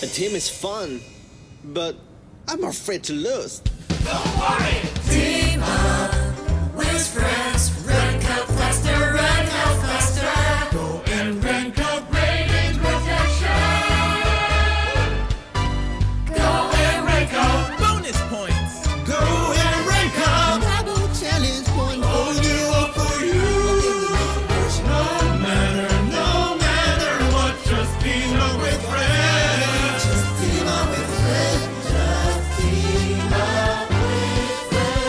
A team is fun, but I'm afraid to lose. Don't worry! Team up with friends. Rank up faster, rank up faster. Go and rank up, radiant protection. Go and rank up. Bonus points! Go and rank up. Double challenge point All you up for you. No matter what, just team up with friends. Just team up with friends. Just team up with friends.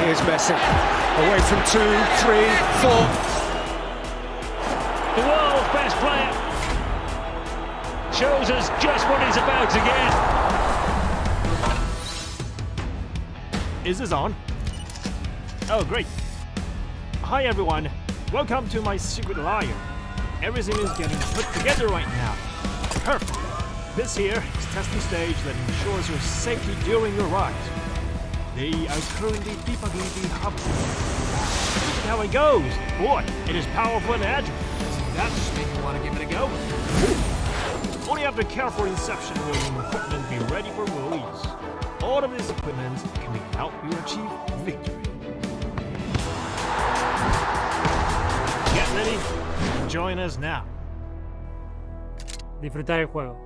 Here's Messi, away from 2, 3, 4. The world's best player shows us just what he's about to get. Is this on? Oh, great. Hi, everyone. Welcome to my secret lair. Everything is getting put together right now. Perfect. This here is testing stage that ensures your safety during your ride. They are currently debugging the hub. See how it goes. Boy, it is powerful and agile. Doesn't that just make me want to give it a go? Only after careful inception will your equipment be ready for release. All of this equipment can help you achieve victory. Get ready. Join us now. Disfrutar el juego.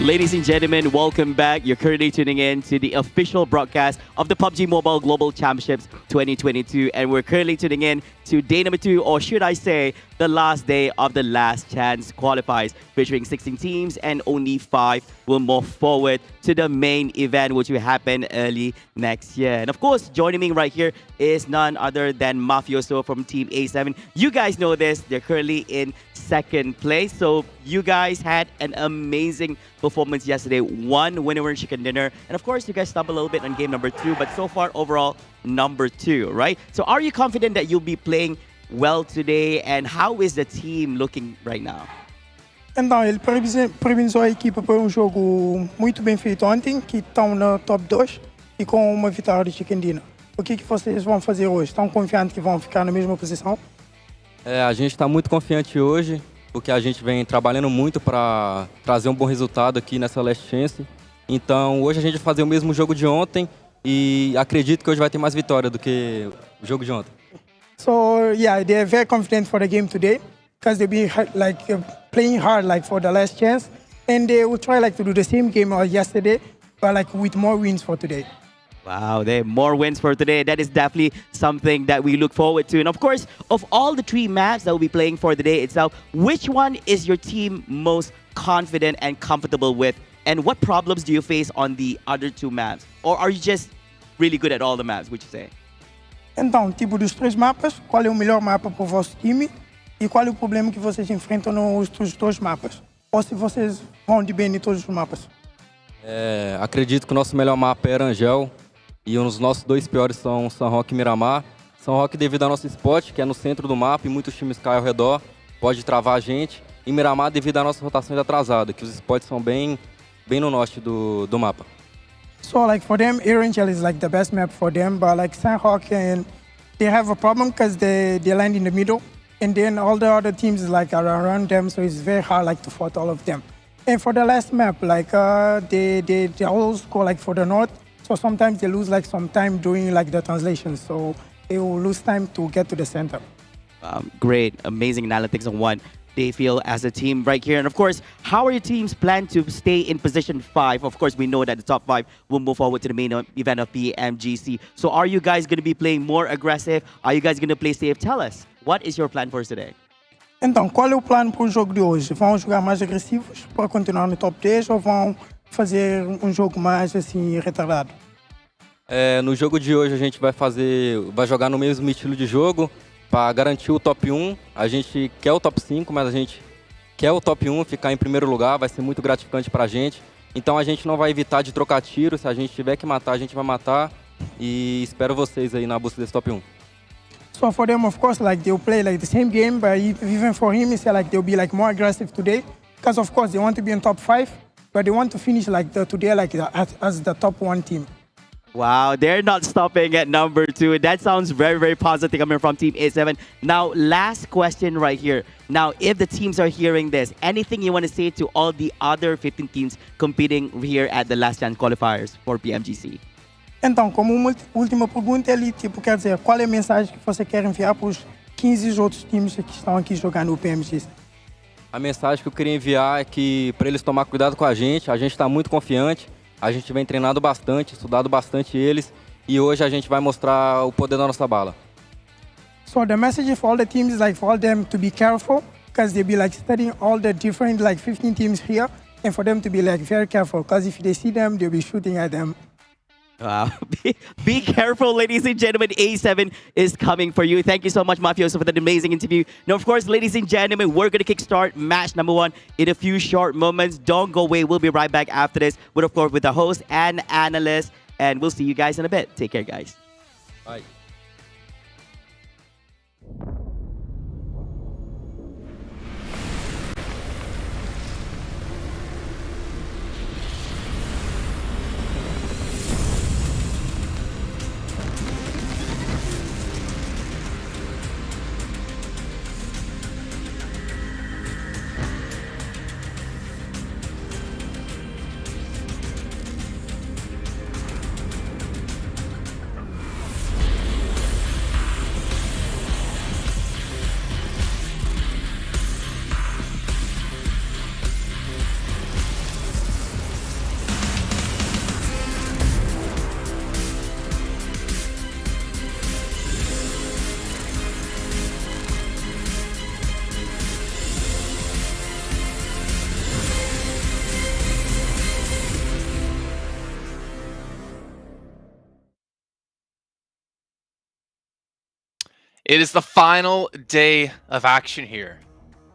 Ladies and gentlemen, welcome back. You're currently tuning in to the official broadcast of the PUBG Mobile Global Championships 2022. And we're currently tuning in to day number 2, or should I say, the last day of the Last Chance qualifiers, featuring 16 teams and only 5 will move forward to the main event, which will happen early next year. And of course, joining me right here is none other than Mafioso from Team A7. You guys know this. They're currently in second place. So you guys had an amazing performance yesterday. 1 winner chicken dinner. And of course, you guys stumbled a little bit on game number 2, but so far overall, number 2, right? So are you confident that you'll be playing well today? And how is the team looking right now? Então, ele parabenizou a equipa por jogo muito bem feito ontem, que estão no top 2 e com uma vitória de chicken dinner. O que vocês vão fazer hoje? Estão confiantes que vão ficar na mesma posição? A gente está muito confiante hoje, porque a gente vem trabalhando muito para trazer um bom resultado aqui nessa Last Chance. Então, hoje a gente vai fazer o mesmo jogo de ontem e acredito que hoje vai ter mais vitória do que o jogo de ontem. So, yeah, they're very confident for the game today because they'll be playing hard for the Last Chance, and they will try to do the same game as yesterday, but with more wins for today. Wow, there are more wins for today. That is definitely something that we look forward to. And of course, of all the 3 maps that we'll be playing for the day itself, which one is your team most confident and comfortable with? And what problems do you face on the other 2 maps? Or are you just really good at all the maps, would you say? Então, tipo dos 3 mapas, qual é o melhor mapa para o vosso time e qual é o problema que vocês enfrentam nos 2 mapas? Ou se vocês vão de bem em todos os mapas? Acredito que o nosso melhor mapa é Arangel e os nossos 2 piores são São Roque e Miramar. São Roque devido ao nosso spot, que é no centro do mapa e muitos times caem ao redor, pode travar a gente. E Miramar devido à nossa rotação atrasada, que os spots são bem no norte do mapa. So for them, Arangel is the best map for them, but Sanhok, and they have a problem because they land in the middle, and then all the other teams are around them, so it's very hard to fight all of them. And for the last map, they all go for the north, so sometimes they lose some time doing the translation, so they will lose time to get to the center. Great, amazing analytics on what they feel as a team right here. And of course, how are your teams plan to stay in position 5? Of course, we know that the top 5 will move forward to the main event of PMGC. So are you guys going to be playing more aggressive? Are you guys going to play safe? Tell us, what is your plan for today? Então, qual é o plano para o jogo de hoje? Vão jogar mais agressivos para continuar no top 10 ou vão fazer jogo mais assim retardado? No jogo de hoje a gente vai jogar no mesmo estilo de jogo, para garantir o top 1, a gente quer o top 5, mas a gente quer o top 1, ficar em primeiro lugar, vai ser muito gratificante para a gente. Então a gente não vai evitar de trocar tiro, se a gente tiver que matar, a gente vai matar. E espero vocês aí na busca desse top 1. So for them, of course, they'll play the same game, but even for him, it's they'll be more aggressive today. Because of course, they want to be in top 5, but they want to finish today as the top 1 team. Wow, they're not stopping at number 2. That sounds very, very positive coming from Team A7. Now, last question right here. Now, if the teams are hearing this, anything you want to say to all the other 15 teams competing here at the Last Chance qualifiers for PMGC? Então, como última pergunta, ele quer dizer, qual é a mensagem que você quer enviar para os 15 outros times que estão aqui jogando o PMGC? A mensagem que eu queria enviar é que para eles tomar cuidado com a gente está muito confiante. A gente vem treinado bastante, estudado bastante eles e hoje a gente vai mostrar o poder da nossa bala. So the message for all the teams is for all them to be careful because they'll be studying all the different 15 teams here and for them to be very careful because if they see them, they'll be shooting at them. Wow. Be careful, ladies and gentlemen. A7 is coming for you. Thank you so much, Mafioso, for that amazing interview. Now, of course, ladies and gentlemen, we're going to kickstart match number 1 in a few short moments. Don't go away. We'll be right back after this with, of course, with the host and analyst. And we'll see you guys in a bit. Take care, guys. Bye. It is the final day of action here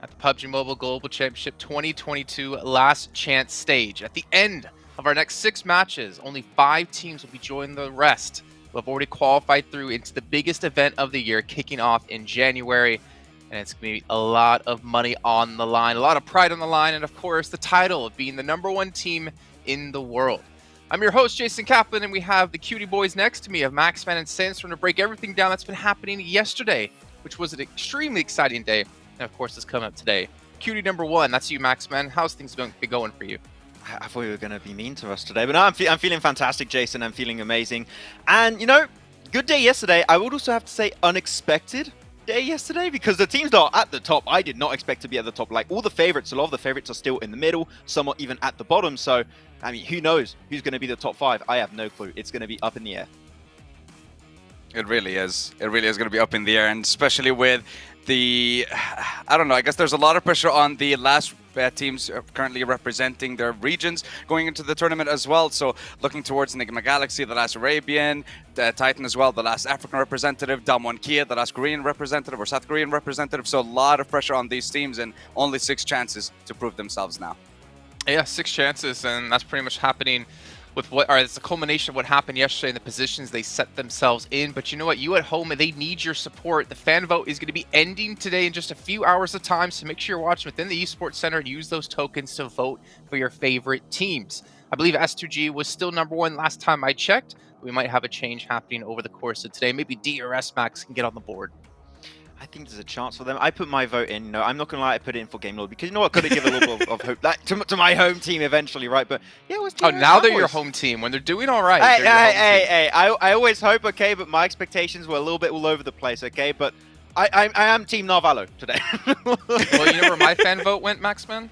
at the PUBG Mobile Global Championship 2022 last chance stage. At the end of our next 6 matches, only 5 teams will be joining the rest who have already qualified through into the biggest event of the year, kicking off in January. And it's going to be a lot of money on the line, a lot of pride on the line, and of course the title of being the #1 team in the world. I'm your host, Jason Kaplan, and we have the cutie boys next to me of Maxman and Sandstorm to break everything down that's been happening yesterday, which was an extremely exciting day. And of course, it's coming up today. Cutie #1, that's you, Maxman. How's things been going for you? I thought you were going to be mean to us today, but no, I'm feeling fantastic, Jason. I'm feeling amazing. And, you know, good day yesterday. I would also have to say unexpected day yesterday because the teams that are at the top, I did not expect to be at the top. Like, all the favorites, a lot of the favorites are still in the middle, some are even at the bottom. So, I mean, who knows who's going to be the top 5? I have no clue. It's going to be up in the air. It really is. It really is going to be up in the air, and especially with the, I don't know, I guess there's a lot of pressure on the last teams currently representing their regions going into the tournament as well. So looking towards Enigma Galaxy, the last Arabian, Titan as well, the last African representative, Damwon Kia, the last Korean representative or South Korean representative. So a lot of pressure on these teams and only 6 chances to prove themselves now. Yeah, 6 chances, and that's pretty much happening with what, or it's a culmination of what happened yesterday in the positions they set themselves in. But you know what? You at home, they need your support. The fan vote is going to be ending today in just a few hours of time, so make sure you're watching within the Esports Center and use those tokens to vote for your favorite teams. I believe S2G was still #1 last time I checked. We might have a change happening over the course of today. Maybe DRS Max can get on the board. I think there's a chance for them. I put my vote in. No, I'm not going to lie, I put it in for Game Lord because, you know what, could have given a little bit of hope to my home team eventually, right? But yeah, it was now they're your home team. When they're doing all right, hey, I always hope, okay, but my expectations were a little bit all over the place, okay? But I am Team Narvalo today. Well, you know where my fan vote went, Maxman?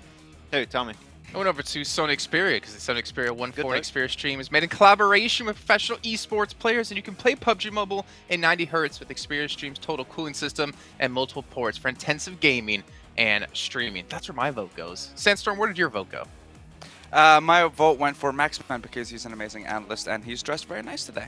Who? Tell me. I went over to Sony Xperia because the Sony Xperia 1.4 Xperia stream is made in collaboration with professional esports players, and you can play PUBG Mobile in 90 Hz with Xperia Stream's total cooling system and multiple ports for intensive gaming and streaming. That's where my vote goes. Sandstorm, where did your vote go? My vote went for Maxman because he's an amazing analyst and he's dressed very nice today.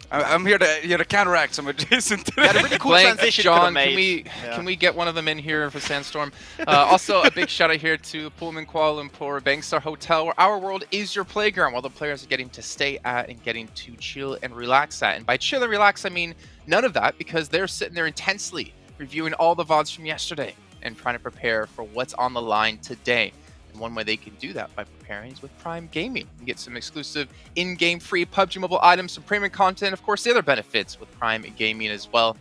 I'm here to counteract some of Jason today. Yeah, a really cool transition. John, can we get one of them in here for Sandstorm? Also, a big shout out here to Pullman Kuala Lumpur Bangstar Hotel, where our world is your playground, while the players are getting to stay at and getting to chill and relax at. And by chill and relax, I mean none of that, because they're sitting there intensely reviewing all the VODs from yesterday and trying to prepare for what's on the line today. One way they can do that by preparing is with Prime Gaming. You can get some exclusive in-game free PUBG Mobile items, some premium content, of course, the other benefits with Prime Gaming as well.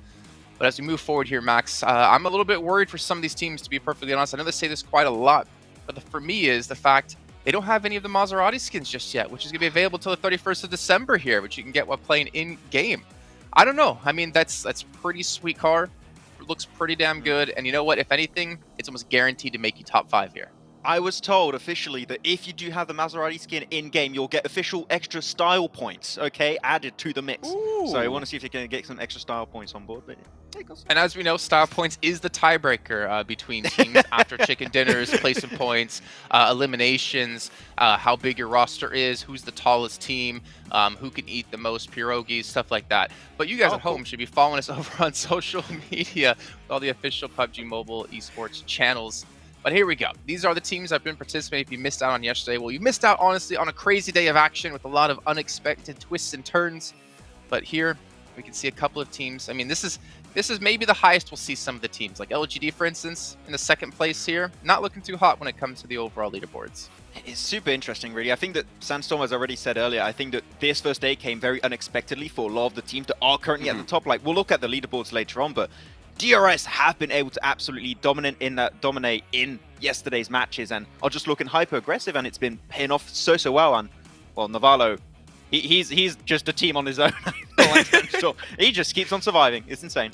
But as we move forward here, Max, I'm a little bit worried for some of these teams, to be perfectly honest. I know they say this quite a lot, but for me is the fact they don't have any of the Maserati skins just yet, which is going to be available till the 31st of December here, which you can get while playing in-game. I don't know. I mean, that's pretty sweet car. It looks pretty damn good. And you know what? If anything, it's almost guaranteed to make you top 5 here. I was told officially that if you do have the Maserati skin in-game, you'll get official extra style points, okay, added to the mix. Ooh. So I want to see if you can get some extra style points on board. But and as we know, style points is the tiebreaker between teams after chicken dinners, placing points, eliminations, how big your roster is, who's the tallest team, who can eat the most pierogies, stuff like that. But you guys at home should be following us over on social media with all the official PUBG Mobile esports channels. But here we go. These are the teams that have been participating. If you missed out on yesterday, well, you missed out, honestly, on a crazy day of action with a lot of unexpected twists and turns. But here, we can see a couple of teams. I mean, this is maybe the highest we'll see some of the teams. Like LGD, for instance, in the 2nd place here. Not looking too hot when it comes to the overall leaderboards. It's super interesting, really. I think that Sandstorm, as I already said earlier, I think that this first day came very unexpectedly for a lot of the teams that are currently at the top. Like, we'll look at the leaderboards later on, but DRS have been able to absolutely dominate in yesterday's matches and are just looking hyper aggressive, and it's been paying off so well. And well, Navarro, he's just a team on his own. He just keeps on surviving. It's insane.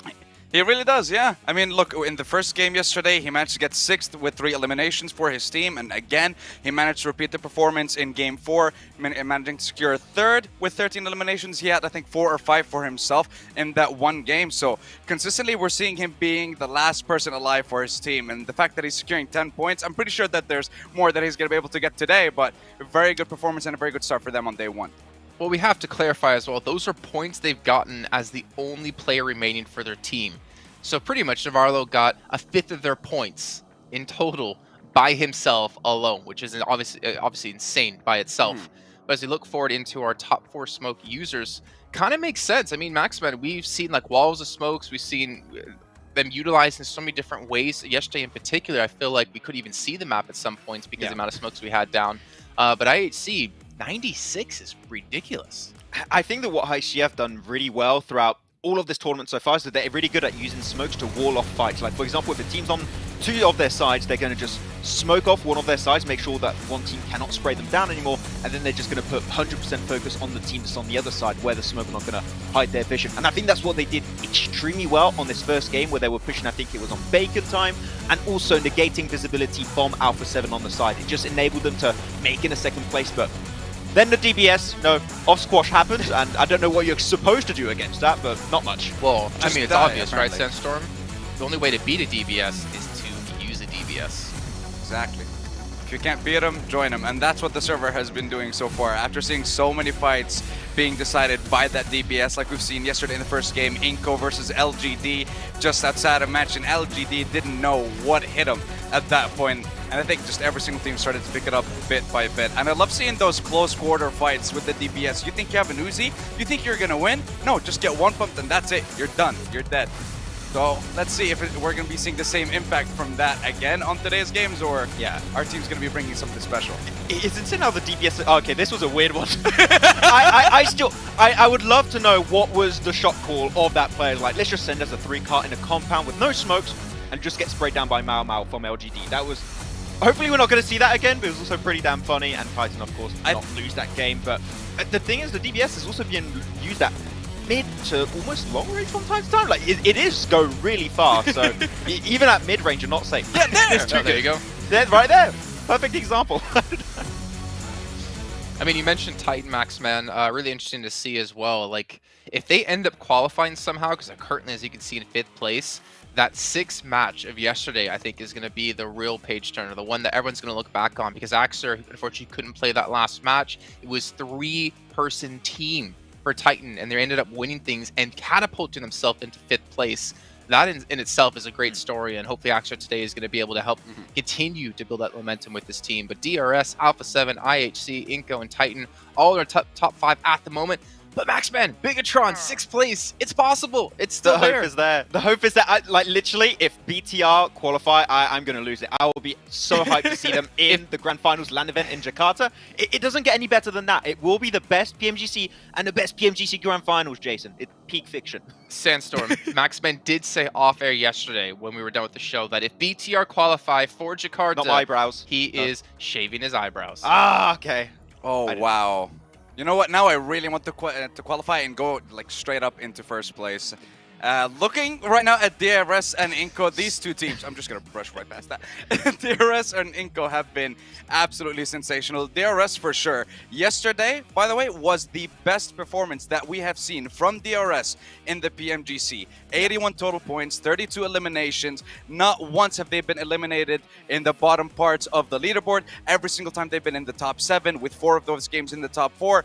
He really does, yeah. I mean, look, in the first game yesterday, he managed to get 6th with 3 eliminations for his team. And again, he managed to repeat the performance in game 4, managing to secure 3rd with 13 eliminations. He had, I think, 4 or 5 for himself in that one game. So consistently, we're seeing him being the last person alive for his team. And the fact that he's securing 10 points, I'm pretty sure that there's more that he's going to be able to get today. But a very good performance and a very good start for them on day 1. Well, we have to clarify as well, those are points they've gotten as the only player remaining for their team. So pretty much Navarro got a fifth of their points in total by himself alone, which is obviously insane by itself. But as we look forward into our top 4 smoke users, kind of makes sense. I mean, Maxman, we've seen like walls of smokes, we've seen them utilized in so many different ways. Yesterday in particular, I feel like we could even see the map at some points because of the amount of smokes we had down. But IHC, 96 is ridiculous. I think that what IHC have done really well throughout all of this tournament so far is that they're really good at using smokes to wall off fights. Like, for example, if a team's on 2 of their sides, they're going to just smoke off one of their sides, make sure that one team cannot spray them down anymore, and then they're just going to put 100% focus on the team that's on the other side where the smoke are not going to hide their vision. And I think that's what they did extremely well on this first game, where they were pushing, I think it was on bacon time, and also negating visibility from Alpha 7 on the side. It just enabled them to make in a second place, but then the DBS, off squash happens, and I don't know what you're supposed to do against that, but not much. Well, I mean, it's obvious, apparently. right, Sandstorm? The only way to beat a DBS is to use a DBS. Exactly. If you can't beat them, join them. And that's what the server has been doing so far. After seeing so many fights being decided by that DBS, like we've seen yesterday in the first game, iNCO versus LGD, just outside of match, and LGD didn't know what hit them at that point. And I think just every single team started to pick it up bit by bit. And I love seeing those close quarter fights with the DBS. You think you have an Uzi? You think you're going to win? No, just get one pump and that's it. You're done. You're dead. So let's see if we're going to be seeing the same impact from that again on today's games, or our team's going to be bringing something special. It's insane how the DBS... Oh, okay, this was a weird one. I would love to know what was the shot call of that player. Like, let's just send us a 3-cart in a compound with no smokes and just get sprayed down by Mao Mao from LGD. That was... Hopefully we're not going to see that again, but it was also pretty damn funny, and Titan, of course, did not lose that game. But the thing is, the DBS is also being used at mid to almost long range from time to time. Like, it is go really far, so even at mid range, you're not safe. Yeah, there you go. There, right there. Perfect example. I mean, you mentioned Titan, Maxman. Really interesting to see as well. Like, if they end up qualifying somehow, because currently, as you can see, in 5th place, that 6th match of yesterday, I think, is going to be the real page turner, the one that everyone's going to look back on, because Axer, unfortunately, couldn't play that last match. It was 3-person team for Titan, and they ended up winning things and catapulting themselves into 5th place. That in itself is a great story, and hopefully Axer today is going to be able to help continue to build that momentum with this team. But DRS, Alpha 7, IHC, iNCO, and Titan, all are top 5 at the moment. But Maxman, Bigatron, 6th place. It's possible. It's still there. The hope is there. The hope is that, like, literally, if BTR qualify, I'm going to lose it. I will be so hyped to see them in the Grand Finals LAN event in Jakarta. It doesn't get any better than that. It will be the best PMGC and the best PMGC Grand Finals, Jason. It's peak fiction. Sandstorm, Maxman did say off air yesterday when we were done with the show that if BTR qualify for Jakarta, not my eyebrows. He is shaving his eyebrows. Ah, okay. Oh, wow. You know what? Now I really want to qualify and go like straight up into 1st place. Looking right now at DRS and iNCO, these two teams, I'm just going to brush right past that. DRS and iNCO have been absolutely sensational. DRS for sure. Yesterday, by the way, was the best performance that we have seen from DRS in the PMGC. 81 total points, 32 eliminations. Not once have they been eliminated in the bottom parts of the leaderboard. Every single time they've been in the top 7, with 4 of those games in the top 4.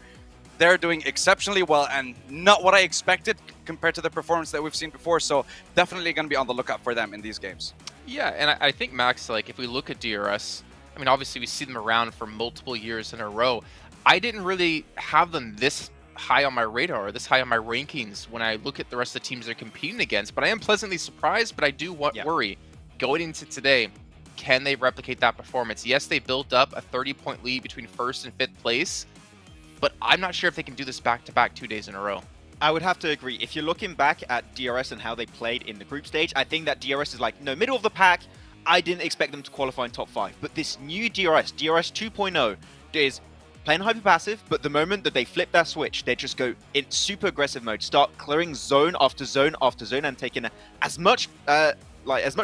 They're doing exceptionally well, and not what I expected compared to the performance that we've seen before. So definitely going to be on the lookout for them in these games. Yeah, and I think, Max, like, if we look at DRS, I mean, obviously we see them around for multiple years in a row. I didn't really have them this high on my radar, or this high on my rankings when I look at the rest of the teams they're competing against. But I am pleasantly surprised, but I do worry. Going into today, can they replicate that performance? Yes, they built up a 30-point lead between 1st and 5th place, but I'm not sure if they can do this back-to-back 2 days in a row. I would have to agree. If you're looking back at DRS and how they played in the group stage, I think that DRS is like, middle of the pack. I didn't expect them to qualify in top 5. But this new DRS 2.0, is playing hyper passive, but the moment that they flip that switch, they just go in super aggressive mode, start clearing zone after zone after zone, and taking as much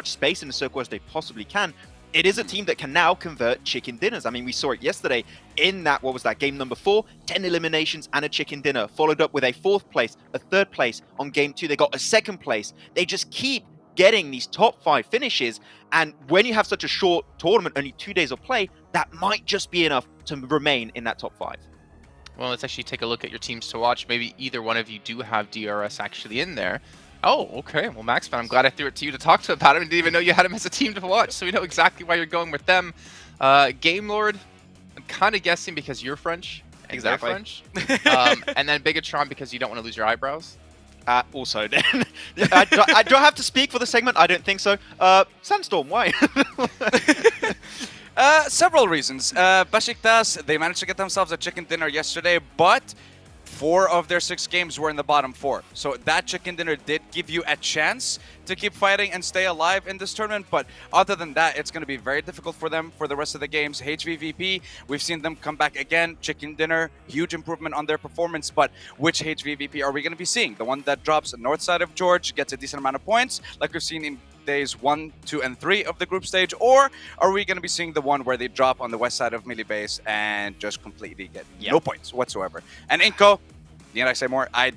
space in the circle as they possibly can. It is a team that can now convert chicken dinners. I mean, we saw it yesterday in that, what was that, game number 4, 10 eliminations and a chicken dinner, followed up with a 4th place, a 3rd place. On game 2, they got a 2nd place. They just keep getting these top 5 finishes, and when you have such a short tournament, only 2 days of play, that might just be enough to remain in that top 5. Well, let's actually take a look at your teams to watch. Maybe either one of you do have DRS actually in there. Oh, okay. Well, Maxman, I'm glad I threw it to you to talk to about him. I didn't even know you had him as a team to watch, so we know exactly why you're going with them. Game Lord, I'm kind of guessing because you're French. Exactly. They're French. And then Bigatron because you don't want to lose your eyebrows. Also, then I don't have to speak for the segment. I don't think so. Sandstorm, why? Several reasons. Besiktas, they managed to get themselves a chicken dinner yesterday, but 4 of their 6 games were in the bottom 4. So that chicken dinner did give you a chance to keep fighting and stay alive in this tournament. But other than that, it's going to be very difficult for them for the rest of the games. HVVP, we've seen them come back again. Chicken dinner, huge improvement on their performance. But which HVVP are we going to be seeing? The one that drops north side of George, gets a decent amount of points, like we've seen in days 1, 2, and 3 of the group stage, or are we going to be seeing the one where they drop on the west side of Melee Base and just completely get no points whatsoever? And iNCO, need I say more? I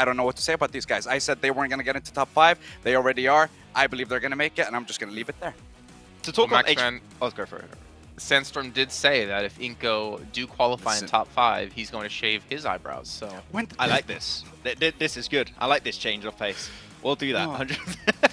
don't know what to say about these guys. I said they weren't going to get into top 5. They already are. I believe they're going to make it, and I'm just going to leave it there. To talk well, about Maxman, let's go for it. Sandstorm did say that if iNCO do qualify in top 5, he's going to shave his eyebrows. So I like this. This is good. I like this change of pace. We'll do that. 100%.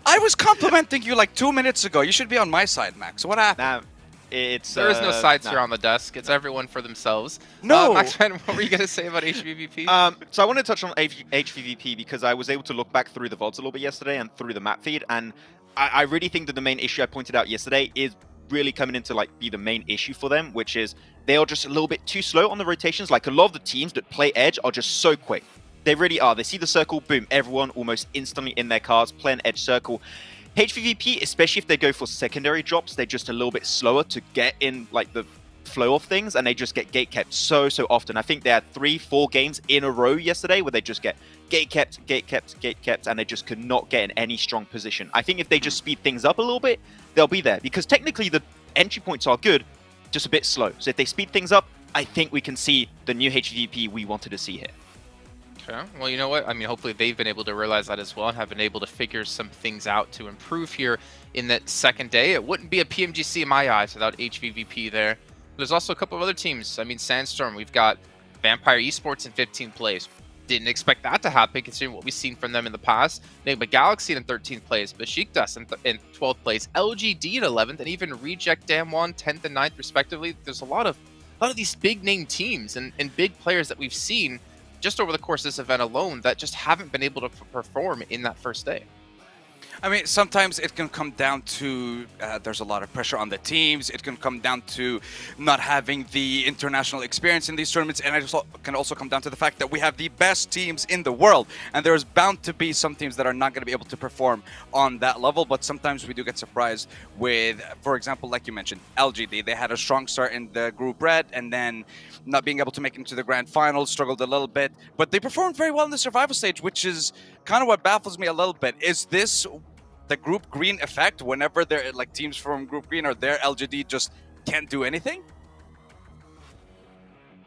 I was complimenting you like 2 minutes ago. You should be on my side, Max. What happened? There is no sides here on the desk. It's everyone for themselves. No. Maxman, what were you going to say about HVVP? So I want to touch on HVVP because I was able to look back through the VODs a little bit yesterday and through the map feed, and I really think that the main issue I pointed out yesterday is really coming into be the main issue for them, which is they are just a little bit too slow on the rotations. Like a lot of the teams that play Edge are just so quick. They really are. They see the circle, boom, everyone almost instantly in their cars, playing Edge circle. HVVP, especially if they go for secondary drops, they're just a little bit slower to get in the flow of things, and they just get gate kept so often. I think they had 3-4 games in a row yesterday where they just get gate kept, and they just could not get in any strong position. I think if they just speed things up a little bit, they'll be there, because technically the entry points are good, just a bit slow. So if they speed things up, I think we can see the new HVVP we wanted to see here. Okay. Well, you know what? I mean, hopefully they've been able to realize that as well and have been able to figure some things out to improve here in that second day. It wouldn't be a PMGC in my eyes without HVVP there. There's also a couple of other teams. I mean, Sandstorm, we've got Vampire Esports in 15th place. Didn't expect that to happen considering what we've seen from them in the past. Enigma Galaxy in 13th place, Besiktas in 12th place, LGD in 11th, and even Reject Damwon 10th and 9th respectively. There's a lot of these big name teams and big players that we've seen just over the course of this event alone that just haven't been able to perform in that first day. I mean, sometimes it can come down to there's a lot of pressure on the teams. It can come down to not having the international experience in these tournaments, and it can also come down to the fact that we have the best teams in the world, and there's bound to be some teams that are not going to be able to perform on that level. But sometimes we do get surprised with, for example, like you mentioned, LGD. They had a strong start in the group red, and then not being able to make it into the grand finals, struggled a little bit, but they performed very well in the survival stage, which is kind of what baffles me a little bit. Is this the group green effect? Whenever they're teams from group green or their LGD just can't do anything?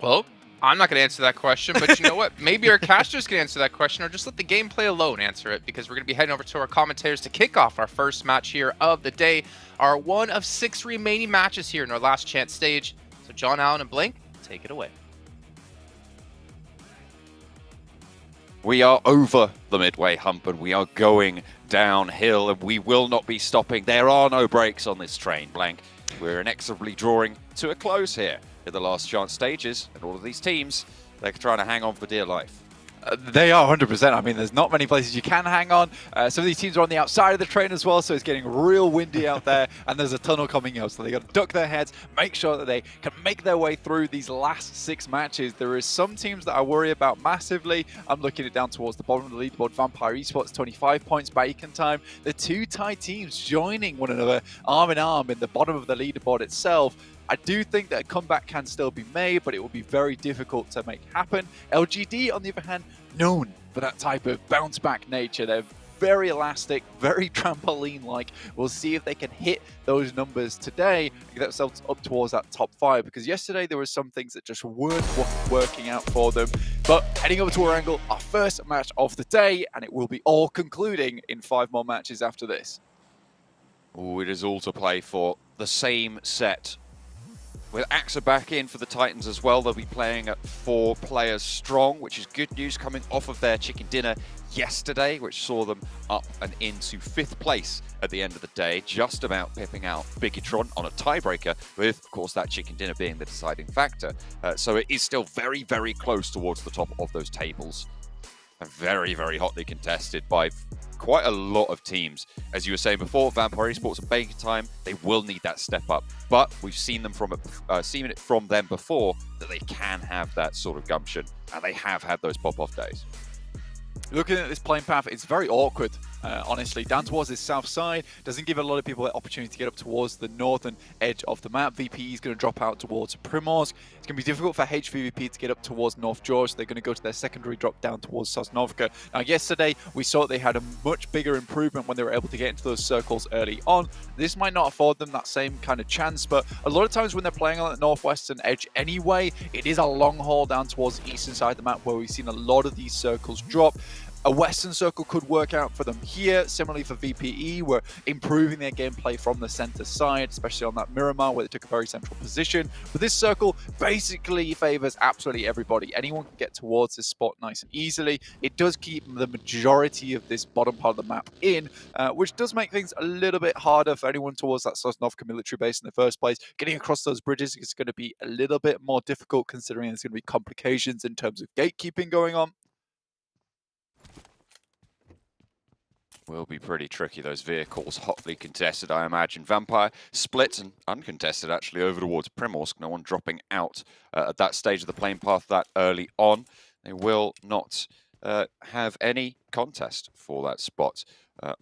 Well, I'm not going to answer that question, but you know what? Maybe our casters can answer that question, or just let the gameplay alone answer it, because we're going to be heading over to our commentators to kick off our first match here of the day, our one of 6 remaining matches here in our last chance stage. So John Allen and Blink, take it away. We are over the midway hump and we are going downhill, and we will not be stopping. There are no brakes on this train, Blank. We're inexorably drawing to a close here in the last chance stages, and all of these teams, they're trying to hang on for dear life. They are 100%. I mean, there's not many places you can hang on. Some of these teams are on the outside of the train as well, so it's getting real windy out there, and there's a tunnel coming up, so they got to duck their heads, make sure that they can make their way through these last 6 matches. There is some teams that I worry about massively. I'm looking it down towards the bottom of the leaderboard. Vampire Esports, 25 points, Bacon Time. The 2 Thai teams joining one another arm in arm in the bottom of the leaderboard itself. I do think that a comeback can still be made, but it will be very difficult to make happen. LGD, on the other hand, known for that type of bounce-back nature. They're very elastic, very trampoline-like. We'll see if they can hit those numbers today and get themselves up towards that top 5, because yesterday there were some things that just weren't working out for them. But heading over to our angle, our first match of the day, and it will be all concluding in 5 more matches after this. Oh, it is all to play for. The same set With AXA back in for the Titans as well, they'll be playing at 4 players strong, which is good news coming off of their chicken dinner yesterday, which saw them up and into 5th place at the end of the day, just about pipping out Bigitron on a tiebreaker, with, of course, that chicken dinner being the deciding factor. So it is still very, very close towards the top of those tables. And very, very hotly contested by quite a lot of teams. As you were saying before, Vampire Esports and Baker Time, they will need that step up. But we've seen them seen it from them before that they can have that sort of gumption, and they have had those pop-off days. Looking at this playing path, it's very awkward, honestly. Down towards this south side doesn't give a lot of people the opportunity to get up towards the northern edge of the map. VPE is going to drop out towards Primorsk. It's going to be difficult for HVVP to get up towards North George. They're going to go to their secondary drop down towards Sosnovka. Now, yesterday, we saw they had a much bigger improvement when they were able to get into those circles early on. This might not afford them that same kind of chance, but a lot of times when they're playing on the northwestern edge anyway, it is a long haul down towards the eastern side of the map where we've seen a lot of these circles drop. A western circle could work out for them here. Similarly for VPE, we're improving their gameplay from the center side, especially on that Miramar where they took a very central position. But this circle basically favors absolutely everybody. Anyone can get towards this spot nice and easily. It does keep the majority of this bottom part of the map in, which does make things a little bit harder for anyone towards that Sosnovka military base in the first place. Getting across those bridges is going to be a little bit more difficult considering there's going to be complications in terms of gatekeeping going on. Will be pretty tricky, those vehicles hotly contested, I imagine. Vampire split and uncontested actually over towards Primorsk. No one dropping out at that stage of the playing path that early on. They will not have any contest for that spot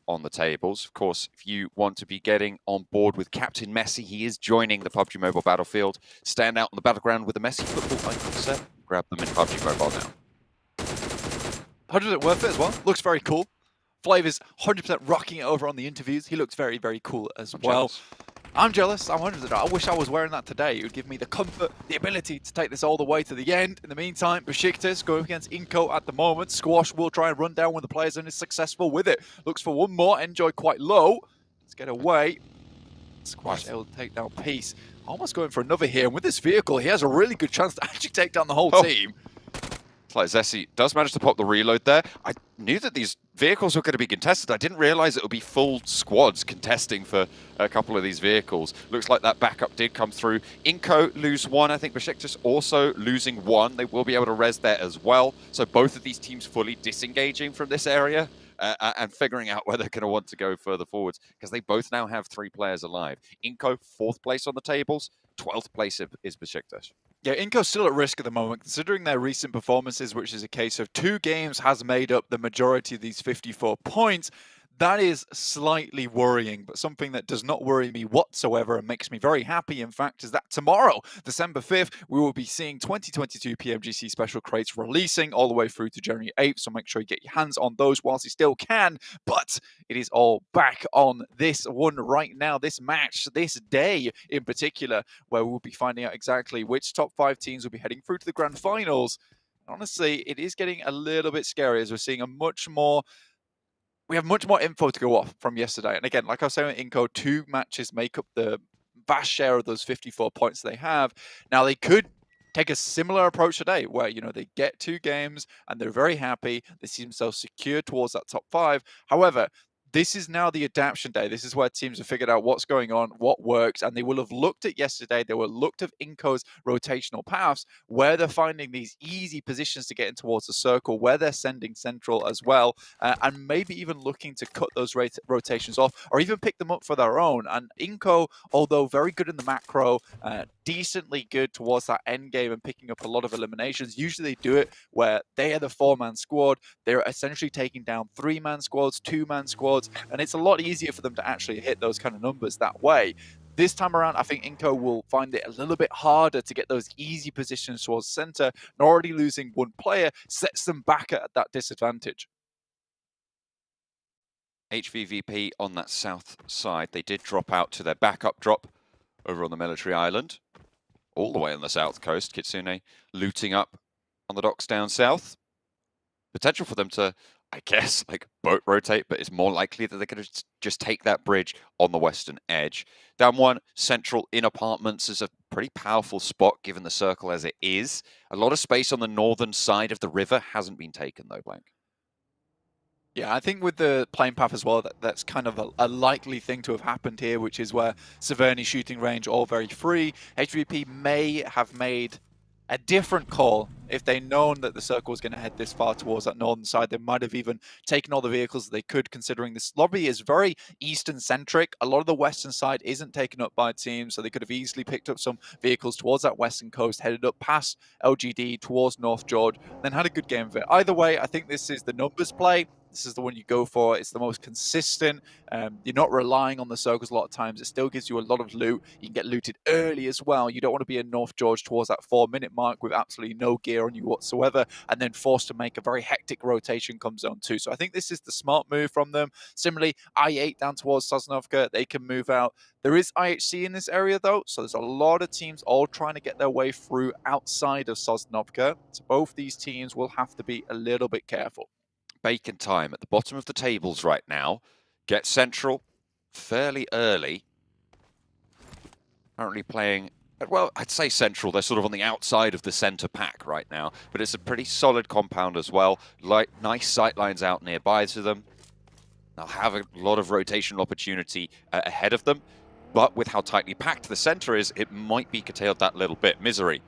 on the tables. Of course, if you want to be getting on board with Captain Messi, he is joining the PUBG Mobile Battlefield. Stand out on the battleground with the Messi football icon set. Grab them in PUBG Mobile now. 100% worth it as well. Looks very cool. Flavor's 100% rocking it over on the interviews. He looks very, very cool as well. I'm jealous. I'm 100%. I wish I was wearing that today. It would give me the comfort, the ability to take this all the way to the end. In the meantime, Besiktas going against iNCO at the moment. Squash will try and run down one of the players and is successful with it. Looks for one more. Enjoy quite low. Let's get away. Squash able to take down Peace. Almost going for another here. And with this vehicle, he has a really good chance to actually take down the whole team. It's like Zessi does manage to pop the reload there. I knew that these vehicles were going to be contested. I didn't realize it would be full squads contesting for a couple of these vehicles. Looks like that backup did come through. iNCO lose 1. I think Besiktas also losing 1. They will be able to res there as well. So both of these teams fully disengaging from this area and figuring out where they're going to want to go further forwards, because they both now have 3 players alive. iNCO 4th place on the tables. 12th place is Besiktas. Yeah, iNCO's still at risk at the moment, considering their recent performances, which is a case of 2 games has made up the majority of these 54 points. That is slightly worrying, but something that does not worry me whatsoever and makes me very happy, in fact, is that tomorrow, December 5th, we will be seeing 2022 PMGC special crates releasing all the way through to January 8th, so make sure you get your hands on those whilst you still can. But it is all back on this one right now, this match, this day in particular, where we'll be finding out exactly which top 5 teams will be heading through to the grand finals. Honestly, it is getting a little bit scary as we're seeing we have much more info to go off from yesterday. And again, like I was saying with iNCO, 2 matches make up the vast share of those 54 points they have. Now, they could take a similar approach today where, they get 2 games and they're very happy. They see themselves secure towards that top 5. However, this is now the adaptation day. This is where teams have figured out what's going on, what works, and they will have looked at yesterday. They will have looked at iNCO's rotational paths, where they're finding these easy positions to get in towards the circle, where they're sending central as well, and maybe even looking to cut those rotations off or even pick them up for their own. And iNCO, although very good in the macro, decently good towards that end game and picking up a lot of eliminations, usually they do it where they are the 4-man squad. They're essentially taking down 3-man squads, 2-man squads, and it's a lot easier for them to actually hit those kind of numbers that way. This time around, I think iNCO will find it a little bit harder to get those easy positions towards center, and already losing 1 player sets them back at that disadvantage. HVVP on that south side, they did drop out to their backup drop over on the military island, all the way on the south coast. Kitsune looting up on the docks down south. Potential for them to I guess, like boat rotate, but it's more likely that they're going to just take that bridge on the western edge. Down one, central in apartments is a pretty powerful spot given the circle as it is. A lot of space on the northern side of the river hasn't been taken though, Blank. Yeah, I think with the plane path as well, that's kind of a likely thing to have happened here, which is where Severny shooting range all very free. HVP may have made a different call if they'd known that the circle was going to head this far towards that northern side. They might have even taken all the vehicles that they could, considering this lobby is very eastern-centric. A lot of the western side isn't taken up by teams, so they could have easily picked up some vehicles towards that western coast, headed up past LGD towards North George, then had a good game of it. Either way, I think this is the numbers play. This is the one you go for. It's the most consistent. You're not relying on the circles a lot of times. It still gives you a lot of loot. You can get looted early as well. You don't want to be in North George towards that 4-minute mark with absolutely no gear on you whatsoever, and then forced to make a very hectic rotation come zone 2. So I think this is the smart move from them. Similarly, I-8 down towards Sosnovka, they can move out. There is IHC in this area though, so there's a lot of teams all trying to get their way through outside of Sosnovka. So both these teams will have to be a little bit careful. Bacon time at the bottom of the tables right now. Get central fairly early. Currently playing, well, I'd say central. They're sort of on the outside of the center pack right now, but it's a pretty solid compound as well. Nice sight lines out nearby to them. They'll have a lot of rotational opportunity ahead of them, but with how tightly packed the center is, it might be curtailed that little bit. Misery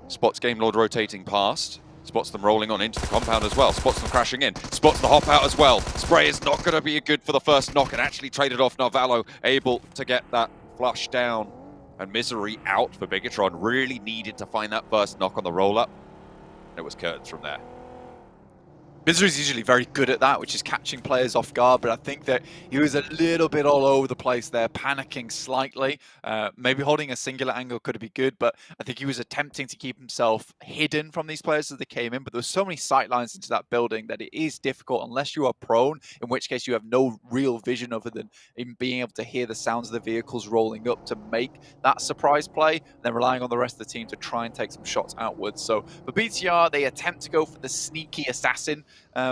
spots Game Lord rotating past. Spots them rolling on into the compound as well. Spots them crashing in. Spots the hop out as well. Spray is not going to be good for the first knock and actually traded off. Narvalo able to get that flush down. And Misery out for Bigatron. Really needed to find that first knock on the roll-up. It was curtains from there. Misery's usually very good at that, which is catching players off guard, but I think that he was a little bit all over the place there, panicking slightly. Maybe holding a singular angle could be good, but I think he was attempting to keep himself hidden from these players as they came in, but there were so many sight lines into that building that it is difficult unless you are prone, in which case you have no real vision other than in being able to hear the sounds of the vehicles rolling up to make that surprise play, and then relying on the rest of the team to try and take some shots outwards. So for BTR, they attempt to go for the sneaky assassin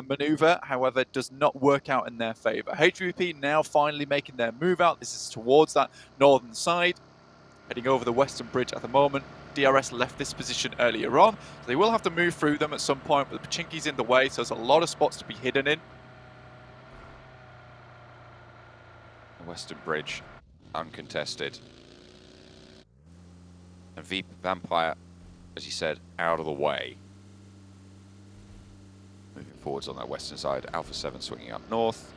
maneuver, however, it does not work out in their favor. HVP now finally making their move out. This is towards that northern side, heading over the western bridge at the moment. DRS left this position earlier on, so they will have to move through them at some point, but the Pachinki's in the way, so there's a lot of spots to be hidden in. The western bridge uncontested. And Vampire, as you said, out of the way. Moving forwards on that western side, Alpha 7 swinging up north.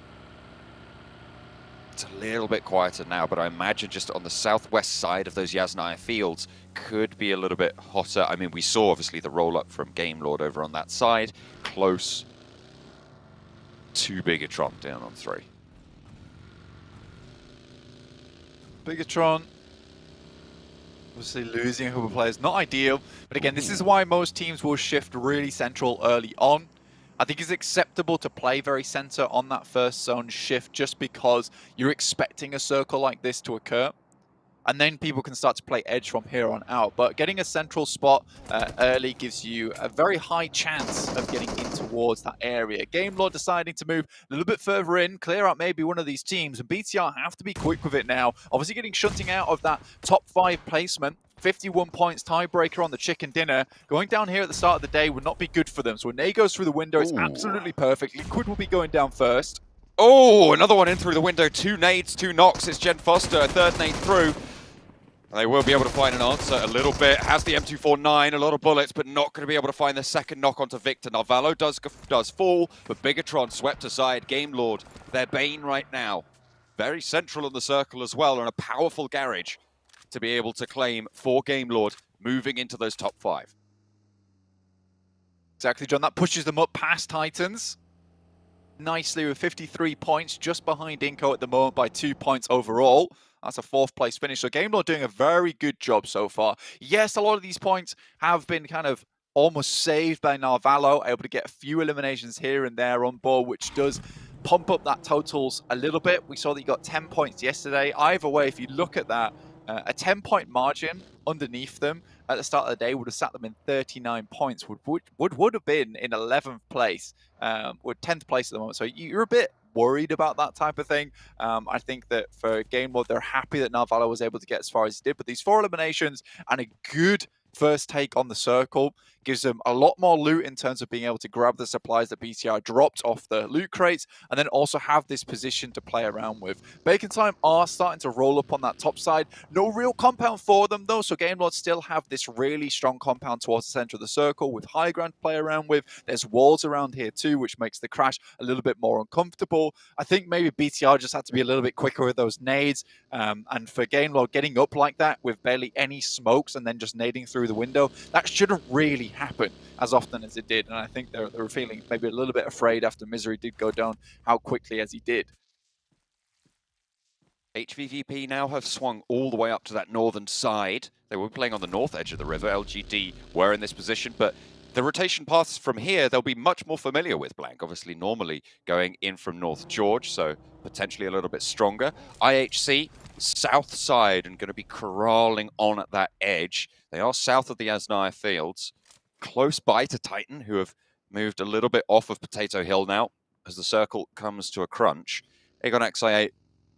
It's a little bit quieter now, but I imagine just on the southwest side of those Yasnaya fields could be a little bit hotter. I mean, we saw obviously the roll-up from Game Lord over on that side, close to Bigatron down on 3. Bigatron obviously losing a couple of players, not ideal, but again, this is why most teams will shift really central early on. I think it's acceptable to play very center on that first zone shift just because you're expecting a circle like this to occur. And then people can start to play edge from here on out. But getting a central spot early gives you a very high chance of getting in towards that area. Game Lord deciding to move a little bit further in, clear out maybe one of these teams, and BTR have to be quick with it now. Obviously getting shunting out of that top 5 placement. 51 points, tiebreaker on the chicken dinner. Going down here at the start of the day would not be good for them. So when Ney goes through the window, it's absolutely perfect. Liquid will be going down first. Oh, another one in through the window. 2 nades, 2 knocks. It's Jen Foster, a third nade through. And they will be able to find an answer a little bit. Has the M249, a lot of bullets, but not going to be able to find the second knock onto Victor. Narvalo does fall, but Bigatron swept aside. Game Lord, their bane right now. Very central in the circle as well, and a powerful garage to be able to claim for Game Lord moving into those top 5. Exactly, John. That pushes them up past Titans nicely with 53 points, just behind iNCO at the moment by 2 points overall. That's a 4th place finish. So Game Lord doing a very good job so far. Yes, a lot of these points have been kind of almost saved by Narvalo, able to get a few eliminations here and there on board, which does pump up that totals a little bit. We saw that he got 10 points yesterday. Either way, if you look at that, A 10-point margin underneath them at the start of the day would have sat them in 39 points, would have been in 11th place, or 10th place at the moment. So you're a bit worried about that type of thing. I think that for Game Lord, they're happy that Narvala was able to get as far as he did, but these 4 eliminations and a good first take on the circle gives them a lot more loot in terms of being able to grab the supplies that BTR dropped off the loot crates, and then also have this position to play around with. Bacon Time are starting to roll up on that top side. No real compound for them though, so Game Lords still have this really strong compound towards the center of the circle with high ground to play around with. There's walls around here too, which makes the crash a little bit more uncomfortable. I think maybe BTR just had to be a little bit quicker with those nades, and for Game Lord getting up like that with barely any smokes and then just nading through the window, that shouldn't really happen as often as it did, and I think they were feeling maybe a little bit afraid after Misery did go down how quickly as he did. HVVP now have swung all the way up to that northern side. They were playing on the north edge of the river. LGD were in this position, but the rotation paths from here, they'll be much more familiar with, Blank. Obviously, normally going in from North George, so potentially a little bit stronger. IHC, south side, and going to be corralling on at that edge. They are south of the Asnaya Fields, close by to Titan, who have moved a little bit off of Potato Hill now as the circle comes to a crunch. Aegon XI8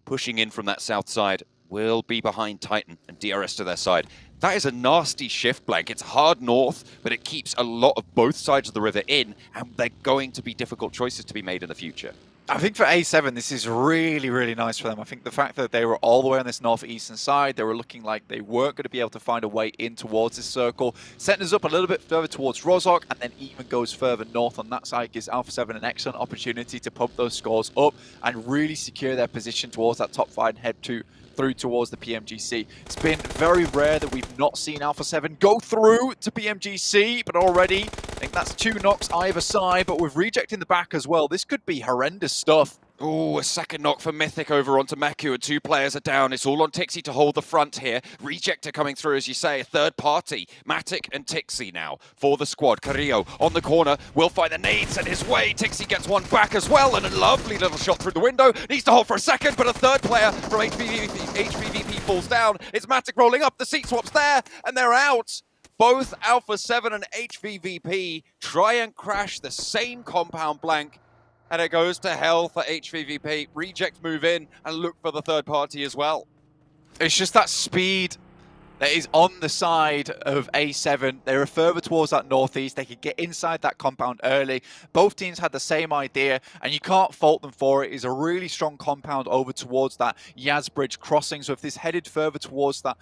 pushing in from that south side will be behind Titan and DRS to their side. That is a nasty shift, Blank. It's hard north, but it keeps a lot of both sides of the river in, and they're going to be difficult choices to be made in the future. I think for A7, this is really, really nice for them. I think the fact that they were all the way on this northeastern side, they were looking like they weren't going to be able to find a way in towards this circle, setting us up a little bit further towards Rozhok, and then even goes further north on that side, gives Alpha 7 an excellent opportunity to pump those scores up and really secure their position towards that top 5 and head through towards the PMGC. It's been very rare that we've not seen Alpha 7 go through to PMGC, but already, I think that's 2 knocks either side, but with Reject in the back as well, this could be horrendous stuff. Oh, a second knock for Mythic over onto Meku, and 2 players are down. It's all on Tixie to hold the front here. Rejector coming through, as you say, a third party. Matic and Tixie now for the squad. Carrillo on the corner will find the nade sent his way. Tixie gets one back as well, and a lovely little shot through the window. Needs to hold for a second, but a third player from HVVP falls down. It's Matic rolling up, the seat swap's there, and they're out. Both Alpha 7 and HVVP try and crash the same compound, Blank. And it goes to hell for HVVP. Reject move in and look for the third party as well. It's just that speed that is on the side of A7. They were further towards that northeast. They could get inside that compound early. Both teams had the same idea, and you can't fault them for it. It's a really strong compound over towards that Yaz Bridge crossing. So if this headed further towards that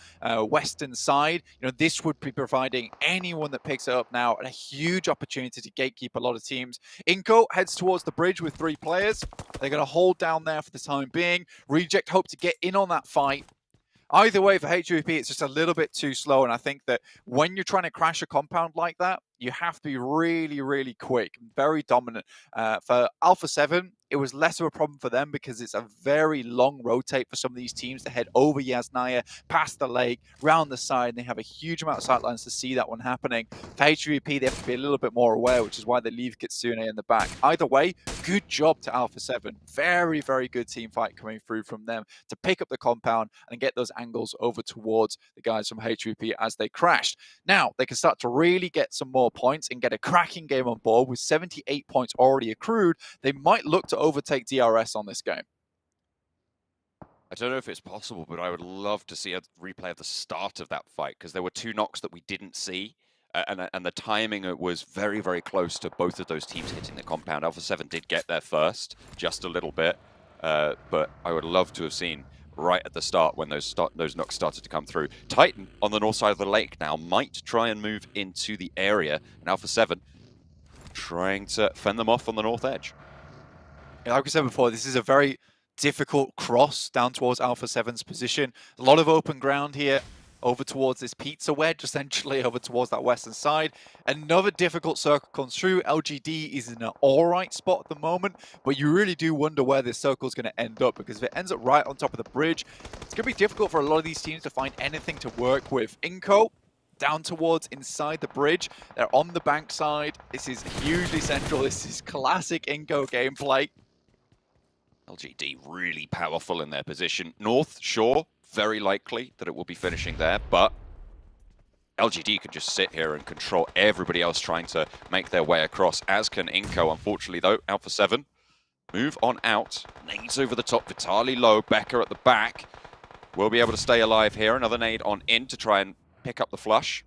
western side, this would be providing anyone that picks it up now a huge opportunity to gatekeep a lot of teams. iNCO heads towards the bridge with 3 players. They're going to hold down there for the time being. Reject hope to get in on that fight. Either way, for HVP, it's just a little bit too slow, and I think that when you're trying to crash a compound like that, you have to be really, really quick, very dominant. For Alpha 7, it was less of a problem for them because it's a very long rotate for some of these teams to head over Yasnaya, past the lake, round the side, and they have a huge amount of sightlines to see that one happening. For HVP, they have to be a little bit more aware, which is why they leave Kitsune in the back. Either way, good job to Alpha 7. Very, very good team fight coming through from them to pick up the compound and get those angles over towards the guys from HVP as they crashed. Now, they can start to really get some more points and get a cracking game on board with 78 points already accrued. They might look to overtake DRS on this game. I don't know if it's possible, but I would love to see a replay of the start of that fight, because there were 2 knocks that we didn't see, and the timing was very, very close to both of those teams hitting the compound. Alpha 7 did get there first, just a little bit, but I would love to have seen right at the start when those knocks started to come through. Titan on the north side of the lake now might try and move into the area, and Alpha 7 trying to fend them off on the north edge. Like we said before, this is a very difficult cross down towards Alpha 7's position. A lot of open ground here over towards this pizza wedge, essentially over towards that western side. Another difficult circle comes through. LGD is in an alright spot at the moment, but you really do wonder where this circle is going to end up, because if it ends up right on top of the bridge, it's going to be difficult for a lot of these teams to find anything to work with. iNCO down towards inside the bridge. They're on the bank side. This is hugely central. This is classic iNCO gameplay. LGD really powerful in their position. North Shore very likely that it will be finishing there, but LGD could just sit here and control everybody else trying to make their way across, as can iNCO. Unfortunately, though, Alpha 7 move on out. Nades over the top, Vitali low, Becker at the back. Will be able to stay alive here. Another nade on in to try and pick up the flush.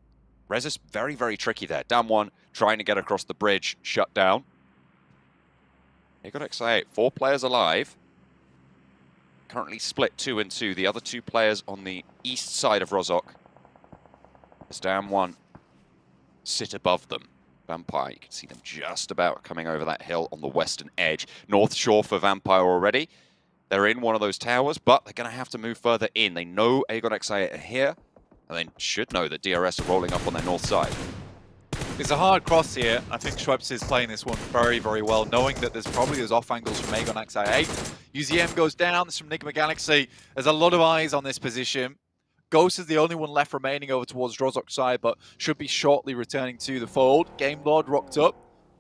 Rez is very, very tricky there. Down one, trying to get across the bridge, shut down. They got XI8, 4 players alive. Currently split 2 and 2. The other 2 players on the east side of Rozhok. As down one sit above them. Vampire, you can see them just about coming over that hill on the western edge. North shore for Vampire already. They're in one of those towers, but they're going to have to move further in. They know Aegon XI8 are here, and they should know that DRS are rolling up on their north side. It's a hard cross here. I think Schweppes is playing this one very, very well, knowing that there's probably those off angles from Aegon XI8. UZM goes down, this from Enigma Galaxy. There's a lot of eyes on this position. Ghost is the only one left remaining over towards Rozhok side, but should be shortly returning to the fold. Game Lord rocked up.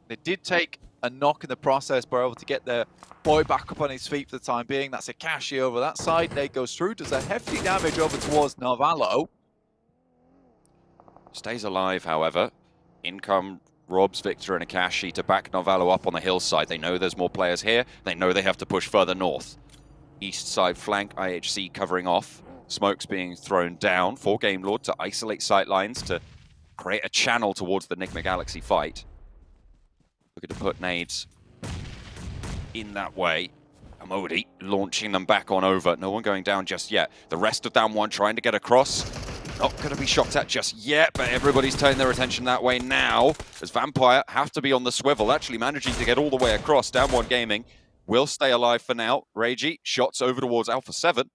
They did take a knock in the process, but were able to get their boy back up on his feet for the time being. That's Akashi over that side. Nate goes through, does a hefty damage over towards Narvalo. Stays alive, however. In come Robs, Victor, and Akashi to back Narvalo up on the hillside. They know there's more players here. They know they have to push further north. East side flank, IHC covering off. Smokes being thrown down for Game Lord to isolate sightlines to create a channel towards the Enigma Galaxy fight. Looking to put nades in that way. Amodi launching them back on over. No one going down just yet. The rest of down one trying to get across. Not going to be shot at just yet, but everybody's turning their attention that way now, as Vampire have to be on the swivel, actually managing to get all the way across. Down one Gaming will stay alive for now. Reiji shots over towards Alpha 7.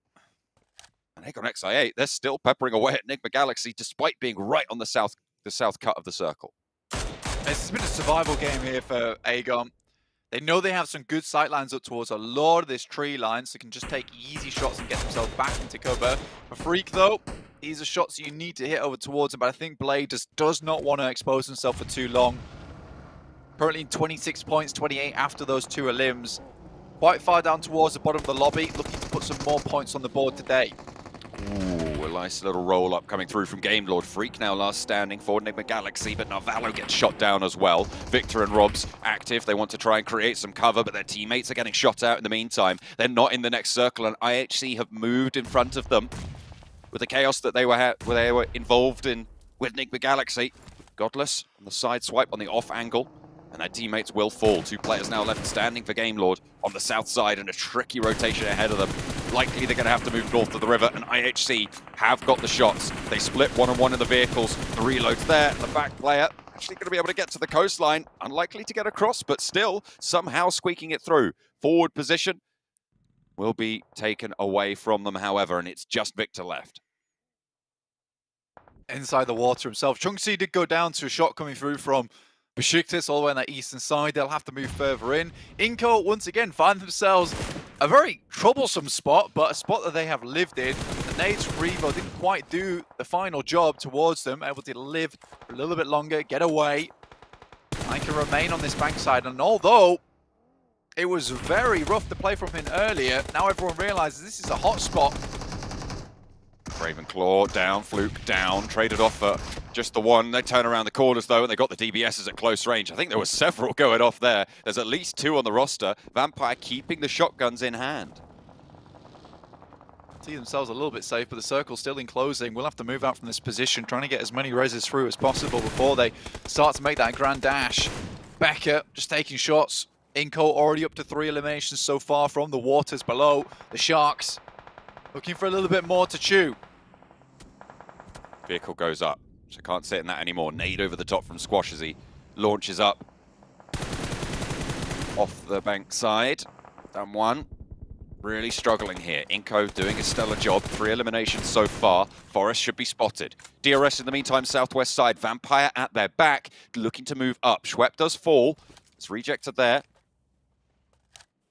And Aegon XI8, they're still peppering away at Enigma Galaxy despite being right on the south cut of the circle. This has been a survival game here for Aegon. They know they have some good sight lines up towards a lot of this tree line, so they can just take easy shots and get themselves back into cover. For Freak, though, these are shots you need to hit over towards him, but I think Blade just does not want to expose himself for too long. Currently in 26 points, 28 after those 2 elims. Quite far down towards the bottom of the lobby, looking to put some more points on the board today. Ooh, a nice little roll-up coming through from Game Lord. Freak now last standing for Enigma Galaxy, but Narvalo gets shot down as well. Victor and Robs active. They want to try and create some cover, but their teammates are getting shot out in the meantime. They're not in the next circle, and IHC have moved in front of them with the chaos that they were involved in with Enigma Galaxy. Godless on the side swipe on the off angle, and their teammates will fall. 2 players now left standing for Game Lord on the south side, and a tricky rotation ahead of them. Likely they're going to have to move north of the river, and IHC have got the shots. They split 1-on-1 in the vehicles. The reload's there. The back player actually going to be able to get to the coastline. Unlikely to get across, but still somehow squeaking it through. Forward position will be taken away from them, however, and it's just Victor left. Inside the water himself. Chunksy did go down to a shot coming through from Besiktas all the way on that eastern side. They'll have to move further in. iNCO once again find themselves a very troublesome spot, but a spot that they have lived in. The nades from Revo didn't quite do the final job towards them, able to live a little bit longer, get away. I can remain on this bankside, and although it was very rough to play from him earlier, now everyone realizes this is a hot spot. Ravenclaw down, Fluke down, traded off for just the one. They turn around the corners though, and they got the DBSs at close range. I think there were several going off there. There's at least 2 on the roster. Vampire keeping the shotguns in hand. See themselves a little bit safe, but the circle's still enclosing. We'll have to move out from this position, trying to get as many reses through as possible before they start to make that grand dash. Becker just taking shots. iNCO already up to 3 eliminations so far from the waters below. The Sharks looking for a little bit more to chew. Vehicle goes up, so can't sit in that anymore. Nade over the top from Squash as he launches up. Off the bank side. Down one. Really struggling here. iNCO doing a stellar job. 3 eliminations so far. Forest should be spotted. DRS in the meantime, southwest side. Vampire at their back, looking to move up. Schwepp does fall. It's rejected there.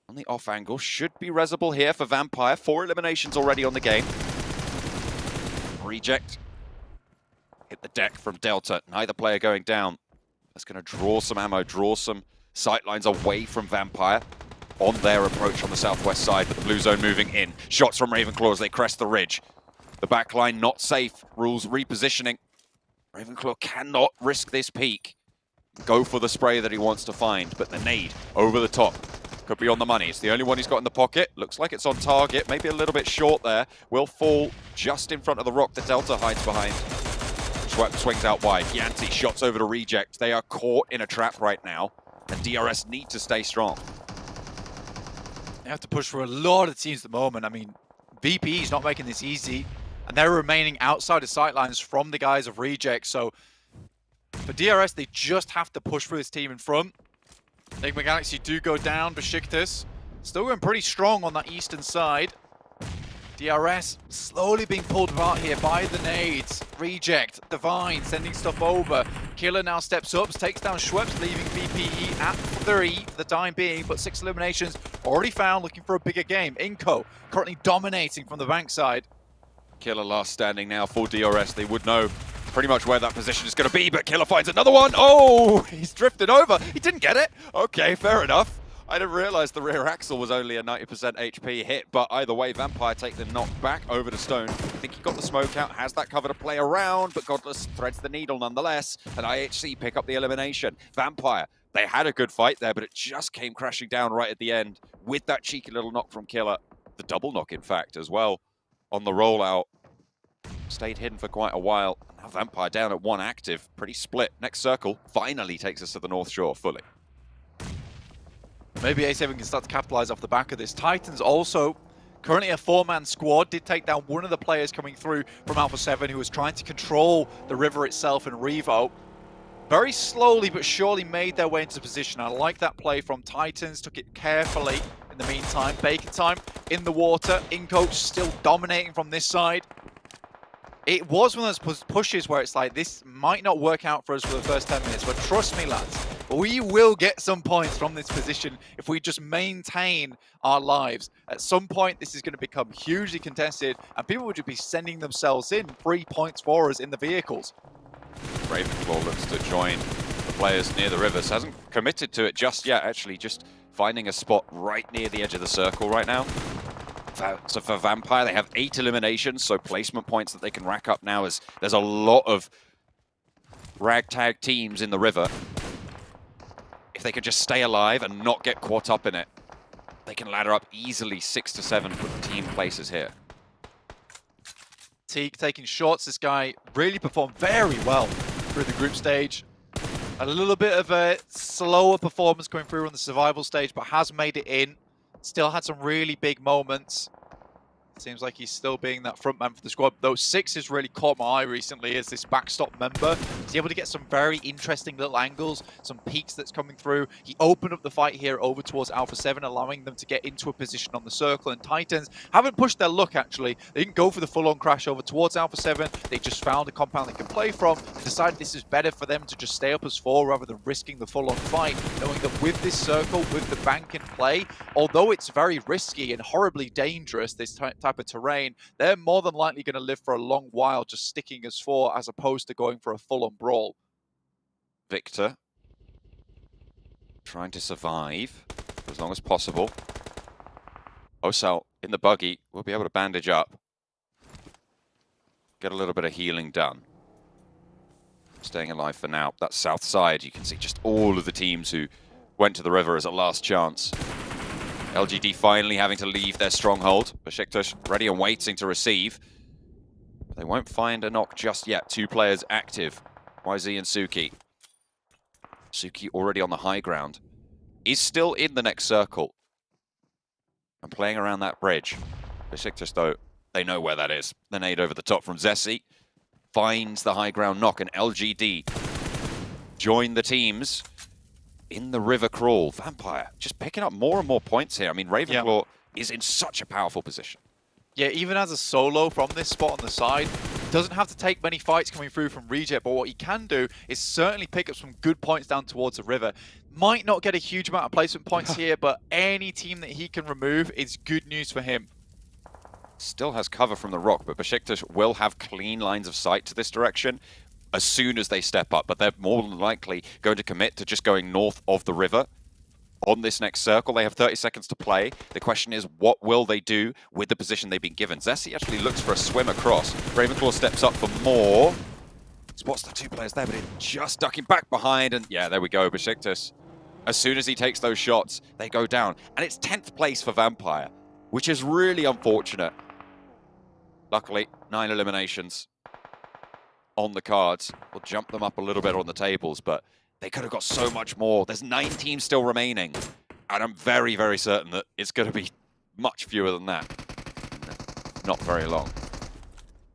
On the off angle, should be resable here for Vampire. 4 eliminations already on the game. Reject. Hit the deck from Delta. Neither player going down. That's going to draw some ammo, draw some sightlines away from Vampire on their approach on the southwest side, but the blue zone moving in. Shots from Ravenclaw as they crest the ridge. The backline not safe. Rules repositioning. Ravenclaw cannot risk this peak. Go for the spray that he wants to find, but the nade over the top. Could be on the money. It's the only one he's got in the pocket. Looks like it's on target. Maybe a little bit short there. Will fall just in front of the rock that Delta hides behind. Schwepp swings out wide. Yanti shots over to Reject. They are caught in a trap right now, and DRS need to stay strong. They have to push for a lot of teams at the moment. I mean, VPE is not making this easy, and they're remaining outside of sightlines from the guys of Reject. So for DRS, they just have to push for this team in front. Enigma Galaxy do go down. Besiktas still going pretty strong on that eastern side. DRS slowly being pulled apart here by the nades. Reject, Divine sending stuff over. Killer now steps up, takes down Schweppes, leaving VPE at 3 for the time being, but 6 eliminations already found, looking for a bigger game. iNCO currently dominating from the bank side. Killer last standing now for DRS. They would know pretty much where that position is going to be, but Killer finds another one. Oh, he's drifted over. He didn't get it. Okay, fair enough. I didn't realize the rear axle was only a 90% HP hit, but either way, Vampire take the knock back over to Stone. I think he got the smoke out, has that cover to play around, but Godless threads the needle nonetheless, and IHC pick up the elimination. Vampire, they had a good fight there, but it just came crashing down right at the end with that cheeky little knock from Killer. The double knock, in fact, as well, on the rollout. Stayed hidden for quite a while. Now Vampire down at 1 active, pretty split. Next circle finally takes us to the North Shore fully. Maybe A7 can start to capitalize off the back of this. Titans also currently a 4-man squad. Did take down one of the players coming through from Alpha 7 who was trying to control the river itself in Revo. Very slowly but surely made their way into position. I like that play from Titans. Took it carefully in the meantime. Bacon time in the water. iNCO still dominating from this side. It was one of those pushes where it's like, this might not work out for us for the first 10 minutes, but trust me, lads, we will get some points from this position if we just maintain our lives. At some point, this is going to become hugely contested, and people would just be sending themselves in 3 points for us in the vehicles. Ravenclaw looks to join the players near the rivers. Hasn't committed to it just yet, actually, just finding a spot right near the edge of the circle right now. So for Vampire, they have 8 eliminations, so placement points that they can rack up now as there's a lot of ragtag teams in the river. If they can just stay alive and not get caught up in it, they can ladder up easily 6 to 7 team places here. Teague taking shots. This guy really performed very well through the group stage. A little bit of a slower performance going through on the survival stage, but has made it in. Still had some really big moments. Seems like he's still being that front man for the squad. Though 6 has really caught my eye recently as this backstop member. He's able to get some very interesting little angles, some peaks that's coming through. He opened up the fight here over towards Alpha 7, allowing them to get into a position on the circle. And Titans haven't pushed their luck, actually. They didn't go for the full-on crash over towards Alpha 7. They just found a compound they can play from and decided this is better for them to just stay up as 4 rather than risking the full-on fight, knowing that with this circle, with the bank in play, although it's very risky and horribly dangerous, this type of terrain, they're more than likely going to live for a long while just sticking as 4 as opposed to going for a full-on brawl. Victor trying to survive for as long as possible. Osal in the buggy will be able to bandage up, get a little bit of healing done. Staying alive for now. That south side, you can see just all of the teams who went to the river as a last chance. LGD finally having to leave their stronghold. Besiktas ready and waiting to receive. They won't find a knock just yet. 2 players active, YZ and Suki. Suki already on the high ground. Is still in the next circle and playing around that bridge. Besiktas, though, they know where that is. The nade over the top from Zessi finds the high ground knock, and LGD join the teams in the river crawl. Vampire just picking up more and more points here. I mean, Ravenclaw is in such a powerful position. Yeah, even as a solo from this spot on the side, doesn't have to take many fights coming through from Reject, but what he can do is certainly pick up some good points down towards the river. Might not get a huge amount of placement points here, but any team that he can remove is good news for him. Still has cover from the rock, but Besiktas will have clean lines of sight to this direction as soon as they step up, but they're more than likely going to commit to just going north of the river on this next circle. They have 30 seconds to play. The question is, what will they do with the position they've been given? Zessi actually looks for a swim across. Ravenclaw steps up for more. Spots the 2 players there, but it's just ducking back behind. And yeah, there we go, Besiktas. As soon as he takes those shots, they go down. And it's 10th place for Vampire, which is really unfortunate. Luckily, 9 eliminations on the cards. We'll jump them up a little bit on the tables, but they could have got so much more. There's 9 teams still remaining, and I'm very, very certain that it's going to be much fewer than that. Not very long.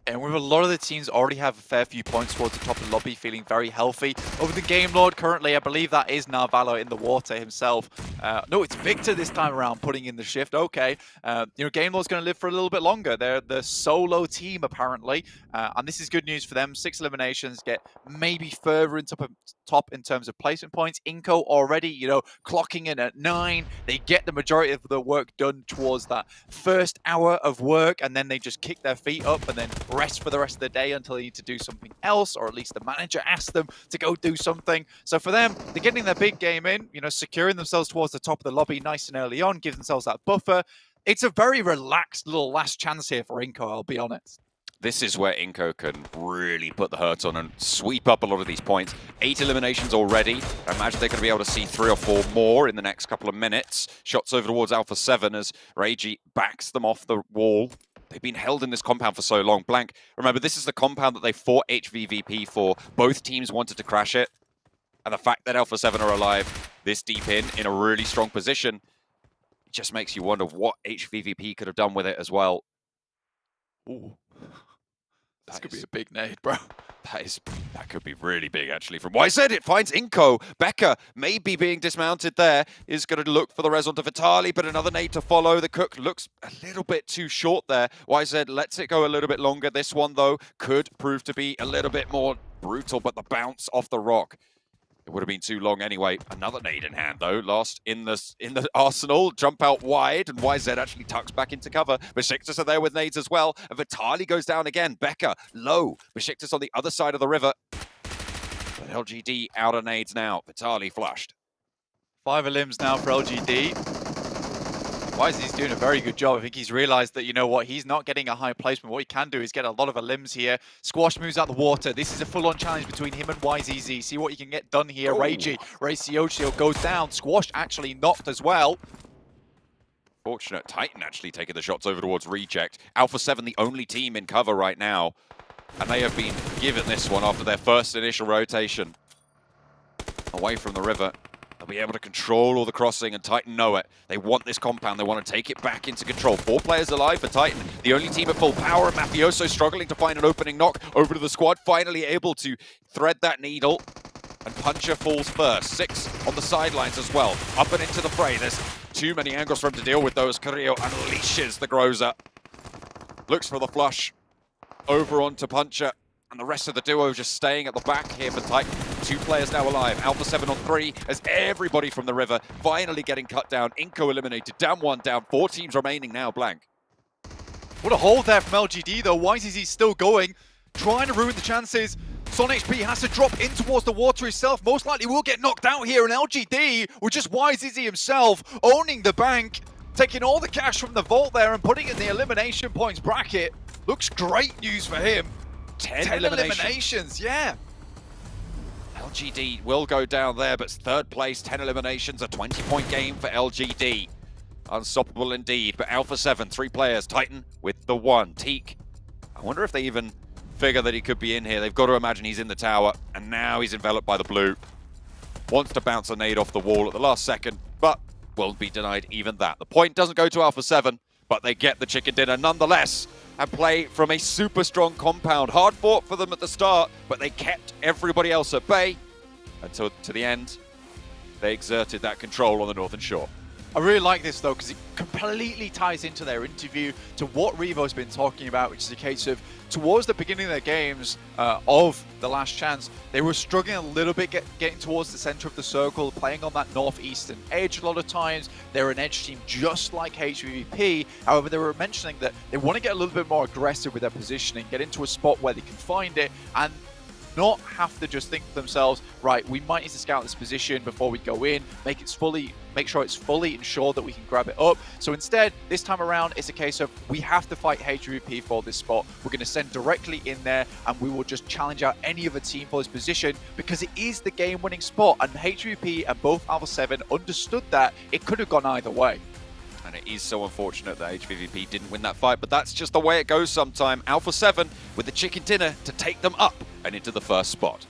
And with a lot of the teams already have a fair few points towards the top of the lobby, feeling very healthy. Over the Game Lord currently, I believe that is Narvalo in the water himself. No, it's Victor this time around putting in the shift. Okay, Game Lord's going to live for a little bit longer. They're the solo team apparently, and this is good news for them. 6 eliminations, get maybe further into top in terms of placement points. iNCO already, clocking in at 9. They get the majority of the work done towards that first hour of work, and then they just kick their feet up and then rest for the rest of the day until they need to do something else, or at least the manager asks them to go do something. So for them, they're getting their big game in, securing themselves towards the top of the lobby nice and early on, give themselves that buffer. It's a very relaxed little last chance here for iNCO, I'll be honest. This is where iNCO can really put the hurt on and sweep up a lot of these points. 8 eliminations already. I imagine they're going to be able to see 3 or 4 more in the next couple of minutes. Shots over towards Alpha 7 as Reiji backs them off the wall. They've been held in this compound for so long. Blank, remember, this is the compound that they fought HVVP for. Both teams wanted to crash it. And the fact that Alpha 7 are alive this deep in a really strong position, it just makes you wonder what HVVP could have done with it as well. Ooh. This could be a big nade, bro. That could be really big, actually. From YZ, it finds iNCO. Becca, maybe being dismounted there, is going to look for the res onto Vitali, but another nade to follow. The Cook looks a little bit too short there. YZ lets it go a little bit longer. This one, though, could prove to be a little bit more brutal, but the bounce off the rock, it would have been too long anyway. Another nade in hand, though. Lost in the arsenal. Jump out wide, and YZ actually tucks back into cover. Besiktas are there with nades as well. And Vitali goes down again. Becca, low. Besiktas on the other side of the river. But LGD out of nades now. Vitali flushed. 5 elims now for LGD. Wisey's doing a very good job. I think he's realized that, he's not getting a high placement. What he can do is get a lot of elims here. Squash moves out the water. This is a full-on challenge between him and YZZ. See what you can get done here. Reiji, Reiciocio goes down. Squash actually knocked as well. Fortunate. Titan actually taking the shots over towards Reject. Alpha 7, the only team in cover right now. And they have been given this one after their first initial rotation. Away from the river. They'll be able to control all the crossing, and Titan know it. They want this compound. They want to take it back into control. 4 players alive for Titan. The only team at full power. Mafioso struggling to find an opening knock over to the squad. Finally able to thread that needle. And Puncher falls first. 6 on the sidelines as well. Up and into the fray. There's too many angles for him to deal with, though, as Carrillo unleashes the Groza. Looks for the flush. Over onto Puncher. And the rest of the duo just staying at the back here for Titan. 2 players now alive. Alpha 7 on 3 as everybody from the river finally getting cut down. iNCO eliminated. Down 1, down 4 teams remaining now. Blank. What a hold there from LGD though. YZZ still going, trying to ruin the chances. Son HP has to drop in towards the water himself. Most likely will get knocked out here. And LGD, with just YZZ himself, owning the bank, taking all the cash from the vault there and putting it in the elimination points bracket. Looks great news for him. 10 eliminations, yeah. LGD will go down there, but 3rd place, 10 eliminations, a 20-point game for LGD. Unstoppable indeed, but Alpha 7, 3 players, Titan with the 1. Teak, I wonder if they even figure that he could be in here. They've got to imagine he's in the tower, and now he's enveloped by the blue. Wants to bounce a nade off the wall at the last second, but will be denied even that. The point doesn't go to Alpha 7, but they get the chicken dinner nonetheless. And play from a super strong compound. Hard fought for them at the start, but they kept everybody else at bay until to the end. They exerted that control on the Northern Shore. I really like this though, because it completely ties into their interview to what Revo's been talking about, which is a case of towards the beginning of their games of the last chance, they were struggling a little bit getting towards the center of the circle, playing on that northeastern edge a lot of times. They're an edge team just like HVVP. However, they were mentioning that they want to get a little bit more aggressive with their positioning, get into a spot where they can find it, and not have to just think to themselves, right, we might need to scout this position before we go in, make sure it's fully ensured that we can grab it up. So instead, this time around, it's a case of we have to fight HVVP for this spot. We're going to send directly in there, and we will just challenge out any other team for this position because it is the game-winning spot. And HVVP and both Alpha 7 understood that it could have gone either way. And it is so unfortunate that HVVP didn't win that fight, but that's just the way it goes sometime. Alpha 7 with the chicken dinner to take them up and into the first spot.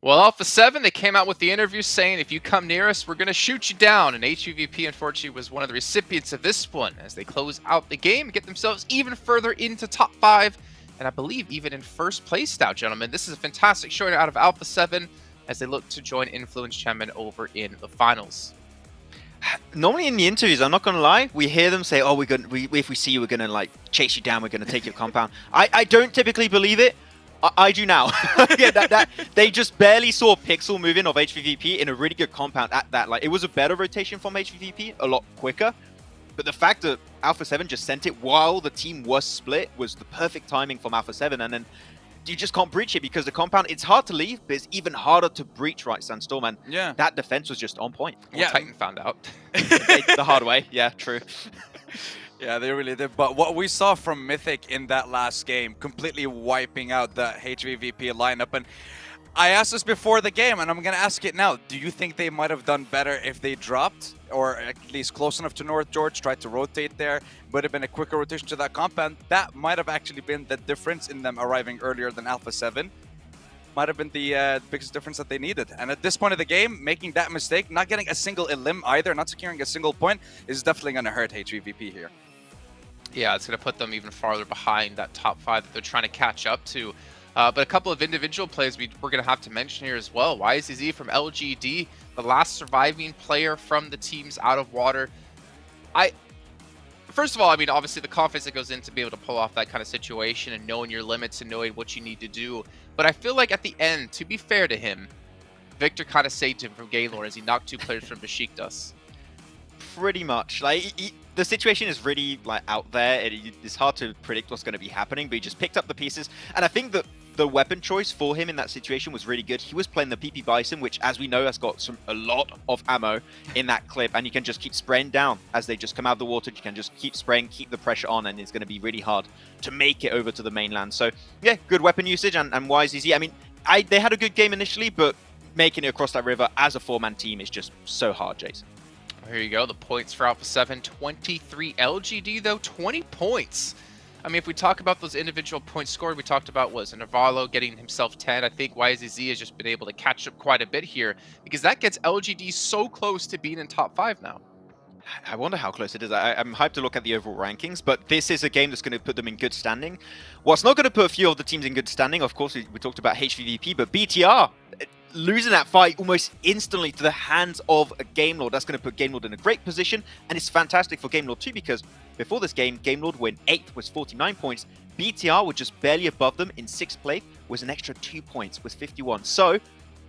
Well, Alpha 7, they came out with the interview saying, if you come near us, we're going to shoot you down. And HVVP, unfortunately, was one of the recipients of this one as they close out the game and get themselves even further into top 5. And I believe even in first place now, gentlemen. This is a fantastic showing out of Alpha 7 as they look to join Influence Chairman over in the finals. Normally in the interviews, I'm not going to lie, we hear them say, oh, if we see you, we're going to like chase you down, we're going to take your compound. I don't typically believe it. I do now. Yeah, they just barely saw a pixel moving of HVVP in a really good compound at that. Like, it was a better rotation from HVVP, a lot quicker. But the fact that Alpha 7 just sent it while the team was split was the perfect timing from Alpha 7. And then you just can't breach it because the compound, it's hard to leave, but it's even harder to breach, right, Sandstorm? And that defense was just on point. Well, Titan found out. The hard way. Yeah, true. Yeah, they really did. But what we saw from Mythic in that last game, completely wiping out the HVVP lineup. And I asked this before the game, and I'm going to ask it now. Do you think they might have done better if they dropped, or at least close enough to North George, tried to rotate there? Would have been a quicker rotation to that compound. That might have actually been the difference in them arriving earlier than Alpha 7. Might have been the biggest difference that they needed. And at this point of the game, making that mistake, not getting a single elim either, not securing a single point, is definitely going to hurt HVVP here. Yeah, it's going to put them even farther behind that top 5 that they're trying to catch up to. But a couple of individual plays we're going to have to mention here as well. YZZ from LGD, the last surviving player from the teams out of water. First of all, I mean, obviously the confidence that goes in to be able to pull off that kind of situation and knowing your limits and knowing what you need to do. But I feel like at the end, to be fair to him, Victor kind of saved him from Gaylord as he knocked 2 players from Besiktas. Pretty much. Like, the situation is really like out there. It's hard to predict what's going to be happening, but he just picked up the pieces. And I think that the weapon choice for him in that situation was really good. He was playing the PP Bison, which, as we know, has got a lot of ammo in that clip, and you can just keep spraying down as they just come out of the water. You can just keep spraying, keep the pressure on, and it's going to be really hard to make it over to the mainland. So, yeah, good weapon usage, and YZZ. I mean, they had a good game initially, but making it across that river as a 4-man team is just so hard, Jason. Here you go, the points for Alpha 7, 23. LGD, though, 20 points. I mean, if we talk about those individual points scored, we talked about Navarro getting himself 10. I think YZZ has just been able to catch up quite a bit here because that gets LGD so close to being in top 5 now. I wonder how close it is. I'm hyped to look at the overall rankings, but this is a game that's going to put them in good standing. What's not going to put a few of the teams in good standing, of course, we talked about HVVP, but BTR losing that fight almost instantly to the hands of a Gamelord. That's going to put Gamelord in a great position, and it's fantastic for Gamelord too, because before this game, Gamelord were in 8th with 49 points. BTR were just barely above them in 6th place, was an extra 2 points with 51. So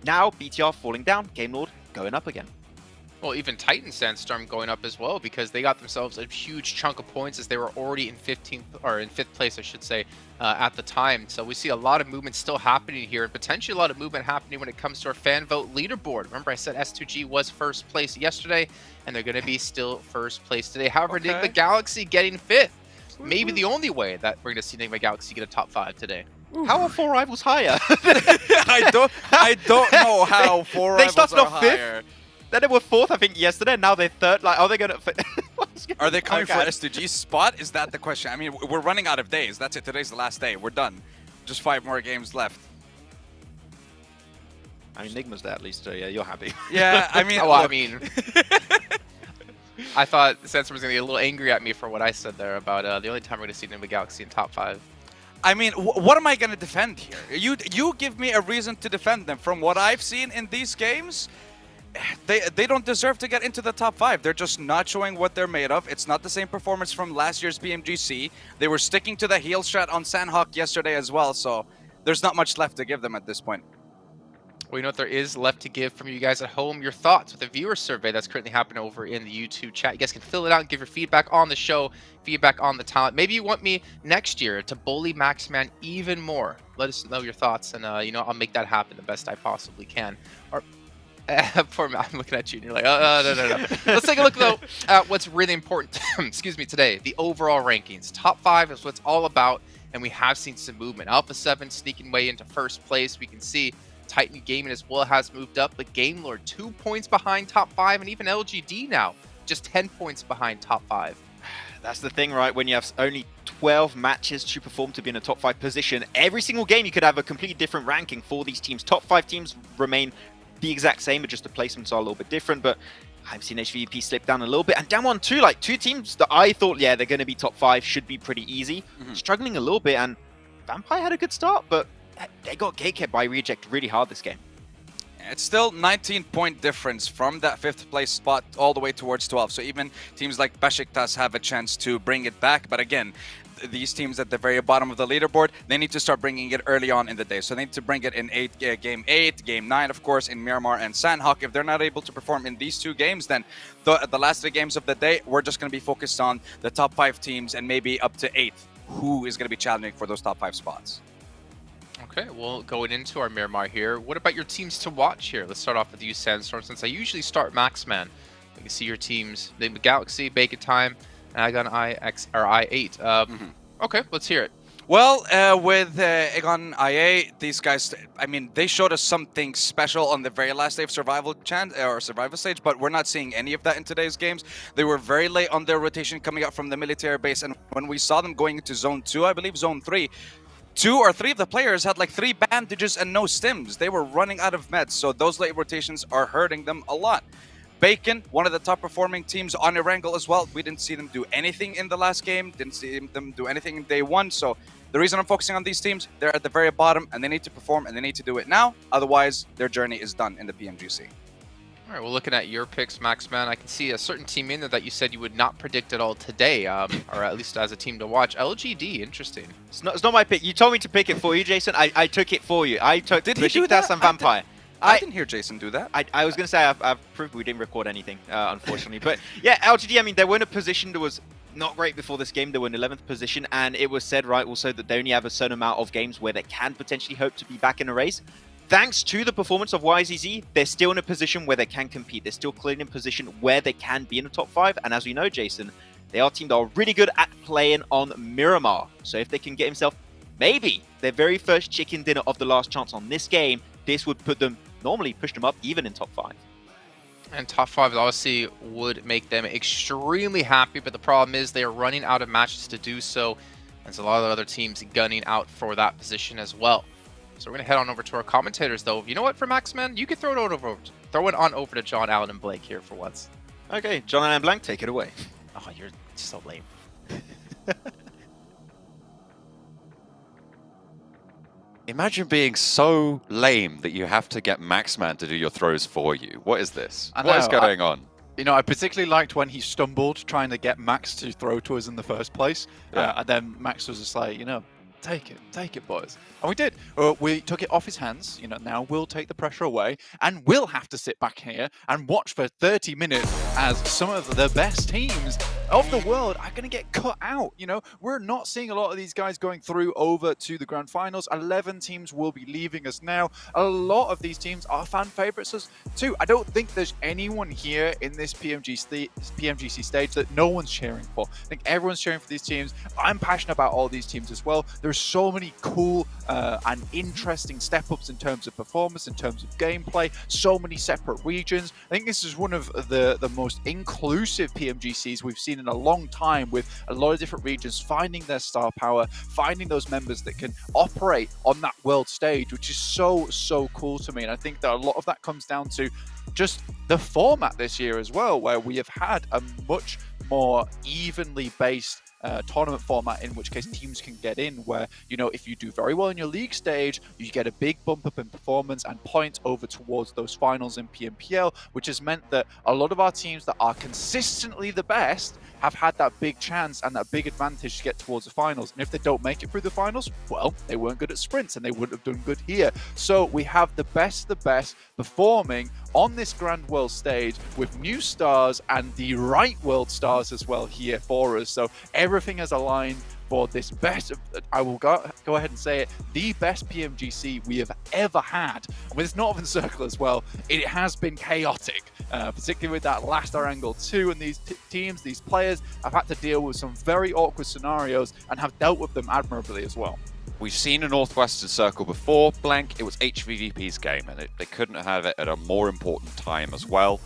now BTR falling down, Gamelord going up again. Well, even Titan Sandstorm going up as well because they got themselves a huge chunk of points as they were already in 15th or in 5th place, I should say, at the time. So we see a lot of movement still happening here, and potentially a lot of movement happening when it comes to our fan vote leaderboard. Remember, I said S2G was first place yesterday, and they're going to be still first place today. However, Okay. Enigma Galaxy getting 5th. Maybe the only way that we're going to see Enigma Galaxy get a top 5 today. How are 4 rivals higher? I don't know how 4 They rivals started are off 5th. higher. Then they were 4th, I think, yesterday. Now they're 3rd. Like, are they going to... Are they coming for Okay. SDG's spot? Is that the question? I mean, we're running out of days. That's it. Today's the last day. We're done. Just 5 more games left. I mean, Nigma's there at least, so yeah, you're happy. Yeah, I mean, Oh, I look, mean, I thought Sensor was going to get a little angry at me for what I said there about the only time we're going to see Nimba Galaxy in top 5. I mean, what am I going to defend here? You give me a reason to defend them. From what I've seen in these games, they don't deserve to get into the top 5. They're just not showing what they're made of. It's not the same performance from last year's PMGC. They were sticking to the heel strat on Sandhawk yesterday as well, so there's not much left to give them at this point. Well, you know what there is left to give from you guys at home? Your thoughts with the viewer survey that's currently happening over in the YouTube chat. You guys can fill it out and give your feedback on the show, feedback on the talent. Maybe you want me next year to bully Maxman even more. Let us know your thoughts, and you know, I'll make that happen the best I possibly can. Or, poor Matt, I'm looking at you, and you're like, no. Let's take a look, though, at what's really important, excuse me, today. The overall rankings. Top 5 is what it's all about, and we have seen some movement. Alpha 7 sneaking way into first place. We can see Titan Gaming as well has moved up, but Game Lord 2 points behind top 5, and even LGD now just 10 points behind top 5. That's the thing, right? When you have only 12 matches to perform to be in a top 5 position, every single game you could have a completely different ranking for these teams. Top 5 teams remain the exact same, but just the placements are a little bit different. But I've seen HVVP slip down a little bit, and Damwon too, like 2 teams that I thought, yeah, they're going to be top 5, should be pretty easy. Struggling a little bit, and Vampire had a good start, but they got gatekept by Reject really hard this game. It's still 19-point difference from that 5th place spot all the way towards 12. So even teams like Besiktas have a chance to bring it back. But again, these teams at the very bottom of the leaderboard, they need to start bringing it early on in the day. So they need to bring it in game 8, game 9, of course, in Miramar and Sandhawk. If they're not able to perform in these 2 games, then the last 3 games of the day, we're just going to be focused on the top 5 teams and maybe up to 8th, who is going to be challenging for those top 5 spots. Okay, well, going into our Miramar here, what about your teams to watch here? Let's start off with you, Sandstorm, since I usually start Maxman. We can see your teams, the Galaxy, Bacon Time, and I got an I8. Okay, let's hear it. Well, with Egon IA, these guys, I mean, they showed us something special on the very last day of survival stage, but we're not seeing any of that in today's games. They were very late on their rotation coming out from the military base, and when we saw them going into Zone 2, I believe Zone 3, 2 or 3 of the players had like 3 bandages and no stims. They were running out of meds, so those late rotations are hurting them a lot. Bacon, one of the top performing teams on Erangel as well. We didn't see them do anything in the last game, didn't see them do anything in day 1, so the reason I'm focusing on these teams, they're at the very bottom and they need to perform and they need to do it now, otherwise their journey is done in the PMGC. All right, well, looking at your picks, Maxman, I can see a certain team in there that you said you would not predict at all today, or at least as a team to watch. LGD, interesting. It's not my pick. You told me to pick it for you, Jason. I took it for you. I took Besiktas and Vampire. I didn't hear Jason do that. I was going to say I've proved we didn't record anything, unfortunately. But yeah, LGD, I mean, they were in a position that was not great before this game. They were in 11th position, and it was said, right, also that they only have a certain amount of games where they can potentially hope to be back in a race. Thanks to the performance of YZZ, they're still in a position where they can compete. They're still clearly in a position where they can be in the top 5. And as we know, Jason, they are a team that are really good at playing on Miramar. So if they can get himself maybe their very first chicken dinner of the last chance on this game, this would put them, normally push them up even in top 5. And top 5 obviously would make them extremely happy, but the problem is they are running out of matches to do so. There's a lot of other teams gunning out for that position as well. So we're going to head on over to our commentators, though. You know what, for Maxman? You can throw it on over to John, Allen, and Blake here for once. Okay, John, Allen, and Blank, take it away. Oh, you're so lame. Imagine being so lame that you have to get Maxman to do your throws for you. What is this? What is going on? You know, I particularly liked when he stumbled trying to get Max to throw to us in the first place. And then Max was just like, you know, take it, boys. And we did. We took it off his hands. You know, now we'll take the pressure away, and we'll have to sit back here and watch for 30 minutes as some of the best teams of the world are going to get cut out. You know, we're not seeing a lot of these guys going through over to the grand finals. 11 teams will be leaving us now. A lot of these teams are fan favorites too. I don't think there's anyone here in this PMGC stage that no one's cheering for. I think everyone's cheering for these teams. I'm passionate about all these teams as well. There's so many cool and interesting step-ups in terms of performance, in terms of gameplay, so many separate regions. I think this is one of the most inclusive PMGCs we've seen seen in a long time, with a lot of different regions finding their star power, finding those members that can operate on that world stage, which is so cool to me. And I think that a lot of that comes down to just the format this year as well, where we have had a much more evenly based tournament format, in which case teams can get in, where, you know, if you do very well in your league stage, you get a big bump up in performance and points over towards those finals in PMPL, which has meant that a lot of our teams that are consistently the best have had that big chance and that big advantage to get towards the finals. And if they don't make it through the finals, well, they weren't good at sprints and they wouldn't have done good here. So we have the best performing on this grand world stage, with new stars and the right world stars as well here for us. So everything has aligned for this best, I will go ahead and say it, the best PMGC we have ever had. And with this Northern Circle as well, it has been chaotic, particularly with that last Angle 2, and these teams, these players have had to deal with some very awkward scenarios and have dealt with them admirably as well. We've seen a Northwestern Circle before, Blank. It was HVVP's game, and they couldn't have it at a more important time as well.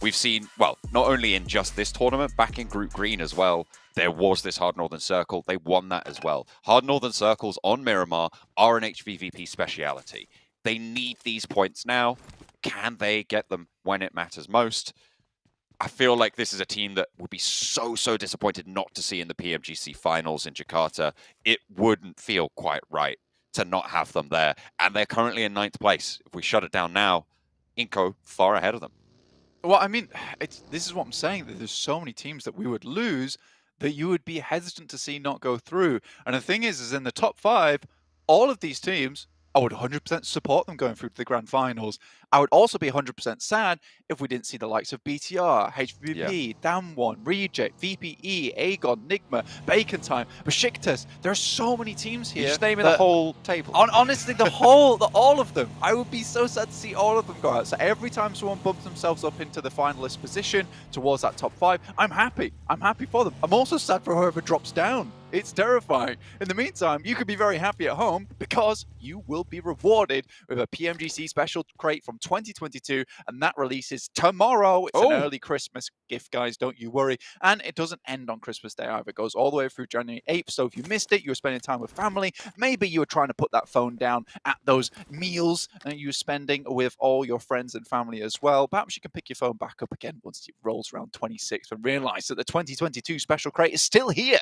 We've seen, well, not only in just this tournament, back in Group Green as well, there was this Hard Northern Circle. They won that as well. Hard Northern Circles on Miramar are an HVVP speciality. They need these points now. Can they get them when it matters most? I feel like this is a team that would be so disappointed not to see in the PMGC Finals in Jakarta. It wouldn't feel quite right to not have them there. And they're currently in 9th place. If we shut it down now, iNCO far ahead of them. Well, I mean, this is what I'm saying, that there's so many teams that we would lose that you would be hesitant to see not go through. And the thing is in the top 5, all of these teams, I would 100% support them going through to the grand finals. I would also be 100% sad if we didn't see the likes of BTR, HVVP, Damwon, Reject, VPE, Aegon, Nigma, Bacon Time, Besiktas. There are so many teams here. You just name the whole table. Honestly, all of them. I would be so sad to see all of them go out. So every time someone bumps themselves up into the finalist position towards that top 5, I'm happy. I'm happy for them. I'm also sad for whoever drops down. It's terrifying. In the meantime, you could be very happy at home because you will be rewarded with a PMGC special crate from 2022, and that releases tomorrow. It's an early Christmas gift, guys, don't you worry. And it doesn't end on Christmas Day either. It goes all the way through January 8th. So if you missed it, you were spending time with family, maybe you were trying to put that phone down at those meals and you were spending with all your friends and family as well. Perhaps you can pick your phone back up again once it rolls around 26th and realize that the 2022 special crate is still here.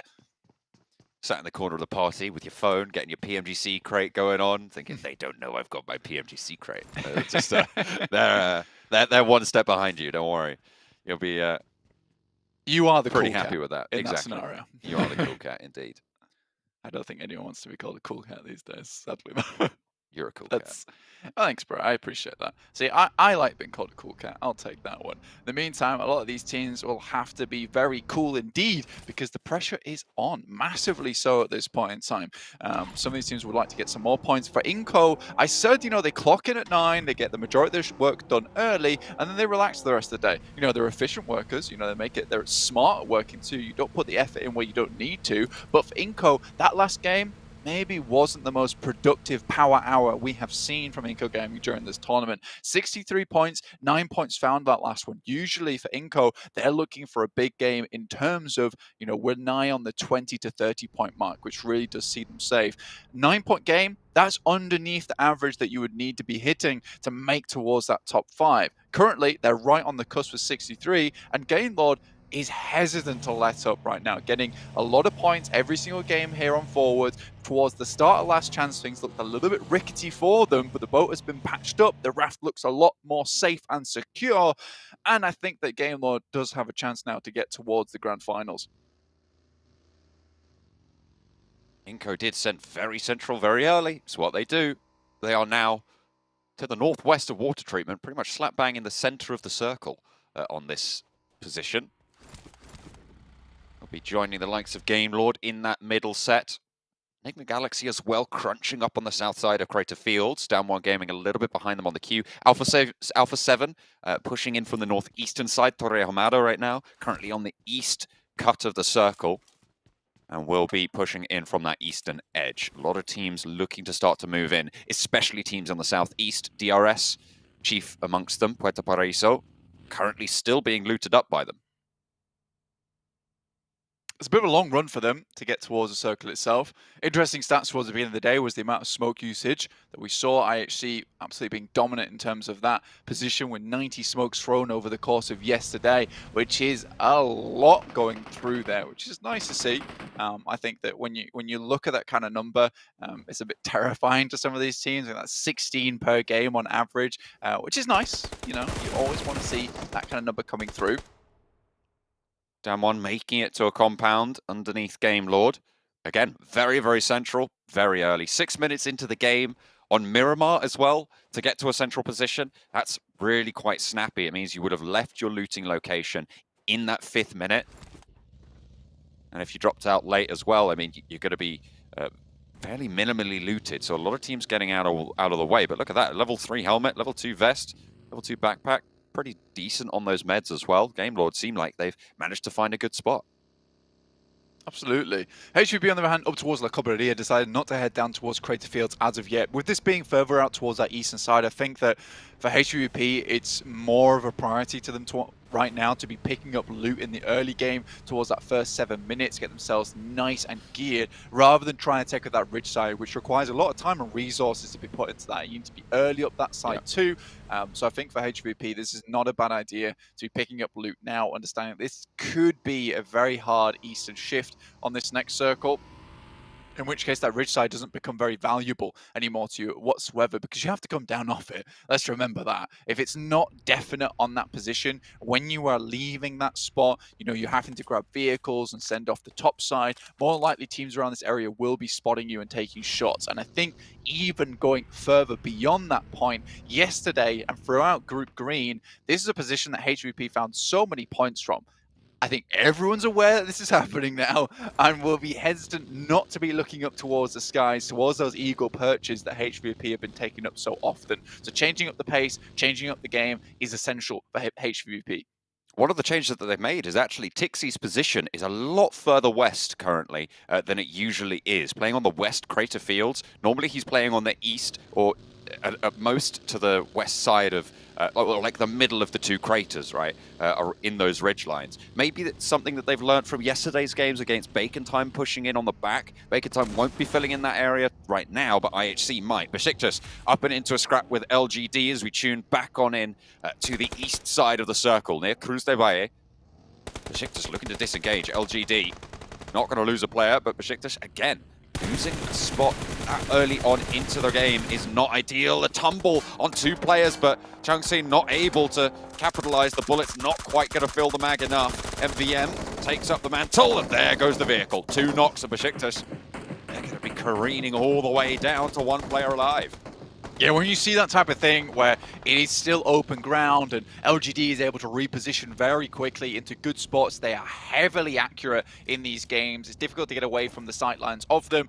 Sat in the corner of the party with your phone, getting your PMGC crate going on, thinking they don't know I've got my PMGC crate. They're one step behind you. Don't worry, you'll be. You are the pretty cool happy cat with that. in Exactly. that scenario. You are the cool cat, indeed. I don't think anyone wants to be called a cool cat these days, sadly. You're a cool cat. Thanks, bro. I appreciate that. See, I like being called a cool cat. I'll take that one. In the meantime, a lot of these teams will have to be very cool indeed, because the pressure is on, massively so at this point in time. Some of these teams would like to get some more points. For iNCO, I said, you know, they clock in at 9, they get the majority of their work done early, and then they relax the rest of the day. You know, they're efficient workers. You know, they're smart at working too. You don't put the effort in where you don't need to. But for iNCO, that last game maybe wasn't the most productive power hour we have seen from iNCO Gaming during this tournament. 63 points, 9 points found that last one. Usually for iNCO, they're looking for a big game in terms of, you know, we're nigh on the 20 to 30 point mark, which really does see them safe. 9-point game, that's underneath the average that you would need to be hitting to make towards that top 5. Currently, they're right on the cusp of 63, and Gainlord is hesitant to let up right now, getting a lot of points every single game here on forward. Towards the start of last chance, things looked a little bit rickety for them, but the boat has been patched up. The raft looks a lot more safe and secure, and I think that Gainlord does have a chance now to get towards the grand finals. iNCO did send very central very early. It's what they do. They are now to the northwest of water treatment, pretty much slap bang in the center of the circle on this position. They'll be joining the likes of Gainlord in that middle set. Enigma Galaxy as well, crunching up on the south side of Crater Fields. Damwon Gaming a little bit behind them on the queue. Alpha 7 pushing in from the northeastern side. Torre Hamada right now, currently on the east cut of the circle. And will be pushing in from that eastern edge. A lot of teams looking to start to move in, especially teams on the southeast. DRS, chief amongst them, Puerto Paraíso, currently still being looted up by them. It's a bit of a long run for them to get towards the circle itself. Interesting stats towards the beginning of the day was the amount of smoke usage that we saw. IHC absolutely being dominant in terms of that position with 90 smokes thrown over the course of yesterday, which is a lot going through there, which is nice to see. I think that when you look at that kind of number, it's a bit terrifying to some of these teams. And that's 16 per game on average, which is nice. You know, you always want to see that kind of number coming through. Damwon making it to a compound underneath Game Lord. Again, very, very central, very early. 6 minutes into the game on Miramar as well to get to a central position. That's really quite snappy. It means you would have left your looting location in that 5th minute. And if you dropped out late as well, I mean, you're going to be fairly minimally looted. So a lot of teams getting out of the way. But look at that, level 3 helmet, level 2 vest, level 2 backpack. Pretty decent on those meds as well. Game Lord seem like they've managed to find a good spot. Absolutely. HVP on the other hand, up towards La Cobreria, decided not to head down towards Crater Fields as of yet. With this being further out towards that eastern side, I think that for HVP, it's more of a priority to them right now to be picking up loot in the early game towards that first 7 minutes, get themselves nice and geared, rather than trying to take up that ridge side, which requires a lot of time and resources to be put into that. You need to be early up that side too. So I think for HVP, this is not a bad idea to be picking up loot now, understanding this could be a very hard eastern shift on this next circle. In which case that ridge side doesn't become very valuable anymore to you whatsoever, because you have to come down off it. Let's remember that. If it's not definite on that position, when you are leaving that spot, you know, you're having to grab vehicles and send off the top side, more likely teams around this area will be spotting you and taking shots. And I think even going further beyond that point, yesterday and throughout Group Green, this is a position that HVP found so many points from. I think everyone's aware that this is happening now and will be hesitant not to be looking up towards the skies, towards those eagle perches that HVP have been taking up so often. So changing up the pace, changing up the game is essential for HVP. One of the changes that they've made is actually Tixie's position is a lot further west currently than it usually is. Playing on the west crater fields. Normally he's playing on the east or at most to the west side of, like the middle of the 2 craters, right, in those ridge lines. Maybe that's something that they've learned from yesterday's games against Bacon Time pushing in on the back. Bacon Time won't be filling in that area right now, but IHC might. Besiktas up and into a scrap with LGD as we tune back on in to the east side of the circle near Cruz de Valle. Besiktas looking to disengage. LGD not going to lose a player, but Besiktas again losing a spot that early on into the game is not ideal. A tumble on 2 players, but Changxin not able to capitalize. The bullet's not quite going to fill the mag enough. MVM takes up the mantle, and there goes the vehicle. 2 knocks of Besiktas. They're going to be careening all the way down to 1 player alive. Yeah, when you see that type of thing where it is still open ground and LGD is able to reposition very quickly into good spots, they are heavily accurate in these games. It's difficult to get away from the sightlines of them.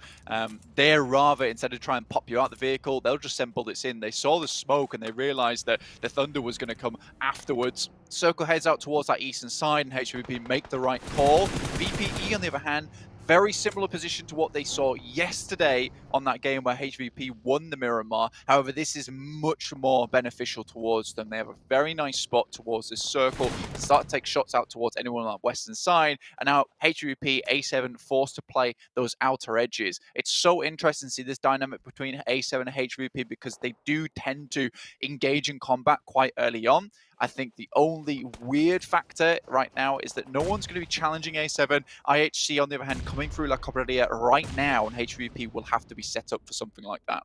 They're rather, instead of trying to pop you out the vehicle, they'll just send bullets in. They saw the smoke and they realized that the thunder was going to come afterwards. Circle heads out towards that eastern side and HVP make the right call. VPE, on the other hand, very similar position to what they saw yesterday on that game where HVP won the Miramar. However, this is much more beneficial towards them. They have a very nice spot towards this circle to start to take shots out towards anyone on that western side. And now HVP, A7 forced to play those outer edges. It's so interesting to see this dynamic between A7 and HVP because they do tend to engage in combat quite early on. I think the only weird factor right now is that no one's going to be challenging A7. IHC, on the other hand, coming through La Cobreria right now, and HVP will have to be set up for something like that.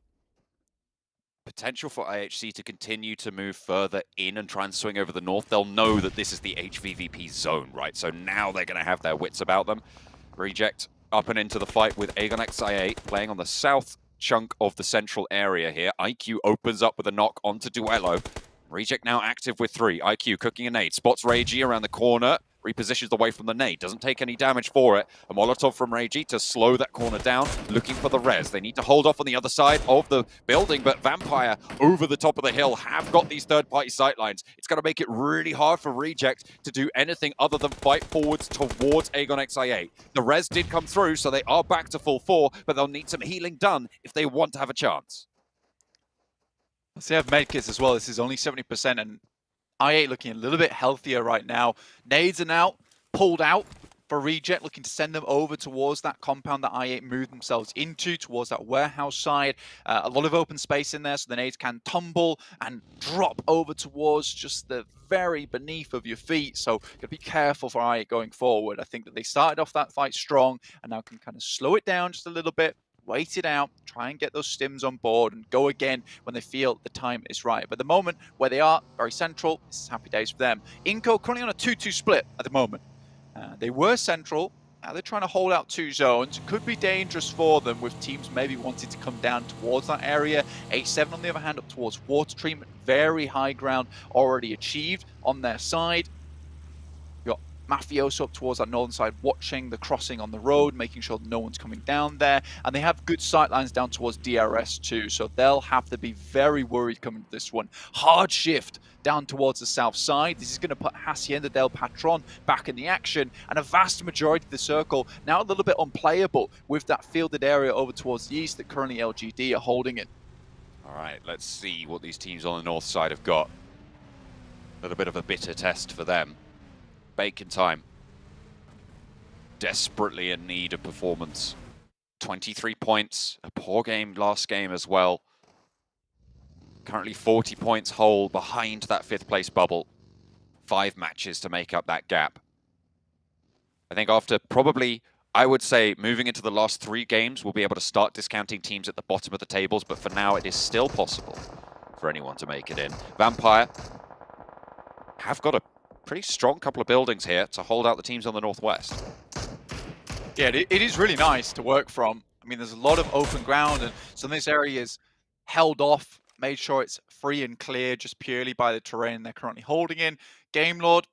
Potential for IHC to continue to move further in and try and swing over the north. They'll know that this is the HVVP zone, right? So now they're going to have their wits about them. Reject up and into the fight with Aegon XI8, playing on the south chunk of the central area here. iNCO opens up with a knock onto Duello. Reject now active with 3. iNCO cooking a nade. Spots Reiji around the corner. Repositions away from the nade. Doesn't take any damage for it. A Molotov from Reiji to slow that corner down. Looking for the res. They need to hold off on the other side of the building, but Vampire over the top of the hill have got these third-party sightlines. It's going to make it really hard for Reject to do anything other than fight forwards towards Aegon XI8. The res did come through, so they are back to full 4, but they'll need some healing done if they want to have a chance. So they have medkits as well. This is only 70%, and I8 looking a little bit healthier right now. Nades are now pulled out. for Reject, looking to send them over towards that compound that I8 moved themselves into, towards that warehouse side. A lot of open space in there, so the nades can tumble and drop over towards just the very beneath of your feet. So gotta be careful for I8 going forward. I think that they started off that fight strong and now can kind of slow it down just a little bit, wait it out, try and get those stims on board and go again when they feel the time is right. But at the moment, where they are, very central, this is happy days for them. iNCO currently on a 2-2 split at the moment. They were central, now they're trying to hold out 2 zones. Could be dangerous for them with teams maybe wanting to come down towards that area. H7 on the other hand up towards water treatment, very high ground already achieved on their side. Got Mafioso up towards that northern side, watching the crossing on the road, making sure that no one's coming down there. And they have good sightlines down towards DRS too, so they'll have to be very worried coming to this one. Hard shift down towards the south side. This is going to put Hacienda del Patron back in the action, and a vast majority of the circle now a little bit unplayable with that fielded area over towards the east that currently LGD are holding it. All right, let's see what these teams on the north side have got. A little bit of a bitter test for them. Bacon time. Desperately in need of performance. 23 points, a poor game last game as well. Currently 40 points whole behind that 5th place bubble. 5 matches to make up that gap. I think after probably, I would say, moving into the last 3 games, we'll be able to start discounting teams at the bottom of the tables, but for now it is still possible for anyone to make it in. Vampire have got a pretty strong couple of buildings here to hold out the teams on the northwest. Yeah, it is really nice to work from. I mean, there's a lot of open ground, and some of this area is held off, made sure it's free and clear just purely by the terrain they're currently holding in. Game Lord,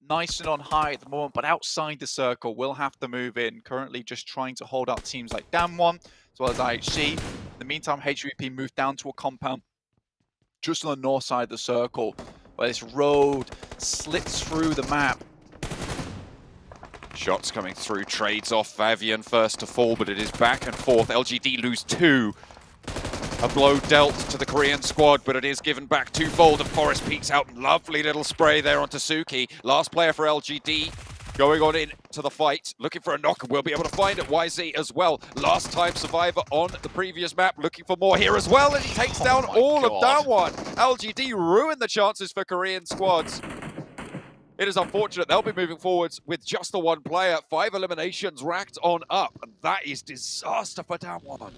nice and on high at the moment, but outside the circle, will have to move in. Currently just trying to hold out teams like Damwon, as well as IHC. In the meantime, HVVP moved down to a compound just on the north side of the circle, where this road slits through the map. Shots coming through, trades off. Vavian first to fall, but it is back and forth. LGD lose 2. A blow dealt to the Korean squad, but it is given back twofold, and Forrest peeks out. Lovely little spray there onto Suki. Last player for LGD going on into the fight, looking for a knock, and we'll be able to find it. YZ as well. Last time survivor on the previous map, looking for more here as well, and he takes down all of that one. LGD ruined the chances for Korean squads. It is unfortunate they'll be moving forwards with just the 1 player. 5 eliminations racked on up, and that is disaster for Damwon.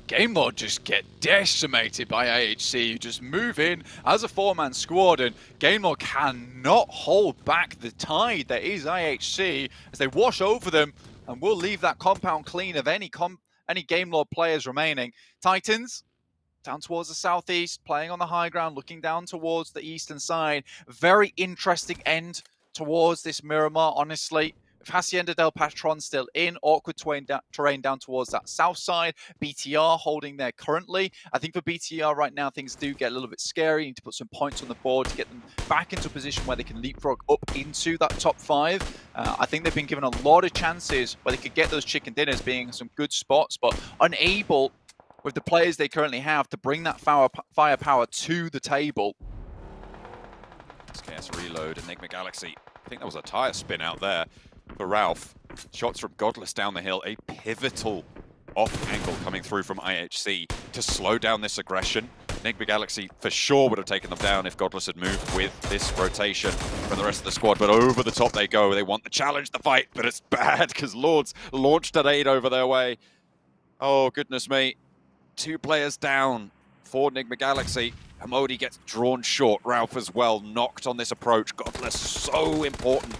Game Lord just get decimated by IHC, who just move in as a 4-man squad, and Game Lord cannot hold back the tide that is IHC as they wash over them, and will leave that compound clean of any Game Lord players remaining. Titans down towards the southeast, playing on the high ground, looking down towards the eastern side. Very interesting end towards this Miramar, honestly. With Hacienda del Patron still in, awkward terrain down towards that south side. BTR holding there currently. I think for BTR right now, things do get a little bit scary. You need to put some points on the board to get them back into a position where they can leapfrog up into that top 5. I think they've been given a lot of chances where they could get those chicken dinners, being some good spots, but unable with the players they currently have to bring that firepower to the table. Scarce reload, Enigma Galaxy. I think that was a tire spin out there for Ralph. Shots from Godless down the hill. A pivotal off angle coming through from IHC to slow down this aggression. Enigma Galaxy for sure would have taken them down if Godless had moved with this rotation from the rest of the squad, but over the top they go. They want the challenge, the fight, but it's bad because Lords launched an aid over their way. Oh, goodness me. 2 players down for Enigma Galaxy. Hamodi gets drawn short. Ralph as well, knocked on this approach. Godless, so important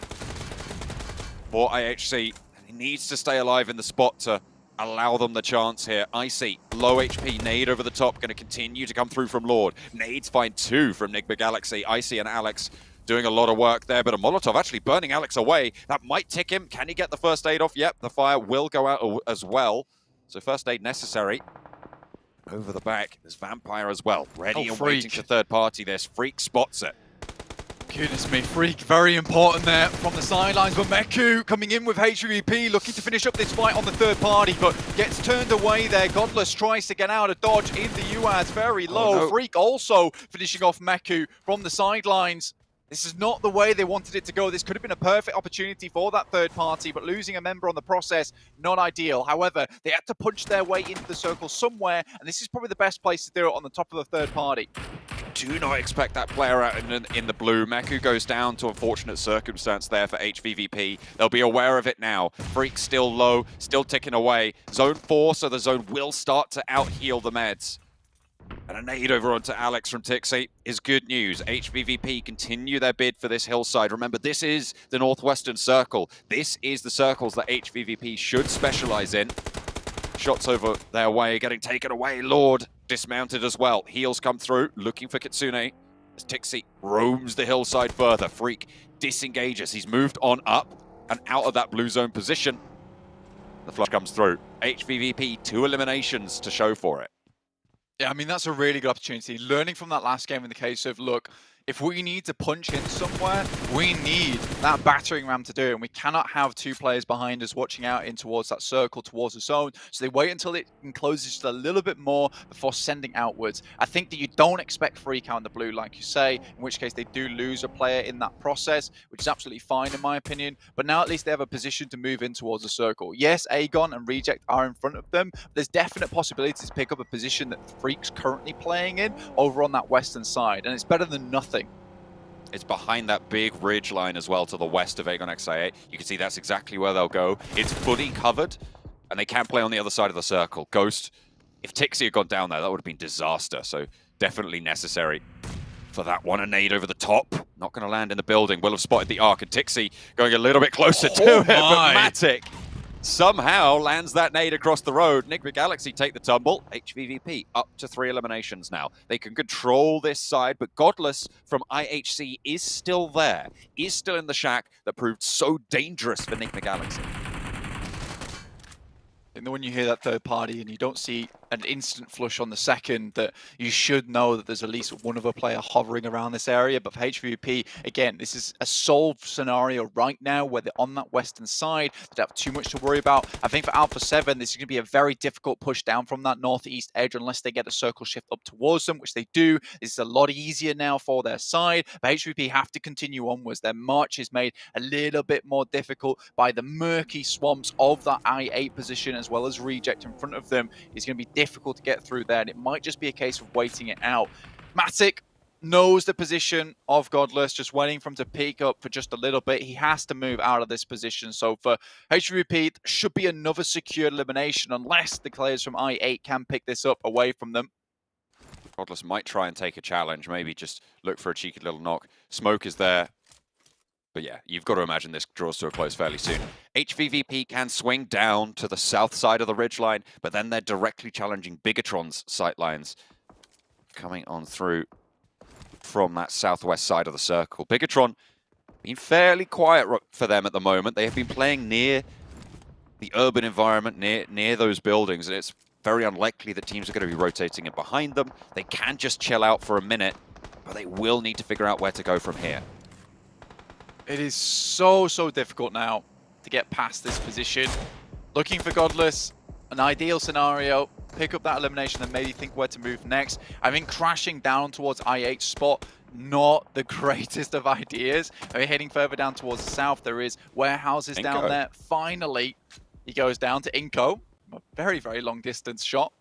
for IHC. He needs to stay alive in the spot to allow them the chance here. Icy, low HP, nade over the top, going to continue to come through from Lord. Nades find 2 from Enigma Galaxy. Icy and Alex doing a lot of work there, but a Molotov actually burning Alex away. That might tick him. Can he get the first aid off? Yep, the fire will go out as well. So first aid necessary. Over the back, there's Vampire as well. Ready and waiting for third party. There's Freak spots it. Goodness me, Freak, very important there from the sidelines. But Meku coming in with HVVP, looking to finish up this fight on the third party, but gets turned away there. Godless tries to get out of dodge in the UAZ, very low. Oh, no. Freak also finishing off Meku from the sidelines. This is not the way they wanted it to go. This could have been a perfect opportunity for that third party, but losing a member on the process, not ideal. However, they had to punch their way into the circle somewhere, and this is probably the best place to do it on the top of the third party. Do not expect that player out in the blue. Meku goes down to unfortunate circumstance there for HVVP. They'll be aware of it now. Freak still low, still ticking away. Zone 4, so the zone will start to out-heal the meds. And a nade over onto Alex from Tixie is good news. HVVP continue their bid for this hillside. Remember, this is the Northwestern Circle. This is the circles that HVVP should specialize in. Shots over their way, getting taken away. Lord dismounted as well. Heals come through, looking for Kitsune. As Tixie roams the hillside further. Freak disengages. He's moved on up and out of that blue zone position. The flush comes through. HVVP, 2 eliminations to show for it. Yeah, I mean, that's a really good opportunity. Learning from that last game in the case of, look, if we need to punch in somewhere, we need that battering ram to do it. And we cannot have 2 players behind us watching out in towards that circle, towards the zone. So they wait until it encloses just a little bit more before sending outwards. I think that you don't expect Freak out in the blue, like you say, in which case they do lose a player in that process, which is absolutely fine in my opinion. But now at least they have a position to move in towards the circle. Yes, Aegon and Reject are in front of them, but there's definite possibility to pick up a position that Freak's currently playing in over on that western side. And it's better than nothing. It's behind that big ridge line as well to the west of Aegon XIA. You can see that's exactly where they'll go. It's fully covered, and they can play on the other side of the circle. Ghost, if Tixie had gone down there, that would have been disaster. So definitely necessary for that one. A nade over the top. Not going to land in the building. Will have spotted the arc, and Tixie going a little bit closer to it. But Matic somehow lands that nade across the road. Nick Galaxy take the tumble. HVVP up to 3 eliminations now. They can control this side, but Godless from IHC is still there. Is still in the shack that proved so dangerous for Nick Galaxy. And when you hear that third party and you don't see an instant flush on the second, that you should know that there's at least one other player hovering around this area. But for HVP, again, this is a solved scenario right now where they're on that western side. They don't have too much to worry about. I think for Alpha 7, this is going to be a very difficult push down from that northeast edge unless they get a circle shift up towards them, which they do. It's a lot easier now for their side. But HVP have to continue onwards. Their march is made a little bit more difficult by the murky swamps of that I-8 position, as well as Reject in front of them. It's going to be difficult to get through there, and it might just be a case of waiting it out. Matic knows the position of Godless, just waiting for him to peek up for just a little bit. He has to move out of this position. So for HVP, should be another secure elimination unless the players from I-8 can pick this up away from them. Godless might try and take a challenge, maybe just look for a cheeky little knock. Smoke is there. But yeah, you've got to imagine this draws to a close fairly soon. HVVP can swing down to the south side of the ridgeline, but then they're directly challenging Bigatron's sightlines coming on through from that southwest side of the circle. Bigatron been fairly quiet for them at the moment. They have been playing near the urban environment, near those buildings, and it's very unlikely that teams are going to be rotating in behind them. They can just chill out for a minute, but they will need to figure out where to go from here. It is so difficult now to get past this position. Looking for Godless, an ideal scenario, pick up that elimination and maybe think where to move next. I think crashing down towards I-8 spot, not the greatest of ideas. I mean, heading further down towards the south, there is warehouses down there. Finally, he goes down to iNCO. A very long distance shot.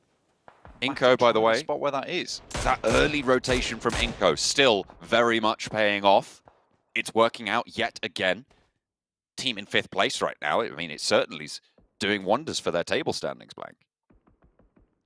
iNCO, by the way, spot where that is. That early rotation from iNCO still very much paying off. It's working out yet again. Team in 5th place right now. I mean, it certainly is doing wonders for their table standings, Blank.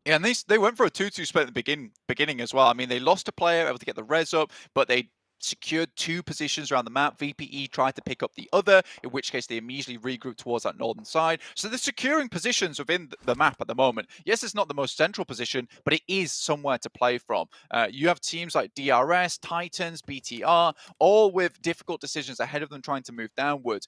Yeah, and they went for a 2-2 split at the beginning as well. I mean, they lost a player, able to get the res up, but they secured 2 positions around the map. VPE tried to pick up the other, in which case they immediately regrouped towards that northern side. So they're securing positions within the map at the moment. Yes, it's not the most central position, but it is somewhere to play from. You have teams like DRS, Titans, BTR, all with difficult decisions ahead of them trying to move downwards.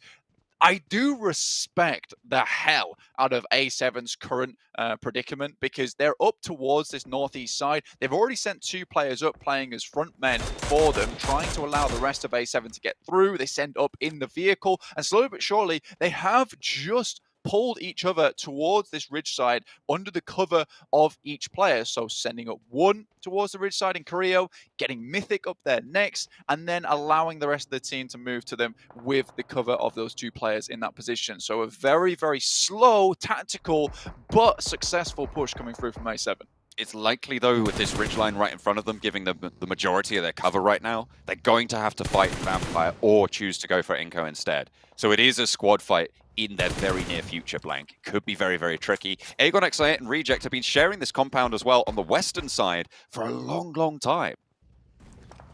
I do respect the hell out of A7's current predicament because they're up towards this northeast side. They've already sent 2 players up playing as front men for them, trying to allow the rest of A7 to get through. They send up in the vehicle, and slowly but surely, they have just pulled each other towards this ridge side under the cover of each player. So sending up one towards the ridge side in Carrillo, getting Mythic up there next, and then allowing the rest of the team to move to them with the cover of those two players in that position. So a very, very slow, tactical, but successful push coming through from A7. It's likely, though, with this ridgeline right in front of them, giving them the majority of their cover right now, they're going to have to fight Vampire or choose to go for iNCO instead. So it is a squad fight in their very near future, Blank. Could be very, very tricky. Aegon, X8, and Reject have been sharing this compound as well on the western side for a long, long time.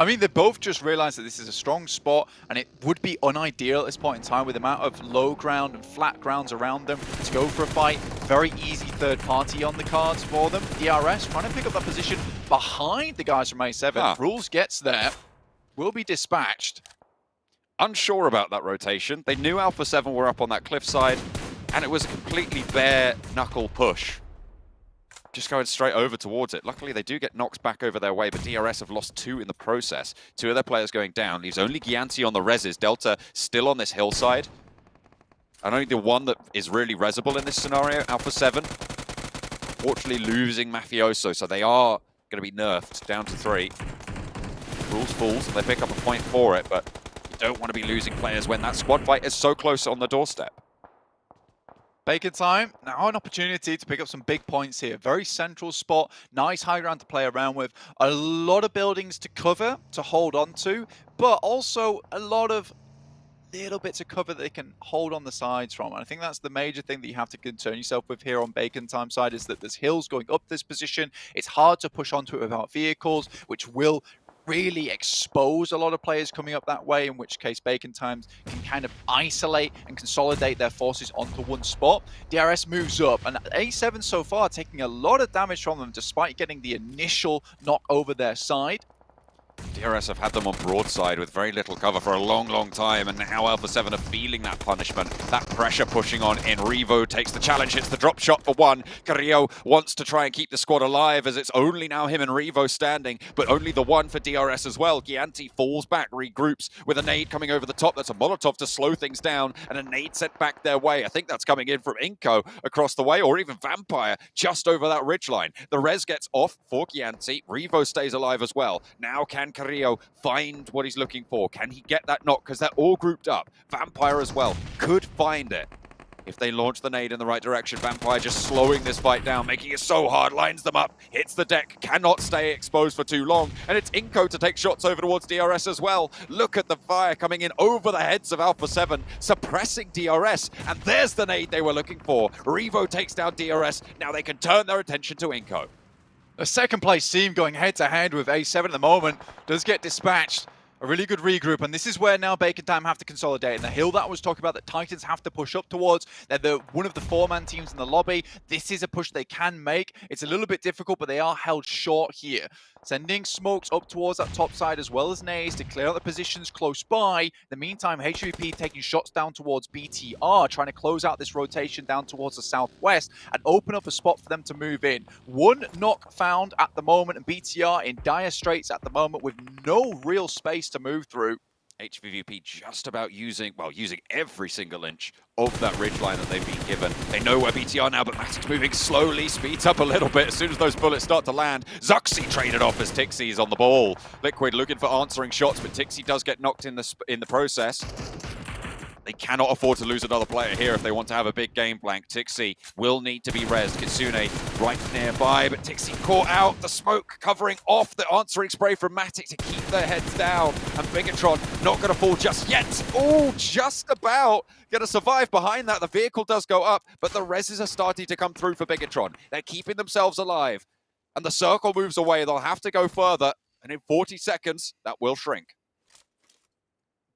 I mean, they both just realized that this is a strong spot, and it would be unideal at this point in time with the amount of low ground and flat grounds around them to go for a fight. Very easy third party on the cards for them. DRS trying to pick up that position behind the guys from A7. Rules gets there, will be dispatched. Unsure about that rotation. They knew Alpha 7 were up on that cliffside, and it was a completely bare knuckle push. Just going straight over towards it. Luckily, they do get knocks back over their way, but DRS have lost 2 in the process. 2 of their players going down. Leaves only Gianti on the reses. Delta still on this hillside. And only the one that is really resable in this scenario, Alpha 7. Fortunately, losing Mafioso, so they are going to be nerfed down to 3. Rules falls, and they pick up a point for it, but you don't want to be losing players when that squad fight is so close on the doorstep. Bacon time, now an opportunity to pick up some big points here. Very central spot, nice high ground to play around with. A lot of buildings to cover, to hold on to, but also a lot of little bits of cover that they can hold on the sides from. And I think that's the major thing that you have to concern yourself with here on Bacon time side, is that there's hills going up this position. It's hard to push onto it without vehicles, which will really expose a lot of players coming up that way, in which case Bacon Times can kind of isolate and consolidate their forces onto one spot. DRS moves up, and A7 so far taking a lot of damage from them despite getting the initial knock over their side. DRS have had them on broadside with very little cover for a long, long time, and now Alpha 7 are feeling that punishment, that pressure pushing on in. Revo takes the challenge, hits the drop shot for 1. Carrillo wants to try and keep the squad alive, as it's only now him and Revo standing, but only the 1 for DRS as well. Gianti falls back, regroups with a nade coming over the top. That's a Molotov to slow things down, and a nade set back their way. I think that's coming in from iNCO across the way, or even Vampire just over that ridgeline. The res gets off for Gianti. Revo stays alive as well. Now can Carrillo find what he's looking for? Can he get that knock? Because they're all grouped up. Vampire as well could find it if they launch the nade in the right direction. Vampire just slowing this fight down, making it so hard, lines them up, hits the deck, cannot stay exposed for too long, and it's iNCO to take shots over towards DRS as well. Look at the fire coming in over the heads of Alpha 7, suppressing DRS, and there's the nade they were looking for. Revo takes down DRS, now they can turn their attention to iNCO. A second place team going head to head with A7 at the moment does get dispatched. A really good regroup, and this is where now Bacon Time have to consolidate. And the hill that I was talking about that Titans have to push up towards, they're one of the 4-man teams in the lobby. This is a push they can make. It's a little bit difficult, but they are held short here. Sending smokes up towards that top side as well as nades to clear out the positions close by. In the meantime, HVVP taking shots down towards BTR, trying to close out this rotation down towards the southwest and open up a spot for them to move in. 1 knock found at the moment, and BTR in dire straits at the moment with no real space to move through. HVVP just about using every single inch of that ridgeline that they've been given. They know where BTR now, but Matic's moving slowly, speeds up a little bit as soon as those bullets start to land. Zuxi traded off as Tixie's on the ball. Liquid looking for answering shots, but Tixie does get knocked in the process. They cannot afford to lose another player here if they want to have a big game, Blank. Tixie will need to be rezzed. Kitsune right nearby, but Tixie caught out. The smoke covering off the answering spray from Matic to keep their heads down. And Bigatron not going to fall just yet. Oh, just about. Going to survive behind that. The vehicle does go up, but the reses are starting to come through for Bigatron. They're keeping themselves alive. And the circle moves away. They'll have to go further. And in 40 seconds, that will shrink.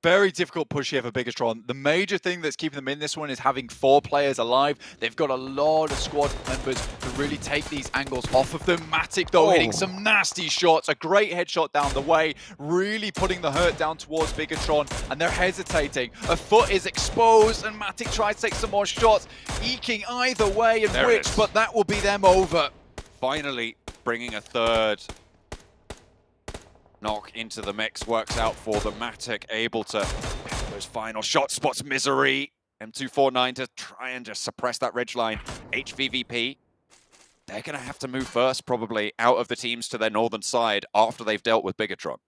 Very difficult push here for Bigatron. The major thing that's keeping them in this one is having 4 players alive. They've got a lot of squad members to really take these angles off of them. Matic, though, hitting some nasty shots. A great headshot down the way, really putting the hurt down towards Bigatron, and they're hesitating. A foot is exposed, and Matic tries to take some more shots, eking either way and which, but that will be them over. Finally bringing a third knock into the mix, works out for the Matic, able to those final shot spots. Misery M249 to try and just suppress that ridgeline. HVVP, they're going to have to move first, probably, out of the teams to their northern side after they've dealt with Bigatron.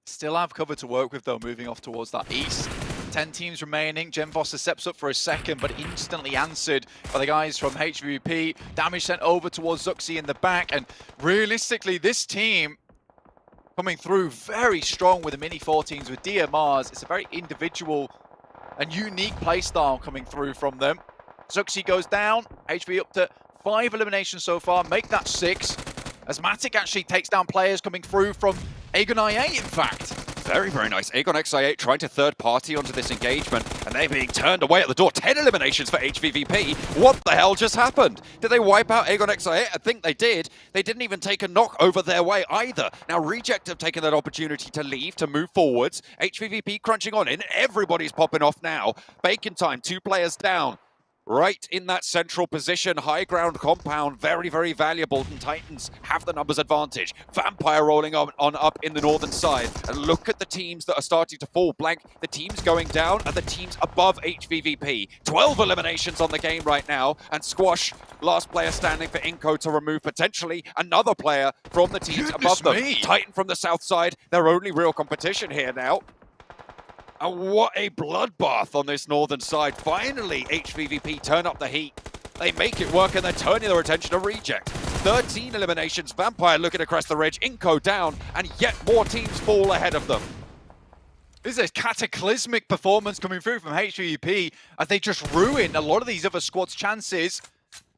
Still have cover to work with, though, moving off towards that east. 10 teams remaining. Genvoster steps up for a second, but instantly answered by the guys from HVVP. Damage sent over towards Zuxi in the back, and realistically, this team coming through very strong with the Mini 14s, with DMRs. It's a very individual and unique playstyle coming through from them. Zuxi goes down. HV up to 5 eliminations so far, make that 6. As Matic actually takes down players coming through from Aegon IA, in fact. Very, very nice. Aegon XI8 trying to third party onto this engagement, and they're being turned away at the door. 10 eliminations for HVVP. What the hell just happened? Did they wipe out Aegon XI8? I think they did. They didn't even take a knock over their way either. Now, Reject have taken that opportunity to leave, to move forwards. HVVP crunching on in. Everybody's popping off now. Bacon time, 2 players down. Right in that central position, high ground compound, very, very valuable, and Titans have the numbers advantage. Vampire rolling on up in the northern side, and look at the teams that are starting to fall. Blank, the teams going down and the teams above HVVP. 12 eliminations on the game right now, and Squash, last player standing for iNCO to remove potentially another player from the teams above them. Titan from the south side, their only real competition here now. And what a bloodbath on this northern side. Finally, HVVP turn up the heat. They make it work, and they're turning their attention to Reject. 13 eliminations, Vampire looking across the ridge, iNCO down, and yet more teams fall ahead of them. This is a cataclysmic performance coming through from HVVP as they just ruin a lot of these other squads' chances.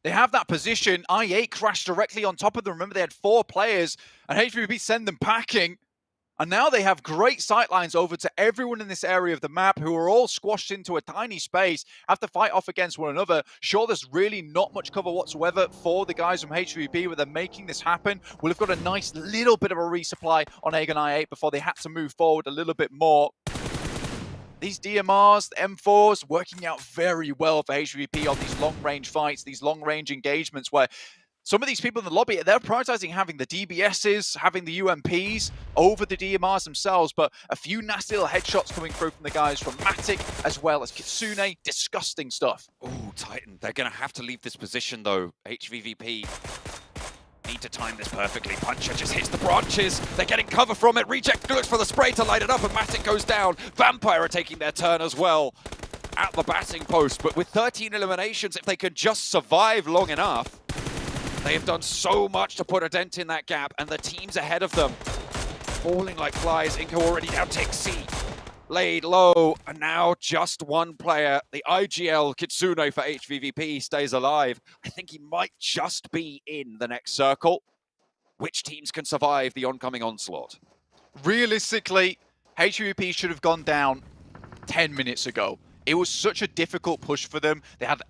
They have that position. I8 crashed directly on top of them. Remember, they had 4 players, and HVVP send them packing. And now they have great sightlines over to everyone in this area of the map who are all squashed into a tiny space, have to fight off against one another. Sure, there's really not much cover whatsoever for the guys from HVP, but they're making this happen. We'll have got a nice little bit of a resupply on Aegon I8 before they had to move forward a little bit more. These DMRs, the M4s, working out very well for HVP on these long-range fights, these long-range engagements where some of these people in the lobby, they're prioritizing having the DBSs, having the UMPs over the DMRs themselves, but a few nasty little headshots coming through from the guys from Matic as well as Kitsune. Disgusting stuff. Oh, Titan, they're going to have to leave this position though. HVVP need to time this perfectly. Puncher just hits the branches. They're getting cover from it. Reject looks for the spray to light it up, and Matic goes down. Vampire are taking their turn as well at the batting post, but with 13 eliminations, if they can just survive long enough, they have done so much to put a dent in that gap, and the teams ahead of them falling like flies. iNCO already down, take C, laid low, and now just one player. The IGL Kitsune for HVVP stays alive. I think he might just be in the next circle. Which teams can survive the oncoming onslaught? Realistically, HVP should have gone down 10 minutes ago. It was such a difficult push for them. They had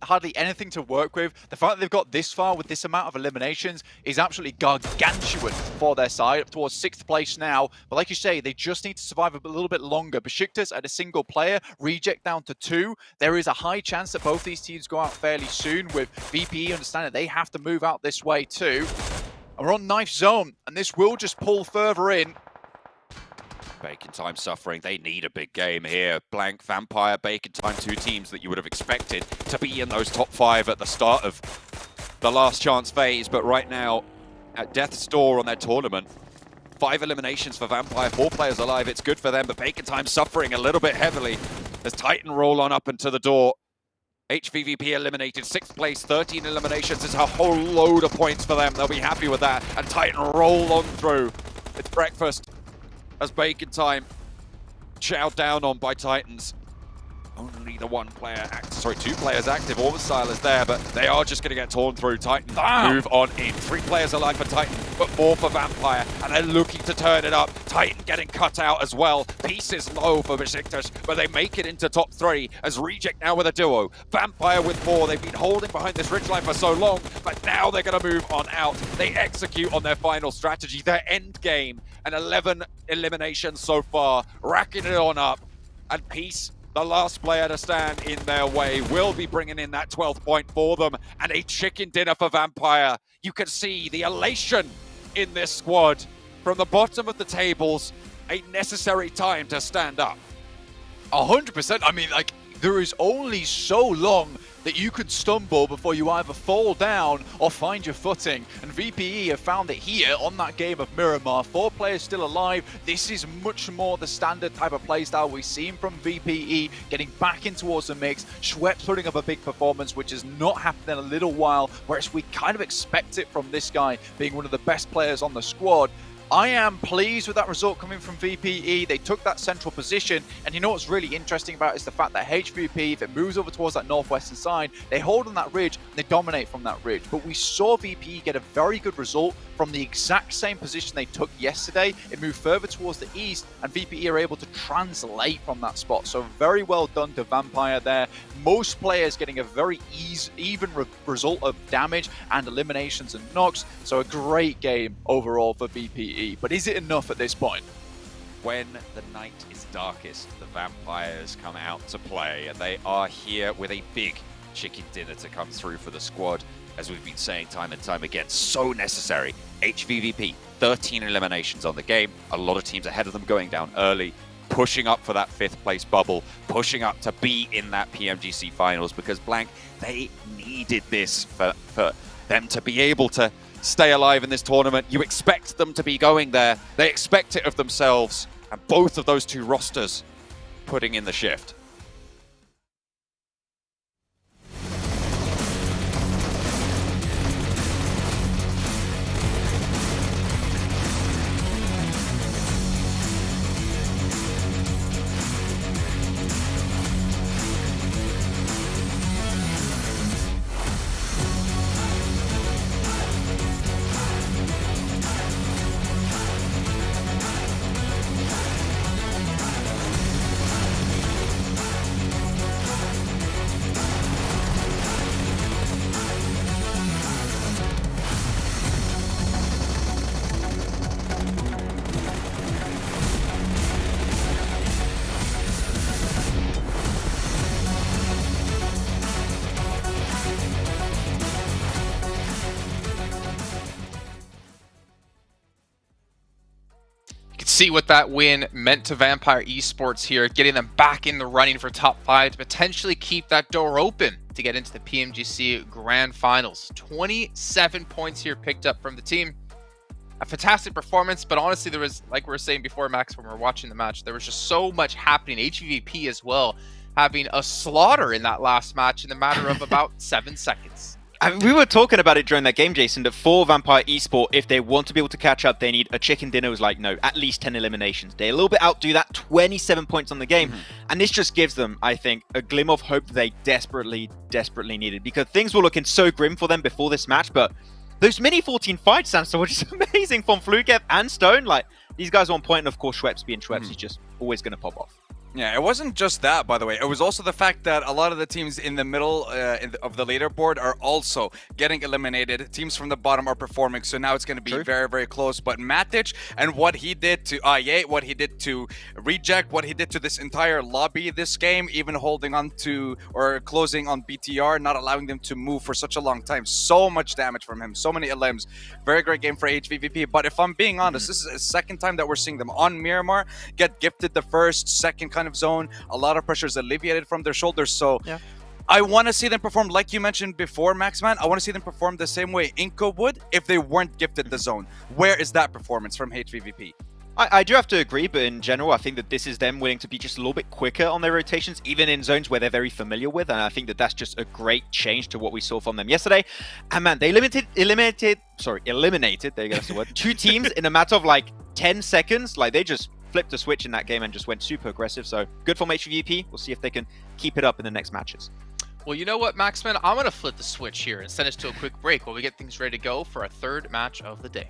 hardly anything to work with. The fact that they've got this far with this amount of eliminations is absolutely gargantuan for their side, up towards 6th place now. But like you say, they just need to survive a little bit longer. Besiktas at a single player, Reject down to 2. There is a high chance that both these teams go out fairly soon, with VPE understanding they have to move out this way too. And we're on knife zone, and this will just pull further in. Bacon Time suffering. They need a big game here. Blank, Vampire, Bacon Time, 2 teams that you would have expected to be in those top 5 at the start of the last chance phase. But right now, at Death's Door on their tournament, 5 eliminations for Vampire, 4 players alive. It's good for them, but Bacon Time suffering a little bit heavily as Titan roll on up into the door. HVVP eliminated, 6th place, 13 eliminations. It's a whole load of points for them. They'll be happy with that. And Titan roll on through. It's breakfast as Bacon Time chowed down on by Titans. Only the 2 players active. Orbicile is there, but they are just going to get torn through. Titans move on in. 3 players alive for Titan, but 4 for Vampire, and they're looking to turn it up. Titan getting cut out as well. Pieces low for Besiktas, but they make it into top 3 as Reject now with a duo. Vampire with 4. They've been holding behind this ridgeline for so long, but now they're going to move on out. They execute on their final strategy, their end game, and 11 eliminations so far, racking it on up. And Peace, the last player to stand in their way, will be bringing in that 12th point for them, and a chicken dinner for Vampire. You can see the elation in this squad. From the bottom of the tables, a necessary time to stand up. 100%. I mean, like, there is only so long that you could stumble before you either fall down or find your footing. And VPE have found it here on that game of Miramar. 4 players still alive. This is much more the standard type of playstyle we've seen from VPE, getting back in towards the mix. Schweppes putting up a big performance, which has not happened in a little while, whereas we kind of expect it from this guy being one of the best players on the squad. I am pleased with that result coming from VPE. They took that central position, and you know what's really interesting about it is the fact that HVVP, if it moves over towards that northwestern side, they hold on that ridge and they dominate from that ridge. But we saw VPE get a very good result from the exact same position they took yesterday. It moved further towards the east, and VPE are able to translate from that spot. So very well done to Vampire there. Most players getting a very even result of damage and eliminations and knocks. So a great game overall for VPE. But is it enough at this point? When the night is darkest, the vampires come out to play, and they are here with a big chicken dinner to come through for the squad. As we've been saying time and time again, so necessary. HVVP, 13 eliminations on the game, a lot of teams ahead of them going down early, pushing up for that 5th place bubble, pushing up to be in that PMGC Finals, because Blank, they needed this for them to be able to stay alive in this tournament. You expect them to be going there. They expect it of themselves. And both of those 2 rosters putting in the shift. See what that win meant to Vampire Esports here, getting them back in the running for top 5 to potentially keep that door open to get into the PMGC Grand Finals. 27 points here picked up from the team. A fantastic performance, but honestly, there was, like we were saying before, Max, when we were watching the match, there was just so much happening. HVVP as well, having a slaughter in that last match in the matter of about 7 seconds. I mean, we were talking about it during that game, Jason, that for Vampire Esport, if they want to be able to catch up, they need a chicken dinner. It was like, no, at least 10 eliminations. They a little bit outdo that, 27 points on the game. And this just gives them, I think, a glimmer of hope that they desperately needed, because things were looking so grim for them before this match. But those mini 14 fights, Sandstorm, were just amazing from Flukev and Stone. Like, these guys are on point, and of course, Schweppes being Schweppes, he's just always going to pop off. Yeah, it wasn't just that, by the way. It was also the fact that a lot of the teams in the middle of the leaderboard are also getting eliminated. Teams from the bottom are performing, so now it's going to be very, very close. But Matic and what he did to IA, what he did to Reject, what he did to this entire lobby this game, even holding on to or closing on BTR, not allowing them to move for such a long time. So much damage from him, so many elims. Very great game for HVVP. But if I'm being honest, this is the second time that we're seeing them on Miramar get gifted the first, second kind of zone. A lot of pressure is alleviated from their shoulders. So I want to see them perform, like you mentioned before, Maxman. I want to see them perform the same way iNCO would if they weren't gifted the zone. Where is that performance from HVVP? I do have to agree, but in general, I think that this is them willing to be just a little bit quicker on their rotations, even in zones where they're very familiar with, and I think that that's just a great change to what we saw from them yesterday. And man, they eliminated, there you go, that's the word, 2 teams in a matter of like 10 seconds. Like, they just flipped a switch in that game and just went super aggressive. So good from HVVP. We'll see if they can keep it up in the next matches. Well, you know what, Maxman? I'm going to flip the switch here and send us to a quick break while we get things ready to go for our 3rd match of the day.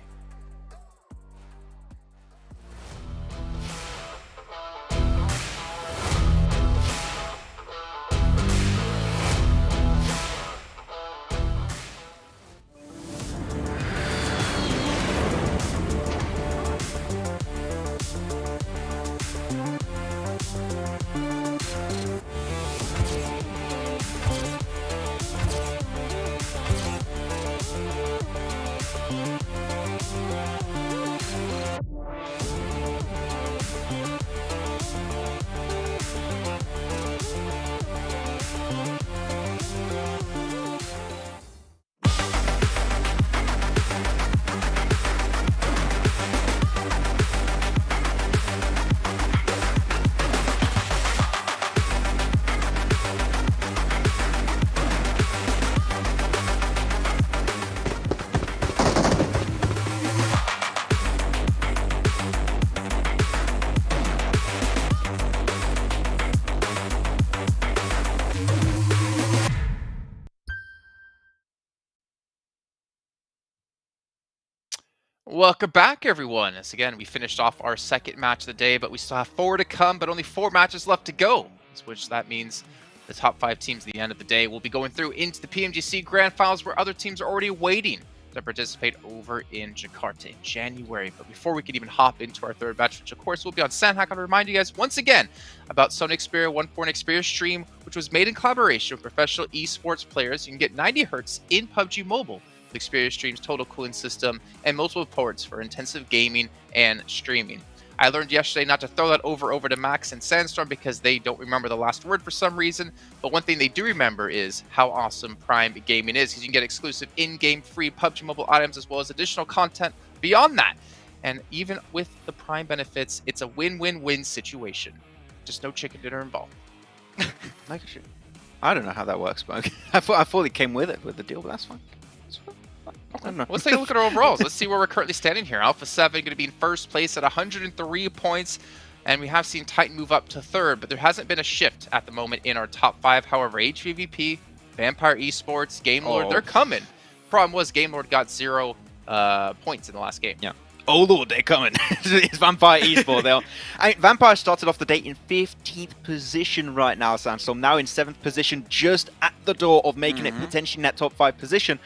Welcome back, everyone. As again, we finished off our second match of the day, but we still have 4 to come, but only 4 matches left to go, which that means the top 5 teams at the end of the day will be going through into the PMGC Grand Finals, where other teams are already waiting to participate over in Jakarta in January. But before we can even hop into our third match, which of course will be on Sandhack, I want to remind you guys once again about Sony Xperia 1.4 Xperia stream, which was made in collaboration with professional esports players. You can get 90 Hz in PUBG Mobile with Xperia Stream's total cooling system and multiple ports for intensive gaming and streaming. I learned yesterday not to throw that over to Max and Sandstorm because they don't remember the last word for some reason, but one thing they do remember is how awesome Prime Gaming is, because you can get exclusive in-game free PUBG Mobile items as well as additional content beyond that. And even with the Prime benefits, it's a win-win-win situation. Just no chicken dinner involved. I don't know how that works, but I thought it came with it, with the deal, but that's fine. I don't know. Let's take a look at our overalls. Let's see where we're currently standing here. Alpha 7 going to be in first place at 103 points. And we have seen Titan move up to third, but there hasn't been a shift at the moment in our top 5. However, HVVP, Vampire Esports, Game Lord, they're coming. Problem was Game Lord got 0 points in the last game. Yeah. Oh lord, they're coming. It's Vampire Esports. Vampire started off the day in 15th position right now, Sandstorm. Now in 7th position, just at the door of making it potentially in that top 5 position.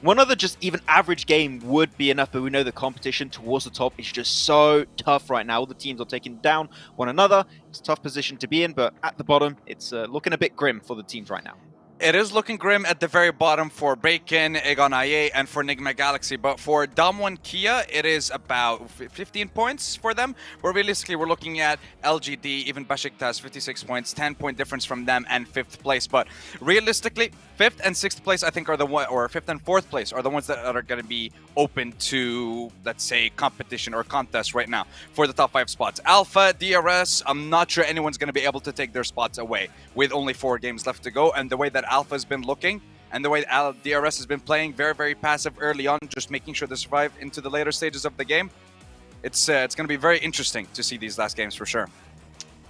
One other just even average game would be enough, but we know the competition towards the top is just so tough right now. All the teams are taking down one another. It's a tough position to be in, but at the bottom, it's looking a bit grim for the teams right now. It is looking grim at the very bottom for Bacon, Egon IA, and for Nigma Galaxy. But for Damwon Kia, it is about 15 points for them. Where realistically, we're looking at LGD, even Besiktas, 56 points, 10-point difference from them, and 5th place. But realistically, 5th and 6th place, I think, are the one, or 5th and 4th place are the ones that are going to be open to, let's say, competition or contest right now for the top 5 spots. Alpha, DRS, I'm not sure anyone's going to be able to take their spots away with only 4 games left to go. And the way that Alpha's been looking and the way DRS has been playing, very, very passive early on, just making sure they survive into the later stages of the game. It's going to be very interesting to see these last games for sure.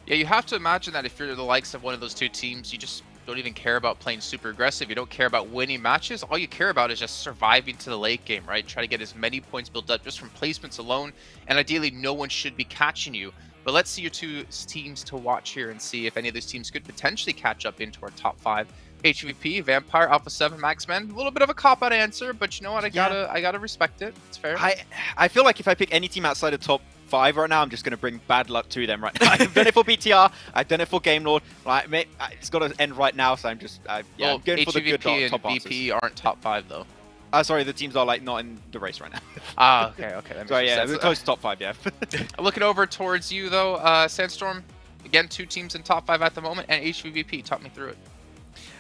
Yeah, you have to imagine that if you're the likes of one of those 2 teams, you just don't even care about playing super aggressive. You don't care about winning matches. All you care about is just surviving to the late game, right? Try to get as many points built up just from placements alone. And ideally, no one should be catching you. But let's see your 2 teams to watch here and see if any of those teams could potentially catch up into our top 5. HVP, Vampire, Alpha 7, Maxman. A little bit of a cop-out answer, but you know what? I gotta respect it. It's fair. I feel like if I pick any team outside the top 5 right now, I'm just going to bring bad luck to them right now. I've done it for BTR. I've done it for Game Lord. Like, it's got to end right now, so I'm just I'm going for the good HVP top and answers. VP aren't top 5 though. Sorry, the teams are like not in the race right now. Okay. That So makes yeah, sense. we're close to top 5, yeah. Looking over towards you though, Sandstorm. Again, 2 teams in top 5 at the moment, and HVVP. Talk me through it.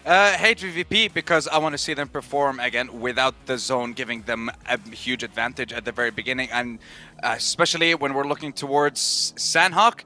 HVVP, because I want to see them perform again without the zone giving them a huge advantage at the very beginning, and especially when we're looking towards Sandhawk,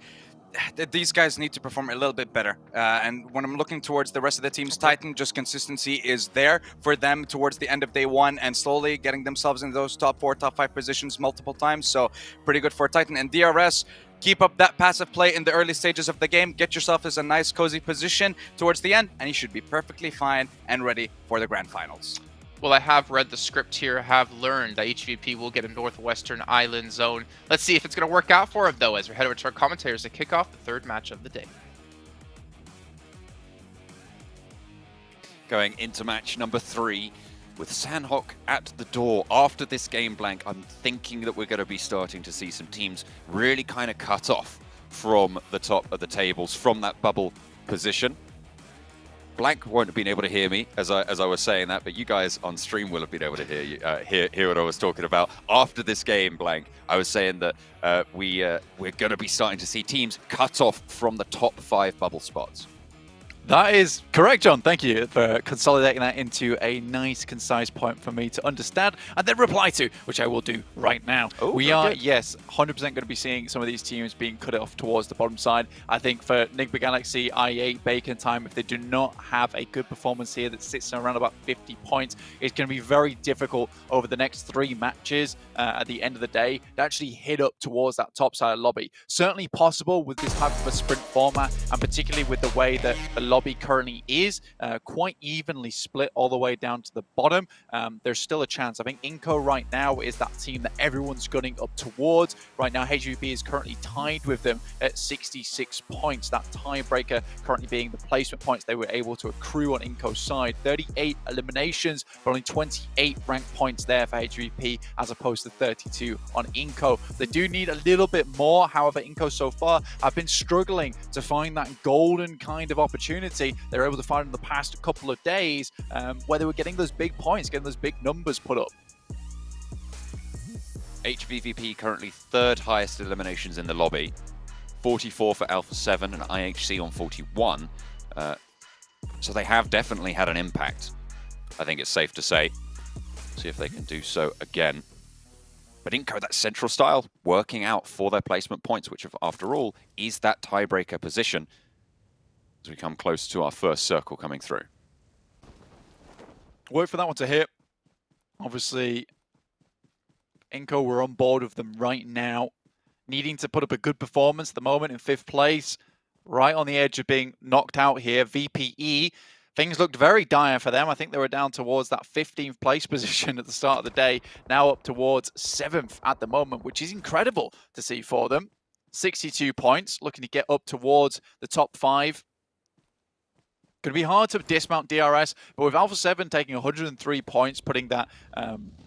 these guys need to perform a little bit better. And when I'm looking towards the rest of the teams, Titan, just consistency is there for them towards the end of day 1 and slowly getting themselves in those top 4, top 5 positions multiple times. So pretty good for Titan. And DRS, keep up that passive play in the early stages of the game. Get yourself as a nice cozy position towards the end, and you should be perfectly fine and ready for the grand finals. Well, I have read the script here, have learned that HVP will get a Northwestern Island zone. Let's see if it's going to work out for him, though, as we head over to our commentators to kick off the 3rd match of the day. Going into match number 3 with Sandhawk at the door. After this game, Blank, I'm thinking that we're going to be starting to see some teams really kind of cut off from the top of the tables, from that bubble position. Blank won't have been able to hear me as I was saying that, but you guys on stream will have been able to hear you, hear what I was talking about. After this game, Blank, I was saying that we're going to be starting to see teams cut off from the top 5 bubble spots. That is correct, John. Thank you for consolidating that into a nice, concise point for me to understand and then reply to, which I will do right now. Oh, we are, good. yes, 100% going to be seeing some of these teams being cut off towards the bottom side. I think for Nigma Galaxy, IA, Bacon Time, if they do not have a good performance here that sits around about 50 points, it's going to be very difficult over the next 3 matches at the end of the day to actually hit up towards that top side lobby. Certainly possible with this type of a sprint format, and particularly with the way that the lobby lobby currently is, quite evenly split all the way down to the bottom. There's still a chance. I think iNCO right now is that team that everyone's gunning up towards. Right now, HVVP is currently tied with them at 66 points. That tiebreaker currently being the placement points they were able to accrue on iNCO's side. 38 eliminations, but only 28 rank points there for HVVP as opposed to 32 on iNCO. They do need a little bit more. However, iNCO so far have been struggling to find that golden kind of opportunity they're able to find in the past couple of days, where they were getting those big points, getting those big numbers put up. HVVP currently third highest eliminations in the lobby. 44 for Alpha 7 and IHC on 41. So they have definitely had an impact, I think it's safe to say. See if they can do so again. But iNCO, that central style, working out for their placement points, which after all is that tiebreaker position as we come close to our first circle coming through. Wait for that one to hit. Obviously, iNCO were on board with them right now, needing to put up a good performance at the moment in 5th place, right on the edge of being knocked out here. VPE, things looked very dire for them. I think they were down towards that 15th place position at the start of the day, now up towards 7th at the moment, which is incredible to see for them. 62 points, looking to get up towards the top 5. Going to be hard to dismount DRS, but with Alpha 7 taking 103 points, putting that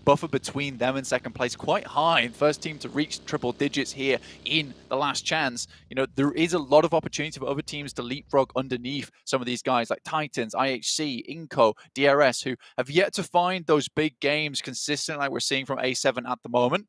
buffer between them and second place quite high. First team to reach triple digits here in the last chance. You know, there is a lot of opportunity for other teams to leapfrog underneath some of these guys like Titans, IHC, iNCO, DRS, who have yet to find those big games consistent like we're seeing from A7 at the moment.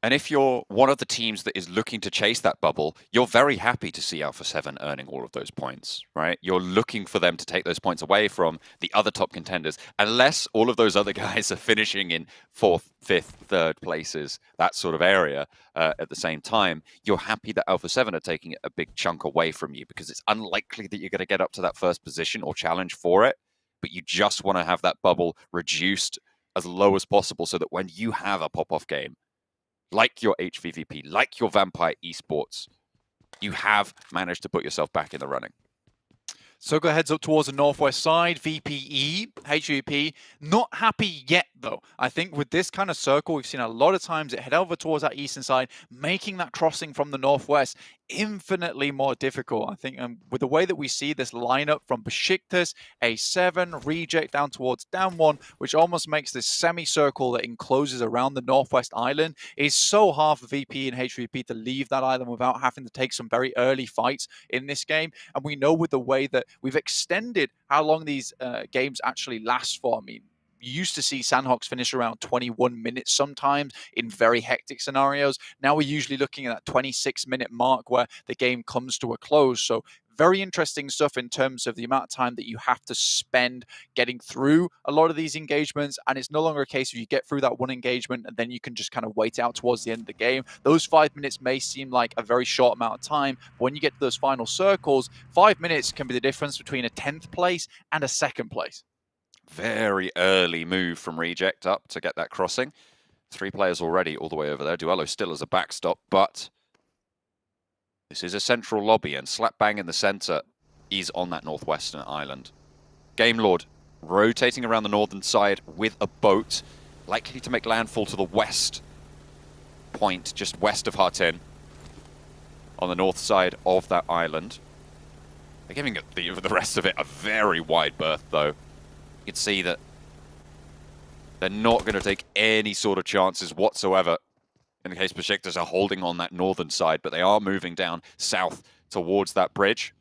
And if you're one of the teams that is looking to chase that bubble, you're very happy to see Alpha 7 earning all of those points, right? You're looking for them to take those points away from the other top contenders, unless all of those other guys are finishing in 4th, 5th, 3rd places, that sort of area at the same time. You're happy that Alpha 7 are taking a big chunk away from you because it's unlikely that you're going to get up to that first position or challenge for it, but you just want to have that bubble reduced as low as possible so that when you have a pop-off game, like your HVVP, like your Vampire Esports, you have managed to put yourself back in the running. Soka heads up towards the northwest side. VPE, HVP, not happy yet though. I think with this kind of circle, we've seen a lot of times it head over towards that eastern side, making that crossing from the northwest infinitely more difficult. I think with the way that we see this lineup from Besiktas, A7, Reject down towards down 1, which almost makes this semicircle that encloses around the northwest island, is so hard for VP and HVP to leave that island without having to take some very early fights in this game. And we know with the way that we've extended how long these games actually last for. I mean, you used to see Sandhawks finish around 21 minutes sometimes in very hectic scenarios. Now we're usually looking at that 26-minute mark where the game comes to a close. So very interesting stuff in terms of the amount of time that you have to spend getting through a lot of these engagements. And it's no longer a case of you get through that one engagement and then you can just kind of wait out towards the end of the game. Those 5 minutes may seem like a very short amount of time, but when you get to those final circles, 5 minutes can be the difference between a 10th place and a 2nd place. Very early move from Reject up to get that crossing. 3 players already all the way over there. Duello still as a backstop, but this is a central lobby, and slap bang in the center is on that northwestern island. Game Lord rotating around the northern side with a boat, likely to make landfall to the west point, just west of Hartin, on the north side of that island. They're giving the rest of it a very wide berth, though. You can see that they're not going to take any sort of chances whatsoever. In the case Besiktas are holding on that northern side, but they are moving down south towards that bridge.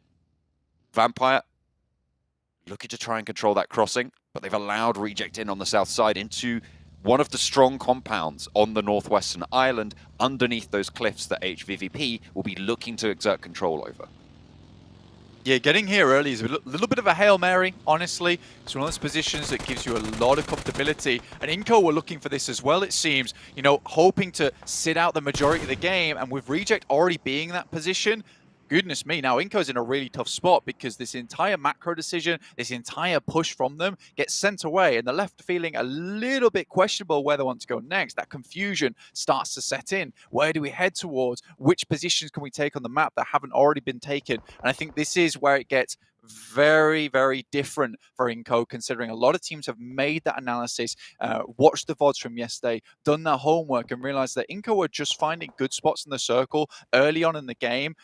Vampire looking to try and control that crossing, but they've allowed Reject in on the south side into one of the strong compounds on the northwestern island underneath those cliffs that HVVP will be looking to exert control over. Yeah, getting here early is a little bit of a Hail Mary, honestly. It's one of those positions that gives you a lot of comfortability. And iNCO were looking for this as well, it seems. You know, hoping to sit out the majority of the game. And with Reject already being in that position, goodness me, now iNCO's in a really tough spot because this entire macro decision, this entire push from them gets sent away, and they're left feeling a little bit questionable where they want to go next. That confusion starts to set in. Where do we head towards? Which positions can we take on the map that haven't already been taken? And I think this is where it gets very, very different for iNCO, considering a lot of teams have made that analysis, watched the VODs from yesterday, done their homework, and realized that iNCO are just finding good spots in the circle early on in the game,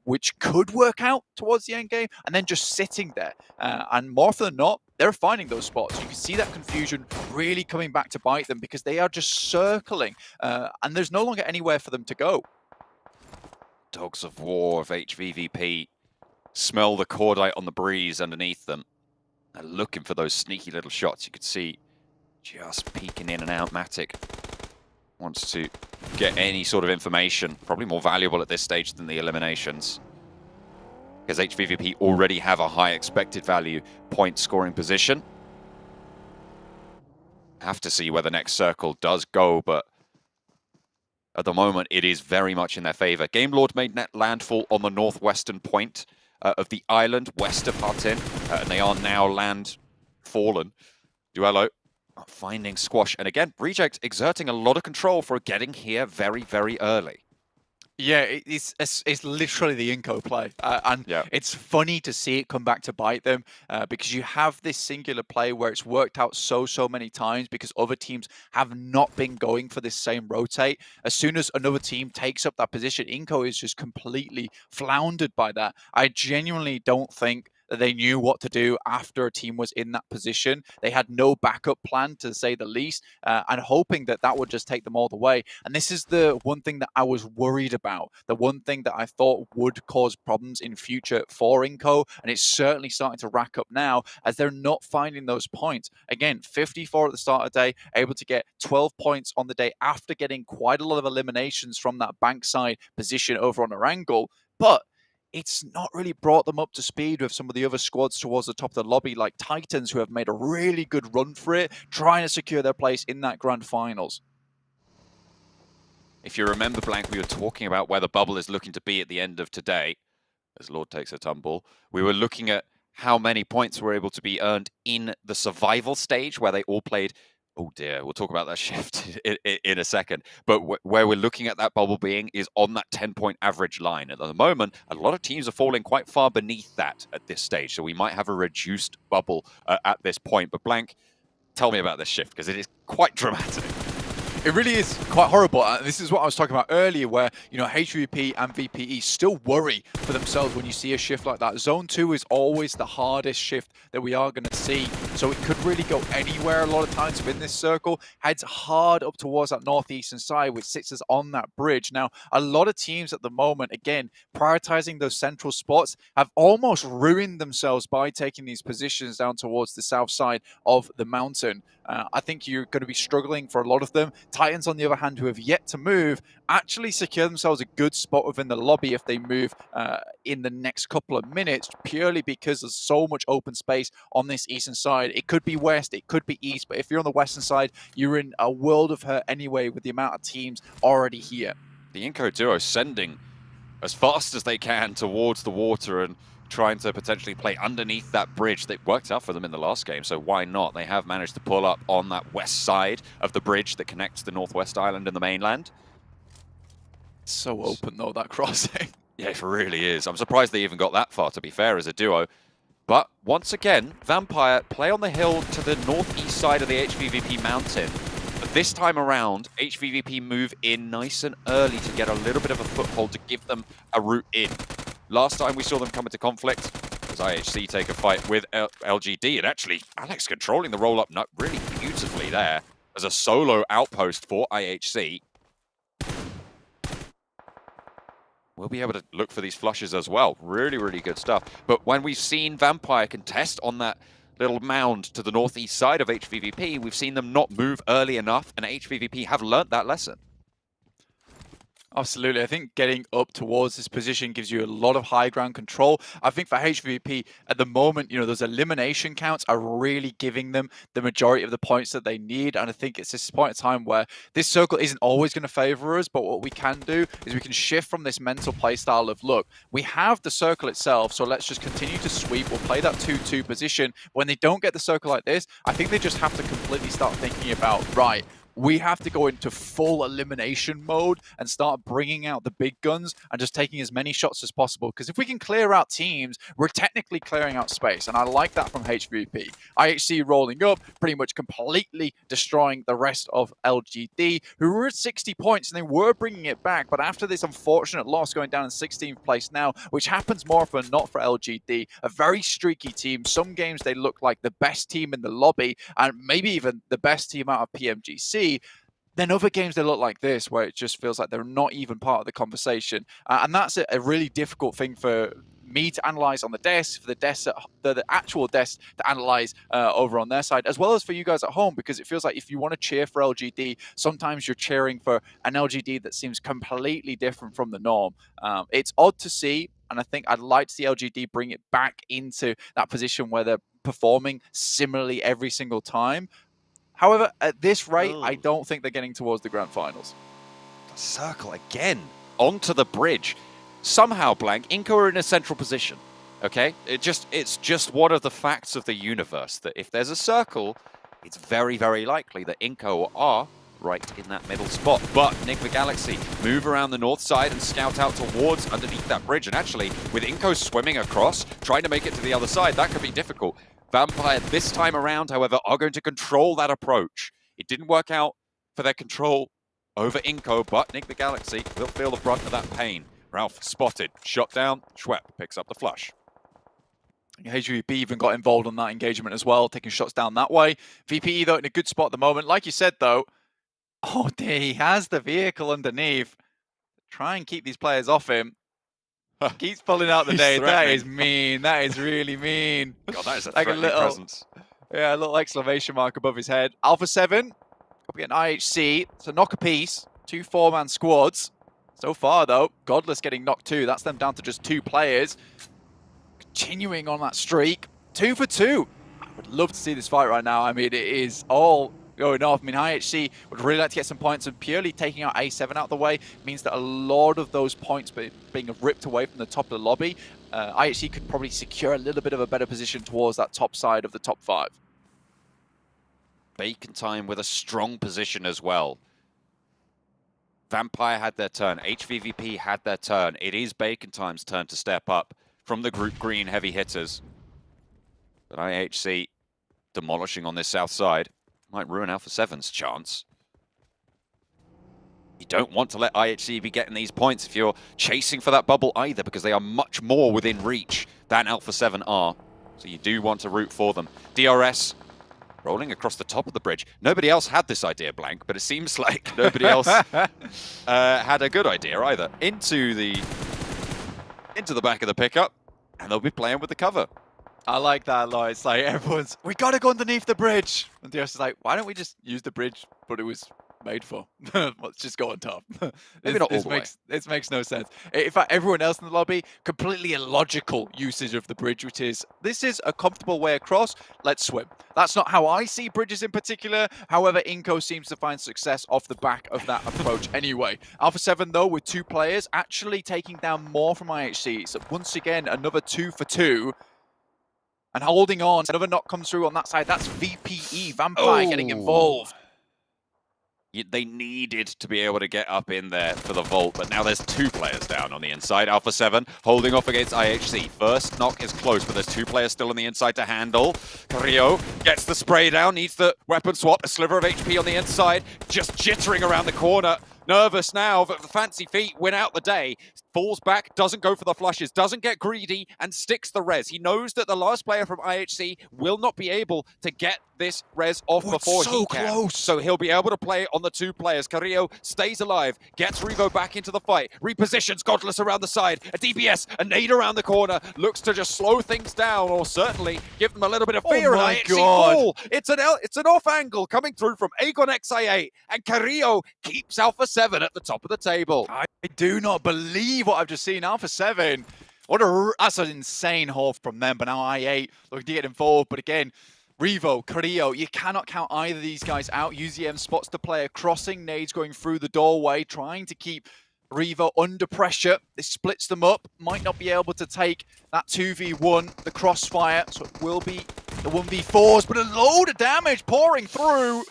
which could work out towards the end game, and then just sitting there. And more often than not, they're finding those spots. You can see that confusion really coming back to bite them because they are just circling, and there's no longer anywhere for them to go. Dogs of War of HVVP smell the cordite on the breeze underneath them. They're looking for those sneaky little shots. You could see just peeking in and out. Matic wants to get any sort of information, probably more valuable at this stage than the eliminations, because HVVP already have a high expected value point scoring position. Have to see where the next circle does go, but at the moment it is very much in their favor. Game Lord made net landfall on the northwestern point of the island west of Hatin, and they are now land fallen. Duello finding Squash, and again, Reject exerting a lot of control for getting here very, very early. Yeah, it's literally the iNCO play, and it's funny to see it come back to bite them because you have this singular play where it's worked out so many times because other teams have not been going for this same rotate. As soon as another team takes up that position, iNCO is just completely floundered by that. I genuinely don't think that they knew what to do after a team was in that position. They had no backup plan, to say the least, and hoping that that would just take them all the way. And this is the one thing that I was worried about, the one thing that I thought would cause problems in future for iNCO, and it's certainly starting to rack up now as they're not finding those points. Again, 54 at the start of the day, able to get 12 points on the day after getting quite a lot of eliminations from that bankside position over on Erangel, but it's not really brought them up to speed with some of the other squads towards the top of the lobby, like Titans, who have made a really good run for it, trying to secure their place in that grand finals. If you remember, Blank, we were talking about where the bubble is looking to be at the end of today, as Lord takes a tumble. We were looking at how many points were able to be earned in the survival stage, where they all played. Oh dear, we'll talk about that shift in a second. But where we're looking at that bubble being is on that 10-point average line. At the moment, a lot of teams are falling quite far beneath that at this stage. So we might have a reduced bubble at this point. But Blank, tell me about this shift, because it is quite dramatic. It really is quite horrible. This is what I was talking about earlier, where, you know, HVVP and VPE still worry for themselves when you see a shift like that. Zone 2 is always the hardest shift that we are going to see. So it could really go anywhere a lot of times within this circle. Heads hard up towards that northeastern side, which sits us on that bridge. Now, a lot of teams at the moment, again, prioritizing those central spots, have almost ruined themselves by taking these positions down towards the south side of the mountain. I think you're going to be struggling for a lot of them. Titans, on the other hand, who have yet to move, actually secure themselves a good spot within the lobby if they move in the next couple of minutes, purely because there's so much open space on this eastern side. It could be west, it could be east, but if you're on the western side, you're in a world of hurt anyway with the amount of teams already here. The iNCO duo sending as fast as they can towards the water and trying to potentially play underneath that bridge. That worked out for them in the last game, so why not? They have managed to pull up on that west side of the bridge that connects the Northwest Island and the mainland. So open though, that crossing. Yeah, it really is. I'm surprised they even got that far, to be fair, as a duo. But once again, Vampire play on the hill to the northeast side of the HVVP mountain. But this time around, HVVP move in nice and early to get a little bit of a foothold to give them a route in. Last time we saw them come into conflict as IHC take a fight with LGD, and actually Alex controlling the roll-up nut really beautifully there as a solo outpost for IHC. We'll be able to look for these flushes as well. Really, really good stuff. But when we've seen Vampire contest on that little mound to the northeast side of HVVP, we've seen them not move early enough, and HVVP have learnt that lesson. Absolutely. I think getting up towards this position gives you a lot of high ground control. I think for HVVP at the moment, those elimination counts are really giving them the majority of the points that they need. And I think it's this point in time where this circle isn't always going to favor us, but what we can do is we can shift from this mental play style of, look, we have the circle itself, so let's just continue to sweep. We'll play that 2-2 position. When they don't get the circle like this, I think they just have to completely start thinking about, right, we have to go into full elimination mode and start bringing out the big guns and just taking as many shots as possible. Because if we can clear out teams, we're technically clearing out space. And I like that from HVP. IHC rolling up, pretty much completely destroying the rest of LGD, who were at 60 points and they were bringing it back. But after this unfortunate loss, going down in 16th place now, which happens more often than not for LGD, a very streaky team. Some games they look like the best team in the lobby and maybe even the best team out of PMGC. Then other games they look like this, where it just feels like they're not even part of the conversation. And that's a really difficult thing for me to analyze on the desk, for the actual desk to analyze over on their side, as well as for you guys at home, because it feels like if you want to cheer for LGD, sometimes you're cheering for an LGD that seems completely different from the norm. It's odd to see, and I think I'd like to see LGD bring it back into that position where they're performing similarly every single time. However, at this rate, I don't think they're getting towards the grand finals. Circle again onto the bridge. Somehow, Blank, iNCO are in a central position. Okay, it's just one of the facts of the universe that if there's a circle, it's very, very likely that iNCO are right in that middle spot. But Nick the Galaxy move around the north side and scout out towards underneath that bridge. And actually, with iNCO swimming across, trying to make it to the other side, that could be difficult. Vampire this time around, however, are going to control that approach. It didn't work out for their control over iNCO, but Nick the Galaxy will feel the brunt of that pain. Ralph spotted, shot down, Schwepp picks up the flush. HVP even got involved on that engagement as well, taking shots down that way. VPE, though, in a good spot at the moment. Like you said, though, oh, dear, he has the vehicle underneath. Try and keep these players off him. Keeps pulling out the nade. That is mean. That is really mean. God, that is a like threatening presence. Yeah, a little exclamation mark above his head. Alpha 7, up against IHC. It's a knock apiece. 2 4-man squads. So far, though, Godless getting knocked too. That's them down to just 2 players. Continuing on that streak. 2 for 2. I would love to see this fight right now. I mean, it is all going off. I mean, IHC would really like to get some points, and purely taking out A7 out the way means that a lot of those points being ripped away from the top of the lobby, IHC could probably secure a little bit of a better position towards that top side of the top 5. Bacon time with a strong position as well. Vampire had their turn. HVVP had their turn. It is Bacon Time's turn to step up from the group green heavy hitters. But IHC demolishing on this south side might ruin Alpha 7's chance. You don't want to let IHC be getting these points if you're chasing for that bubble either, because they are much more within reach than Alpha 7 are. So you do want to root for them. DRS rolling across the top of the bridge. Nobody else had this idea, Blank, but it seems like nobody else had a good idea either. Into the back of the pickup, and they'll be playing with the cover. I like that a lot. It's like everyone's, we got to go underneath the bridge. And DRS is like, why don't we just use the bridge what it was made for? Let's just go on top. Maybe not all the way. This makes no sense. In fact, everyone else in the lobby, completely illogical usage of the bridge, which is, this is a comfortable way across, let's swim. That's not how I see bridges in particular. However, iNCO seems to find success off the back of that approach anyway. Alpha 7, though, with 2 players, actually taking down more from IHC. So once again, another 2 for 2. And holding on, another knock comes through on that side. That's VPE, Vampire getting involved. They needed to be able to get up in there for the vault, but now there's 2 players down on the inside. Alpha 7 holding off against IHC. First knock is close, but there's 2 players still on the inside to handle. Carrillo gets the spray down, needs the weapon swap, a sliver of HP on the inside, just jittering around the corner. Nervous now, but the fancy feet win out the day. Falls back, doesn't go for the flushes, doesn't get greedy, and sticks the res. He knows that the last player from IHC will not be able to get this res off before he can. Close. So he'll be able to play on the 2 players. Carrillo stays alive, gets Revo back into the fight, repositions Godless around the side, a DBS, a nade around the corner, looks to just slow things down, or certainly give them a little bit of fear. Oh my and IHC God. fall. It's an off angle coming through from Aegon XI8, and Carrillo keeps Alpha 7 at the top of the table. I do not believe what I've just seen. Alpha 7. That's an insane haul from them, but now I8 looking to get involved. But again, Revo, Carrillo, you cannot count either of these guys out. UZM spots the player crossing, nades going through the doorway, trying to keep Revo under pressure. This splits them up, might not be able to take that 2v1, the crossfire, so it will be the 1v4s, but a load of damage pouring through.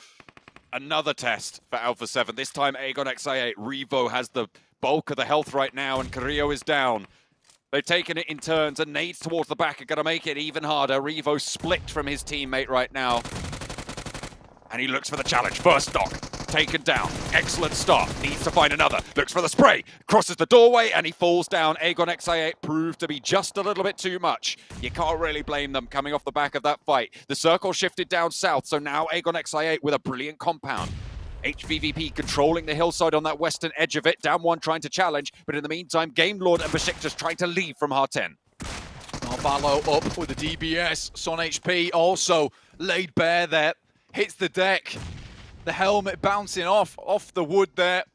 Another test for Alpha 7. This time Aegon XI8. Revo has the bulk of the health right now, and Carrillo is down. They've taken it in turns, and nades towards the back are going to make it even harder. Revo split from his teammate right now. And he looks for the challenge. First knock, taken down. Excellent start. Needs to find another. Looks for the spray. Crosses the doorway, and he falls down. Aegon XI8 proved to be just a little bit too much. You can't really blame them coming off the back of that fight. The circle shifted down south, so now Aegon XI8 with a brilliant compound. HVVP controlling the hillside on that western edge of it. Down one trying to challenge, but in the meantime, Game Lord and Besiktas trying to leave from H10. Narvalo up with the DBS. Son HP also laid bare there. Hits the deck. The helmet bouncing off the wood there.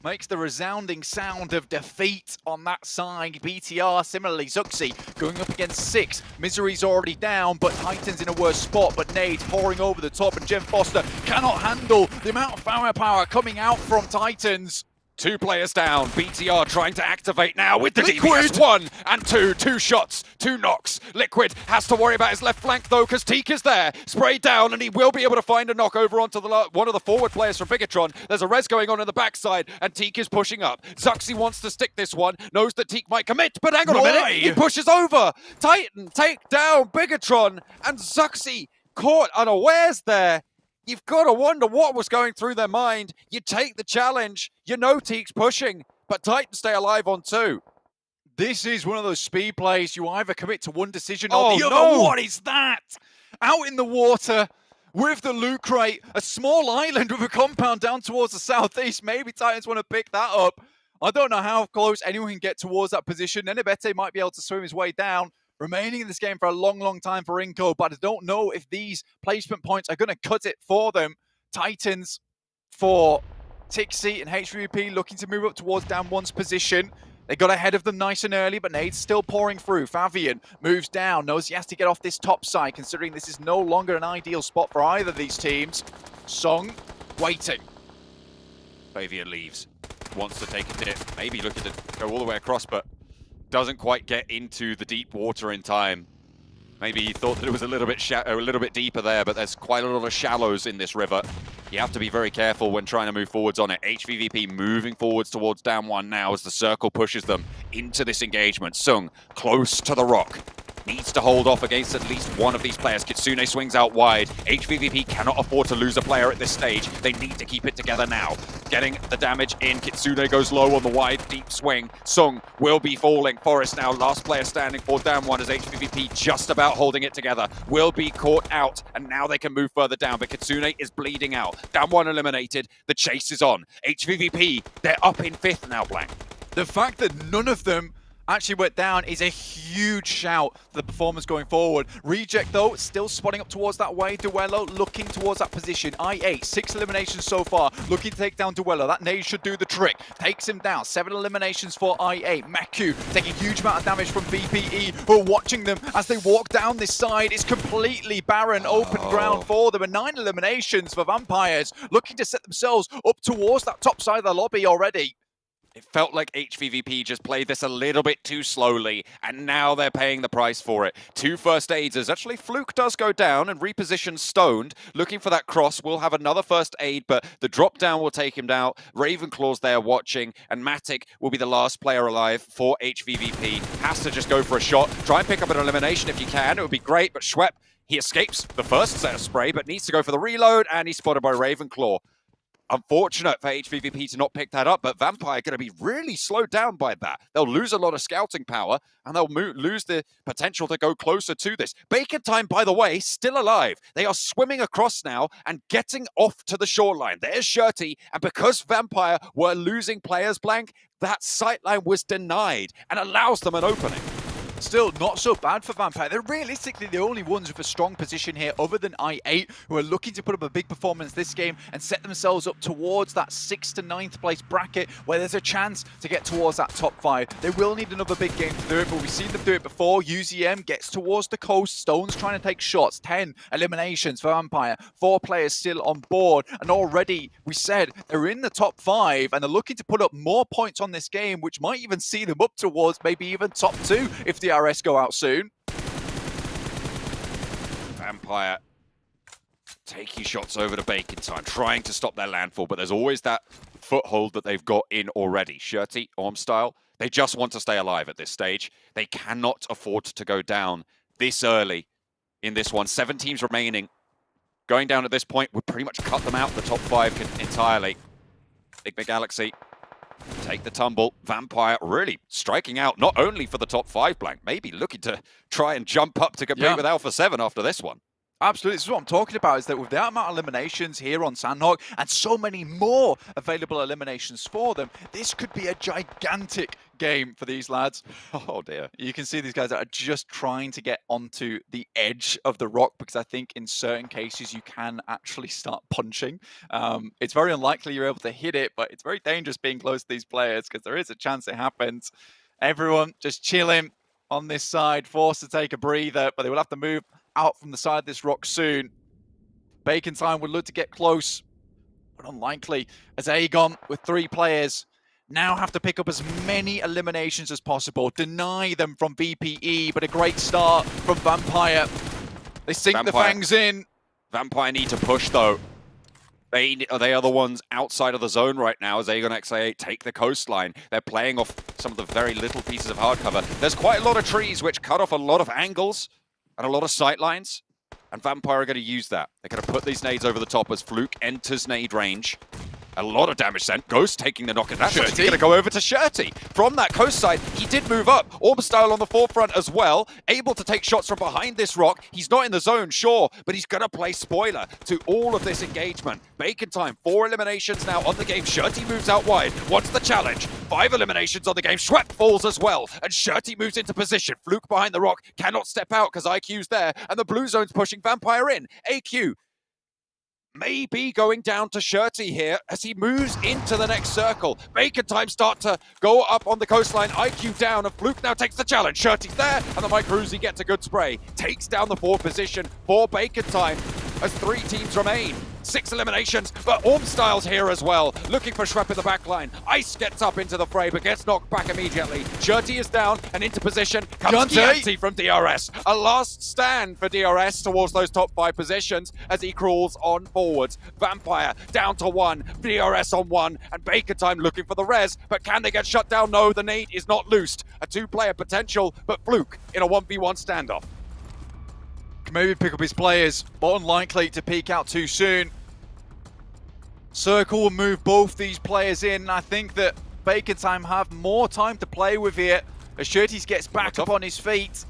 Makes the resounding sound of defeat on that side. BTR, similarly, Zuxi going up against 6. Misery's already down, but Titan's in a worse spot. But nades pouring over the top, and Jem Foster cannot handle the amount of firepower coming out from Titans. 2 players down. BTR trying to activate now with the Liquid. DBS. 1 and 2. 2 shots, 2 knocks. Liquid has to worry about his left flank though, because Teak is there. Sprayed down, and he will be able to find a knock over onto one of the forward players from Bigatron. There's a res going on in the backside, and Teak is pushing up. Zuxi wants to stick this one, knows that Teak might commit, but hang on a minute. He pushes over. Titan take down Bigatron, and Zuxi caught unawares there. You've got to wonder what was going through their mind. You take the challenge. You know Teak's pushing, but Titans stay alive on 2. This is one of those speed plays. You either commit to one decision or the other. No. What is that? Out in the water with the loot crate, a small island with a compound down towards the southeast. Maybe Titans want to pick that up. I don't know how close anyone can get towards that position. Nenebete might be able to swim his way down. Remaining in this game for a long, long time for iNCO, but I don't know if these placement points are going to cut it for them. Titans for Tixie and HVVP looking to move up towards down one's position. They got ahead of them nice and early, but nades still pouring through. Favian moves down, knows he has to get off this top side, considering this is no longer an ideal spot for either of these teams. Song waiting. Favian leaves. Wants to take a dip. Maybe looking to go all the way across, but doesn't quite get into the deep water in time. Maybe he thought that it was a little bit deeper there, but there's quite a lot of shallows in this river. You have to be very careful when trying to move forwards on it. HVVP moving forwards towards down one now as the circle pushes them into this engagement. Sung close to the rock. Needs to hold off against at least one of these players. Kitsune swings out wide. HVVP cannot afford to lose a player at this stage. They need to keep it together now. Getting the damage in. Kitsune goes low on the wide, deep swing. Sung will be falling. Forest now, last player standing for down one as HVVP just about holding it together. Will be caught out, and now they can move further down, but Kitsune is bleeding out. Down one eliminated. The chase is on. HVVP, they're up in 5th now, Blank. The fact that none of them actually went down is a huge shout for the performance going forward. Reject, though, still spotting up towards that way. Duello looking towards that position. I8, 6 eliminations so far, looking to take down Duello. That nade should do the trick. Takes him down. 7 eliminations for I8. Maku taking a huge amount of damage from VPE, who are watching them as they walk down this side. It's completely barren, open ground for them. And 9 eliminations for Vampires, looking to set themselves up towards that top side of the lobby already. It felt like HVVP just played this a little bit too slowly, and now they're paying the price for it. 2 first aids as actually Fluke does go down and reposition Stoned. Looking for that cross, will have another first aid, but the drop down will take him down. Ravenclaw's there watching, and Matic will be the last player alive for HVVP. Has to just go for a shot. Try and pick up an elimination if you can. It would be great, but Schwepp, he escapes the first set of spray, but needs to go for the reload, and he's spotted by Ravenclaw. Unfortunate for HVVP to not pick that up, but Vampire going to be really slowed down by that. They'll lose a lot of scouting power, and they'll lose the potential to go closer to this. Bacon Time, by the way, still alive. They are swimming across now and getting off to the shoreline. There's Shirty, and because Vampire were losing players, Blank, that sightline was denied and allows them an opening. still not so bad for Vampire. They're realistically the only ones with a strong position here other than I8 who are looking to put up a big performance this game and set themselves up towards that 6th to 9th place bracket where there's a chance to get towards that top 5. They will need another big game to do it, but we've seen them do it before. UZM gets towards the coast. Stone's trying to take shots. 10 eliminations for Vampire. 4 players still on board, and already we said they're in the top 5 and they're looking to put up more points on this game, which might even see them up towards maybe even top 2 if the RS go out soon. Vampire taking shots over to Bacon Time, trying to stop their landfall, but there's always that foothold that they've got in already. Shirty, Orm style, they just want to stay alive at this stage. They cannot afford to go down this early in this one. 7 teams remaining. Going down at this point would pretty much cut them out, the top 5 entirely. Big Galaxy take the tumble. Vampire really striking out, not only for the top 5 blank, maybe looking to try and jump up to compete with Alpha 7 after this one. Absolutely, this is what I'm talking about, is that with that amount of eliminations here on Sandhawk and so many more available eliminations for them, this could be a gigantic game for these lads. Oh dear. You can see these guys are just trying to get onto the edge of the rock, because I think in certain cases you can actually start punching. It's very unlikely you're able to hit it, but it's very dangerous being close to these players because there is a chance it happens. Everyone just chilling on this side, forced to take a breather, but they will have to move out from the side of this rock soon. Bacon Time would look to get close, but unlikely, as Aegon with 3 players now have to pick up as many eliminations as possible, deny them from VPE, but a great start from Vampire. They sink the fangs in. Vampire need to push though. They are the ones outside of the zone right now as Aegon XA8 take the coastline. They're playing off some of the very little pieces of hardcover. There's quite a lot of trees which cut off a lot of angles and a lot of sight lines, and Vampire are going to use that. They're going to put these nades over the top as Fluke enters nade range. A lot of damage sent. Ghost taking the knock, and that's actually going to go over to Shirty. From that coast side, he did move up. Orb style on the forefront as well, able to take shots from behind this rock. He's not in the zone, sure, but he's going to play spoiler to all of this engagement. Bacon Time, 4 eliminations now on the game. Shirty moves out wide, wants the challenge. 5 eliminations on the game. Schwepp falls as well, and Shirty moves into position. Fluke behind the rock, cannot step out because IQ's there, and the blue zone's pushing Vampire in. AQ maybe going down to Shirty here as he moves into the next circle. Bacon Time start to go up on the coastline. IQ down, and Fluke now takes the challenge. Shirty's there, and the Mike Ruzi gets a good spray. Takes down the 4th position for Bacon Time as 3 teams remain. 6 eliminations, but Orm Styles here as well, looking for Schwepp in the back line. Ice gets up into the fray, but gets knocked back immediately. Shirty is down and into position. Comes Chianti from DRS. A last stand for DRS towards those top 5 positions as he crawls on forwards. Vampire down to 1, DRS on 1, and Bacon Time looking for the res, but can they get shut down? No, the nade is not loosed. A 2-player potential, but Fluke in a 1v1 standoff. Can maybe pick up his players, but unlikely to peek out too soon. Circle will move both these players in. I think that Bacon Time have more time to play with here as Shirty gets back up on his feet.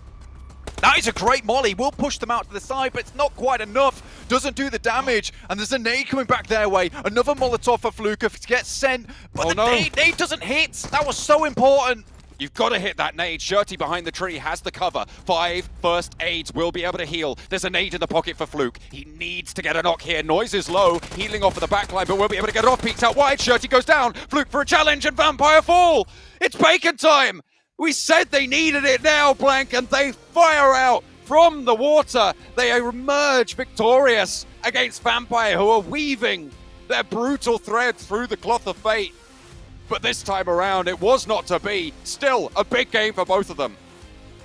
That is a great molly. Will push them out to the side, but it's not quite enough. Doesn't do the damage, and there's a nade coming back their way. Another Molotov for Fluke gets sent, but nade doesn't hit. That was so important. You've got to hit that nade. Shirty behind the tree has the cover. 5 first aids will be able to heal. There's a nade in the pocket for Fluke. He needs to get a knock here. Noise is low. Healing off of the backline, but we'll be able to get it off. Peeks out wide. Shirty goes down. Fluke for a challenge, and Vampire fall. It's Bacon Time. We said they needed it now, Blank, and they fire out from the water. They emerge victorious against Vampire, who are weaving their brutal thread through the cloth of fate. But this time around, it was not to be. Still, a big game for both of them.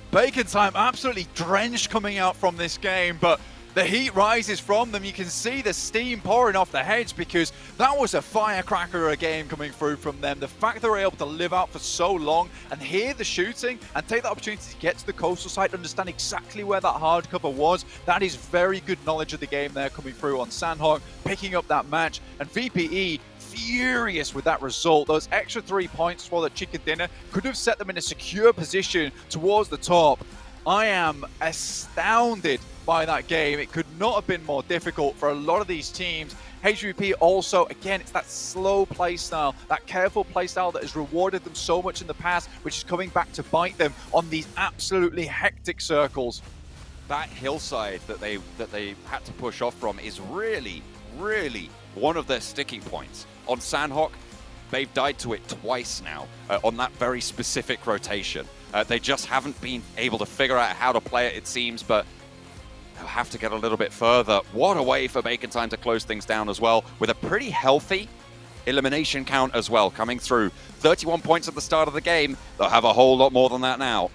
Bacon Time absolutely drenched coming out from this game, but the heat rises from them. You can see the steam pouring off their heads because that was a firecracker of a game coming through from them. The fact they were able to live out for so long and hear the shooting and take the opportunity to get to the coastal side, understand exactly where that hard cover was, that is very good knowledge of the game there coming through on Sandhawk, picking up that match. And VPE furious with that result. Those extra 3 points for the chicken dinner could have set them in a secure position towards the top. I am astounded by that game. It could not have been more difficult for a lot of these teams. HVVP also, again, it's that slow play style, that careful play style that has rewarded them so much in the past, which is coming back to bite them on these absolutely hectic circles. That hillside that they had to push off from is really one of their sticking points. On Sandhawk, they've died to it twice now on that very specific rotation. They just haven't been able to figure out how to play it, it seems, but they'll have to get a little bit further. What a way for Bacon Time to close things down as well, with a pretty healthy elimination count as well coming through. 31 points at the start of the game. They'll have a whole lot more than that now.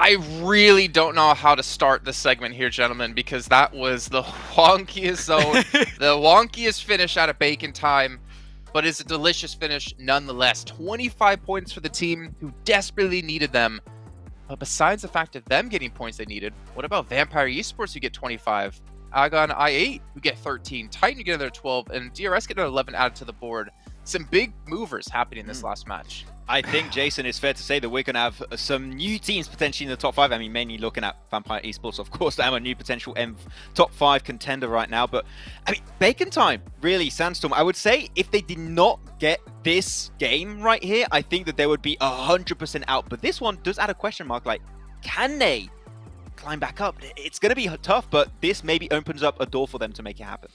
I really don't know how to start this segment here, gentlemen, because that was the wonkiest zone, the wonkiest finish out of Bacon Time, but it's a delicious finish nonetheless. 25 points for the team who desperately needed them. But besides the fact of them getting points they needed, what about Vampire Esports who get 25? Agon I8 who get 13, Titan who get another 12, and DRS get another 11 added to the board. Some big movers happening in this last match. I think, Jason, it's fair to say that we're going to have some new teams potentially in the top 5. I mean, mainly looking at Vampire Esports, of course. I'm a new potential top 5 contender right now. But, I mean, Bacon Time, really, Sandstorm. I would say if they did not get this game right here, I think that they would be 100% out. But this one does add a question mark, like, can they climb back up? It's going to be tough, but this maybe opens up a door for them to make it happen.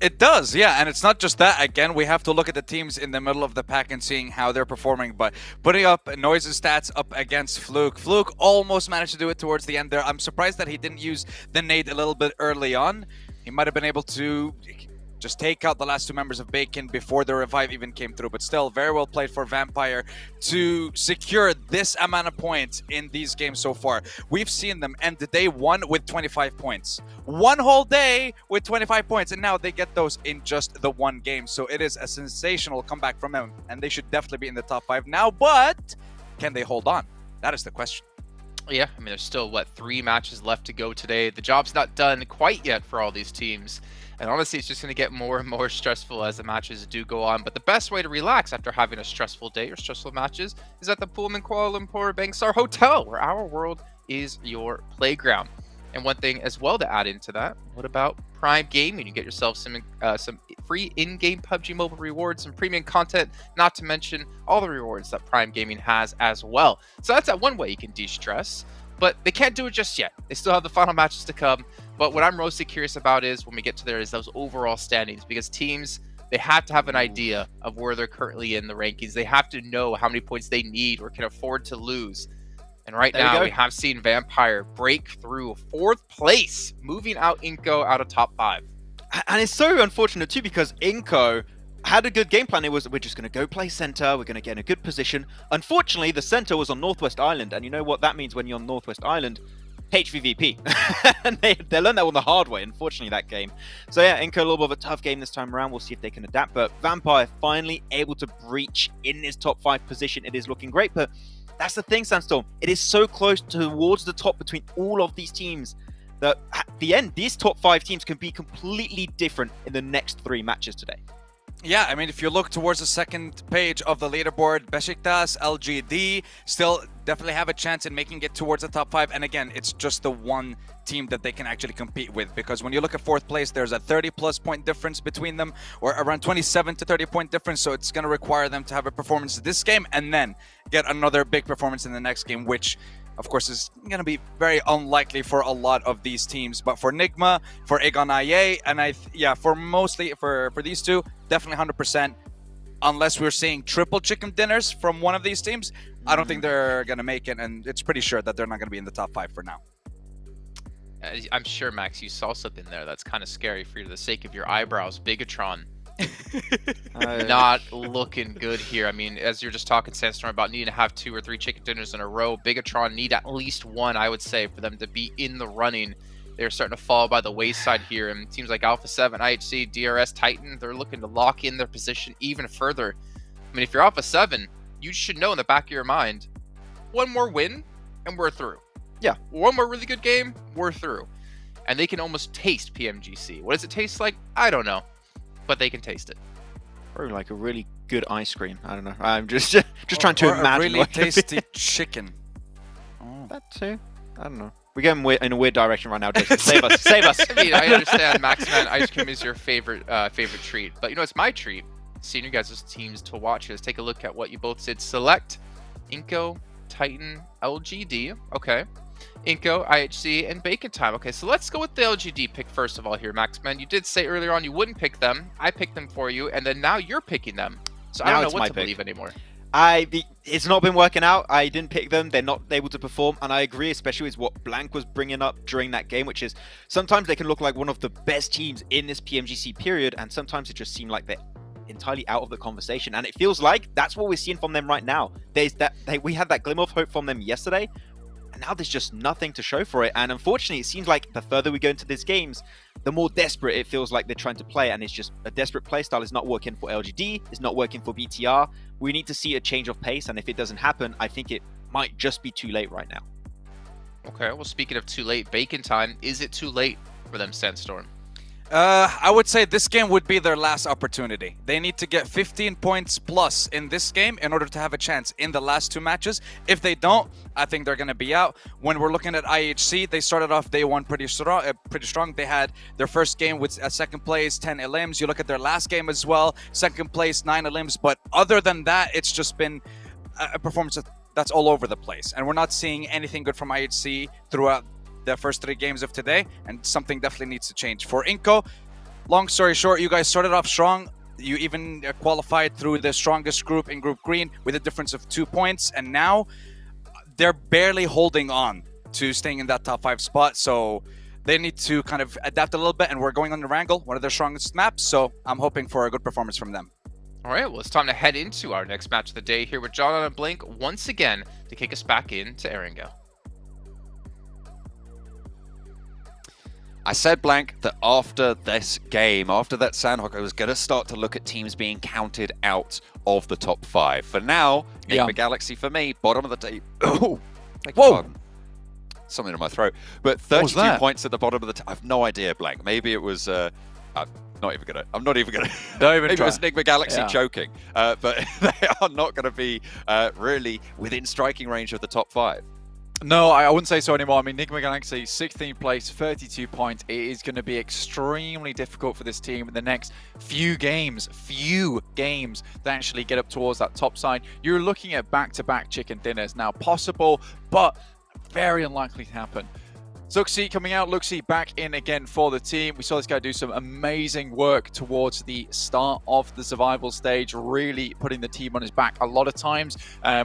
It does, yeah, and it's not just that. Again, we have to look at the teams in the middle of the pack and seeing how they're performing, but putting up Noise's stats up against Fluke. Fluke almost managed to do it towards the end there. I'm surprised that he didn't use the nade a little bit early on. He might have been able to just take out the last two members of Bacon before the revive even came through, but still very well played for Vampire to secure this amount of points in these games so far. We've seen them end the day one with 25 points. One whole day with 25 points, and now they get those in just the one game. So it is a sensational comeback from them, and they should definitely be in the top 5 now, but can they hold on? That is the question. Yeah, I mean, there's still, 3 matches left to go today. The job's not done quite yet for all these teams. And honestly, it's just going to get more and more stressful as the matches do go on. But the best way to relax after having a stressful day or stressful matches is at the Pullman Kuala Lumpur Bangstar Hotel, where our world is your playground. And one thing as well to add into that, what about Prime Gaming? You get yourself some free in-game PUBG Mobile rewards, some premium content, not to mention all the rewards that Prime Gaming has as well. So that's that one way you can de-stress. But they can't do it just yet. They still have the final matches to come. But what I'm mostly curious about is when we get to there is those overall standings, because teams, they have to have an idea of where they're currently in the rankings. They have to know how many points they need or can afford to lose. And right now we have seen Vampire break through 4th place, moving out iNCO out of top 5. And it's so unfortunate too, because iNCO had a good game plan. It was, we're just going to go play center, we're going to get in a good position. Unfortunately, the center was on Northwest Island, and you know what that means when you're on Northwest Island? HVVP. And they learned that one the hard way, unfortunately, that game. So yeah, iNCO a little bit of a tough game this time around. We'll see if they can adapt, but Vampire finally able to breach in this top 5 position. It is looking great, but that's the thing, Sandstorm. It is so close towards the top between all of these teams that at the end, these top 5 teams can be completely different in the next 3 matches today. Yeah, I mean, if you look towards the second page of the leaderboard, Besiktas, LGD still definitely have a chance in making it towards the top 5. And again, it's just the one team that they can actually compete with, because when you look at 4th place, there's a 30+ point difference between them, or around 27 to 30 point difference. So it's going to require them to have a performance this game and then get another big performance in the next game, which of course, is going to be very unlikely for a lot of these teams. But for Nigma, for Egon IA, and for these two, definitely 100%. Unless we're seeing triple chicken dinners from one of these teams, I don't think they're going to make it, and it's pretty sure that they're not going to be in the top 5 for now. I'm sure, Max, you saw something there that's kind of scary for the sake of your eyebrows. Bigatron. Not looking good here. I mean, as you're just talking, Sandstorm, about needing to have 2 or 3 chicken dinners in a row, Bigatron need at least 1, I would say, for them to be in the running. They're starting to fall by the wayside here, and it seems like Alpha 7, IHC, DRS, Titan, they're looking to lock in their position even further. I mean, if you're Alpha 7, you should know in the back of your mind, 1 more win, and we're through. Yeah. 1 more really good game, we're through. And they can almost taste PMGC. What does it taste like? I don't know. But they can taste it. Probably like a really good ice cream. I don't know. I'm just trying to imagine. A really tasty chicken. That too. I don't know. We're going in a weird direction right now, Jason. Save us. Save us. I mean, I understand, Maxman, ice cream is your favorite treat. But, you know, it's my treat. Seeing you guys' teams to watch. Let's take a look at what you both said. Select, iNCO, Titan, LGD. Okay. iNCO, IHC, and Bacon Time. Okay, so let's go with the LGD pick first of all here, Maxman. You did say earlier on you wouldn't pick them. I picked them for you, and then now you're picking them. So I don't know what to believe anymore. It's not been working out. I didn't pick them. They're not able to perform, and I agree, especially with what Blank was bringing up during that game, which is sometimes they can look like one of the best teams in this PMGC period, and sometimes it just seems like they're entirely out of the conversation. And it feels like that's what we're seeing from them right now. We had that glimmer of hope from them yesterday, and now there's just nothing to show for it. And unfortunately, it seems like the further we go into these games, the more desperate it feels like they're trying to play, and it's just a desperate play style is not working for LGD, it's not working for BTR. We need to see a change of pace, and if it doesn't happen, I think it might just be too late right now. Okay, well, speaking of too late, Bacon Time, is it too late for them, Sandstorm? I would say this game would be their last opportunity. They need to get 15 points plus in this game in order to have a chance in the last 2 matches. If they don't, I think they're going to be out. When we're looking at IHC, they started off day 1 pretty strong. They had their first game with second place, 10 elims. You look at their last game as well, second place, 9 elims. But other than that, it's just been a performance that's all over the place. And we're not seeing anything good from IHC throughout the first 3 games of today, and something definitely needs to change. For iNCO, long story short, you guys started off strong. You even qualified through the strongest group in Group Green with a difference of 2 points, and now they're barely holding on to staying in that top 5 spot. So they need to kind of adapt a little bit, and we're going on the Wrangle, one of their strongest maps, so I'm hoping for a good performance from them. All right, well, it's time to head into our next match of the day here with John and Blink once again to kick us back into Erangel. I said, Blank, that after this game, after that Sandhawk, I was going to start to look at teams being counted out of the top 5. For now, Enigma Galaxy for me, bottom of the table. Oh, whoa! Something in my throat. But 32 points at the bottom of the table. I have no idea, Blank. Maybe it was... I'm not even gonna. Maybe it was Enigma Galaxy choking. But they are not going to be really within striking range of the top 5. No, I wouldn't say so anymore. I mean, Enigma Galaxy, 16th place, 32 points. It is going to be extremely difficult for this team in the next few games to actually get up towards that top side. You're looking at back-to-back chicken dinners. Now, possible, but very unlikely to happen. Zuxi coming out, Luxi back in again for the team. We saw this guy do some amazing work towards the start of the survival stage, really putting the team on his back a lot of times.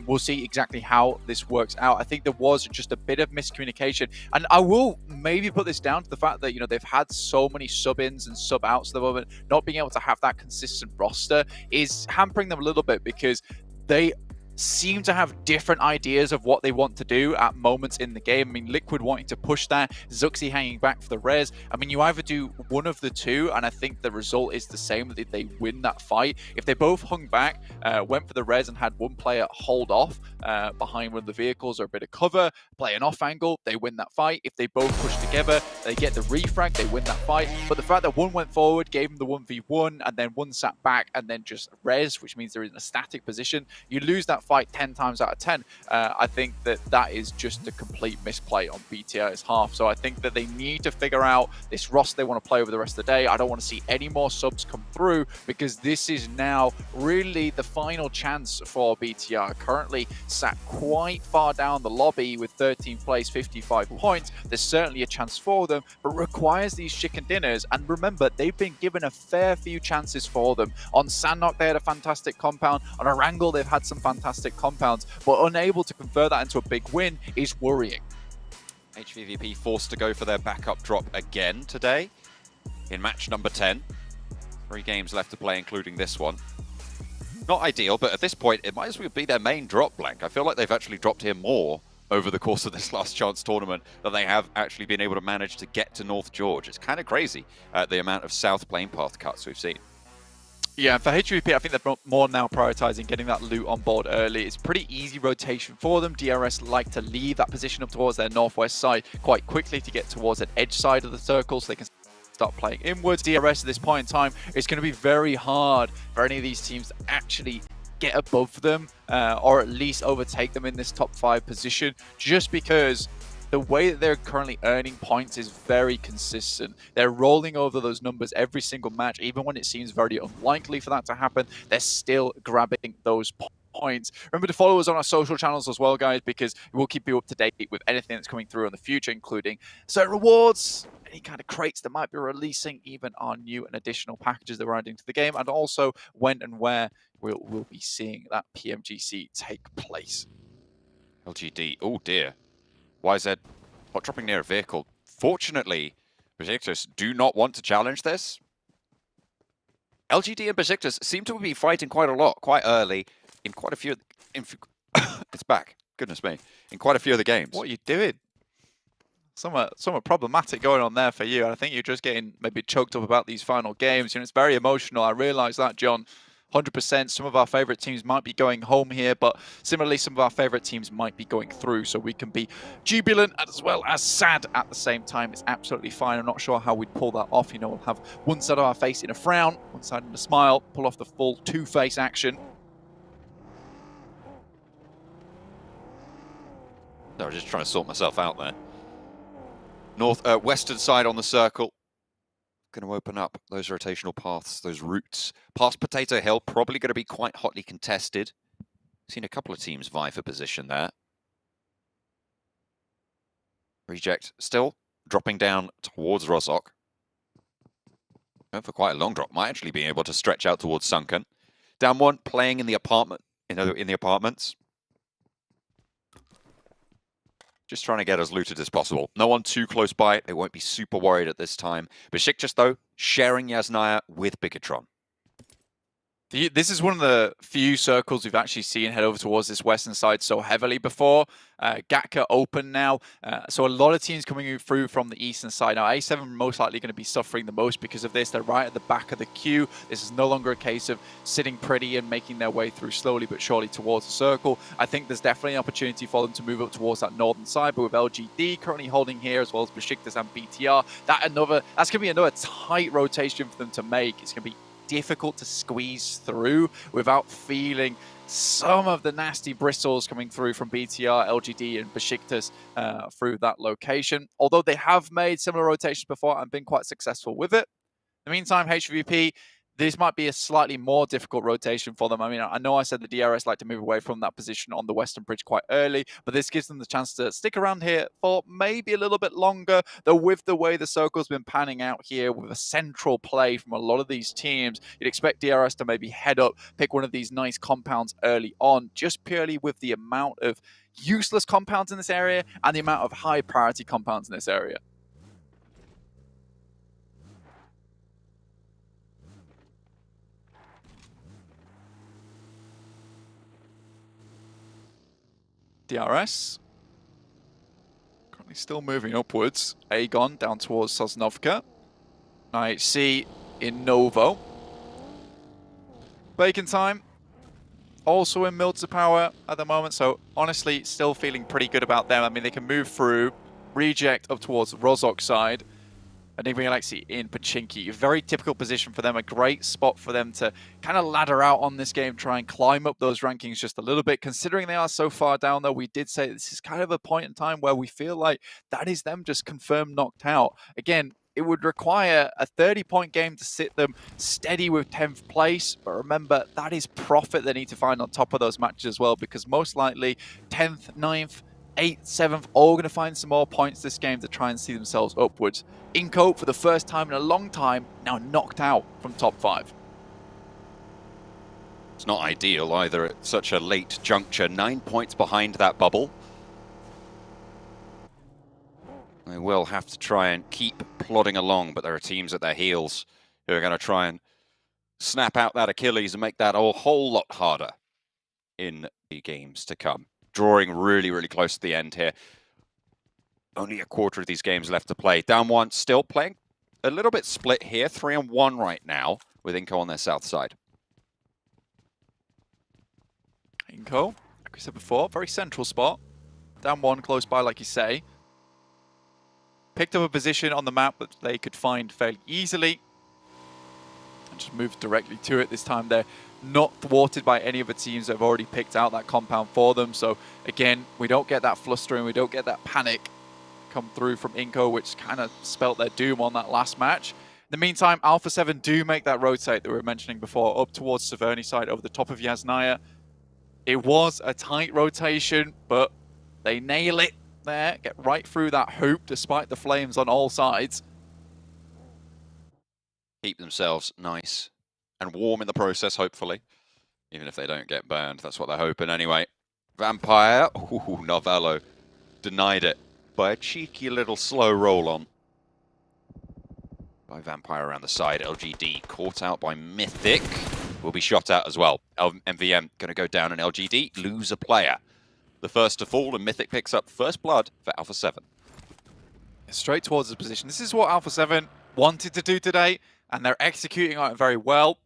We'll see exactly how this works out. I think there was just a bit of miscommunication, and I will maybe put this down to the fact that, you know, they've had so many sub-ins and sub-outs at the moment. Not being able to have that consistent roster is hampering them a little bit, because they seem to have different ideas of what they want to do at moments in the game. I mean, Liquid wanting to push that, Zuxi hanging back for the res. I mean, you either do one of the two, and I think the result is the same, that they win that fight. If they both hung back, went for the res and had one player hold off behind one of the vehicles or a bit of cover, play an off angle, they win that fight. If they both push together, they get the refrag, they win that fight. But the fact that one went forward, gave them the 1v1, and then one sat back and then just res, which means they're in a static position, you lose that fight 10 times out of 10. I think that is just a complete misplay on BTR's half. So I think that they need to figure out this roster they want to play over the rest of the day. I don't want to see any more subs come through, because this is now really the final chance for BTR. Currently sat quite far down the lobby with 13th place, 55 points. There's certainly a chance for them, but requires these chicken dinners. And remember, they've been given a fair few chances for them. On Sandknock, they had a fantastic compound. On Erangel, they've had some fantastic compounds, but unable to convert that into a big win is worrying. HVVP forced to go for their backup drop again today in match number 10. 3 games left to play, including this one. Not ideal, but at this point, it might as well be their main drop, Blank. I feel like they've actually dropped here more over the course of this last chance tournament than they have actually been able to manage to get to North George. It's kind of crazy, the amount of South Plane Path cuts we've seen. Yeah, for HVP, I think they're more now prioritizing getting that loot on board early. It's pretty easy rotation for them. DRS like to leave that position up towards their northwest side quite quickly to get towards an edge side of the circle so they can start playing inwards. DRS at this point in time, it's going to be very hard for any of these teams to actually get above them or at least overtake them in this top 5 position, just because the way that they're currently earning points is very consistent. They're rolling over those numbers every single match. Even when it seems very unlikely for that to happen, they're still grabbing those points. Remember to follow us on our social channels as well, guys, because we'll keep you up to date with anything that's coming through in the future, including certain rewards, any kind of crates that might be releasing, even our new and additional packages that we're adding to the game, and also when and where we'll be seeing that PMGC take place. LGD, oh dear. YZ not dropping near a vehicle. Fortunately, Besiktas do not want to challenge this. LGD and Besiktas seem to be fighting quite a lot, quite early, in quite a few... it's back. Goodness me. In quite a few of the games. What are you doing? Somewhat problematic going on there for you. I think you're just getting maybe choked up about these final games. You know, it's very emotional. I realise that, John. 100%. Some of our favourite teams might be going home here, but similarly, some of our favourite teams might be going through, so we can be jubilant as well as sad at the same time. It's absolutely fine. I'm not sure how we'd pull that off. You know, we'll have one side of our face in a frown, one side in a smile, pull off the full two-face action. No, I was just trying to sort myself out there. Western side on the circle. Going to open up those rotational paths, those routes. Past Potato Hill, probably going to be quite hotly contested. Seen a couple of teams vie for position there. Reject still dropping down towards Rozok. Going for quite a long drop. Might actually be able to stretch out towards Sunken. Down one, playing in the apartment, in the apartments. Just trying to get as looted as possible. No one too close by. They won't be super worried at this time. Besiktas, though, sharing Yasnaya with Bigatron. This is one of the few circles we've actually seen head over towards this western side so heavily before. Gatka open now, so a lot of teams coming through from the eastern side. Now, A7 are most likely going to be suffering the most because of this. They're right at the back of the queue. This is no longer a case of sitting pretty and making their way through slowly but surely towards the circle. I think there's definitely an opportunity for them to move up towards that northern side, but with LGD currently holding here, as well as Besiktas and BTR, that's going to be another tight rotation for them to make. It's going to be difficult to squeeze through without feeling some of the nasty bristles coming through from BTR, LGD, and Besiktas through that location. Although they have made similar rotations before and been quite successful with it. In the meantime, HVP, this might be a slightly more difficult rotation for them. I mean, I know I said the DRS like to move away from that position on the Western Bridge quite early, but this gives them the chance to stick around here for maybe a little bit longer, though with the way the circle's been panning out here with a central play from a lot of these teams, you'd expect DRS to maybe head up, pick one of these nice compounds early on, just purely with the amount of useless compounds in this area and the amount of high priority compounds in this area. DRS. Currently still moving upwards. Aegon down towards Sosnovka. IHC in Novo. Bacon time. Also in Milter Power at the moment. So honestly, still feeling pretty good about them. I mean, they can move through. Reject up towards Rozok side. Enigma Galaxy in Pachinki. A very typical position for them, a great spot for them to kind of ladder out on this game, try and climb up those rankings just a little bit. Considering they are so far down, though, we did say this is kind of a point in time where we feel like that is them just confirmed knocked out. Again, it would require a 30-point game to sit them steady with 10th place. But remember, that is profit they need to find on top of those matches as well, because most likely 10th, 9th, 8th, 7th, all going to find some more points this game to try and see themselves upwards. iNCO, for the first time in a long time, now knocked out from top 5. It's not ideal either at such a late juncture. 9 points behind that bubble. They will have to try and keep plodding along, but there are teams at their heels who are going to try and snap out that Achilles and make that a whole lot harder in the games to come. Drawing really, really close to the end here. Only a quarter of these games left to play. Down 1, still playing a little bit split here. 3-1 right now with iNCO on their south side. iNCO, like we said before, very central spot. Down 1, close by, like you say. Picked up a position on the map that they could find fairly easily. And just moved directly to it. This time they're not thwarted by any of the teams that have already picked out that compound for them. So again, we don't get that flustering, we don't get that panic come through from iNCO, which kind of spelt their doom on that last match. In the meantime, Alpha 7 do make that rotate that we were mentioning before, up towards Severny side over the top of Yasnaya. It was a tight rotation, but they nail it there, get right through that hoop despite the flames on all sides. Keep themselves nice and warm in the process, hopefully. Even if they don't get burned, that's what they're hoping anyway. Vampire, ooh, Novello denied it by a cheeky little slow roll on. By Vampire around the side, LGD caught out by Mythic. Will be shot out as well. MVM going to go down and LGD lose a player. The first to fall, and Mythic picks up first blood for Alpha 7. Straight towards the position. This is what Alpha 7 wanted to do today, and they're executing on it very well.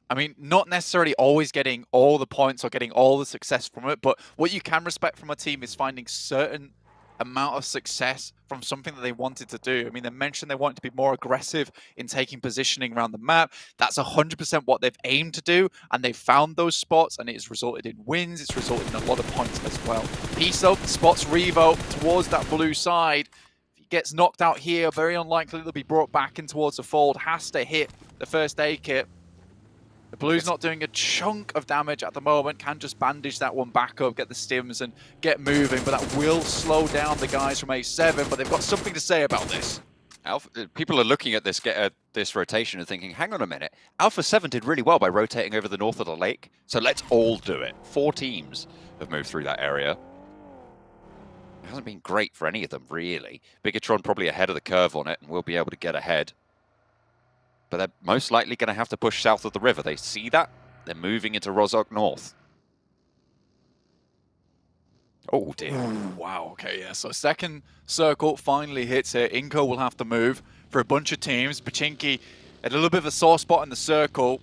I mean, not necessarily always getting all the points or getting all the success from it, but what you can respect from a team is finding certain amount of success from something that they wanted to do. I mean, they mentioned they wanted to be more aggressive in taking positioning around the map. That's 100% what they've aimed to do, and they've found those spots, and it's resulted in wins. It's resulted in a lot of points as well. Piso spots Revo towards that blue side. If he gets knocked out here, very unlikely they'll be brought back in towards the fold. Has to hit the first aid kit. The blue's not doing a chunk of damage at the moment, can just bandage that one back up, get the stims and get moving, but that will slow down the guys from A7, but they've got something to say about this. People are looking at this rotation and thinking, hang on a minute, Alpha 7 did really well by rotating over the north of the lake, so let's all do it. 4 teams have moved through that area. It hasn't been great for any of them, really. Bigatron probably ahead of the curve on it, and will be able to get ahead. But they're most likely going to have to push south of the river. They see that. They're moving into Rozhok North. Oh, dear. Wow, okay, yeah. So second circle finally hits here. iNCO will have to move for a bunch of teams. Pachinki at a little bit of a sore spot in the circle.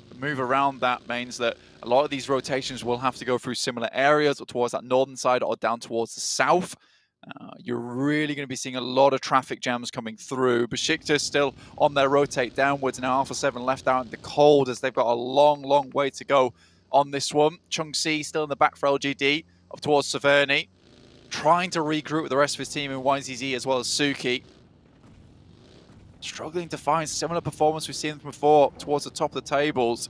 The move around that means that a lot of these rotations will have to go through similar areas or towards that northern side or down towards the south. You're really going to be seeing a lot of traffic jams coming through. Besiktas still on their rotate downwards. Now Alpha 7 left out in the cold as they've got a long, long way to go on this one. Chung Si still in the back for LGD up towards Severny. Trying to regroup with the rest of his team in YZZ as well as Suki. Struggling to find similar performance we've seen before towards the top of the tables.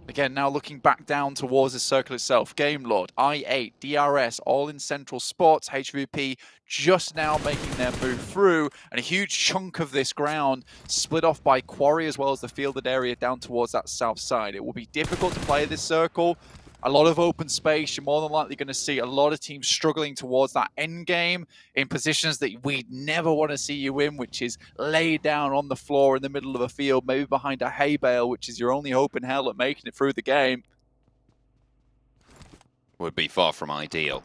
Again, now looking back down towards the circle itself. Game Lord, I8, DRS, all in central spots. HVVP just now making their move through. And a huge chunk of this ground split off by Quarry as well as the fielded area down towards that south side. It will be difficult to play this circle. A lot of open space. You're more than likely going to see a lot of teams struggling towards that end game in positions that we'd never want to see you in, which is laid down on the floor in the middle of a field, maybe behind a hay bale, which is your only hope in hell at making it through the game. Would be far from ideal.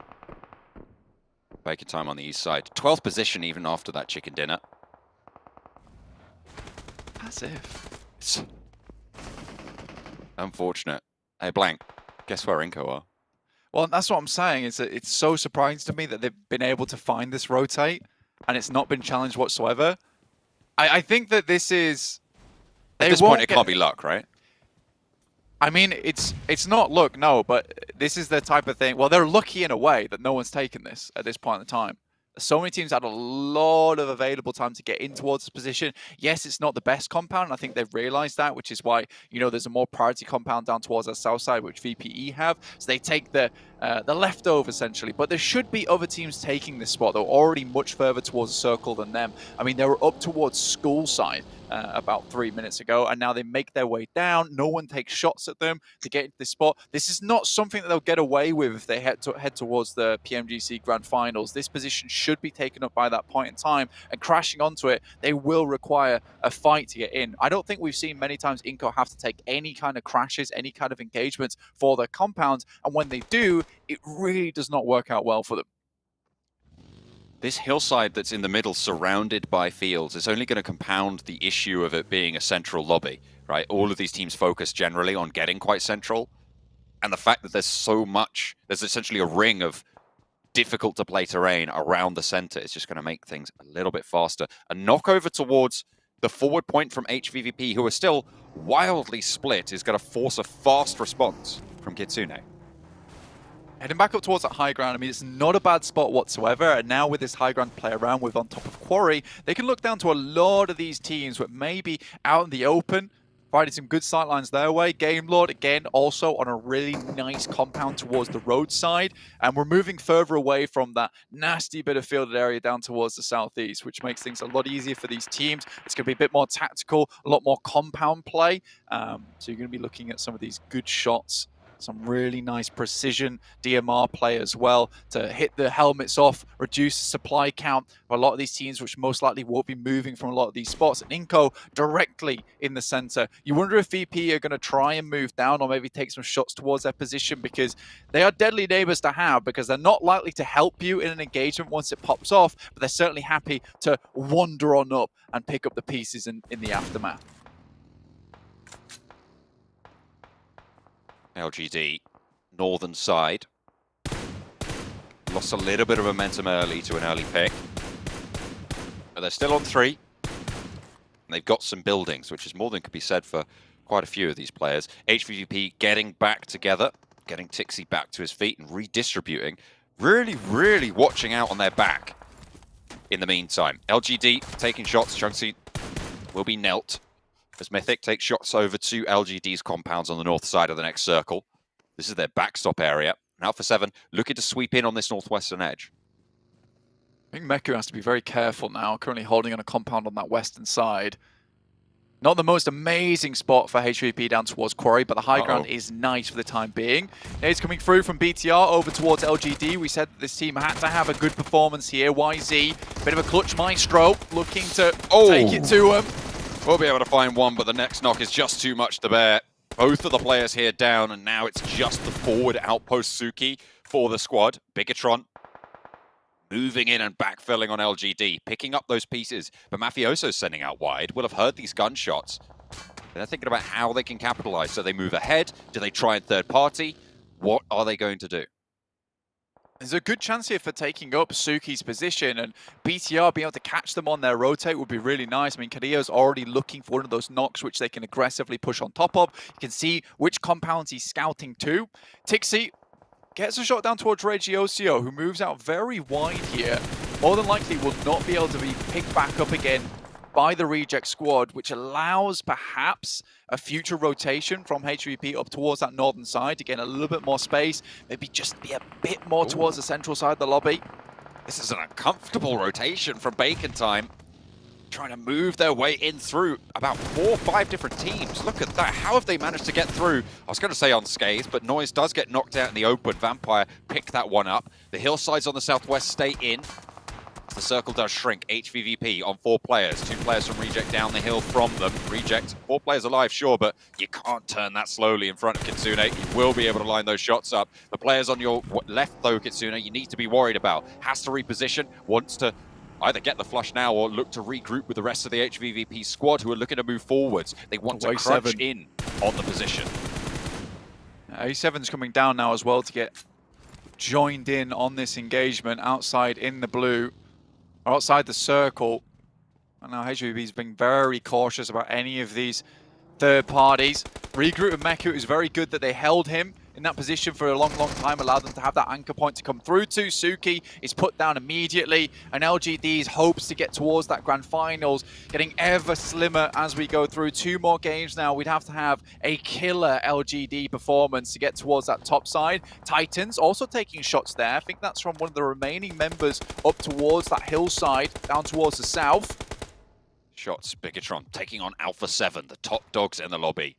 Baking time on the east side. 12th position even after that chicken dinner. As if. It's unfortunate. Hey, Blank. Guess where iNCO are? Well, that's what I'm saying. Is that it's so surprising to me that they've been able to find this rotate. and it's not been challenged whatsoever. I think that this is... At this point, it can't be luck, right? I mean, it's not luck, no, but this is the type of thing... Well, they're lucky in a way that no one's taken this at this point in time. So many teams had a lot of available time to get in towards this position. Yes, it's not the best compound, and I think they've realized that, which is why, you know, there's a more priority compound down towards the south side, which VPE have. So they take the leftover, essentially. But there should be other teams taking this spot. They're already much further towards the circle than them. I mean, they were up towards school side about 3 minutes ago, and now they make their way down. No one takes shots at them to get into this spot. This is not something that they'll get away with if they head towards the PMGC Grand Finals. This position should be taken up by that point in time, and crashing onto it, they will require a fight to get in. I don't think we've seen many times iNCO have to take any kind of crashes, any kind of engagements for their compounds, and when they do, it really does not work out well for them. This hillside that's in the middle, surrounded by fields, is only going to compound the issue of it being a central lobby, right? All of these teams focus generally on getting quite central, and the fact that there's so much, there's essentially a ring of difficult to play terrain around the center is just going to make things a little bit faster. A knockover towards the forward point from HVVP, who are still wildly split, is going to force a fast response from Kitsune. Heading back up towards that high ground, I mean, it's not a bad spot whatsoever. And now with this high ground to play around with on top of Quarry, they can look down to a lot of these teams that may be out in the open, providing some good sightlines their way. Game Lord, again, also on a really nice compound towards the roadside. And we're moving further away from that nasty bit of fielded area down towards the southeast, which makes things a lot easier for these teams. It's going to be a bit more tactical, a lot more compound play. So you're going to be looking at some of these good shots. Some really nice precision DMR play as well to hit the helmets off, reduce the supply count for a lot of these teams, which most likely won't be moving from a lot of these spots. And iNCO directly in the center. You wonder if VP are going to try and move down or maybe take some shots towards their position, because they are deadly neighbors to have, because they're not likely to help you in an engagement once it pops off, but they're certainly happy to wander on up and pick up the pieces in the aftermath. LGD, northern side. Lost a little bit of momentum early to an early pick. But they're still on 3. And they've got some buildings, which is more than could be said for quite a few of these players. HVVP getting back together, getting Tixi back to his feet and redistributing. Really, really watching out on their back in the meantime. LGD taking shots. Chunksy will be knelt as Mythic takes shots over to LGD's compounds on the north side of the next circle. This is their backstop area. Now for 7, looking to sweep in on this northwestern edge. I think Meku has to be very careful now, currently holding on a compound on that western side. Not the most amazing spot for HVP down towards Quarry, but the high ground is nice for the time being. Nades coming through from BTR over towards LGD. We said that this team had to have a good performance here. YZ, bit of a clutch maestro, looking to take it to him. We'll be able to find one, but the next knock is just too much to bear. Both of the players here down, and now it's just the forward outpost Suki for the squad. Bigatron moving in and backfilling on LGD, picking up those pieces. But Mafioso's sending out wide. Will have heard these gunshots. They're thinking about how they can capitalize. So they move ahead. Do they try and third party? What are they going to do? There's a good chance here for taking up Suki's position, and BTR being able to catch them on their rotate would be really nice. I mean, Carrillo's already looking for one of those knocks which they can aggressively push on top of. You can see which compounds he's scouting to. Tixi gets a shot down towards Regiosio, who moves out very wide here. More than likely will not be able to be picked back up again by the reject squad, which allows perhaps a future rotation from HVP up towards that northern side to gain a little bit more space, maybe just be a bit more towards the central side of the lobby. This is an uncomfortable rotation from Bacon Time. Trying to move their way in through about 4 or 5 different teams. Look at that. How have they managed to get through? I was going to say unscathed, but Noise does get knocked out in the open. Vampire picked that one up. The hillsides on the southwest stay in. The circle does shrink. HVVP on 4 players. 2 players from Reject down the hill from them. Reject, 4 players alive, sure, but you can't turn that slowly in front of Kitsune. You will be able to line those shots up. The players on your left, though, Kitsune, you need to be worried about. Has to reposition, wants to either get the flush now or look to regroup with the rest of the HVVP squad who are looking to move forwards. They want to crunch in on the position. A7's coming down now as well to get joined in on this engagement outside in the blue. are outside the circle. And now HVVP's been very cautious about any of these third parties. Regroup with Meku is very good that they held him in that position for a long time, allowed them to have that anchor point to come through to. Suki is put down immediately, and LGD's hopes to get towards that grand finals getting ever slimmer as we go through. 2 more games now. We'd have to have a killer LGD performance to get towards that top side. Titans also taking shots there. I think that's from one of the remaining members up towards that hillside, down towards the south. Shots, Bigatron taking on Alpha 7, the top dogs in the lobby.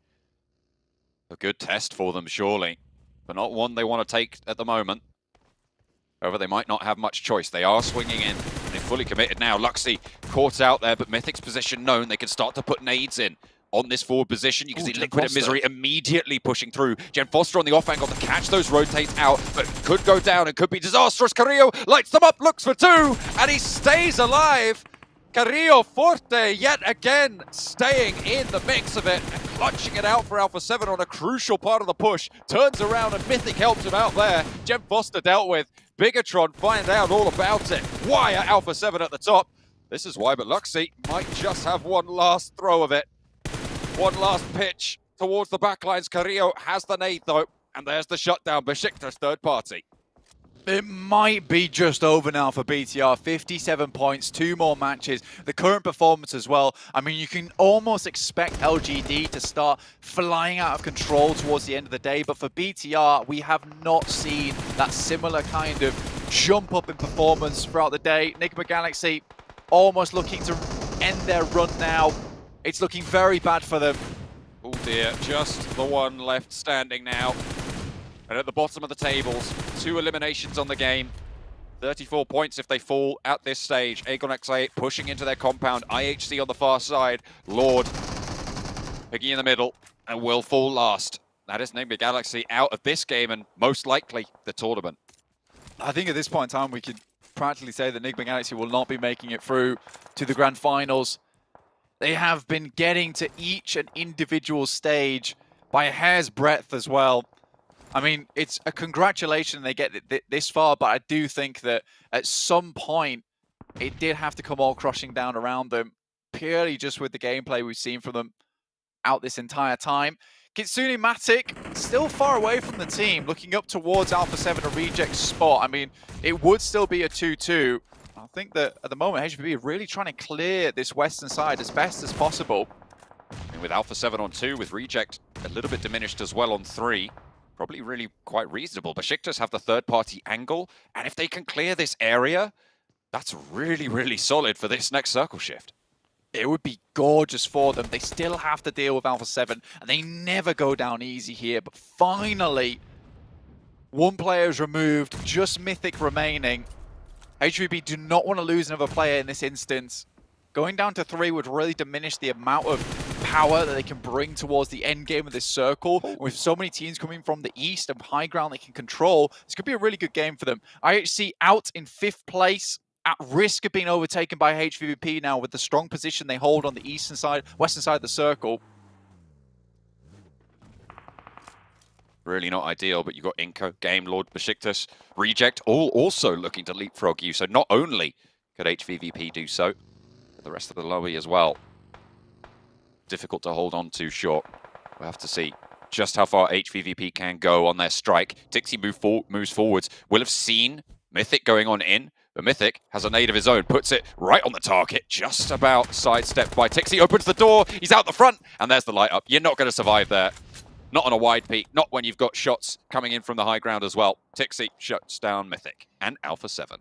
A good test for them, surely, but not one they want to take at the moment. However, they might not have much choice. They are swinging in. They're fully committed now. Luxy caught out there, but Mythic's position known. They can start to put nades in on this forward position. You can see Liquid and Misery immediately pushing through. Gen Foster on the off angle to catch those rotates out, but could go down and could be disastrous. Carrillo lights them up, looks for 2, and he stays alive. Carrillo Forte yet again staying in the mix of it and clutching it out for Alpha 7 on a crucial part of the push. Turns around and Mythic helps him out there. Gem Foster dealt with. Bigatron find out all about it. Why are Alpha 7 at the top? This is why, but Luxy might just have one last throw of it. One last pitch towards the backlines. Carrillo has the nade though, and there's the shutdown. Besiktas third party. It might be just over now for BTR. 57 points, 2 more matches. The current performance as well. I mean, you can almost expect LGD to start flying out of control towards the end of the day. But for BTR, we have not seen that similar kind of jump up in performance throughout the day. Enigma Galaxy almost looking to end their run now. It's looking very bad for them. Oh dear, just the one left standing now. And at the bottom of the tables, 2 eliminations on the game. 34 points if they fall at this stage. Aegon X8 pushing into their compound. IHC on the far side. Lord picking in the middle and will fall last. That is Enigma Galaxy out of this game and most likely the tournament. I think at this point in time, we could practically say that Enigma Galaxy will not be making it through to the grand finals. They have been getting to each and individual stage by a hair's breadth as well. I mean, it's a congratulation they get this far, but I do think that at some point, it did have to come all crushing down around them, purely just with the gameplay we've seen from them out this entire time. Kitsune Matic, still far away from the team, looking up towards Alpha 7 and Reject spot. I mean, it would still be a 2-2. I think that at the moment, HVVP are really trying to clear this western side as best as possible. And with Alpha 7 on 2, with Reject a little bit diminished as well on 3. Probably really quite reasonable. Besiktas have the third-party angle, and if they can clear this area, that's really, really solid for this next circle shift. It would be gorgeous for them. They still have to deal with Alpha 7, and they never go down easy here. But finally, one player is removed, just Mythic remaining. HVVP do not want to lose another player in this instance. Going down to 3 would really diminish the amount of power that they can bring towards the end game of this circle. With so many teams coming from the east and high ground they can control, this could be a really good game for them. IHC out in 5th place, at risk of being overtaken by HVVP now with the strong position they hold on the eastern side, western side of the circle. Really not ideal, but you've got iNCO, Game Lord, Besiktas, Reject, all also looking to leapfrog you. So not only could HVVP do so, but the rest of the lobby as well. Difficult to hold on to, sure. We'll have to see just how far HVVP can go on their strike. Dixie moves forwards. Will have seen Mythic going on in, but Mythic has a nade of his own, puts it right on the target, just about sidestepped by Tixie, opens the door, he's out the front, and there's the light up. You're not going to survive there. Not on a wide peak, not when you've got shots coming in from the high ground as well. Tixie shuts down Mythic and Alpha 7.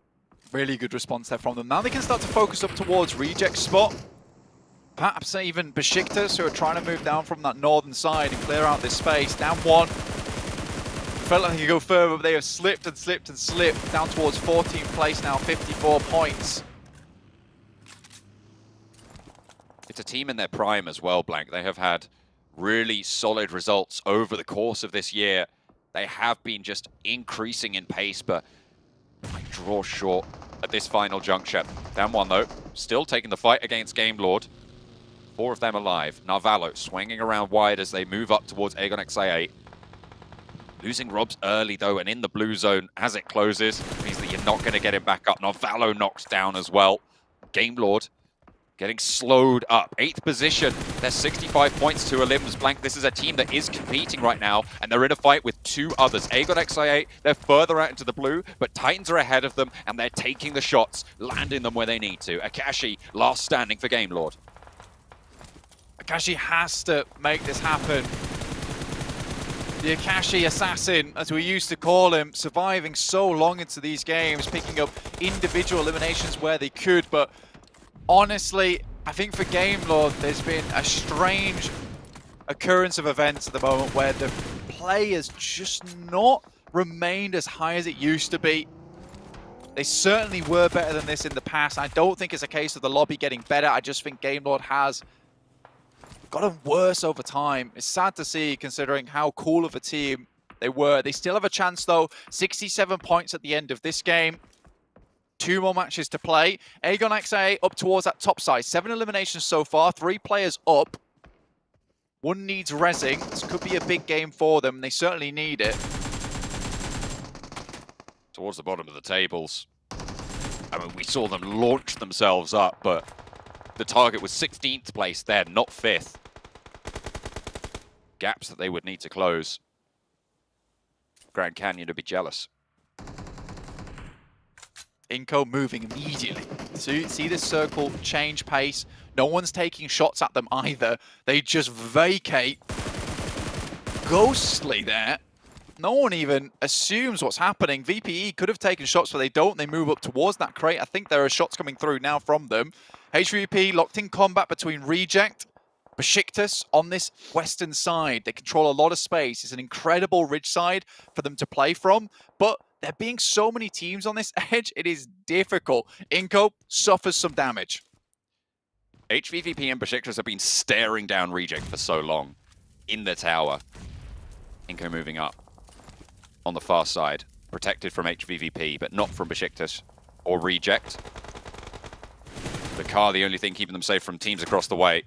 Really good response there from them. Now they can start to focus up towards Reject spot. Perhaps even Besiktas, who are trying to move down from that northern side and clear out this space. Down 1. Felt like they could go further, but they have slipped and slipped and slipped. Down towards 14th place now, 54 points. It's a team in their prime as well, Blank. They have had really solid results over the course of this year. They have been just increasing in pace, but might draw short at this final juncture. Down 1 though, still taking the fight against Game Lord. 4 of them alive. Narvalo swinging around wide as they move up towards Aegon XA8. Losing Robs early though, and in the blue zone as it closes means that you're not going to get him back up. Narvalo knocks down as well. Game Lord getting slowed up. 8th position. They're 65 points to Elims. Blank, this is a team that is competing right now, and they're in a fight with 2 others. Aegon XI8, they're further out into the blue, but Titans are ahead of them, and they're taking the shots, landing them where they need to. Akashi, last standing for Game Lord. Akashi has to make this happen. The Akashi assassin, as we used to call him, surviving so long into these games, picking up individual eliminations where they could, but honestly, I think for Game Lord, there's been a strange occurrence of events at the moment where the play has just not remained as high as it used to be. They certainly were better than this in the past. I don't think it's a case of the lobby getting better. I just think Game Lord has gotten worse over time. It's sad to see, considering how cool of a team they were. They still have a chance, though. 67 points at the end of this game. 2 more matches to play. Aegon XA up towards that top side. 7 eliminations so far. 3 players up. 1 needs rezzing. This could be a big game for them. They certainly need it. Towards the bottom of the tables. I mean, we saw them launch themselves up, but the target was 16th place there, not 5th. Gaps that they would need to close. Grand Canyon to be jealous. iNCO moving immediately. See this circle change pace. No one's taking shots at them either. They just vacate. Ghostly there. No one even assumes what's happening. VPE could have taken shots, but they don't. They move up towards that crate. I think there are shots coming through now from them. HVVP locked in combat between Reject, Besiktas on this western side. They control a lot of space. It's an incredible ridge side for them to play from, but there being so many teams on this edge, it is difficult. iNCO suffers some damage. HVVP and Besiktas have been staring down Reject for so long in the tower. iNCO moving up on the far side, protected from HVVP, but not from Besiktas or Reject. The car, the only thing keeping them safe from teams across the way.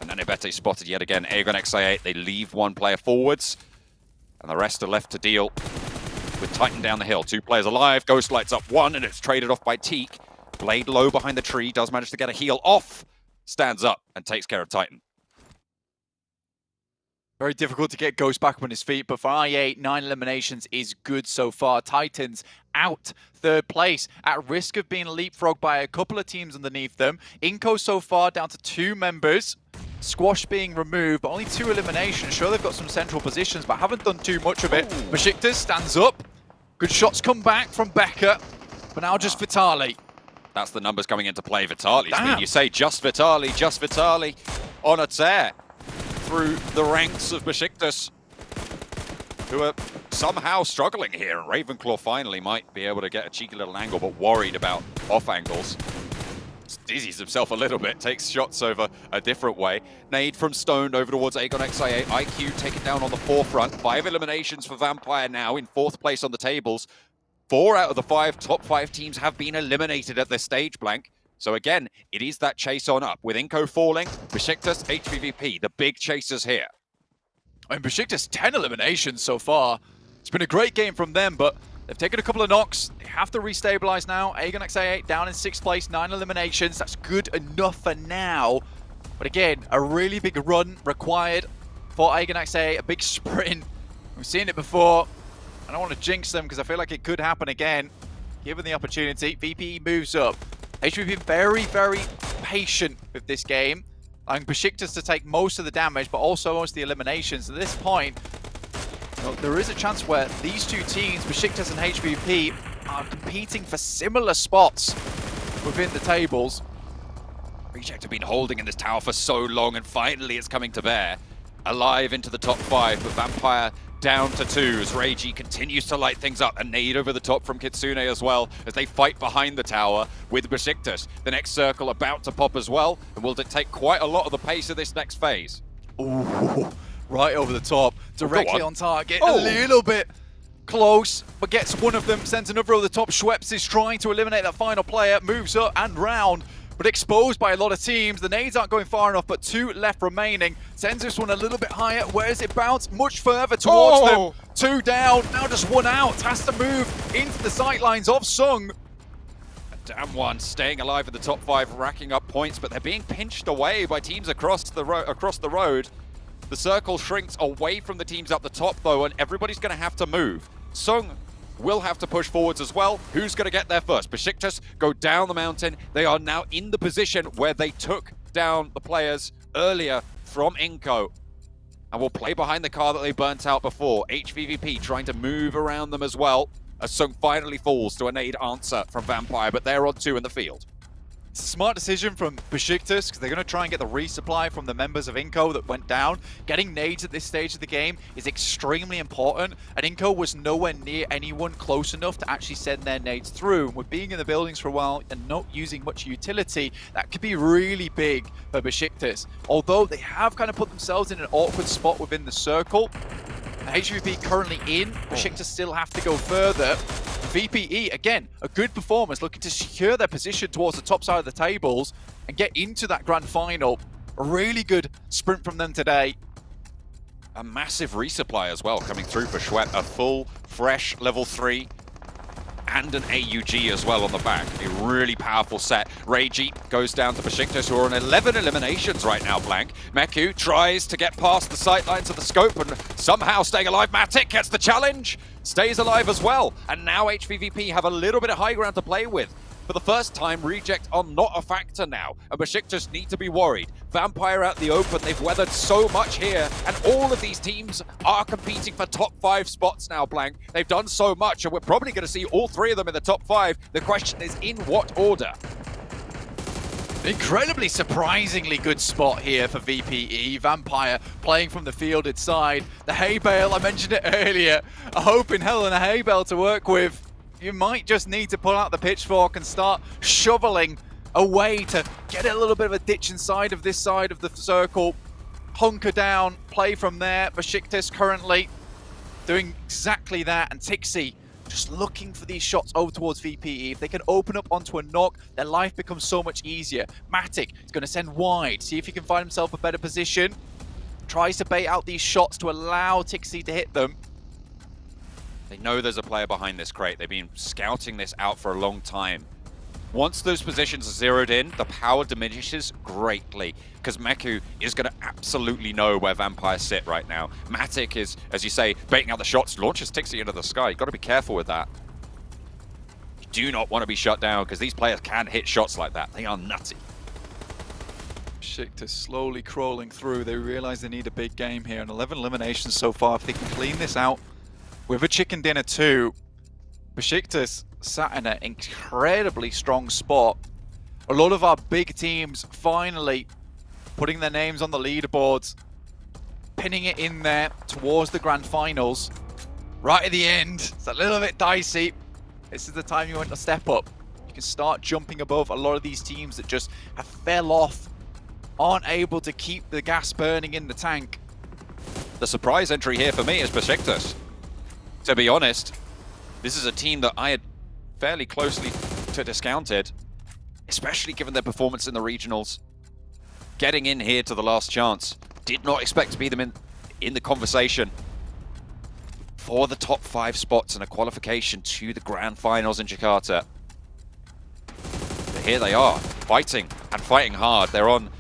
And then Ebete spotted yet again. Aegon XI8, they leave 1 player forwards, and the rest are left to deal with Titan down the hill. 2 players alive. Ghost lights up 1, and it's traded off by Teak. Blade low behind the tree, does manage to get a heal off. Stands up and takes care of Titan. Very difficult to get Ghost back on his feet, but for I8, 9 eliminations is good so far. Titans out 3rd place, at risk of being leapfrogged by a couple of teams underneath them. iNCO so far down to 2 members. Squash being removed, but only 2 eliminations. Sure, they've got some central positions, but haven't done too much of it. Besiktas stands up. Good shots come back from Becker, but now just Vitali. That's the numbers coming into play. Vitali's been, you say just Vitali on a tear through the ranks of Besiktas, who are somehow struggling here. And Ravenclaw finally might be able to get a cheeky little angle, but worried about off angles. Dizzies himself a little bit, takes shots over a different way. Nade from Stoned over towards Aegon XI8. IQ taken down on the forefront. 5 eliminations for Vampire now in 4th place on the tables. 4 out of the 5 top 5 teams have been eliminated at this stage, Blank. So again, it is that chase on up. With iNCO falling, Besiktas, HVVP, the big chasers here. I mean, Besiktas, 10 eliminations so far. It's been a great game from them, but they've taken a couple of knocks. They have to restabilize now. Aegon XA8 down in 6th place, 9 eliminations. That's good enough for now. But again, a really big run required for Aegon XA8, a big sprint. We've seen it before. I don't want to jinx them because I feel like it could happen again. Given the opportunity, VPE moves up. HVP very, very patient with this game. Allowing Besiktas to take most of the damage, but also most of the eliminations. At this point, there is a chance where these 2 teams, Besiktas and HVP, are competing for similar spots within the tables. Reject have been holding in this tower for so long, and finally it's coming to bear. Alive into the top 5, but Vampire down to 2 as Reiji continues to light things up. A nade over the top from Kitsune as well as they fight behind the tower with Besiktas. The next circle about to pop as well, and will dictate quite a lot of the pace of this next phase. Ooh, right over the top, directly on target, a little bit close, but gets one of them, sends another over the top. Schweppes is trying to eliminate that final player, moves up and round, but exposed by a lot of teams. The nades aren't going far enough, but 2 left remaining. Sends this one a little bit higher. Where does it bounce? Much further towards them. 2 down, now just 1 out. Has to move into the sightlines of Sung. Damn one, staying alive in the top 5, racking up points, but they're being pinched away by teams across the road. The circle shrinks away from the teams up the top, though, and everybody's going to have to move. Sung will have to push forwards as well. Who's going to get there first? Besiktas go down the mountain. They are now in the position where they took down the players earlier from iNCO. And will play behind the car that they burnt out before. HVVP trying to move around them as well, as Sung finally falls to a nade answer from Vampire, but they're on 2 in the field. It's a smart decision from Besiktas because they're going to try and get the resupply from the members of iNCO that went down. Getting nades at this stage of the game is extremely important, and iNCO was nowhere near anyone close enough to actually send their nades through. And with being in the buildings for a while and not using much utility, that could be really big for Besiktas. Although they have kind of put themselves in an awkward spot within the circle. HVP currently in, Besiktas still have to go further. VPE, again, a good performance, looking to secure their position towards the top side of the tables and get into that grand final. A really good sprint from them today. A massive resupply as well coming through for Schwett. A full, fresh level 3 and an AUG as well on the back. A really powerful set. Reiji goes down to Besiktas, who are on 11 eliminations right now, Blank. Meku tries to get past the sightlines of the scope and somehow staying alive. Matic gets the challenge, stays alive as well. And now HVVP have a little bit of high ground to play with. For the first time, reject are not a factor now, and Besiktas need to be worried. Vampire out the open, they've weathered so much here, and all of these teams are competing for top 5 spots now, Blank. They've done so much, and we're probably going to see all 3 of them in the top 5. The question is, in what order? Incredibly surprisingly good spot here for VPE. Vampire playing from the fielded side. The hay bale, I mentioned it earlier. A hope in hell and a hay bale to work with. You might just need to pull out the pitchfork and start shoveling away to get a little bit of a ditch inside of this side of the circle. Hunker down, play from there. Besiktas currently doing exactly that, and Tixi just looking for these shots over towards VPE. If they can open up onto a knock, their life becomes so much easier. Matic is going to send wide, see if he can find himself a better position. Tries to bait out these shots to allow Tixi to hit them. They know there's a player behind this crate. They've been scouting this out for a long time. Once those positions are zeroed in, the power diminishes greatly, because Meku is going to absolutely know where Vampires sit right now. Matic is, as you say, baiting out the shots, launches Tixi into the sky. You've got to be careful with that. You do not want to be shut down, because these players can hit shots like that. They are nutty. Besiktas slowly crawling through. They realize they need a big game here, and 11 eliminations so far. If they can clean this out with a chicken dinner too, Besiktas sat in an incredibly strong spot. A lot of our big teams finally putting their names on the leaderboards, pinning it in there towards the grand finals. Right at the end, it's a little bit dicey. This is the time you want to step up. You can start jumping above a lot of these teams that just have fell off, aren't able to keep the gas burning in the tank. The surprise entry here for me is Besiktas. To be honest, this is a team that I had fairly closely discounted, especially given their performance in the regionals. Getting in here to the last chance. Did not expect to be them in the conversation for the top 5 spots and a qualification to the grand finals in Jakarta. But here they are, fighting and fighting hard. They're on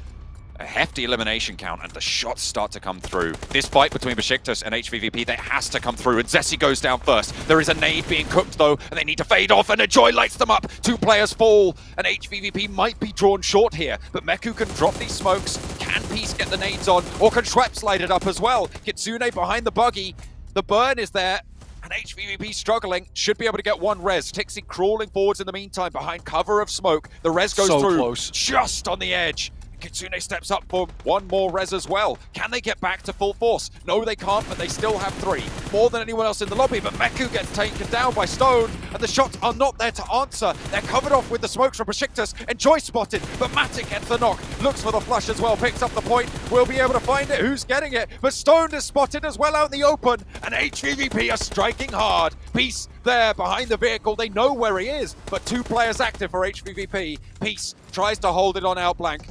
a hefty elimination count, and the shots start to come through. This fight between Besiktas and HVVP, that has to come through, and Zessi goes down first. There is a nade being cooked though, and they need to fade off, and Enjoy lights them up. 2 players fall, and HVVP might be drawn short here, but Meku can drop these smokes. Can Peace get the nades on, or can Schwepp slide it up as well? Kitsune behind the buggy. The burn is there, and HVVP struggling. Should be able to get 1 res. Tixi crawling forwards in the meantime behind cover of smoke. The res goes through, close. Just on the edge. Kitsune steps up for 1 more res as well. Can they get back to full force? No, they can't, but they still have 3. More than anyone else in the lobby, but Meku gets taken down by Stone, and the shots are not there to answer. They're covered off with the smokes from Besiktas. Enjoy spotted, but Matic gets the knock. Looks for the flush as well, picks up the point. We'll be able to find it. Who's getting it? But Stone is spotted as well out in the open, and HVVP are striking hard. Peace there behind the vehicle. They know where he is, but 2 players active for HVVP. Peace tries to hold it on Outblank.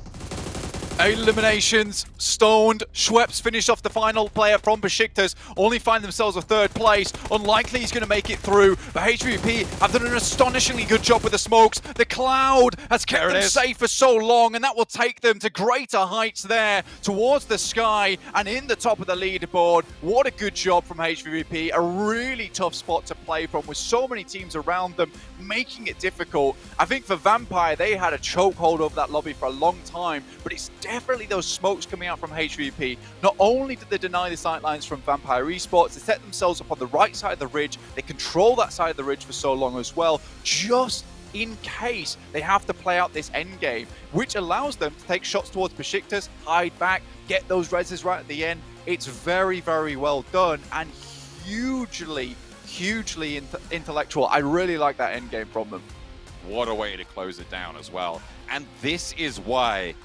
8 eliminations, stoned. Schweppes finished off the final player from Besiktas, only find themselves a 3rd place. Unlikely he's going to make it through, but HVVP have done an astonishingly good job with the smokes. The cloud has kept them safe for so long, and that will take them to greater heights there, towards the sky, and in the top of the leaderboard. What a good job from HVVP. A really tough spot to play from, with so many teams around them, making it difficult. I think for Vampire, they had a chokehold over that lobby for a long time, but it's definitely those smokes coming out from HVP. Not only did they deny the sightlines from Vampire Esports, they set themselves up on the right side of the ridge. They control that side of the ridge for so long as well, just in case they have to play out this end game, which allows them to take shots towards Besiktas, hide back, get those reses right at the end. It's very, very well done and hugely intellectual. I really like that end game from them. What a way to close it down as well. And this is why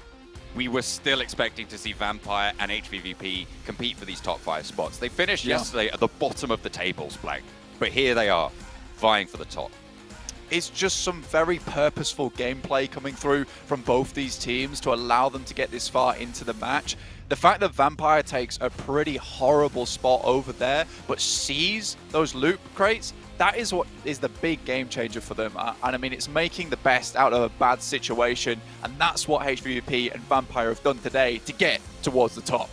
we were still expecting to see Vampire and HVVP compete for these top 5 spots. They finished yesterday at the bottom of the tables, Blank. But here they are, vying for the top. It's just some very purposeful gameplay coming through from both these teams to allow them to get this far into the match. The fact that Vampire takes a pretty horrible spot over there, but sees those loot crates, that is what is the big game changer for them. And I mean, it's making the best out of a bad situation, and that's what HVVP and Vampire have done today to get towards the top.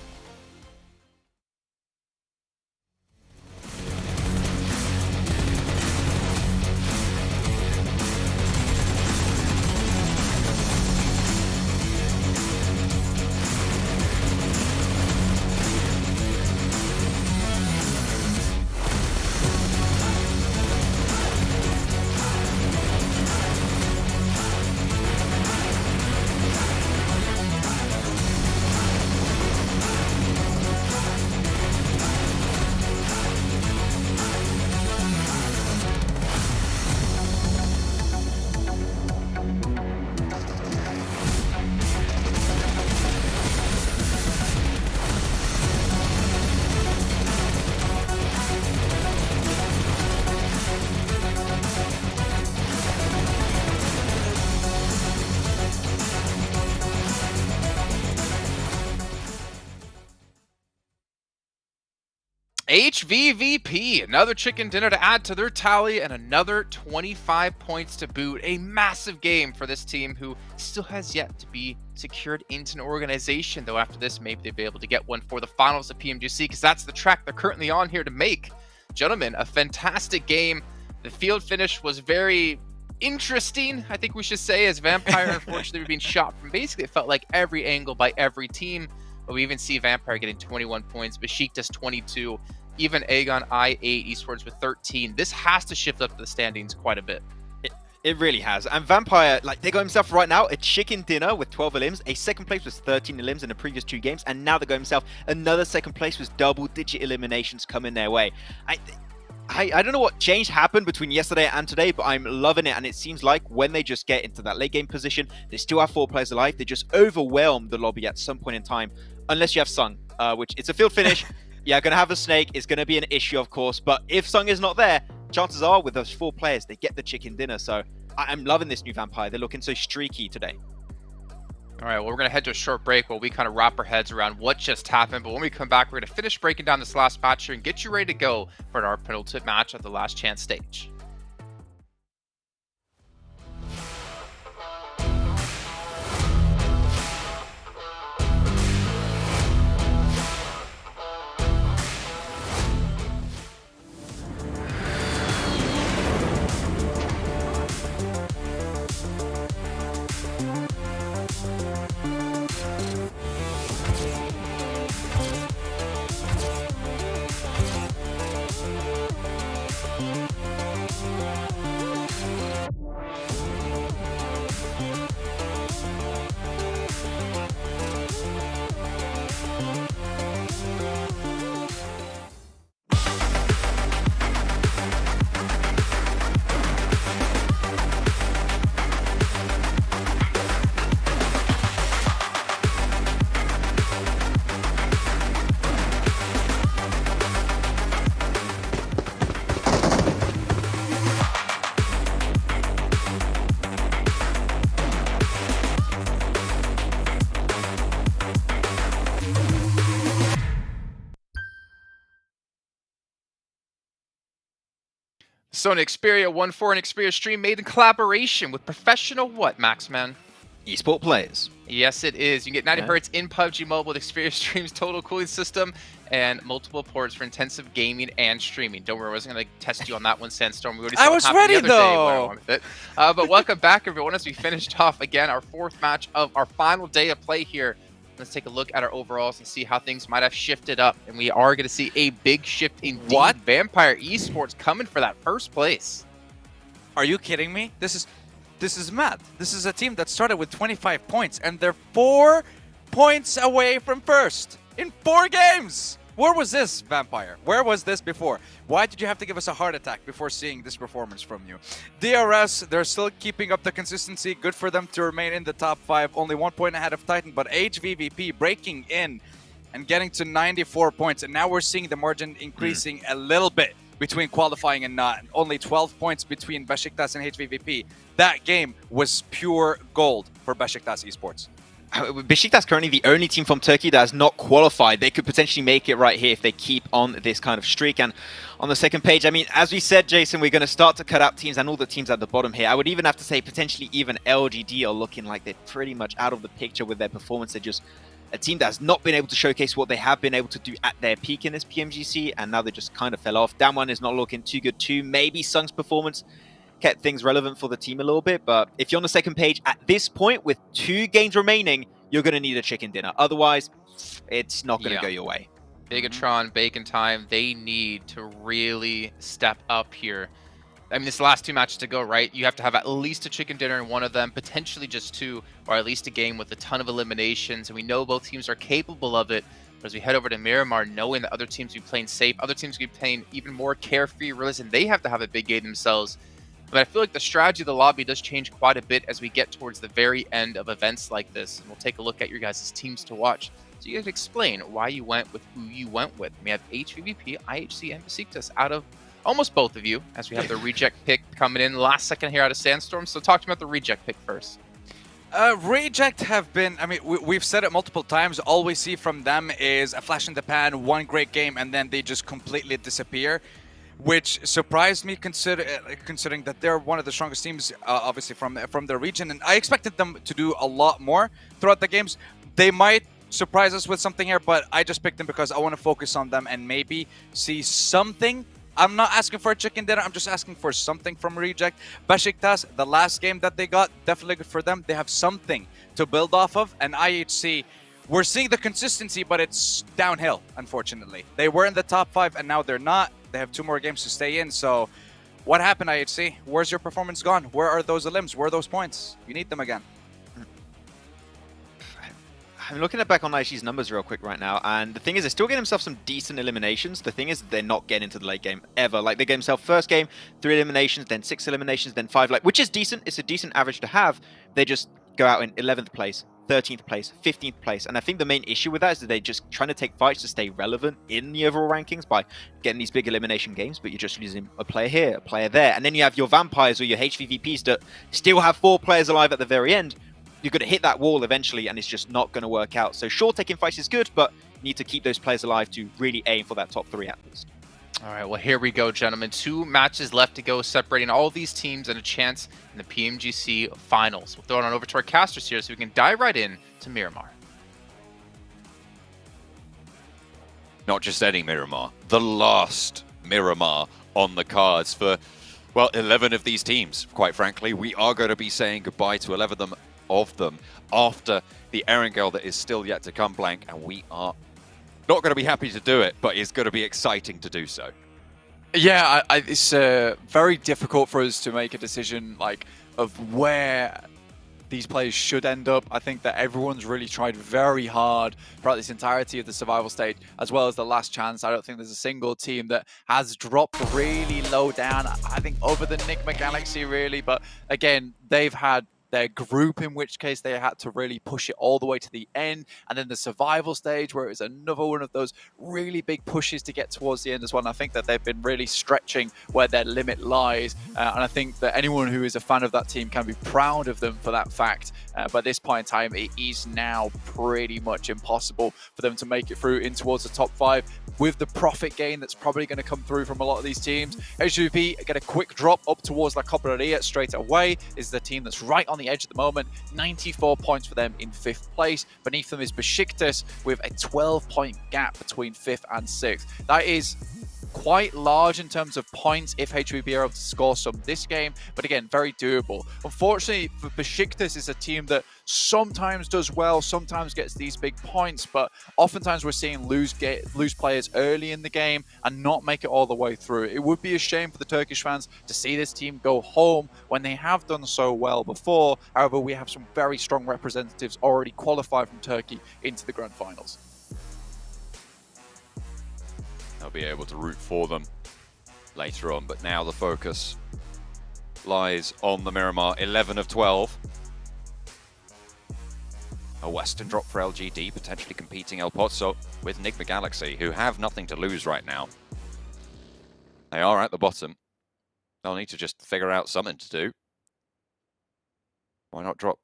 HVVP, another chicken dinner to add to their tally and another 25 points to boot. A massive game for this team who still has yet to be secured into an organization, though after this maybe they'll be able to get one for the finals of PMGC, because that's the track they're currently on here to make. Gentlemen, a fantastic game. The field finish was very interesting, I think we should say, as Vampire unfortunately were being shot from basically, it felt like every angle by every team. But we even see Vampire getting 21 points, Besiktas 22, even Aegon I8, Esports with 13. This has to shift up the standings quite a bit. It really has. And Vampire, like, they got himself right now a chicken dinner with 12 elims. A second place was 13 elims in the previous 2 games. And now they got himself another second place with double-digit eliminations coming their way. I don't know what change happened between yesterday and today, but I'm loving it. And it seems like when they just get into that late game position, they still have 4 players alive. They just overwhelm the lobby at some point in time. Unless you have Sung, which it's a field finish. Yeah, going to have a snake. It's going to be an issue, of course. But if Sung is not there, chances are with those 4 players, they get the chicken dinner. So I'm loving this new Vampire. They're looking so streaky today. All right, well, we're going to head to a short break while we kind of wrap our heads around what just happened. But when we come back, we're going to finish breaking down this last match here and get you ready to go for our penultimate match of the last chance stage. So an Xperia 1-4 and Xperia stream made in collaboration with professional what, Maxman? Esport players. Yes, it is. You can get 90 Yeah. hertz in PUBG Mobile with Xperia Stream's total cooling system and multiple ports for intensive gaming and streaming. Don't worry, I wasn't going to test you on that one, Sandstorm. We already saw I what was happened ready, the other day where I though. went with it. But welcome back, everyone, as we finished off, again, our 4th match of our final day of play here. Let's take a look at our overalls and see how things might have shifted up. And we are going to see a big shift indeed. What? Vampire Esports coming for that first place. Are you kidding me? This is mad. This is a team that started with 25 points, and they're 4 points away from first in 4 games. Where was this, Vampire? Where was this before? Why did you have to give us a heart attack before seeing this performance from you? DRS, they're still keeping up the consistency. Good for them to remain in the top 5. Only 1 point ahead of Titan, but HVVP breaking in and getting to 94 points. And now we're seeing the margin increasing a little bit between qualifying and not. Only 12 points between Besiktas and HVVP. That game was pure gold for Besiktas Esports. Besiktas currently the only team from Turkey that has not qualified. They could potentially make it right here if they keep on this kind of streak. And on the second page, I mean, as we said, Jason, we're going to start to cut out teams and all the teams at the bottom here. I would even have to say potentially even LGD are looking like they're pretty much out of the picture with their performance. They're just a team that has not been able to showcase what they have been able to do at their peak in this PMGC, and now they just kind of fell off. Damwon is not looking too good too. Maybe Sung's performance kept things relevant for the team a little bit, but if you're on the second page at this point with 2 games remaining, you're going to need a chicken dinner. Otherwise, it's not going to go your way. Bigatron, Bacon Time, they need to really step up here. I mean, this last 2 matches to go, right? You have to have at least a chicken dinner in one of them, potentially just 2, or at least a game with a ton of eliminations. And we know both teams are capable of it. But as we head over to Miramar, knowing that other teams will be playing safe, other teams will be playing even more carefree, realizing they have to have a big game themselves. But I feel like the strategy of the lobby does change quite a bit as we get towards the very end of events like this. And we'll take a look at your guys' teams to watch. So you guys explain why you went with who you went with. We have HVVP, IHC, and Besiktas out of almost both of you, as we have the reject pick coming in last second here out of Sandstorm. So talk to me about the reject pick first. Reject have been, I mean, we've said it multiple times. All we see from them is a flash in the pan, one great game, and then they just completely disappear, which surprised me considering that they're one of the strongest teams, obviously, from their region. And I expected them to do a lot more throughout the games. They might surprise us with something here, but I just picked them because I want to focus on them and maybe see something. I'm not asking for a chicken dinner. I'm just asking for something from Reject. Besiktas, the last game that they got, definitely good for them. They have something to build off of. And IHC, we're seeing the consistency, but it's downhill, unfortunately. They were in the top 5, and now they're not. They have 2 more games to stay in. So what happened, IHC? Where's your performance gone? Where are those elims? Where are those points? You need them again. I'm looking back on IHG's numbers real quick right now, and the thing is, they're still getting themselves some decent eliminations. The thing is, they're not getting into the late game ever. Like, they get themselves first game, 3 eliminations, then 6 eliminations, then 5, like, which is decent. It's a decent average to have. They just go out in 11th place, 13th place, 15th place, and I think the main issue with that is that they're just trying to take fights to stay relevant in the overall rankings by getting these big elimination games, but you're just losing a player here, a player there, and then you have your Vampires or your HVVPs that still have 4 players alive at the very end. You're going to hit that wall eventually, and it's just not going to work out. So sure, taking fights is good, but you need to keep those players alive to really aim for that top 3 at least. All right, well, here we go, gentlemen. 2 matches left to go, separating all these teams and a chance in the PMGC Finals. We'll throw it on over to our casters here so we can dive right in to Miramar. Not just any Miramar, the last Miramar on the cards for, well, 11 of these teams. Quite frankly, we are going to be saying goodbye to 11 of them after the Erangel that is still yet to come, Blank, and we are not going to be happy to do it, but it's going to be exciting to do so. Yeah, it's very difficult for us to make a decision like of where these players should end up. I think that everyone's really tried very hard throughout this entirety of the survival stage, as well as the last chance. I don't think there's a single team that has dropped really low down. I think over the Nick Galaxy really, but again, they've had their group, in which case they had to really push it all the way to the end, and then the survival stage where it was another one of those really big pushes to get towards the end as well. And I think that they've been really stretching where their limit lies, and I think that anyone who is a fan of that team can be proud of them for that fact. But at this point in time, it is now pretty much impossible for them to make it through in towards the top 5 with the profit gain that's probably going to come through from a lot of these teams. HVVP get a quick drop up towards La Cobreria straight away. Is the team that's right on the edge at the moment. 94 points for them in 5th place. Beneath them is Besiktas with a 12-point gap between 5th and 6th. That is quite large in terms of points if HVB are able to score some this game, but again, very doable. Unfortunately, for Besiktas is a team that sometimes does well, sometimes gets these big points, but oftentimes we're seeing lose players early in the game and not make it all the way through. It would be a shame for the Turkish fans to see this team go home when they have done so well before. However, we have some very strong representatives already qualified from Turkey into the grand finals. They'll be able to root for them later on, but now the focus lies on the Miramar. 11 of 12. A Western drop for LGD, potentially competing El Pozzo with Enigma Galaxy, who have nothing to lose right now. They are at the bottom. They'll need to just figure out something to do. Why not drop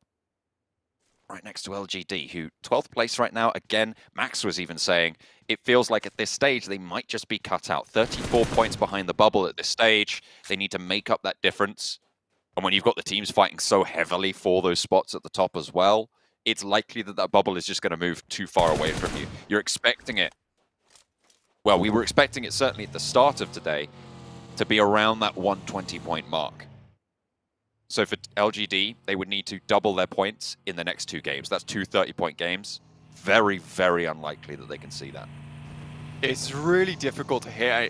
right next to LGD, who 12th place right now? Again, Max was even saying it feels like at this stage they might just be cut out. 34 points behind the bubble at this stage. They need to make up that difference. And when you've got the teams fighting so heavily for those spots at the top as well, it's likely that that bubble is just going to move too far away from you. You're expecting it. Well, we were expecting it certainly at the start of today to be around that 120-point mark. So for LGD, they would need to double their points in the next 2 games. That's 2 30-point games. Very, very unlikely that they can see that. It's really difficult to hear.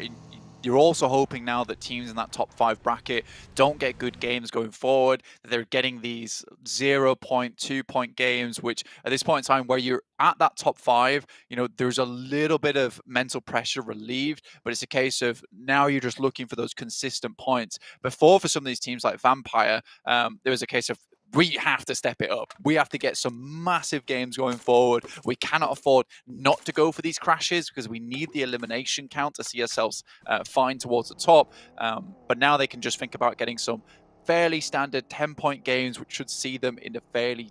You're also hoping now that teams in that top 5 bracket don't get good games going forward, that they're getting these 0-point, 2-point games, which at this point in time where you're at that top 5, you know, there's a little bit of mental pressure relieved, but it's a case of now you're just looking for those consistent points. Before, for some of these teams like Vampire, there was a case of we have to step it up. We have to get some massive games going forward. We cannot afford not to go for these crashes because we need the elimination count to see ourselves fine towards the top. But now they can just think about getting some fairly standard 10-point games, which should see them in a fairly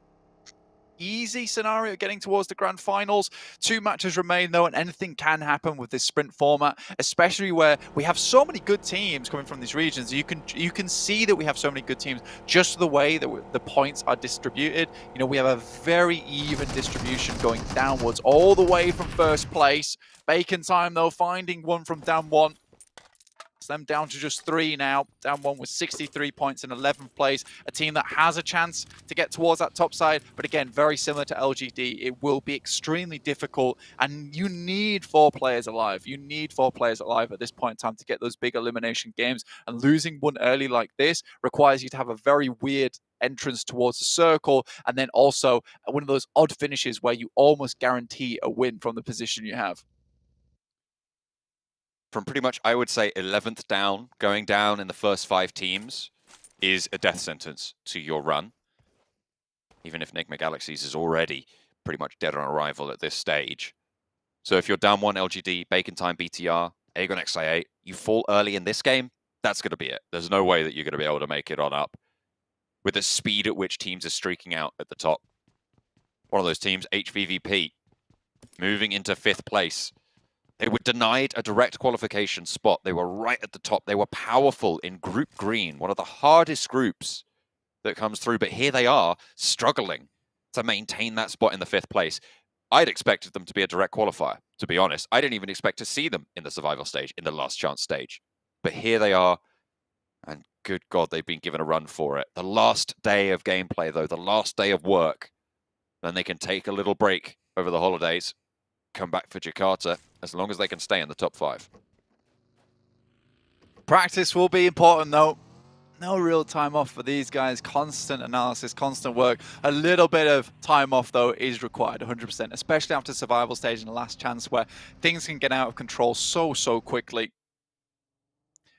easy scenario getting towards the grand finals. 2 matches remain though, and anything can happen with this sprint format, especially where we have so many good teams coming from these regions. You can see that we have so many good teams just the way that the points are distributed. You know, we have a very even distribution going downwards all the way from 1st place. Bacon Time though, finding one from down 1. It's them down to just 3 now. Down 1 with 63 points in 11th place. A team that has a chance to get towards that top side. But again, very similar to LGD. It will be extremely difficult. And you need 4 players alive. You need 4 players alive at this point in time to get those big elimination games. And losing one early like this requires you to have a very weird entrance towards the circle. And then also one of those odd finishes where you almost guarantee a win from the position you have. From pretty much, I would say, 11th down, going down in the first 5 teams is a death sentence to your run. Even if Enigma Galaxies is already pretty much dead on arrival at this stage. So if you're down 1 LGD, Bacon Time, BTR, Aegon XI8, you fall early in this game, that's going to be it. There's no way that you're going to be able to make it on up with the speed at which teams are streaking out at the top. One of those teams, HVVP, moving into 5th place. They were denied a direct qualification spot. They were right at the top. They were powerful in Group Green, one of the hardest groups that comes through. But here they are, struggling to maintain that spot in the 5th place. I'd expected them to be a direct qualifier, to be honest. I didn't even expect to see them in the survival stage, in the last chance stage. But here they are, and good God, they've been given a run for it. The last day of gameplay, though, the last day of work, then they can take a little break over the holidays, come back for Jakarta, as long as they can stay in the top 5. Practice will be important though. No real time off for these guys. Constant analysis, constant work. A little bit of time off though is required, 100%, especially after survival stage and the last chance where things can get out of control so quickly.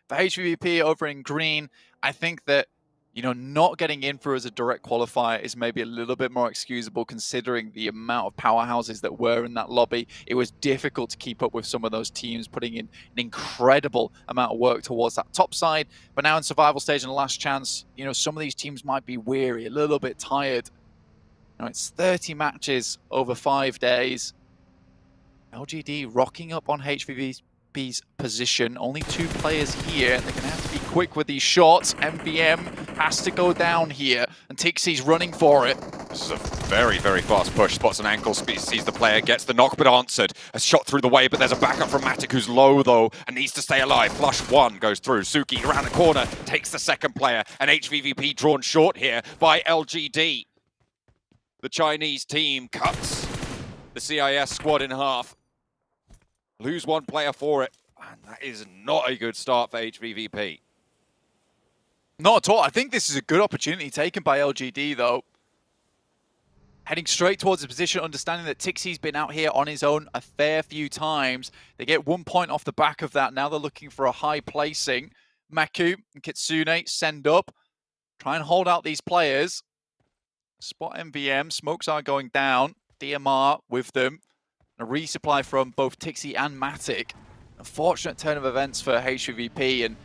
For HVVP over in green, I think that you know, not getting in for as a direct qualifier is maybe a little bit more excusable considering the amount of powerhouses that were in that lobby. It was difficult to keep up with some of those teams, putting in an incredible amount of work towards that top side. But now in survival stage and last chance, you know, some of these teams might be weary, a little bit tired. You know, it's 30 matches over 5 days. LGD rocking up on HVVP's position. Only 2 players here. They're going to have to be quick with these shots. MBM has to go down here, and Tixie's running for it. This is a very, very fast push. Spots an ankle, sees the player, gets the knock, but answered. A shot through the way, but there's a backup from Matic, who's low, though, and needs to stay alive. Flush 1 goes through. Suki around the corner, takes the second player, and HVVP drawn short here by LGD. The Chinese team cuts the CIS squad in half. Lose 1 player for it, and that is not a good start for HVVP. Not at all. I think this is a good opportunity taken by LGD, though. Heading straight towards the position, understanding that Tixie's been out here on his own a fair few times. They get 1 point off the back of that. Now they're looking for a high placing. Maku and Kitsune send up. Try and hold out these players. Spot MVM. Smokes are going down. DMR with them. A resupply from both Tixie and Matic. Unfortunate turn of events for HVVP, and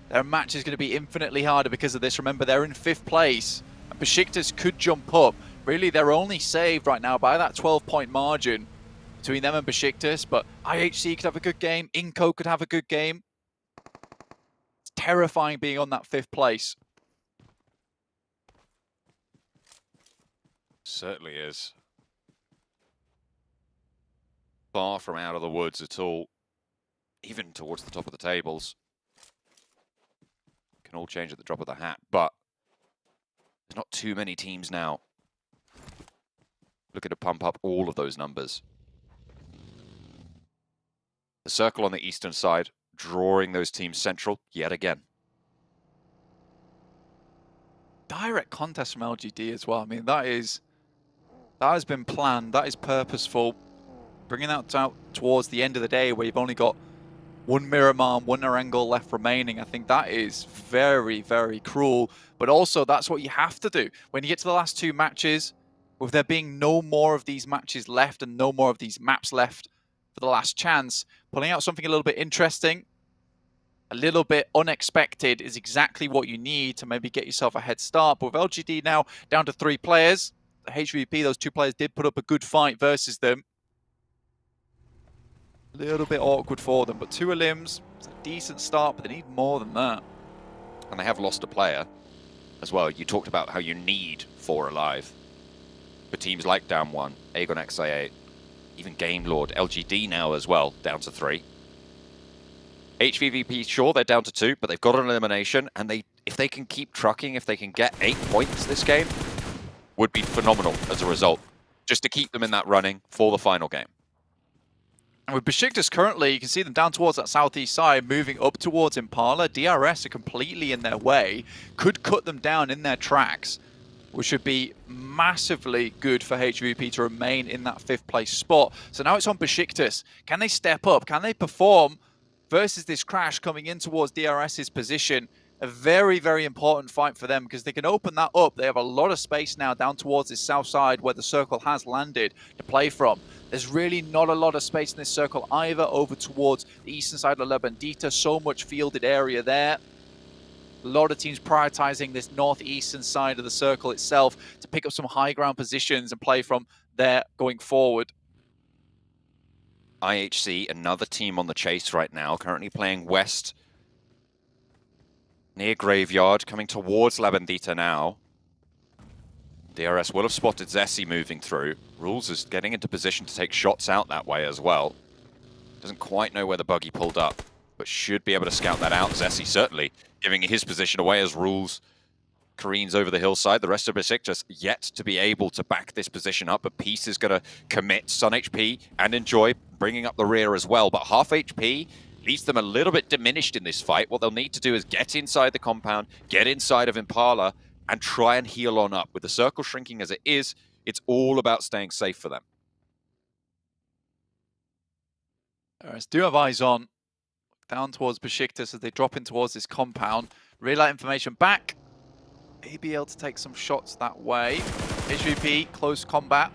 their match is going to be infinitely harder because of this. Remember, they're in 5th place, and Besiktas could jump up. Really, they're only saved right now by that 12-point margin between them and Besiktas, but IHC could have a good game. iNCO could have a good game. It's terrifying being on that 5th place. Certainly is. Far from out of the woods at all, even towards the top of the tables. Can all change at the drop of the hat, but there's not too many teams now looking to pump up all of those numbers. The circle on the eastern side, drawing those teams central yet again. Direct contest from LGD as well. I mean, that has been planned. That is purposeful. Bringing that out towards the end of the day where you've only got 1 Miramar, 1 Erangel left remaining. I think that is very, very cruel. But also, that's what you have to do. When you get to the last 2 matches, with there being no more of these matches left and no more of these maps left for the last chance, pulling out something a little bit interesting, a little bit unexpected is exactly what you need to maybe get yourself a head start. But with LGD now down to 3 players, the HVP, those 2 players did put up a good fight versus them. A little bit awkward for them, but 2 elims, it's a decent start, but they need more than that. And they have lost a player as well. You talked about how you need 4 alive. For teams like Down 1, Aegon XIA, even Game Lord, LGD now as well, down to 3. HVVP, sure, they're down to 2, but they've got an elimination, and if they can keep trucking, if they can get 8 points this game, would be phenomenal as a result, just to keep them in that running for the final game. And with Besiktas currently, you can see them down towards that southeast side, moving up towards Impala. DRS are completely in their way, could cut them down in their tracks, which would be massively good for HVP to remain in that 5th place spot. So now it's on Besiktas. Can they step up? Can they perform versus this crash coming in towards DRS's position? A very, very important fight for them because they can open that up. They have a lot of space now down towards this south side where the circle has landed to play from. There's really not a lot of space in this circle either over towards the eastern side of La Bandita. So much fielded area there. A lot of teams prioritizing this northeastern side of the circle itself to pick up some high ground positions and play from there going forward. IHC, another team on the chase right now, currently playing west near Graveyard, coming towards La Bandita now. DRS will have spotted Zessi moving through. Rules is getting into position to take shots out that way as well. Doesn't quite know where the buggy pulled up, but should be able to scout that out. Zessi certainly giving his position away as Rules careens over the hillside. The rest of Besiktas yet to be able to back this position up, but Peace is going to commit Sun HP and Enjoy bringing up the rear as well. But half HP leaves them a little bit diminished in this fight. What they'll need to do is get inside the compound, get inside of Impala, and try and heal on up. With the circle shrinking as it is, it's all about staying safe for them. Let's do have eyes on. Down towards Besiktas as they drop in towards this compound. Relay information back. may be able to take some shots that way. HVP, close combat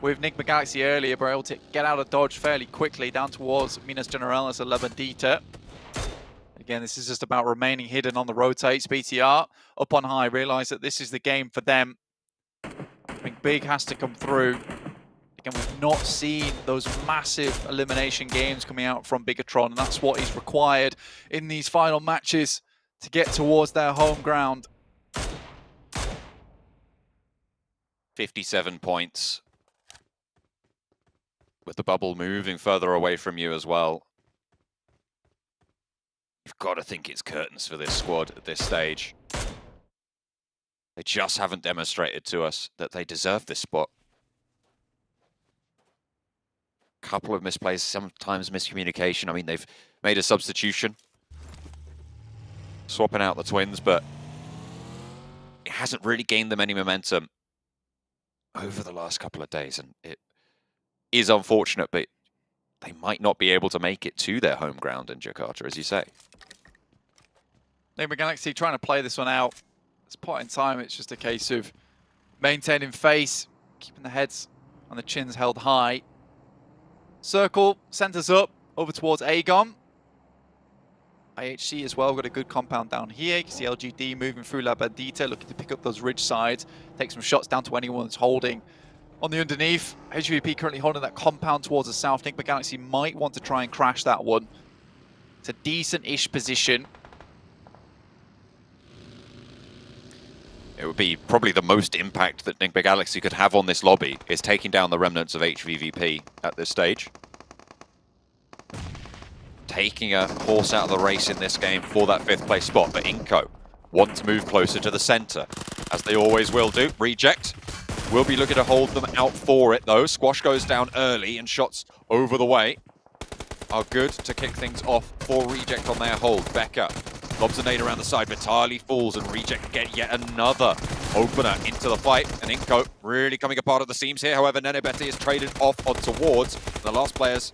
with Enigma Galaxy earlier, but able to get out of dodge fairly quickly down towards Minas Generalis and Levandita. Again, this is just about remaining hidden on the rotates. BTR up on high, realize that this is the game for them. I think big has to come through. Again, we've not seen those massive elimination games coming out from Bigatron, and that's what is required in these final matches to get towards their home ground. 57 points. With the bubble moving further away from you as well. You've got to think it's curtains for this squad at this stage. They just haven't demonstrated to us that they deserve this spot. Couple of misplays, sometimes miscommunication. I mean, they've made a substitution, swapping out the twins, but it hasn't really gained them any momentum over the last couple of days, and it is unfortunate, but they might not be able to make it to their home ground in Jakarta, as you say. Enigma Galaxy trying to play this one out. At this point in time, it's just a case of maintaining face, keeping the heads and the chins held high. Circle centers up over towards Aegon. IHC as well, got a good compound down here. You can see LGD moving through La Bandita, looking to pick up those ridge sides, take some shots down to anyone that's holding on the underneath. HVP currently holding that compound towards the south. Enigma Galaxy might want to try and crash that one. It's a decent-ish position. It would be probably the most impact that Enigma Galaxy could have on this lobby is taking down the remnants of HVVP at this stage. Taking a horse out of the race in this game for that 5th place spot, but iNCO want to move closer to the center, as they always will do. Reject will be looking to hold them out for it though. Squash goes down early and shots over the way are good to kick things off for Reject on their hold. Becca lobs a nade around the side, Vitali falls and Reject get yet another opener into the fight. And iNCO really coming apart at the seams here. However, Nenebete is traded off on towards the last players.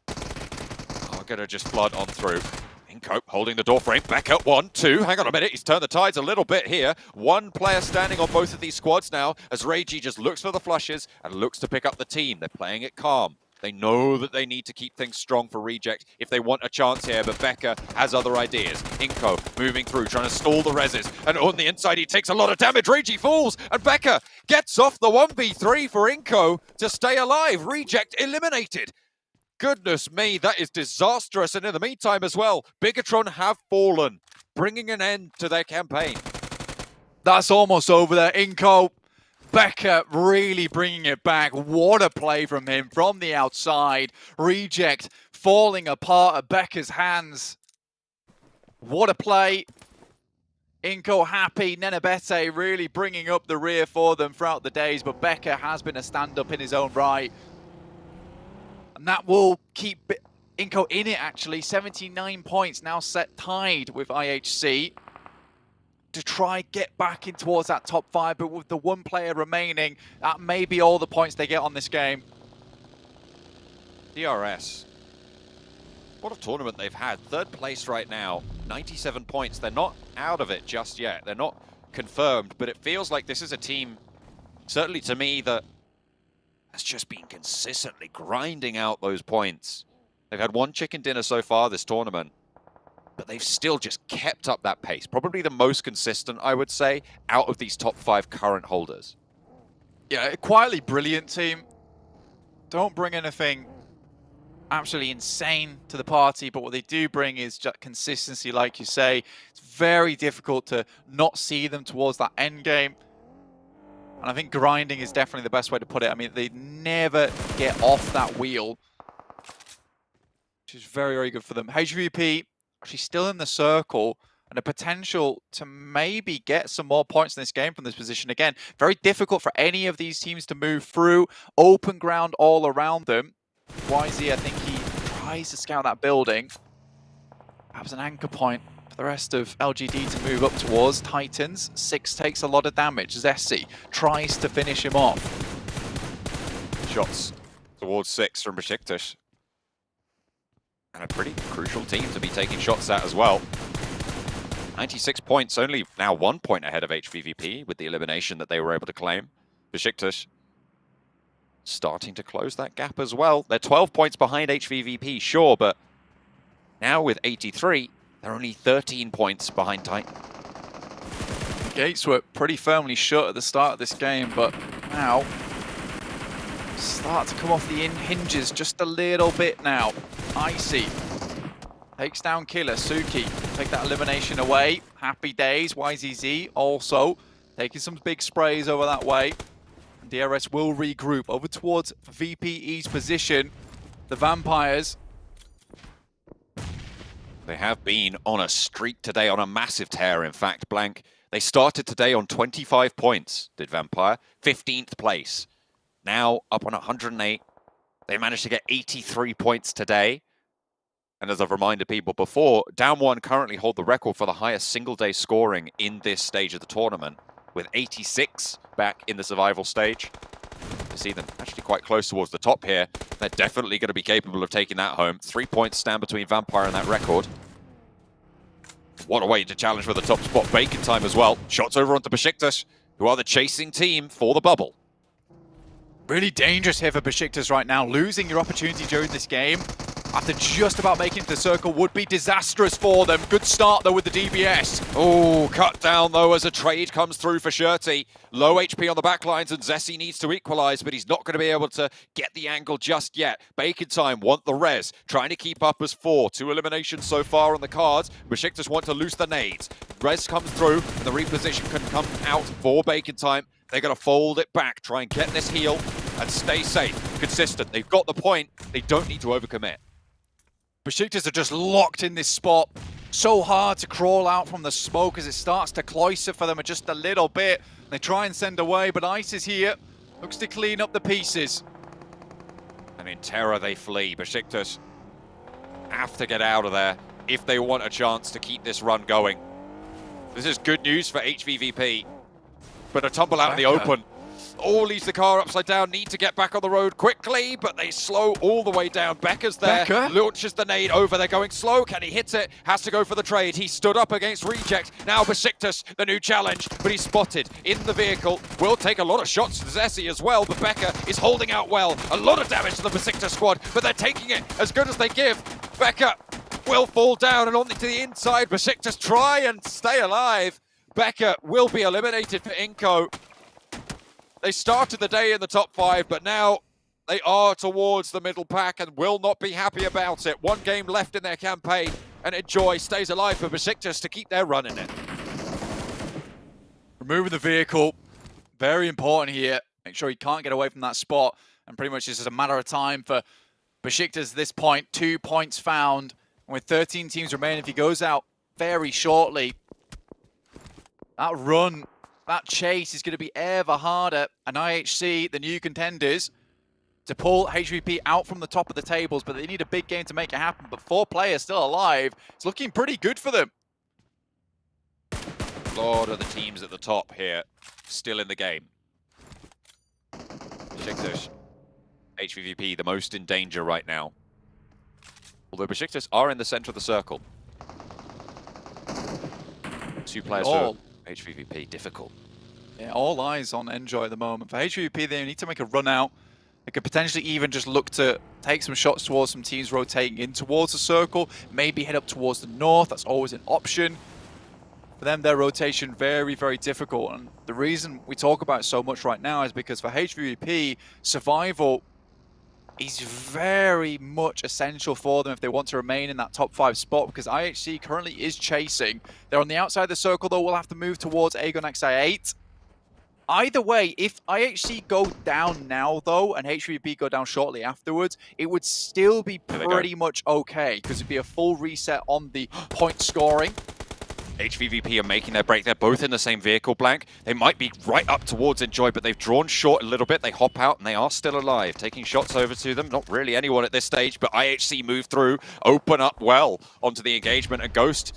Are going to just flood on through. iNCO holding the door frame. Back at 1, 2. Hang on a minute. He's turned the tides a little bit here. One player standing on both of these squads now as Reiji just looks for the flushes and looks to pick up the team. They're playing it calm. They know that they need to keep things strong for Reject if they want a chance here, but Becca has other ideas. iNCO moving through, trying to stall the reses, and on the inside he takes a lot of damage. Reiji falls, and Becca gets off the 1v3 for iNCO to stay alive. Reject eliminated. Goodness me, that is disastrous. And in the meantime as well, Bigatron have fallen, bringing an end to their campaign. That's almost over there. iNCO, Becca really bringing it back. What a play from him from the outside. Reject falling apart at Becca's hands. What a play. iNCO happy. Nenebete really bringing up the rear for them throughout the days, but Becca has been a stand-up in his own right. And that will keep iNCO in it, actually. 79 points now set tied with IHC to try get back in towards that top 5, but with the one player remaining, that may be all the points they get on this game. DRS. What a tournament they've had. 3rd place right now, 97 points. They're not out of it just yet. They're not confirmed, but it feels like this is a team, certainly to me, that has just been consistently grinding out those points. They've had one chicken dinner so far this tournament, but they've still just kept up that pace. Probably the most consistent, I would say, out of these top 5 current holders. Yeah, a quietly brilliant team. Don't bring anything absolutely insane to the party, but what they do bring is just consistency, like you say. It's very difficult to not see them towards that end game. And I think grinding is definitely the best way to put it. I mean, they never get off that wheel, which is very, very good for them. HVP actually still in the circle and a potential to maybe get some more points in this game from this position. Again, very difficult for any of these teams to move through. Open ground all around them. YZ, I think he tries to scout that building. Perhaps an anchor point for the rest of LGD to move up towards. Titans, 6 takes a lot of damage. Zessi tries to finish him off. Shots towards 6 from Besiktas. And a pretty crucial team to be taking shots at as well. 96 points, only now 1 point ahead of HVVP with the elimination that they were able to claim. Besiktas starting to close that gap as well. They're 12 points behind HVVP, sure, but now with 83, they're only 13 points behind Titan. Gates were pretty firmly shut at the start of this game, but now start to come off the hinges just a little bit now. Icy takes down Killer. Suki take that elimination away. Happy days. YZZ also taking some big sprays over that way. DRS will regroup over towards VPE's position. The Vampires. They have been on a streak today, on a massive tear, in fact, Blank. They started today on 25 points, did Vampire. 15th place. Now up on 108. They managed to get 83 points today. And as I've reminded people before, Down One currently hold the record for the highest single-day scoring in this stage of the tournament, with 86 back in the survival stage. You see them actually quite close towards the top here. They're definitely going to be capable of taking that home. 3 points stand between Vampire and that record. What a way to challenge for the top spot. Bacon time as well. Shots over onto Besiktas, who are the chasing team for the bubble. Really dangerous here for Besiktas right now. Losing your opportunity during this game after just about making it to the circle would be disastrous for them. Good start, though, with the DBS. Oh, cut down, though, as a trade comes through for Shirty. Low HP on the back lines, and Zessi needs to equalize, but he's not going to be able to get the angle just yet. Bacon time want the res, trying to keep up as 4. 2 eliminations so far on the cards. Besiktas want to loose the nades. Res comes through, and the reposition can come out for Bacon time. They're going to fold it back, try and get this heal, and stay safe, consistent. They've got the point. They don't need to overcommit. Besiktas are just locked in this spot. So hard to crawl out from the smoke as it starts to cloister for them just a little bit. They try and send away, but Ice is here. Looks to clean up the pieces. And in terror they flee. Besiktas have to get out of there if they want a chance to keep this run going. This is good news for HVVP. But a tumble out in the open. Oh, leaves the car upside down. Need to get back on the road quickly, but they slow all the way down. Becker's there. Becker launches the nade over. They're going slow. Can he hit it? Has to go for the trade. He stood up against Reject. Now Besiktas, the new challenge, but he's spotted in the vehicle. Will take a lot of shots to Zessi as well, but Becker is holding out well. A lot of damage to the Besiktas squad, but they're taking it as good as they give. Becker will fall down and on to the inside. Besiktas try and stay alive. Becker will be eliminated for iNCO. They started the day in the top 5, but now they are towards the middle pack and will not be happy about it. 1 game left in their campaign, and Enjoy stays alive for Besiktas to keep their run in it. Removing the vehicle, very important here. Make sure he can't get away from that spot, and pretty much it's just a matter of time for Besiktas at this point. 2 points found, and with 13 teams remaining, if he goes out very shortly, that run, that chase is going to be ever harder. And IHC, the new contenders, to pull HVP out from the top of the tables, but they need a big game to make it happen. But 4 players still alive. It's looking pretty good for them. A lot of the teams at the top here still in the game. Besiktas, HVVP, the most in danger right now. Although Besiktas are in the center of the circle. 2 players for HVVP, difficult. Yeah, all eyes on Enjoy at the moment. For HVP, they need to make a run out. They could potentially even just look to take some shots towards some teams rotating in towards the circle. Maybe head up towards the north. That's always an option. For them, their rotation very, very difficult. And the reason we talk about it so much right now is because for HVP, survival is very much essential for them if they want to remain in that top 5 spot, because IHC currently is chasing. They're on the outside of the circle, though. We'll have to move towards Aegon XI8. Either way, if IHC go down now, though, and HVP go down shortly afterwards, it would still be pretty much okay, because it'd be a full reset on the point scoring. HVVP are making their break. They're both in the same vehicle, Blank. They might be right up towards Enjoy, but they've drawn short a little bit. They hop out, and they are still alive. Taking shots over to them. Not really anyone at this stage, but IHC move through, open up well onto the engagement, and Ghost,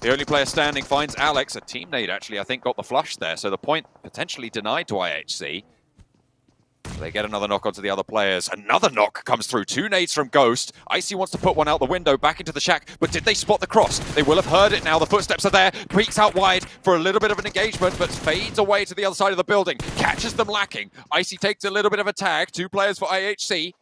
the only player standing, finds Alex. A teammate, actually, I think, got the flush there, so the point potentially denied to IHC. They get another knock onto the other players. Another knock comes through. 2 nades from Ghost. Icy wants to put one out the window, back into the shack, but did they spot the cross? They will have heard it now. The footsteps are there. Peeks out wide for a little bit of an engagement, but fades away to the other side of the building. Catches them lacking. Icy takes a little bit of a tag. 2 players for IHC.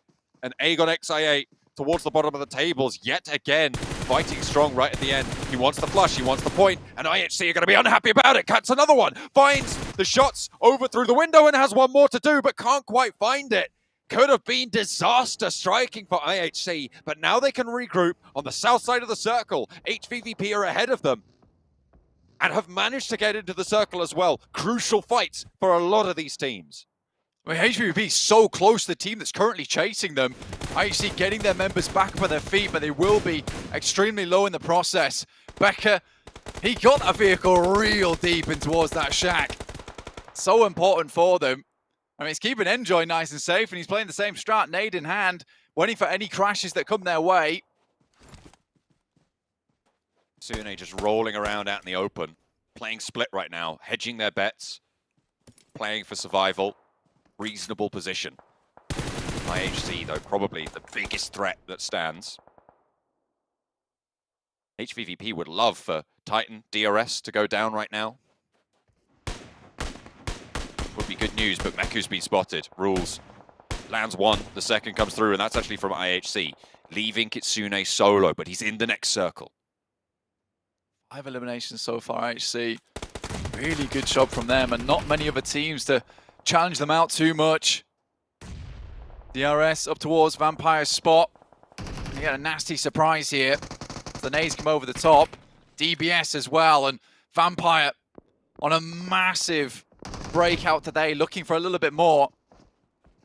And Aegon XI8 towards the bottom of the tables yet again, fighting strong right at the end. He wants the flush, he wants the point, and IHC are going to be unhappy about it. Cuts another one, finds the shots over through the window and has one more to do, but can't quite find it. Could have been disaster striking for IHC, but now they can regroup on the south side of the circle. HVVP are ahead of them and have managed to get into the circle as well. Crucial fights for a lot of these teams. I mean, HVVP is so close to the team that's currently chasing them. IHC getting their members back up on their feet, but they will be extremely low in the process. Becker, he got that vehicle real deep in towards that shack. So important for them. I mean, he's keeping Enjoy nice and safe, and he's playing the same strat, nade in hand, waiting for any crashes that come their way. Sune just rolling around out in the open, playing split right now, hedging their bets, playing for survival. Reasonable position. IHC, though, probably the biggest threat that stands. HVVP would love for Titan, DRS to go down right now. Would be good news, but Meku's been spotted. Rules. Lands one, the second comes through, and that's actually from IHC. Leaving Kitsune solo, but he's in the next circle. 5 eliminations so far, IHC. Really good job from them, and not many other teams to challenge them out too much. DRS up towards Vampire's spot. You get a nasty surprise here. The nades come over the top. DBS as well, and Vampire on a massive breakout today, looking for a little bit more.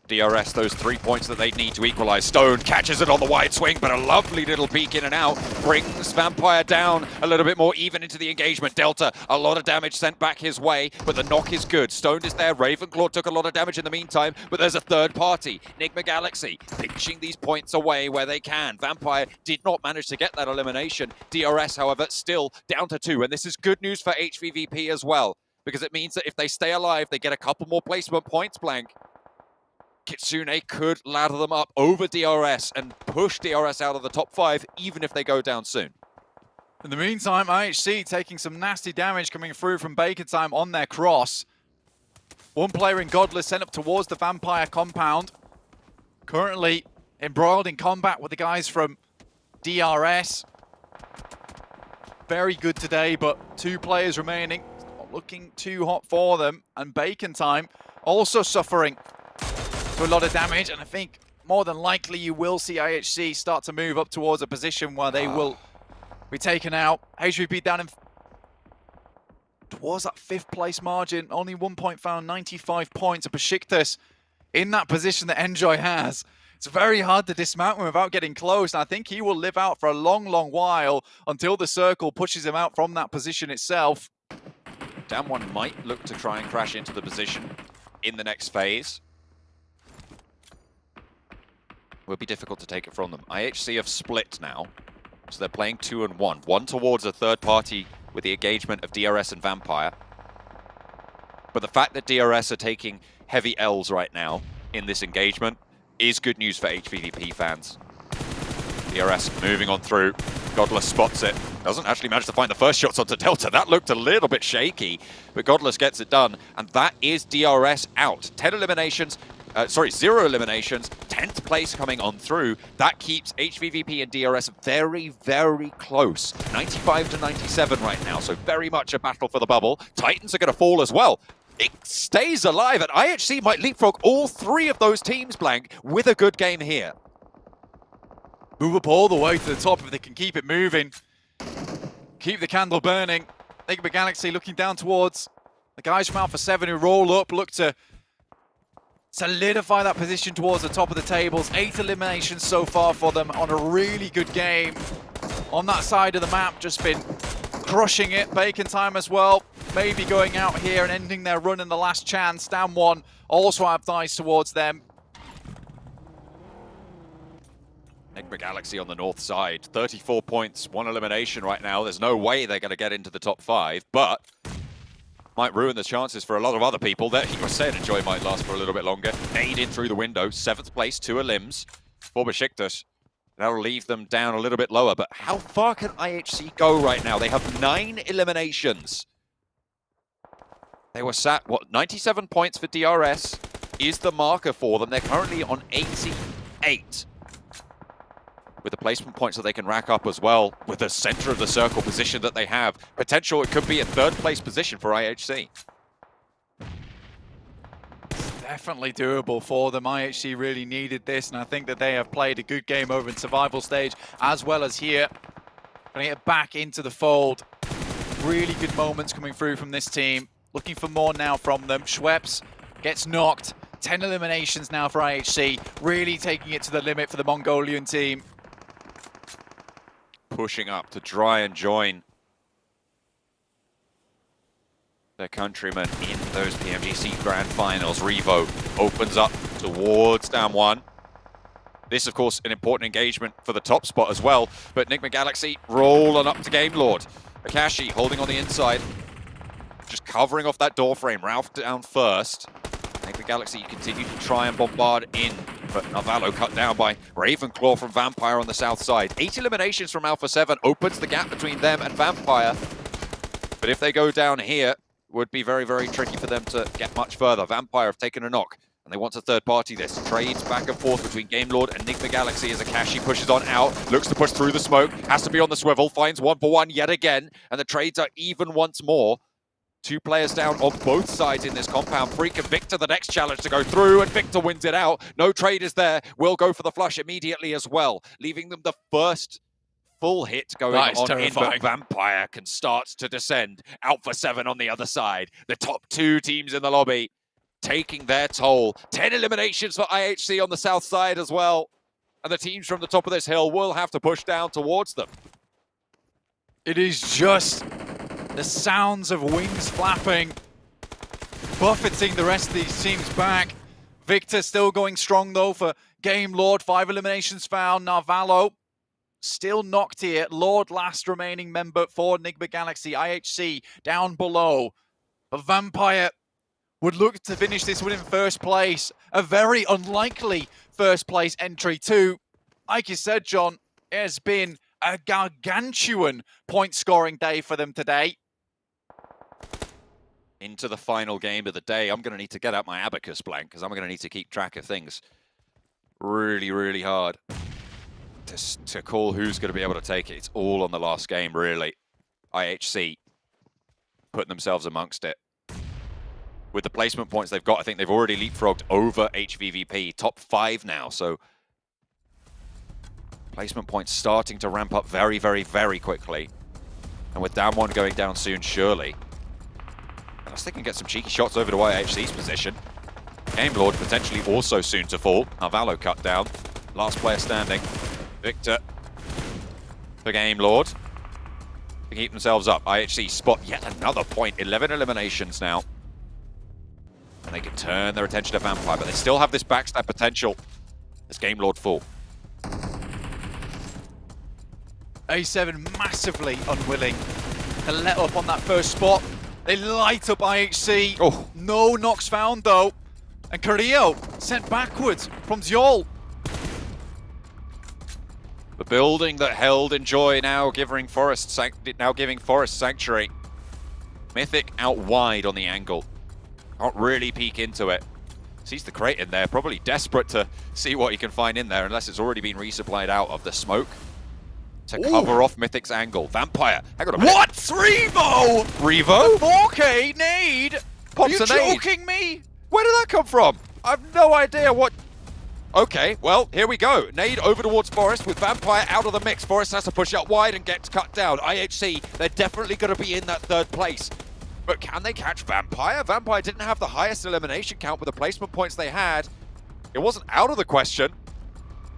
DRS, those 3 points that they need to equalize. Stone catches it on the wide swing, but a lovely little peek in and out. Brings Vampire down a little bit more even into the engagement. Delta, a lot of damage sent back his way, but the knock is good. Stone is there. Ravenclaw took a lot of damage in the meantime, but there's a third party. Enigma Galaxy pinching these points away where they can. Vampire did not manage to get that elimination. DRS, however, still down to 2, and this is good news for HVVP as well, because it means that if they stay alive, they get a couple more placement points, Blank. Kitsune could ladder them up over DRS and push DRS out of the top 5, even if they go down soon. In the meantime, IHC taking some nasty damage coming through from Bacon Time on their cross. One player in Godless sent up towards the Vampire compound. Currently embroiled in combat with the guys from DRS. Very good today, but 2 players remaining. It's not looking too hot for them. And Bacon Time also suffering a lot of damage, and I think more than likely you will see IHC start to move up towards a position where they will be taken out. HVP down in towards that 5th place margin, only 1 point found, 95 points. And Besiktas in that position that Enjoy has. It's very hard to dismount him without getting close, and I think he will live out for a long, long while until the circle pushes him out from that position itself. Damwon might look to try and crash into the position in the next phase. Will be difficult to take it from them. IHC have split now, so they're playing 2 and 1. One towards a third party with the engagement of DRS and Vampire. But the fact that DRS are taking heavy L's right now in this engagement is good news for HVVP fans. DRS moving on through. Godless spots it. Doesn't actually manage to find the first shots onto Delta. That looked a little bit shaky, but Godless gets it done, and that is DRS out. 10 eliminations. 0 eliminations, 10th place coming on through. That keeps HVVP and DRS very, very close. 95 to 97 right now, so very much a battle for the bubble. Titans are going to fall as well. It stays alive, and IHC might leapfrog all 3 of those teams, Blank, with a good game here. Move up all the way to the top if they can keep it moving. Keep the candle burning. Enigma Galaxy looking down towards the guys from Alpha 7 who roll up, look to solidify that position towards the top of the tables. 8 eliminations so far for them on a really good game. On that side of the map, just been crushing it. Bacon Time as well. Maybe going out here and ending their run in the last chance. Down 1, also have dice towards them. Enigma Galaxy on the north side, 34 points, 1 elimination right now. There's no way they're going to get into the top 5, but might ruin the chances for a lot of other people. That he was saying Enjoy might last for a little bit longer. Nade in through the window, 7th place, 2 limbs for Besiktas. That'll leave them down a little bit lower, but how far can IHC go right now? They have 9 eliminations. They were sat, 97 points for DRS is the marker for them. They're currently on 88. With the placement points that they can rack up as well, with the center of the circle position that they have. Potential, it could be a 3rd place position for IHC. Definitely doable for them. IHC really needed this, and I think that they have played a good game over in survival stage, as well as here. Gonna get back into the fold. Really good moments coming through from this team. Looking for more now from them. Schweppes gets knocked. 10 eliminations now for IHC. Really taking it to the limit for the Mongolian team. Pushing up to try and join their countrymen in those PMGC Grand Finals. Revo opens up towards down 1. This, of course, an important engagement for the top spot as well, but Enigma Galaxy rolling up to Game Lord. Akashi holding on the inside, just covering off that door frame. Ralph down first. Enigma Galaxy continue to try and bombard in, but Navallo cut down by Ravenclaw from Vampire on the south side. 8 eliminations from Alpha 7 opens the gap between them and Vampire, but if they go down here, would be very, very tricky for them to get much further. Vampire have taken a knock, and they want to third party this. Trades back and forth between Game Lord and Enigma Galaxy as Akashi pushes on out, looks to push through the smoke, has to be on the swivel, finds 1-for-1 yet again, and the trades are even once more. 2 players down on both sides in this compound. Freak and Victor, the next challenge to go through, and Victor wins it out. No trade is there. Will go for the flush immediately as well, leaving them the first full hit going on in, but Vampire can start to descend. Alpha 7 on the other side. The top 2 teams in the lobby taking their toll. 10 eliminations for IHC on the south side as well. And the teams from the top of this hill will have to push down towards them. It is just the sounds of wings flapping, buffeting the rest of these teams back. Victor still going strong though for Game Lord. 5 eliminations found. Navallo still knocked here. Lord, last remaining member for Enigma Galaxy. IHC down below. But Vampire would look to finish this one in first place. A very unlikely first place entry too. Like you said, John, it has been a gargantuan point scoring day for them today. Into the final game of the day. I'm going to need to get out my abacus blank because I'm going to need to keep track of things really, really hard to call who's going to be able to take it. It's all on the last game, really. IHC putting themselves amongst it. With the placement points they've got, I think they've already leapfrogged over HVVP. Top 5 now, so placement points starting to ramp up very, very, very quickly. And with down 1 going down soon, surely. Unless they can get some cheeky shots over to IHC's position. Game Lord potentially also soon to fall. Navallo cut down. Last player standing. Victor for Game Lord. To keep themselves up. IHC spot yet another point. 11 eliminations now. And they can turn their attention to Vampire, but they still have this backstab potential. This Game Lord full. A7 massively unwilling to let up on that first spot. They light up IHC. Oh. No knocks found though. And Carrillo sent backwards from Zjol. The building that held Enjoy now giving Forest Sanctuary. Mythic out wide on the angle. Can't really peek into it. Sees the crate in there, probably desperate to see what he can find in there, unless it's already been resupplied out of the smoke to cover off Mythic's angle. Vampire, hang on a minute. What? Revo! Revo? 4K nade? Pops Are a you nade. joking me? Where did that come from? I have no idea what... Okay, well, here we go. Nade over towards Forest with Vampire out of the mix. Forest has to push out wide and gets cut down. IHC, they're definitely going to be in that 3rd place. But can they catch Vampire? Vampire didn't have the highest elimination count with the placement points they had. It wasn't out of the question,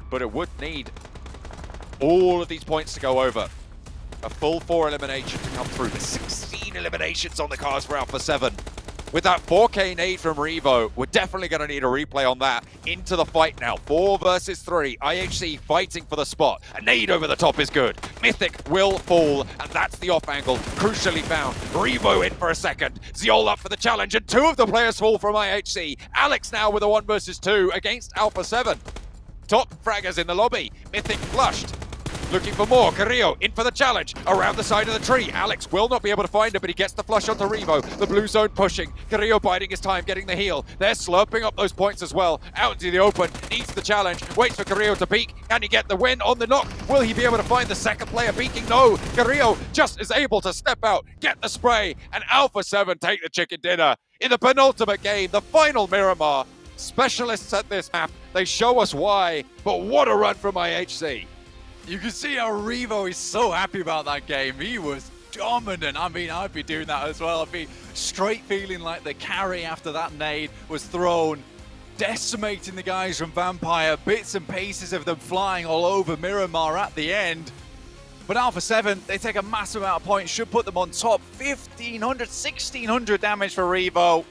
but it would need all of these points to go over. A full 4 elimination to come through. There's 16 eliminations on the cards for Alpha 7. with that 4K nade from Revo. We're definitely going to need a replay on that. Into the fight now, 4 versus 3. IHC fighting for the spot. A nade over the top is good. Mythic will fall, and that's the off angle, crucially found. Revo in for a second. Ziol up for the challenge, and 2 of the players fall from IHC. Alex now with a 1 versus 2 against Alpha 7. Top fraggers in the lobby. Mythic flushed. Looking for more. Carrillo in for the challenge. Around the side of the tree. Alex will not be able to find him, but he gets the flush onto Revo. The blue zone pushing. Carrillo biding his time, getting the heal. They're slurping up those points as well. Out into the open. Needs the challenge. Waits for Carrillo to peek. Can he get the win on the knock? Will he be able to find the second player peeking? No. Carrillo just is able to step out, get the spray, and Alpha 7 take the chicken dinner. In the penultimate game, the final Miramar. Specialists at this map. They show us why, but what a run from IHC. You can see how Revo is so happy about that game. He was dominant. I mean, I'd be doing that as well. I'd be straight feeling like the carry after that nade was thrown, decimating the guys from Vampire, bits and pieces of them flying all over Miramar at the end. But Alpha 7, they take a massive amount of points, should put them on top. 1,500, 1,600 damage for Revo.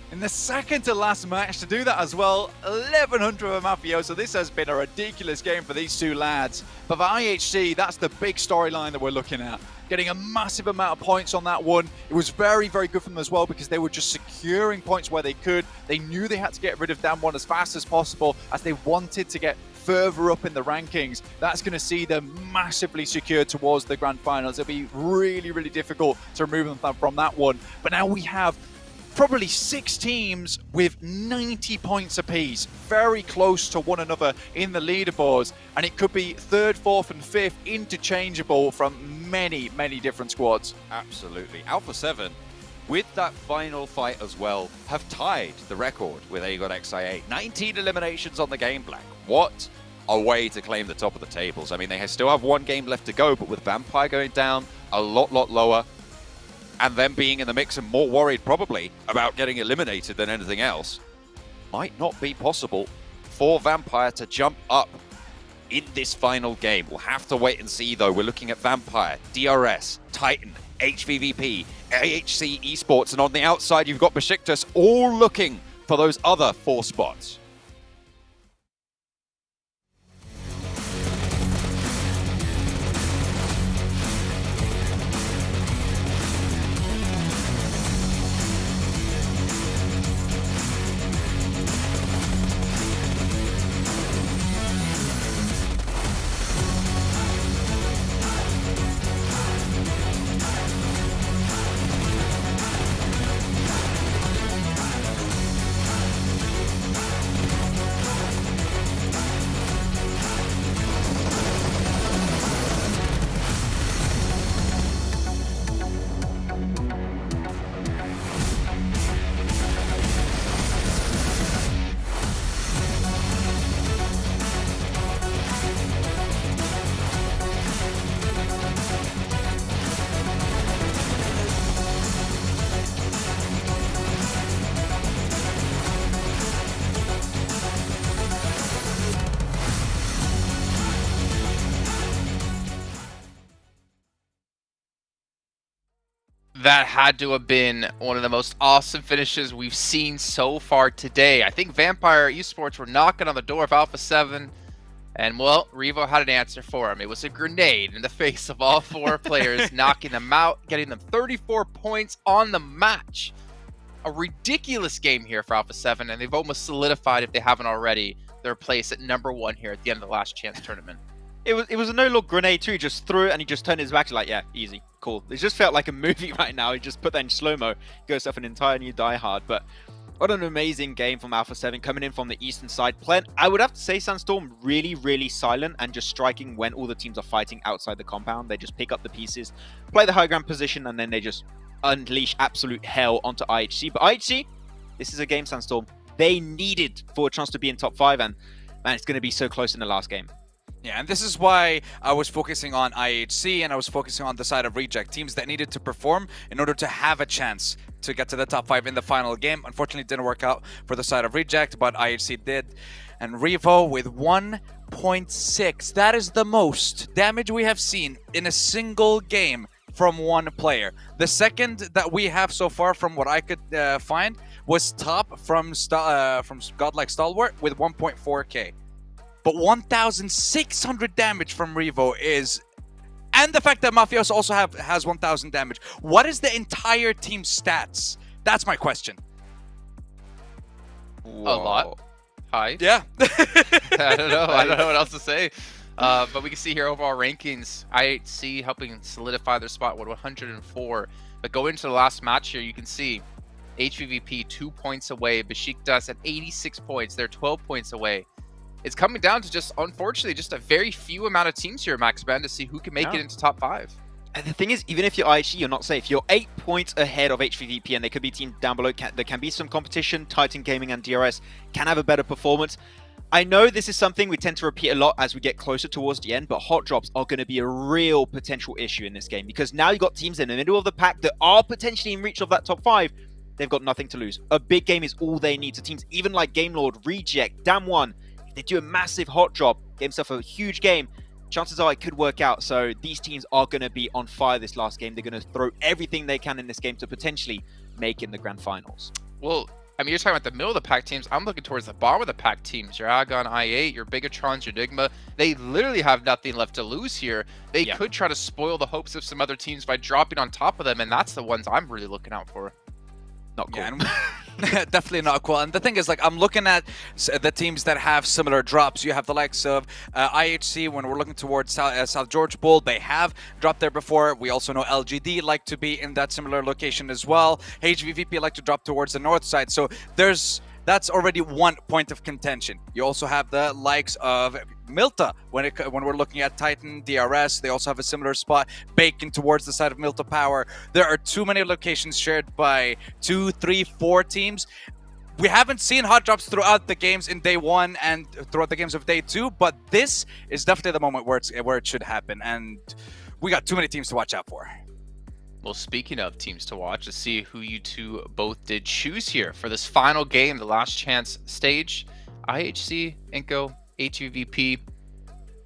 In the second to last match to do that as well, 1,100 of a Mafioso. This has been a ridiculous game for these 2 lads. But for IHC, that's the big storyline that we're looking at. Getting a massive amount of points on that one. It was very, very good for them as well because they were just securing points where they could. They knew they had to get rid of Damwon as fast as possible as they wanted to get further up in the rankings. That's going to see them massively secured towards the grand finals. It'll be really, really difficult to remove them from that one. But now we have probably 6 teams with 90 points apiece, very close to one another in the leaderboards, and it could be 3rd, 4th and 5th interchangeable from many, many different squads. Absolutely. Alpha 7, with that final fight as well, have tied the record with Agon XIA. 19 eliminations on the game, Black. What a way to claim the top of the tables. I mean, they still have 1 game left to go, but with Vampire going down a lot lower, and them being in the mix and more worried probably about getting eliminated than anything else, might not be possible for Vampire to jump up in this final game. We'll have to wait and see though. We're looking at Vampire, DRS, Titan, HVVP, AHC Esports, and on the outside you've got Besiktas all looking for those other 4 spots. That had to have been one of the most awesome finishes we've seen so far today. I think Vampire Esports were knocking on the door of Alpha 7, and well, Revo had an answer for him. It was a grenade in the face of all 4 players, knocking them out, getting them 34 points on the match. A ridiculous game here for Alpha 7, and they've almost solidified, if they haven't already, their place at #1 here at the end of the last chance tournament. It was a no-look grenade too. He just threw it and he just turned his back. Like, yeah, easy, cool. It just felt like a movie right now. He just put that in slow-mo. He goes off an entire new Die Hard. But what an amazing game from Alpha 7 coming in from the eastern side. I would have to say Sandstorm really, really silent and just striking when all the teams are fighting outside the compound. They just pick up the pieces, play the high ground position, and then they just unleash absolute hell onto IHC. But IHC, this is a game, Sandstorm, they needed for a chance to be in top 5, and man, it's going to be so close in the last game. Yeah, and this is why I was focusing on IHC and I was focusing on the side of Reject, teams that needed to perform in order to have a chance to get to the top 5 in the final game. Unfortunately, it didn't work out for the side of Reject, but IHC did. And Revo with 1.6. That is the most damage we have seen in a single game from one player. The second that we have so far, from what I could find, was top from Godlike Stalwart with 1.4k. But 1,600 damage from Revo is... And the fact that Mafios also has 1,000 damage. What is the entire team's stats? That's my question. A lot. High. Yeah. I don't know. I don't know what else to say. But we can see here overall rankings. IHC helping solidify their spot with 104. But going into the last match here, you can see HVVP 2 points away. Besiktas at 86 points. They're 12 points away. It's coming down to just, unfortunately, just a very few amount of teams here, Max Ben, to see who can make it into top 5. And the thing is, even if you're IHC, you're not safe. You're 8 points ahead of HVVP, and there could be teams down below. There can be some competition. Titan Gaming and DRS can have a better performance. I know this is something we tend to repeat a lot as we get closer towards the end, but hot drops are going to be a real potential issue in this game, because now you've got teams in the middle of the pack that are potentially in reach of that top 5. They've got nothing to lose. A big game is all they need. So teams even like Game Lord, Reject, Dam1, if they do a massive hot drop, get themselves a huge game, chances are it could work out. So these teams are going to be on fire this last game. They're going to throw everything they can in this game to potentially make it in the grand finals. Well, I mean, you're talking about the middle of the pack teams. I'm looking towards the bottom of the pack teams. Your Agon, I8, your Bigotrons, your Digma. They literally have nothing left to lose here. They could try to spoil the hopes of some other teams by dropping on top of them, and that's the ones I'm really looking out for. Not cool. Yeah, definitely not cool. And the thing is, like, I'm looking at the teams that have similar drops. You have the likes of IHC. When we're looking towards South George Bowl, they have dropped there before. We also know LGD like to be in that similar location as well. HVVP like to drop towards the north side. So that's already 1 point of contention. You also have the likes of Milta when we're looking at Titan, DRS. They also have a similar spot, Bacon towards the side of Milta Power. There are too many locations shared by 2, 3, 4 teams. We haven't seen hot drops throughout the games in day 1 and throughout the games of day 2, but this is definitely the moment where it should happen, and we got too many teams to watch out for. Well, speaking of teams to watch, let's see who you two both did choose here for this final game, the last chance stage. IHC, iNCO, HVVP.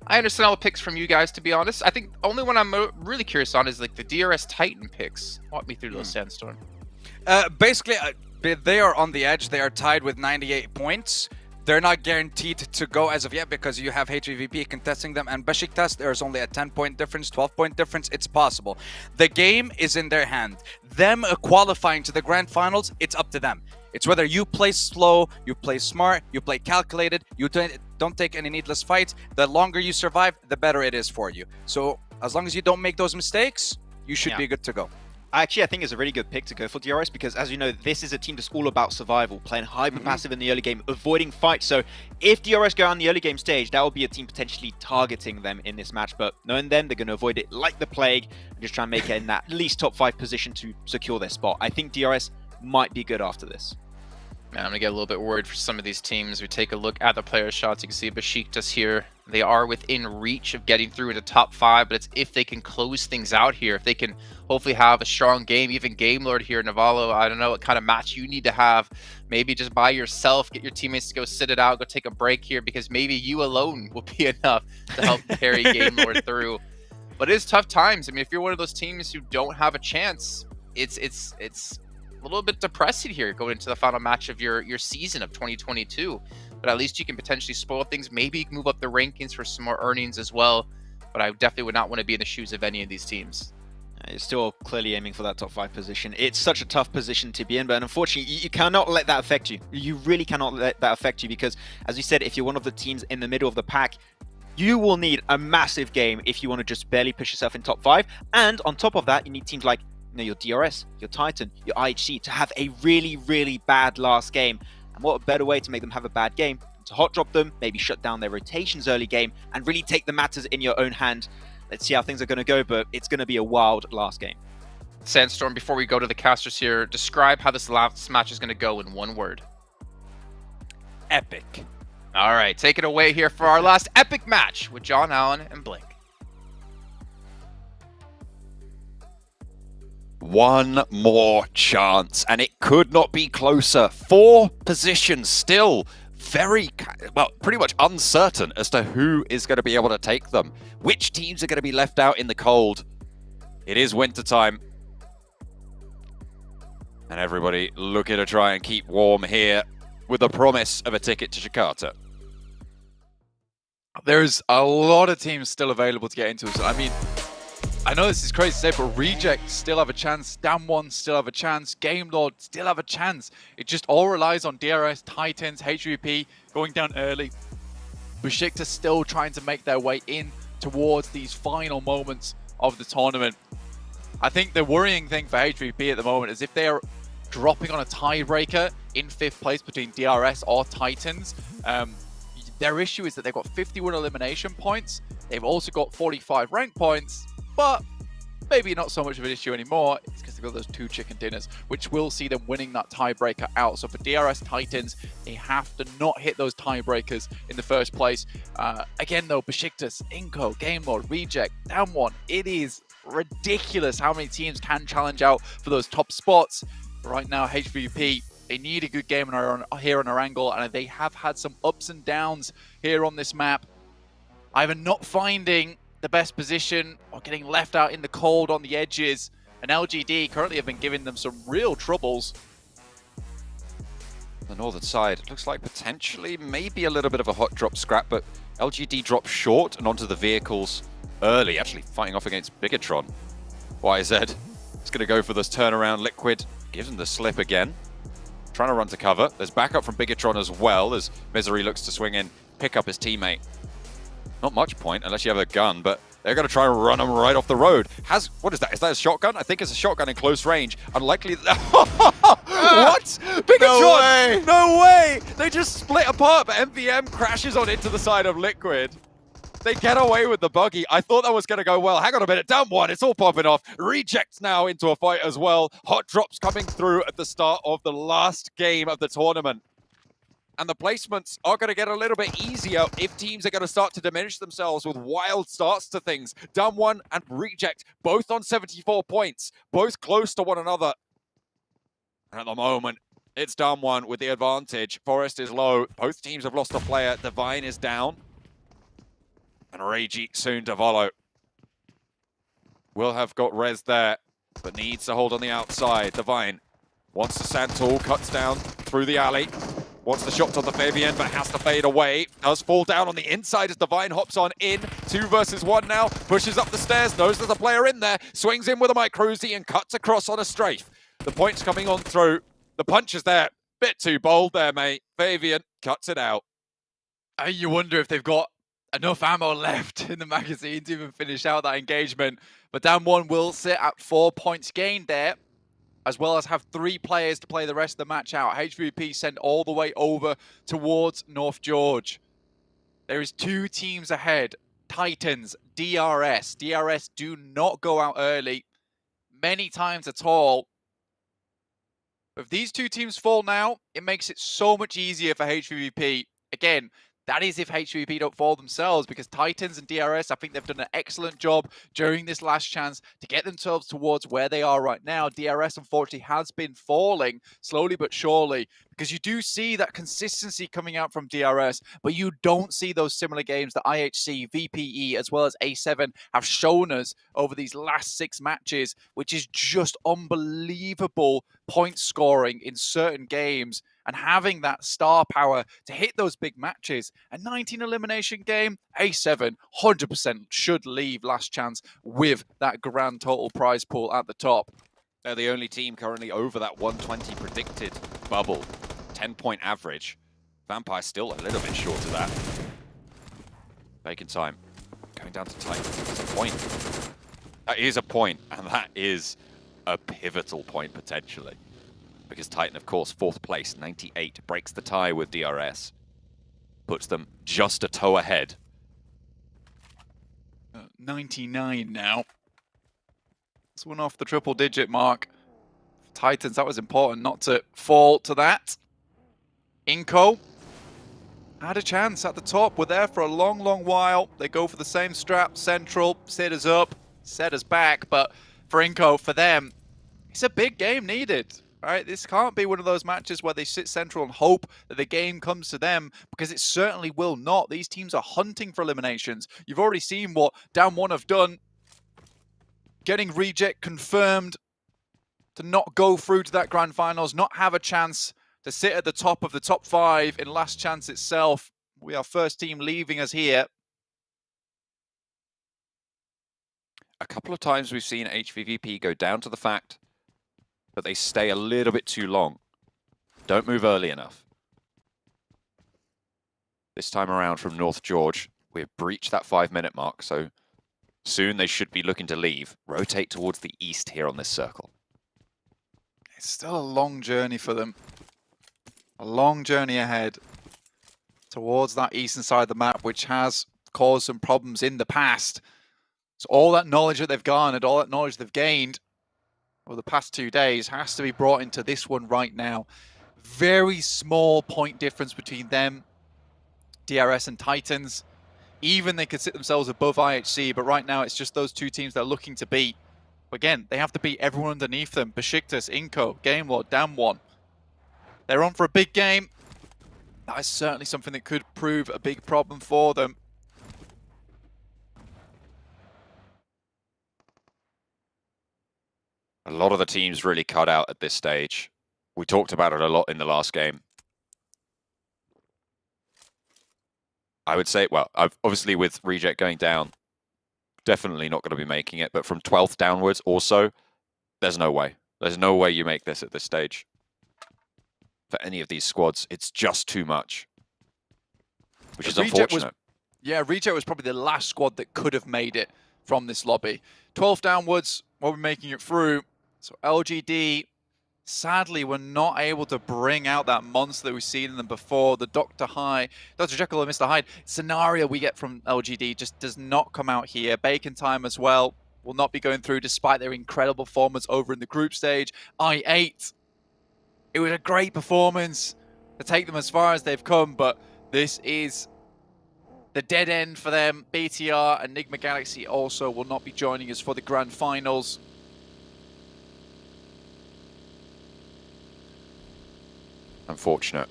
I understand all the picks from you guys, to be honest. I think the only one I'm really curious on is like the DRS Titan picks. Walk me through those, Sandstorm. Basically, they are on the edge. They are tied with 98 points. They're not guaranteed to go as of yet because you have HVVP contesting them, and Besiktas, there's only a 10-point difference, 12-point difference. It's possible. The game is in their hand. Them qualifying to the grand finals, it's up to them. It's whether you play slow, you play smart, you play calculated, you don't take any needless fights. The longer you survive, the better it is for you. So as long as you don't make those mistakes, you should be good to go. Actually, I think it's a really good pick to go for DRS because, as you know, this is a team that's all about survival, playing hyper-passive in the early game, avoiding fights. So if DRS go on the early game stage, that will be a team potentially targeting them in this match. But knowing them, they're going to avoid it like the plague and just try and make it in that at least top 5 position to secure their spot. I think DRS might be good after this. Man, I'm going to get a little bit worried for some of these teams. We take a look at the player shots. You can see Besiktas here. They are within reach of getting through into top 5, but it's if they can close things out here, if they can hopefully have a strong game, even Game Lord here, Navallo, I don't know what kind of match you need to have. Maybe just by yourself, get your teammates to go sit it out, go take a break here, because maybe you alone will be enough to help carry Game Lord through. But it is tough times. I mean, if you're one of those teams who don't have a chance, it's a little bit depressing here going into the final match of your season of 2022, but at least you can potentially spoil things. Maybe you can move up the rankings for some more earnings as well, but I definitely would not want to be in the shoes of any of these teams. You're still clearly aiming for that top 5 position. It's such a tough position to be in, but unfortunately, you cannot let that affect you. You really cannot let that affect you because, as you said, if you're one of the teams in the middle of the pack, you will need a massive game if you want to just barely push yourself in top 5. And on top of that, you need teams like your DRS, your Titan, your IHC to have a really, really bad last game. And what a better way to make them have a bad game than to hot drop them, maybe shut down their rotations early game, and really take the matters in your own hand. Let's see how things are going to go, but it's going to be a wild last game. Sandstorm, before we go to the casters here, describe how this last match is going to go in one word. Epic. All right, take it away here for our last epic match with John Allen and Blink. One more chance, and it could not be closer. 4 positions still very, well, pretty much uncertain as to who is going to be able to take them. Which teams are going to be left out in the cold? It is winter time. And everybody looking to try and keep warm here with the promise of a ticket to Jakarta. There's a lot of teams still available to get into. So, I mean, I know this is crazy to say, but Reject still have a chance. Damwon still have a chance. Game Lord still have a chance. It just all relies on DRS, Titans, HVP going down early. Besiktas still trying to make their way in towards these final moments of the tournament. I think the worrying thing for HVP at the moment is if they are dropping on a tiebreaker in 5th place between DRS or Titans, their issue is that they've got 51 elimination points. They've also got 45 rank points, but maybe not so much of an issue anymore. It's because they've got those 2 chicken dinners, which will see them winning that tiebreaker out. So for DRS Titans, they have to not hit those tiebreakers in the first place. Again, though, Besiktas, iNCO, Game Lord, Reject, Damwon, it is ridiculous how many teams can challenge out for those top spots. Right now, HVP, they need a good game here on our angle, and they have had some ups and downs here on this map. Either not finding the best position or getting left out in the cold on the edges. And LGD currently have been giving them some real troubles. The northern side, it looks like potentially maybe a little bit of a hot drop scrap, but LGD dropped short and onto the vehicles early, actually fighting off against Bigatron. YZ is going to go for this turnaround. Liquid gives him the slip again. Trying to run to cover. There's backup from Bigatron as well as Misery looks to swing in, pick up his teammate. Not much point unless you have a gun, but they're going to try and run him right off the road. What is that? Is that a shotgun? I think it's a shotgun in close range. Unlikely. What? Bigatron! No way! No way! They just split apart, but MVM crashes on into the side of Liquid. They get away with the buggy. I thought that was going to go well. Hang on a minute. Down one. It's all popping off. Rejects now into a fight as well. Hot drops coming through at the start of the last game of the tournament. And the placements are going to get a little bit easier if teams are going to start to diminish themselves with wild starts to things. Damwon and Reject, both on 74 points, both close to one another. And at the moment, it's Damwon with the advantage. Forest is low. Both teams have lost a player. Divine is down. And Reiji soon to follow. Will have got Rez there, but needs to hold on the outside. Divine wants the sand tool, cuts down through the alley. Wants the shot on the Fabian, but has to fade away. Does fall down on the inside as Divine hops on in. 2 versus 1 now. Pushes up the stairs, knows there's a player in there. Swings in with a microzy and cuts across on a strafe. The points coming on through. The punch is there. Bit too bold there, mate. Fabian cuts it out. You wonder if they've got enough ammo left in the magazine to even finish out that engagement. But Damwon will sit at 4 points gained there, as well as have 3 players to play the rest of the match out. HVP sent all the way over towards North George. There is 2 teams ahead. Titans, DRS. DRS do not go out early many times at all. If these 2 teams fall now, it makes it so much easier for HVP. Again, that is if HVP don't fall themselves, because Titans and DRS, I think they've done an excellent job during this last chance to get themselves towards where they are right now. DRS, unfortunately, has been falling slowly but surely, because you do see that consistency coming out from DRS, but you don't see those similar games that IHC, VPE, as well as A7 have shown us over these last 6 matches, which is just unbelievable point scoring in certain games. And having that star power to hit those big matches. A 19 elimination game, A7 100% should leave last chance with that grand total prize pool at the top. They're the only team currently over that 120 predicted bubble. 10-point average. Vampire still a little bit short of that. Bacon time. Going down to Titans. It's a point. That is a point, and that is a pivotal point potentially. Because Titan, of course, 4th place, 98, breaks the tie with DRS. Puts them just a toe ahead. 99 now. This one off the triple-digit mark. Titans, that was important not to fall to that. iNCO had a chance at the top. We're there for a long, long while. They go for the same strap, central, set us up, set us back. But for iNCO, for them, it's a big game needed. Right, this can't be one of those matches where they sit central and hope that the game comes to them, because it certainly will not. These teams are hunting for eliminations. You've already seen what Damwon have done getting Reject confirmed to not go through to that grand finals, not have a chance to sit at the top of the top 5 in Last Chance itself. We are first team leaving us here. A couple of times we've seen HVVP go down to the fact that they stay a little bit too long. Don't move early enough. This time around from North George, we've breached that 5-minute mark, so soon they should be looking to leave. Rotate towards the east here on this circle. It's still a long journey for them. A long journey ahead towards that eastern side of the map, which has caused some problems in the past. So all that knowledge that they've garnered, all that knowledge they've gained over the past 2 days has to be brought into this one right now. Very small point difference between them, DRS and Titans. Even they could sit themselves above IHC, but right now it's just those two teams they're looking to beat. Again, they have to beat everyone underneath them. Besiktas, iNCO, Game Lord, Damwon. They're on for a big game. That is certainly something that could prove a big problem for them. A lot of the teams really cut out at this stage. We talked about it a lot in the last game. I would say, well, obviously with Reject going down, definitely not going to be making it, but from 12th downwards also, there's no way. There's no way you make this at this stage. For any of these squads, it's just too much. Which is unfortunate. Reject was probably the last squad that could have made it from this lobby. 12th downwards, while we're making it through. So LGD, sadly, were not able to bring out that monster that we've seen in them before. The Dr. Jekyll and Mr. Hyde scenario we get from LGD just does not come out here. Bacon Time as well will not be going through despite their incredible performance over in the group stage. I8, it was a great performance to take them as far as they've come, but this is the dead end for them. BTR, Enigma Galaxy also will not be joining us for the grand finals. Unfortunate.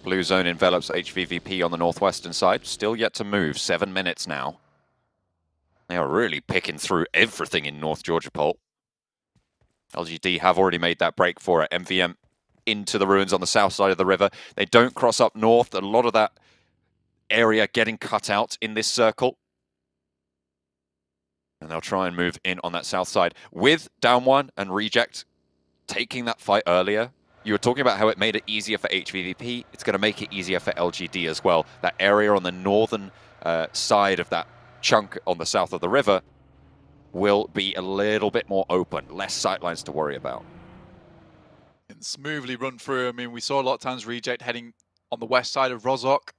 Blue zone envelops HVVP on the northwestern side. Still yet to move. 7 minutes now. They are really picking through everything in North Georgia Pole. LGD have already made that break for it. MVM into the ruins on the south side of the river. They don't cross up north. A lot of that area getting cut out in this circle. And they'll try and move in on that south side. With Down One and Reject taking that fight earlier, you were talking about how it made it easier for HVVP. It's going to make it easier for LGD as well. That area on the northern side of that chunk on the south of the river will be a little bit more open. Less sightlines to worry about. And smoothly run through. I mean, we saw a lot of times Reject heading on the west side of Rozhok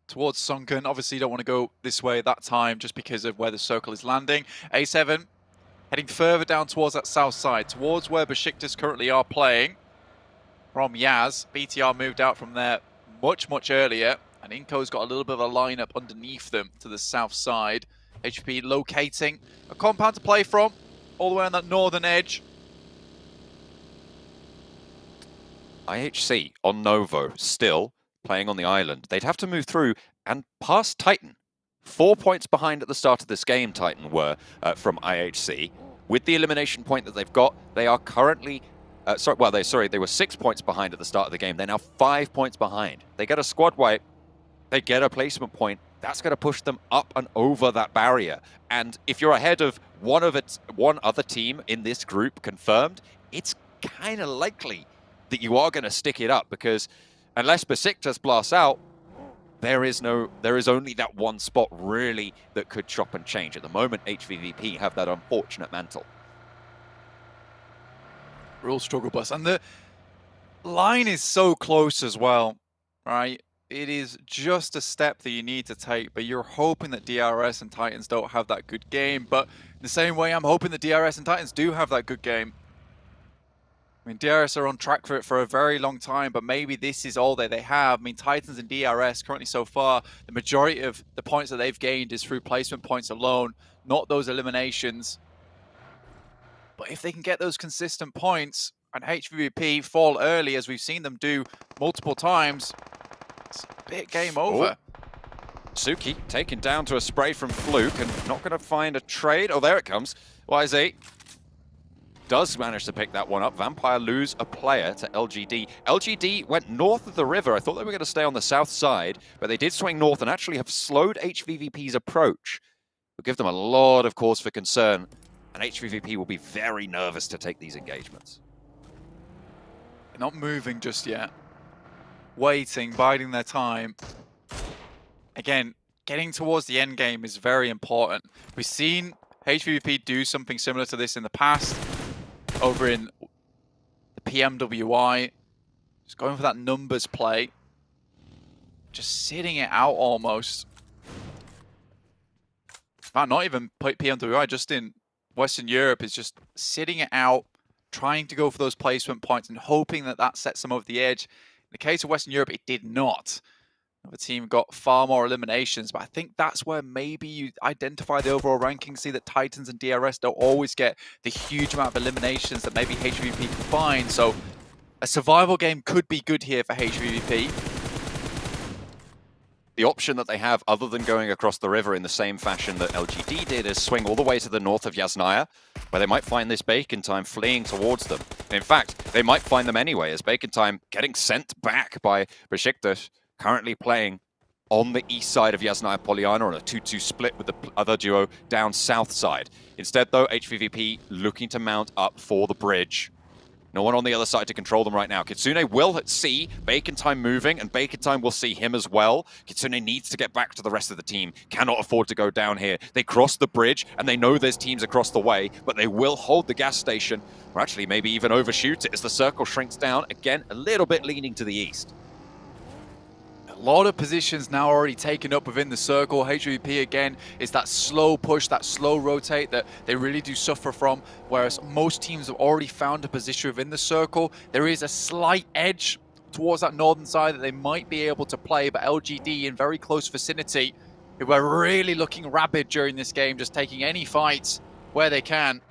towards Sunken. Obviously, you don't want to go this way at that time just because of where the circle is landing. A7 heading further down towards that south side, towards where Besiktas currently are playing. From Yaz, BTR moved out from there much, much earlier, and iNCO's got a little bit of a lineup underneath them to the south side. HP locating a compound to play from, all the way on that northern edge. IHC on Novo, still playing on the island. They'd have to move through and pass Titan. 4 points behind at the start of this game, Titan were from IHC. With the elimination point that they've got, they are currently... they were 6 points behind at the start of the game. They're now 5 points behind. They get a squad wipe, they get a placement point. That's going to push them up and over that barrier. And if you're ahead of one other team in this group confirmed, it's kind of likely that you are going to stick it up, because unless Besiktas blasts out, there is only that one spot really that could chop and change. At the moment, HVVP have that unfortunate mantle. Real struggle bus. And the line is so close as well, right? It is just a step that you need to take, but you're hoping that DRS and Titans don't have that good game. But in the same way, I'm hoping that DRS and Titans do have that good game. I mean, DRS are on track for it for a very long time, but maybe this is all that they have. I mean, Titans and DRS currently so far, the majority of the points that they've gained is through placement points alone, not those eliminations. But if they can get those consistent points and HVVP fall early, as we've seen them do multiple times, it's a bit game over. Suki taken down to a spray from Fluke and not going to find a trade. Oh, there it comes. YZ does manage to pick that one up. Vampire lose a player to LGD. LGD went north of the river. I thought they were going to stay on the south side, but they did swing north and actually have slowed HVVP's approach. Will give them a lot of cause for concern, and HVVP will be very nervous to take these engagements. They're not moving just yet. Waiting, biding their time. Again, getting towards the end game is very important. We've seen HVVP do something similar to this in the past. Over in the PMWI, just going for that numbers play, just sitting it out almost. In fact, not even PMWI, just in Western Europe, is just sitting it out, trying to go for those placement points and hoping that that sets them over the edge. In the case of Western Europe, it did not. The team got far more eliminations, but I think that's where maybe you identify the overall ranking, see that Titans and DRS don't always get the huge amount of eliminations that maybe HVVP can find. So a survival game could be good here for HVVP. The option that they have, other than going across the river in the same fashion that LGD did, is swing all the way to the north of Yasnaya, where they might find this Bacon Time fleeing towards them. In fact, they might find them anyway, as Bacon Time getting sent back by Besiktas, currently playing on the east side of Yasnaya Polyana on a 2-2 split with the other duo down south side. Instead, though, HVVP looking to mount up for the bridge. No one on the other side to control them right now. Kitsune will see Bacon Time moving, and Bacon Time will see him as well. Kitsune needs to get back to the rest of the team. Cannot afford to go down here. They cross the bridge, and they know there's teams across the way, but they will hold the gas station, or actually maybe even overshoot it as the circle shrinks down. Again, a little bit leaning to the east. A lot of positions now already taken up within the circle. HVP again is that slow push, that slow rotate that they really do suffer from, whereas most teams have already found a position within the circle. There is a slight edge towards that northern side that they might be able to play, but LGD in very close vicinity, who are really looking rabid during this game, just taking any fights where they can.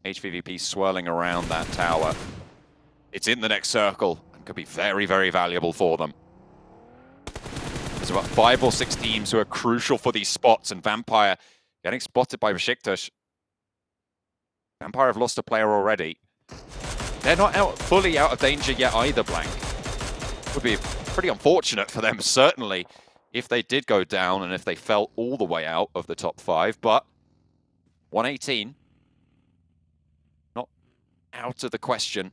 HVVP swirling around that tower. It's in the next circle. Could be very, very valuable for them. There's about 5 or 6 teams who are crucial for these spots, and Vampire getting spotted by Besiktas. Vampire have lost a player already. They're not fully out of danger yet either, Blank. Would be pretty unfortunate for them, certainly, if they did go down and if they fell all the way out of the top 5, but 118, not out of the question.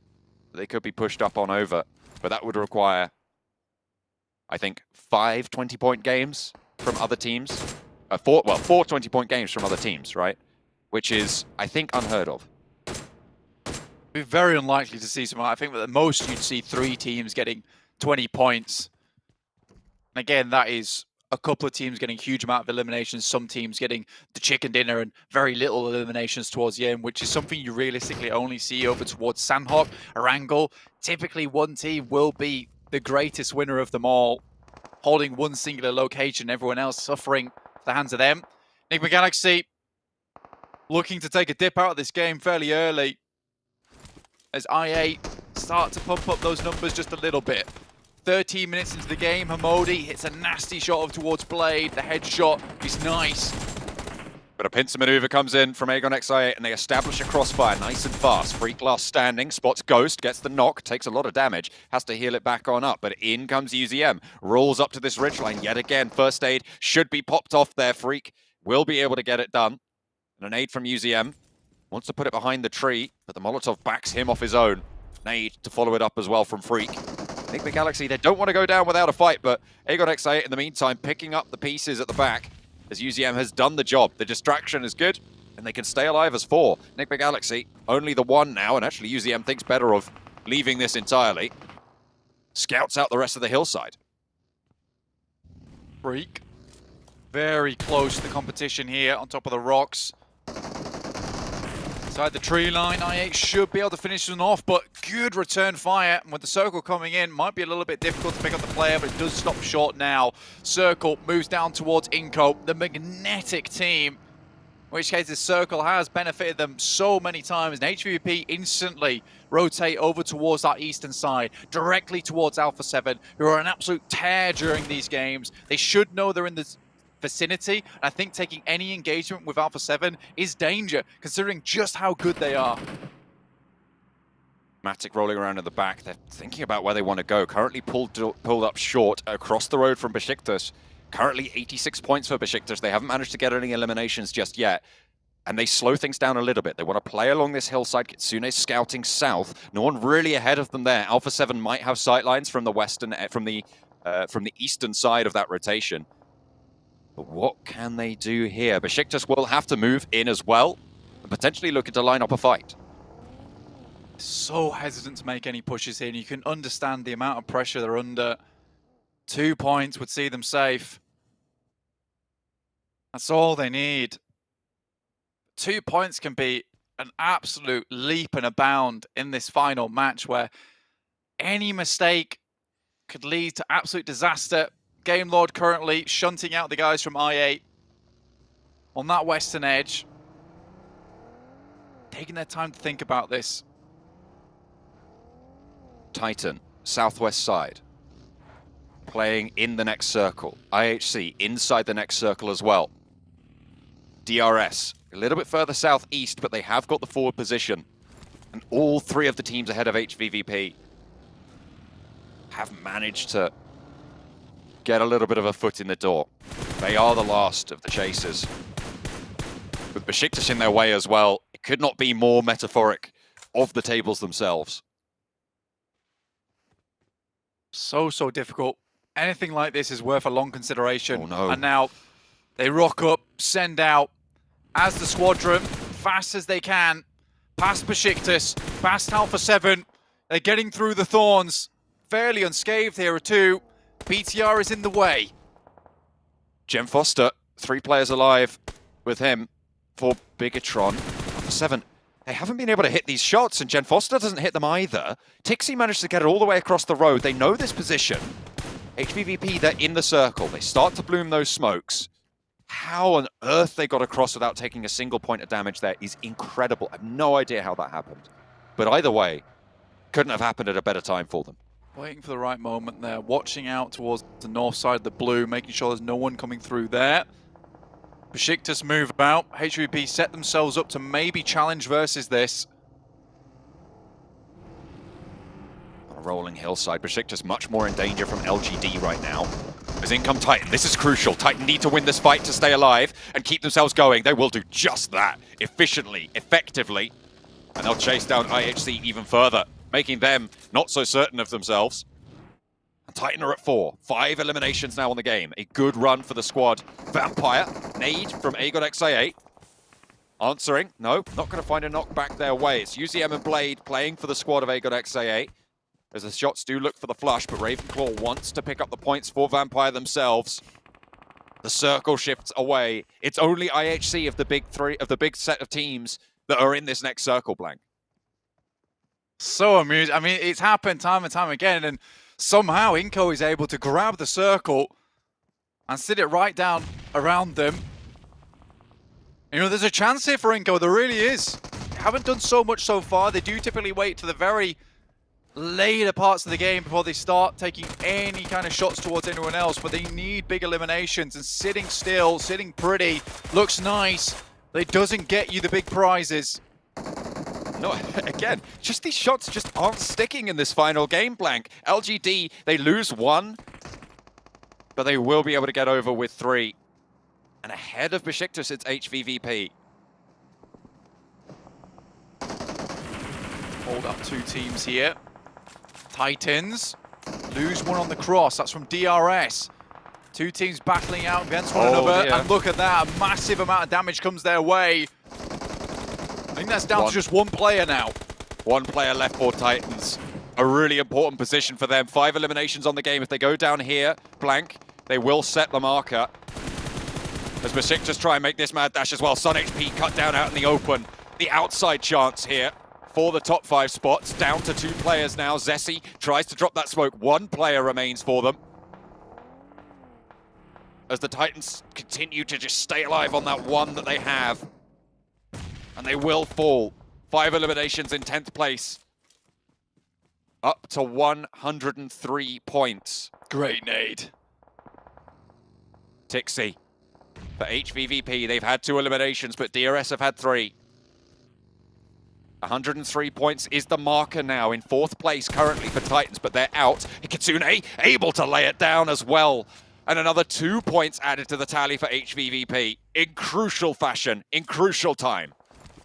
They could be pushed up on over. But that would require, I think, 5 20-point games from other teams. 4 20-point games from other teams, right? Which is, I think, unheard of. It'd be very unlikely to see some. I think that at most you'd see 3 teams getting 20 points. And again, that is a couple of teams getting a huge amount of eliminations, some teams getting the chicken dinner and very little eliminations towards the end, which is something you realistically only see over towards Sandhawk, Erangel. Typically, one team will be the greatest winner of them all, holding one singular location, everyone else suffering at the hands of them. Enigma Galaxy looking to take a dip out of this game fairly early as IA start to pump up those numbers just a little bit. 13 minutes into the game, Hamodi hits a nasty shot over towards Blade. The headshot is nice. But a pincer maneuver comes in from Aegon XI8 and they establish a crossfire nice and fast. Freak last standing, spots Ghost, gets the knock, takes a lot of damage, has to heal it back on up, but in comes UZM, rolls up to this ridgeline yet again. First aid should be popped off there. Freak will be able to get it done. And an aid from UZM, wants to put it behind the tree, but the Molotov backs him off his own. Nade to follow it up as well from Freak. Enigma Galaxy, they don't want to go down without a fight, but Aegon XI8 in the meantime picking up the pieces at the back as UZM has done the job. The distraction is good, and they can stay alive as 4. Enigma Galaxy, only the 1 now, and actually UZM thinks better of leaving this entirely. Scouts out the rest of the hillside. Freak. Very close to the competition here on top of the rocks. Inside the tree line, I8 should be able to finish one off, but good return fire. And with the circle coming in, might be a little bit difficult to pick up the player, but it does stop short now. Circle moves down towards iNCO, the magnetic team. In which case, this circle has benefited them so many times. And HVVP instantly rotate over towards that eastern side, directly towards Alpha 7, who are an absolute tear during these games. They should know they're in the vicinity. And I think taking any engagement with Alpha 7 is danger, considering just how good they are. Matic rolling around in the back. They're thinking about where they want to go. Currently pulled up short across the road from Besiktas. Currently 86 points for Besiktas. They haven't managed to get any eliminations just yet. And they slow things down a little bit. They want to play along this hillside. Kitsune's scouting south. No one really ahead of them there. Alpha 7 might have sightlines from the western, from the eastern side of that rotation. But what can they do here? Besiktas will have to move in as well and potentially looking to line up a fight. So hesitant to make any pushes here, and you can understand the amount of pressure they're under. 2 points would see them safe. That's all they need. 2 points can be an absolute leap and a bound in this final match where any mistake could lead to absolute disaster. Game Lord currently shunting out the guys from I8 on that western edge. Taking their time to think about this. Titan, southwest side. Playing in the next circle. IHC inside the next circle as well. DRS, a little bit further southeast, but they have got the forward position. And all three of the teams ahead of HVVP have managed to get a little bit of a foot in the door. They are the last of the chasers. With Besiktas in their way as well, it could not be more metaphoric of the tables themselves. So difficult. Anything like this is worth a long consideration. Oh no. And now they rock up, send out as the squadron, fast as they can, past Besiktas, past Alpha 7. They're getting through the thorns, fairly unscathed here too. BTR is in the way. Jem Foster, 3 players alive with him for Bigatron. Alpha 7, they haven't been able to hit these shots, and Jen Foster doesn't hit them either. Tixie managed to get it all the way across the road. They know this position. HVVP, they're in the circle. They start to bloom those smokes. How on earth they got across without taking a single point of damage there is incredible. I have no idea how that happened. But either way, couldn't have happened at a better time for them. Waiting for the right moment there, watching out towards the north side of the blue, making sure there's no one coming through there. Besiktas move out. HVP set themselves up to maybe challenge versus this. On a rolling hillside, Besiktas much more in danger from LGD right now. As in come Titan, this is crucial. Titan need to win this fight to stay alive and keep themselves going. They will do just that, efficiently, effectively. And they'll chase down IHC even further, making them not so certain of themselves. And Titan are at 4. 5 eliminations now on the game. A good run for the squad. Vampire, nade from Agon XA8. Answering, no, not going to find a knockback their way. It's UZM and Blade playing for the squad of Agon XA8. As the shots do look for the flush, but Ravenclaw wants to pick up the points for Vampire themselves. The circle shifts away. It's only IHC of the big three, of the big set of teams that are in this next circle, Blank. So amusing. I mean, it's happened time and time again, and somehow iNCO is able to grab the circle and sit it right down around them. You know, there's a chance here for iNCO, there really is. They haven't done so much so far. They do typically wait to the very later parts of the game before they start taking any kind of shots towards anyone else, but they need big eliminations, and sitting still, sitting pretty, looks nice, but it doesn't get you the big prizes. No, again, just these shots just aren't sticking in this final game, Blank. LGD, they lose 1, but they will be able to get over with 3. And ahead of Besiktas, it's HVVP. Hold up 2 teams here. Titans lose 1 on the cross. That's from DRS. 2 teams battling out against one another. Dear. And look at that. A massive amount of damage comes their way. I think that's down to just 1 player now. 1 player left for Titans. A really important position for them. 5 eliminations on the game. If they go down here, Blank, they will set the marker. As Besiktas try and make this mad dash as well. Sun HP cut down out in the open. The outside chance here for the top 5 spots. Down to 2 players now. Zessi tries to drop that smoke. 1 player remains for them. As the Titans continue to just stay alive on that 1 that they have. And they will fall. 5 eliminations in 10th place. Up to 103 points. Great nade. Tixi for HVVP. They've had 2 eliminations, but DRS have had 3. 103 points is the marker now in 4th place currently for Titans, but they're out. Kitsune able to lay it down as well. And another 2 points added to the tally for HVVP in crucial fashion, in crucial time.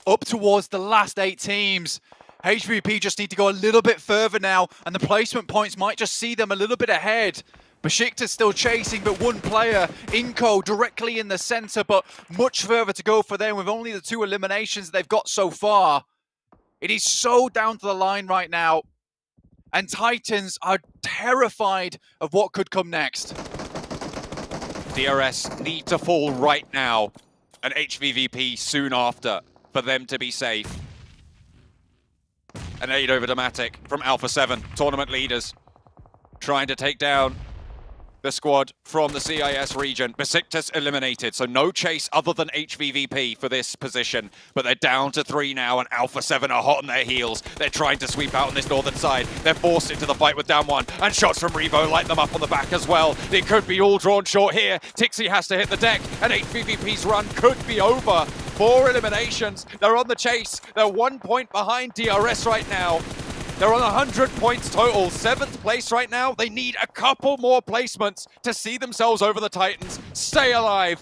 Up towards the last 8 teams. HVP just need to go a little bit further now, and the placement points might just see them a little bit ahead. Besiktas still chasing, but one player, iNCO, directly in the center, but much further to go for them with only the 2 eliminations they've got so far. It is so down to the line right now, and Titans are terrified of what could come next. DRS need to fall right now, and HVVP soon after for them to be safe. An aid over Dematic from Alpha 7, tournament leaders, trying to take down the squad from the CIS region. Besiktas eliminated, so no chase other than HVVP for this position. But they're down to 3 now, and Alpha 7 are hot on their heels. They're trying to sweep out on this northern side. They're forced into the fight with down 1, and shots from Revo light them up on the back as well. It could be all drawn short here. Tixi has to hit the deck, and HVVP's run could be over. 4 eliminations. They're on the chase. They're 1 point behind DRS right now. They're on 100 points total, 7th place right now. They need a couple more placements to see themselves over the Titans, stay alive.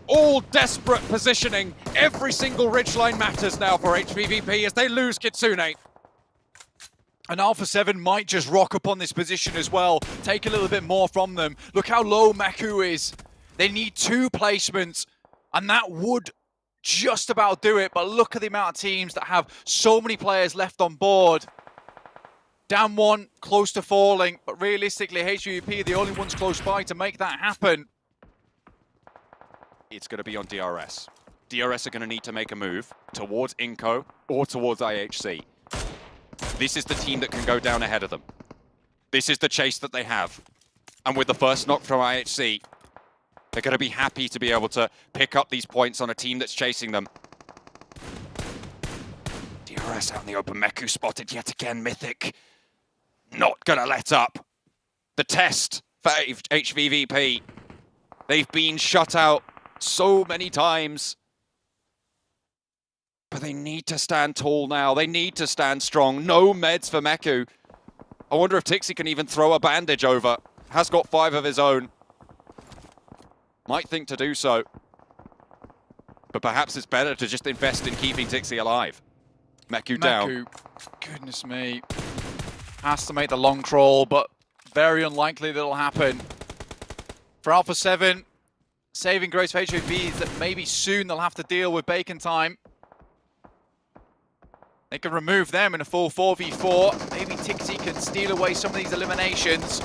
All desperate positioning. Every single ridgeline matters now for HVVP as they lose Kitsune. And Alpha 7 might just rock up on this position as well, take a little bit more from them. Look how low Meku is. They need 2 placements, and that would just about do it. But look at the amount of teams that have so many players left on board. Down 1, close to falling, but realistically, HVP are the only ones close by to make that happen. It's going to be on DRS. DRS are going to need to make a move towards iNCO or towards IHC. This is the team that can go down ahead of them. This is the chase that they have. And with the first knock from IHC, they're going to be happy to be able to pick up these points on a team that's chasing them. DRS out in the open. Meku spotted yet again. Mythic not going to let up. The test for HVVP. They've been shut out so many times. But they need to stand tall now. They need to stand strong. No meds for Meku. I wonder if Tixi can even throw a bandage over. Has got 5 of his own. Might think to do so. But perhaps it's better to just invest in keeping Tixi alive. Meku down. Goodness me. Has to make the long crawl, but very unlikely that'll happen. For Alpha 7, saving grace for HVP is that maybe soon they'll have to deal with Bacon Time. They can remove them in a full 4v4. Maybe Tixi can steal away some of these eliminations.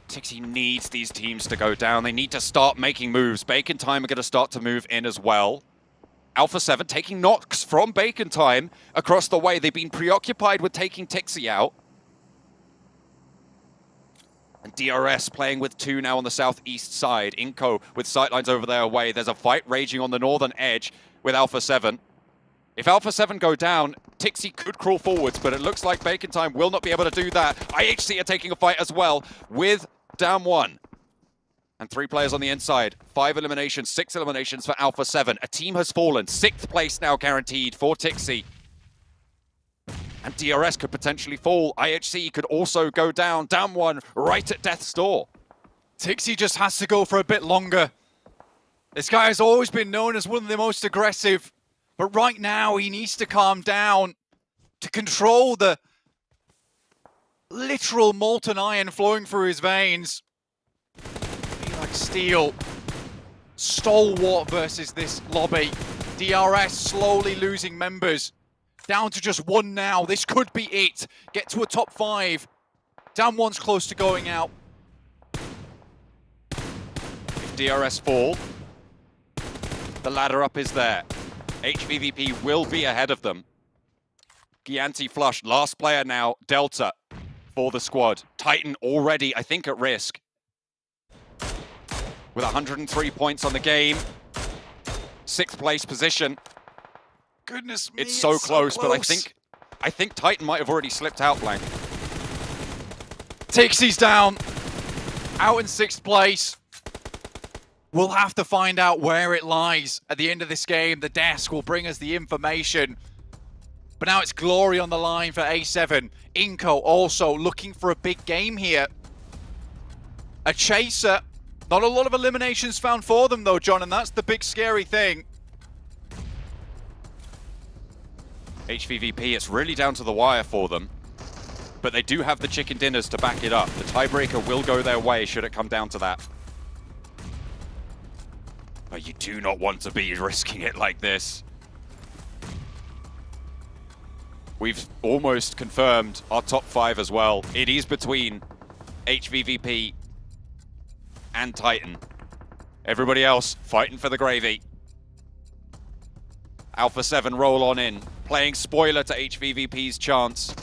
Tixi needs these teams to go down. They need to start making moves. Bacon Time are going to start to move in as well. Alpha 7 taking knocks from Bacon Time across the way. They've been preoccupied with taking Tixi out. And DRS playing with 2 now on the southeast side. iNCO with sightlines over their way. There's a fight raging on the northern edge with Alpha 7. If Alpha 7 go down, Tixi could crawl forwards, but it looks like Bacon Time will not be able to do that. IHC are taking a fight as well with down 1. And 3 players on the inside. 5 eliminations, 6 eliminations for Alpha 7. A team has fallen. 6th place now guaranteed for Tixi. And DRS could potentially fall. IHC could also go down. Down 1, right at death's door. Tixi just has to go for a bit longer. This guy has always been known as one of the most aggressive. But right now, he needs to calm down to control the literal molten iron flowing through his veins. Be like steel. Stalwart versus this lobby. DRS slowly losing members. Down to just 1 now. This could be it. Get to a top 5. Down 1's close to going out. If DRS fall, the ladder up is there. HVVP will be ahead of them. Gianti flushed. Last player now, Delta, for the squad. Titan already, I think, at risk. With 103 points on the game. sixth place position. Goodness me, It's so close, but I think Titan might have already slipped out, Blank. Tixie's down. Out in 6th place. We'll have to find out where it lies at the end of this game. The desk will bring us the information. But now it's glory on the line for A7. iNCO also looking for a big game here. A chaser. Not a lot of eliminations found for them though, John, and that's the big scary thing. HVVP, it's really down to the wire for them. But they do have the chicken dinners to back it up. The tiebreaker will go their way should it come down to that. But you do not want to be risking it like this. We've almost confirmed our top 5 as well. It is between HVVP and Titan. Everybody else fighting for the gravy. Alpha 7 roll on in, playing spoiler to HVVP's chance.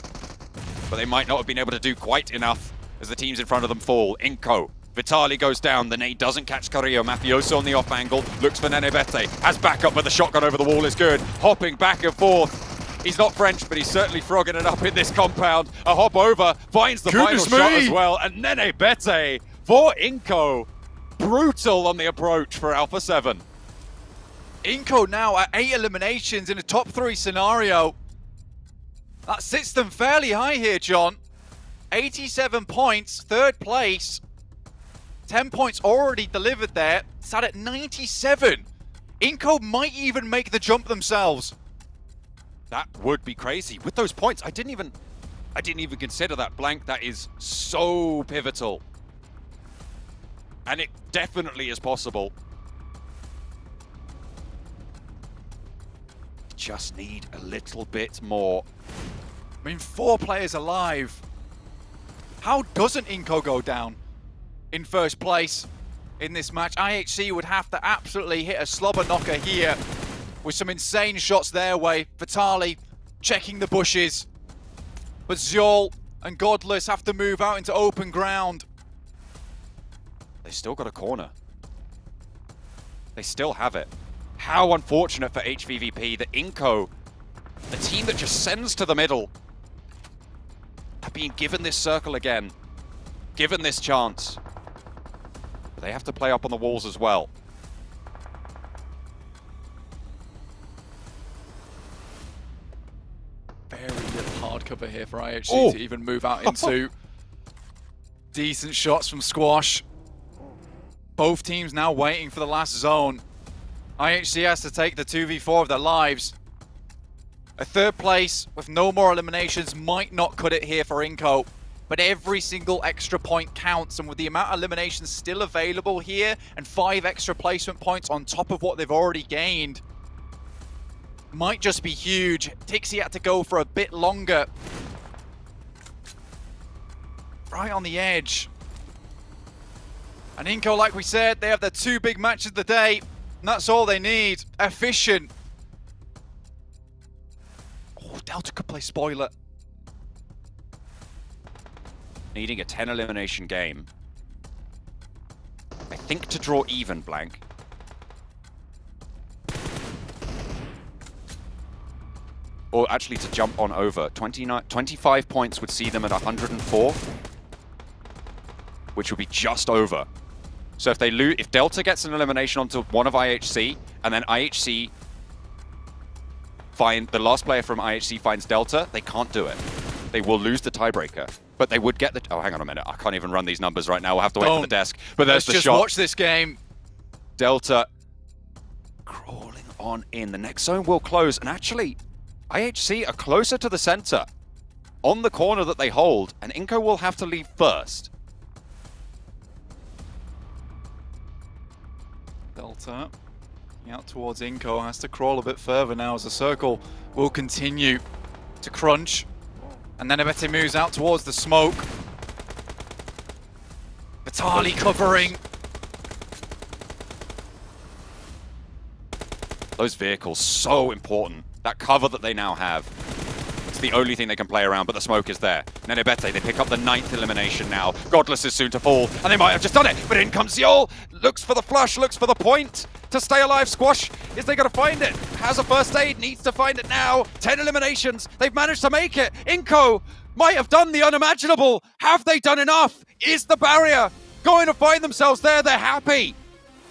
But they might not have been able to do quite enough as the teams in front of them fall. iNCO, Vitali goes down, the nade doesn't catch Carrillo. Mafioso on the off angle, looks for Nenebete, has backup, but the shotgun over the wall is good. Hopping back and forth. He's not French, but he's certainly frogging it up in this compound. A hop over, finds the final shot as well, and Nenebete for iNCO. Brutal on the approach for Alpha 7. iNCO now at 8 eliminations in a top 3 scenario. That sits them fairly high here, John. 87 points, 3rd place. 10 points already delivered there. Sat at 97. iNCO might even make the jump themselves. That would be crazy. With those points, I didn't even consider that, Blank. That is so pivotal. And it definitely is possible. Just need a little bit more. I mean, 4 players alive. How doesn't iNCO go down in 1st place in this match? IHC would have to absolutely hit a slobber knocker here with some insane shots their way. Vitali checking the bushes. But Zyol and Godless have to move out into open ground. They still got a corner. They still have it. How unfortunate for HVVP that iNCO, the team that just sends to the middle, are being given this circle again, given this chance. But they have to play up on the walls as well. Very little hard cover here for IHC to even move out into. Decent shots from Squash. Both teams now waiting for the last zone. IHC has to take the 2v4 of their lives. A 3rd place with no more eliminations might not cut it here for iNCO, but every single extra point counts, and with the amount of eliminations still available here and 5 extra placement points on top of what they've already gained, might just be huge. Tixie had to go for a bit longer. Right on the edge. And iNCO, like we said, they have their 2 big matches of the day, and that's all they need. Efficient. Oh, Delta could play spoiler. Needing a 10 elimination game. I think to draw even, Blank. Or actually to jump on over. 25 points would see them at 104. Which would be just over. So if they lose, if Delta gets an elimination onto one of IHC, and then IHC the last player from IHC finds Delta, they can't do it. They will lose the tiebreaker. But they would get the... Oh, hang on a minute. I can't even run these numbers right now. We'll have to wait for the desk. But there's the shot. Let's just watch this game. Delta crawling on in. The next zone will close. And actually, IHC are closer to the center on the corner that they hold. And iNCO will have to leave first. Delta out towards iNCO, has to crawl a bit further now as the circle will continue to crunch. And then Nenebete moves out towards the smoke. Vitali covering. Those vehicles, so important. That cover that they now have. It's the only thing they can play around, but the smoke is there. Nenebete, they pick up the 9th elimination now. Godless is soon to fall, and they might have just done it, but in comes Zyol. Looks for the flush, looks for the point. to stay alive. Squash, is they going to find it? Has a first aid, needs to find it now. 10 eliminations, they've managed to make it. iNCO might have done the unimaginable. Have they done enough? Is the barrier going to find themselves there? They're happy,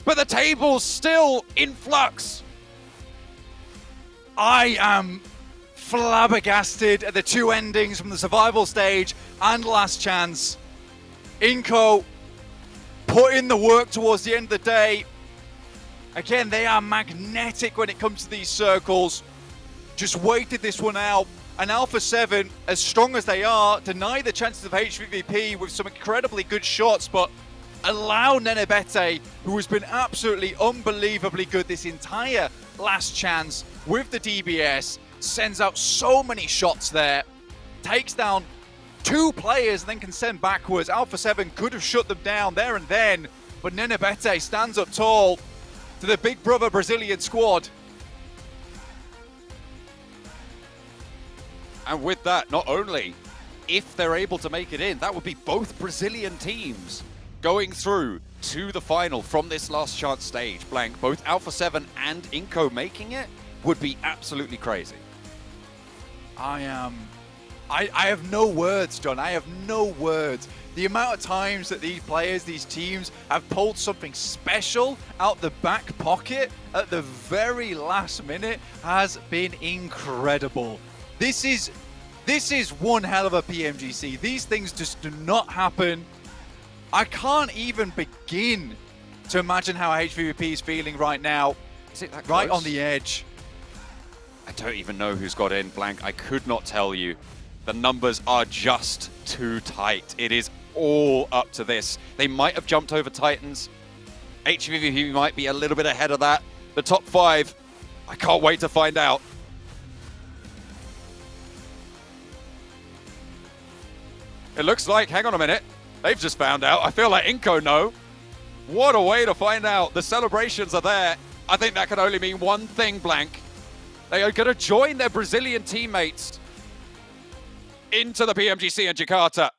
but the table's still in flux. I am flabbergasted at the two endings from the survival stage and last chance. iNCO put in the work towards the end of the day. Again, they are magnetic when it comes to these circles. Just waited this one out. And Alpha 7, as strong as they are, deny the chances of HVVP with some incredibly good shots, but allow Nenebete, who has been absolutely unbelievably good this entire last chance with the DBS, sends out so many shots there, takes down 2 players and then can send backwards. Alpha 7 could have shut them down there and then, but Nenebete stands up tall to the big brother Brazilian squad. And with that, not only if they're able to make it in, that would be both Brazilian teams going through to the final from this last chance stage. Blank, both Alpha 7 and iNCO making it would be absolutely crazy. I have no words, John. I have no words. The amount of times that these players, these teams, have pulled something special out the back pocket at the very last minute has been incredible. This is one hell of a PMGC. These things just do not happen. I can't even begin to imagine how HVVP is feeling right now. Is it that right close? On the edge. I don't even know who's got in, Blank. I could not tell you. The numbers are just too tight. It is all up to this. They might have jumped over Titans. HVVP might be a little bit ahead of that. The top 5, I can't wait to find out. It looks like, hang on a minute, they've just found out. I feel like iNCO know. What a way to find out. The celebrations are there. I think that can only mean one thing, Blank. They are going to join their Brazilian teammates into the PMGC in Jakarta.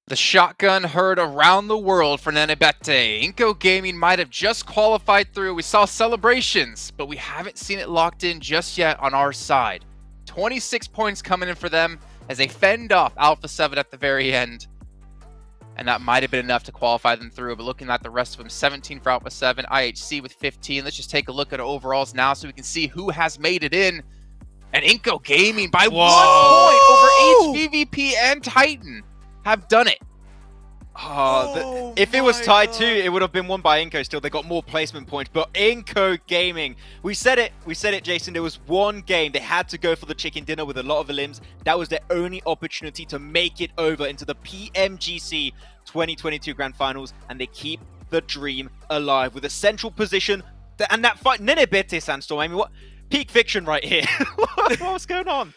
The shotgun heard around the world for Nenebete. iNCO Gaming might have just qualified through. We saw celebrations, but we haven't seen it locked in just yet on our side. 26 points coming in for them as they fend off Alpha 7 at the very end. And that might have been enough to qualify them through. But looking at the rest of them, 17 for Alpha 7, IHC with 15. Let's just take a look at overalls now so we can see who has made it in. And iNCO Gaming by 1 point over HVVP and Titan have done it. If it was tied too, it would have been won by iNCO still. They got more placement points, but iNCO Gaming, we said it, Jason, there was one game. They had to go for the chicken dinner with a lot of elims. That was their only opportunity to make it over into the PMGC 2022 Grand Finals, and they keep the dream alive with a central position. And that fight, Nenebete Sandstorm, I mean, what? Peak fiction right here. What's going on?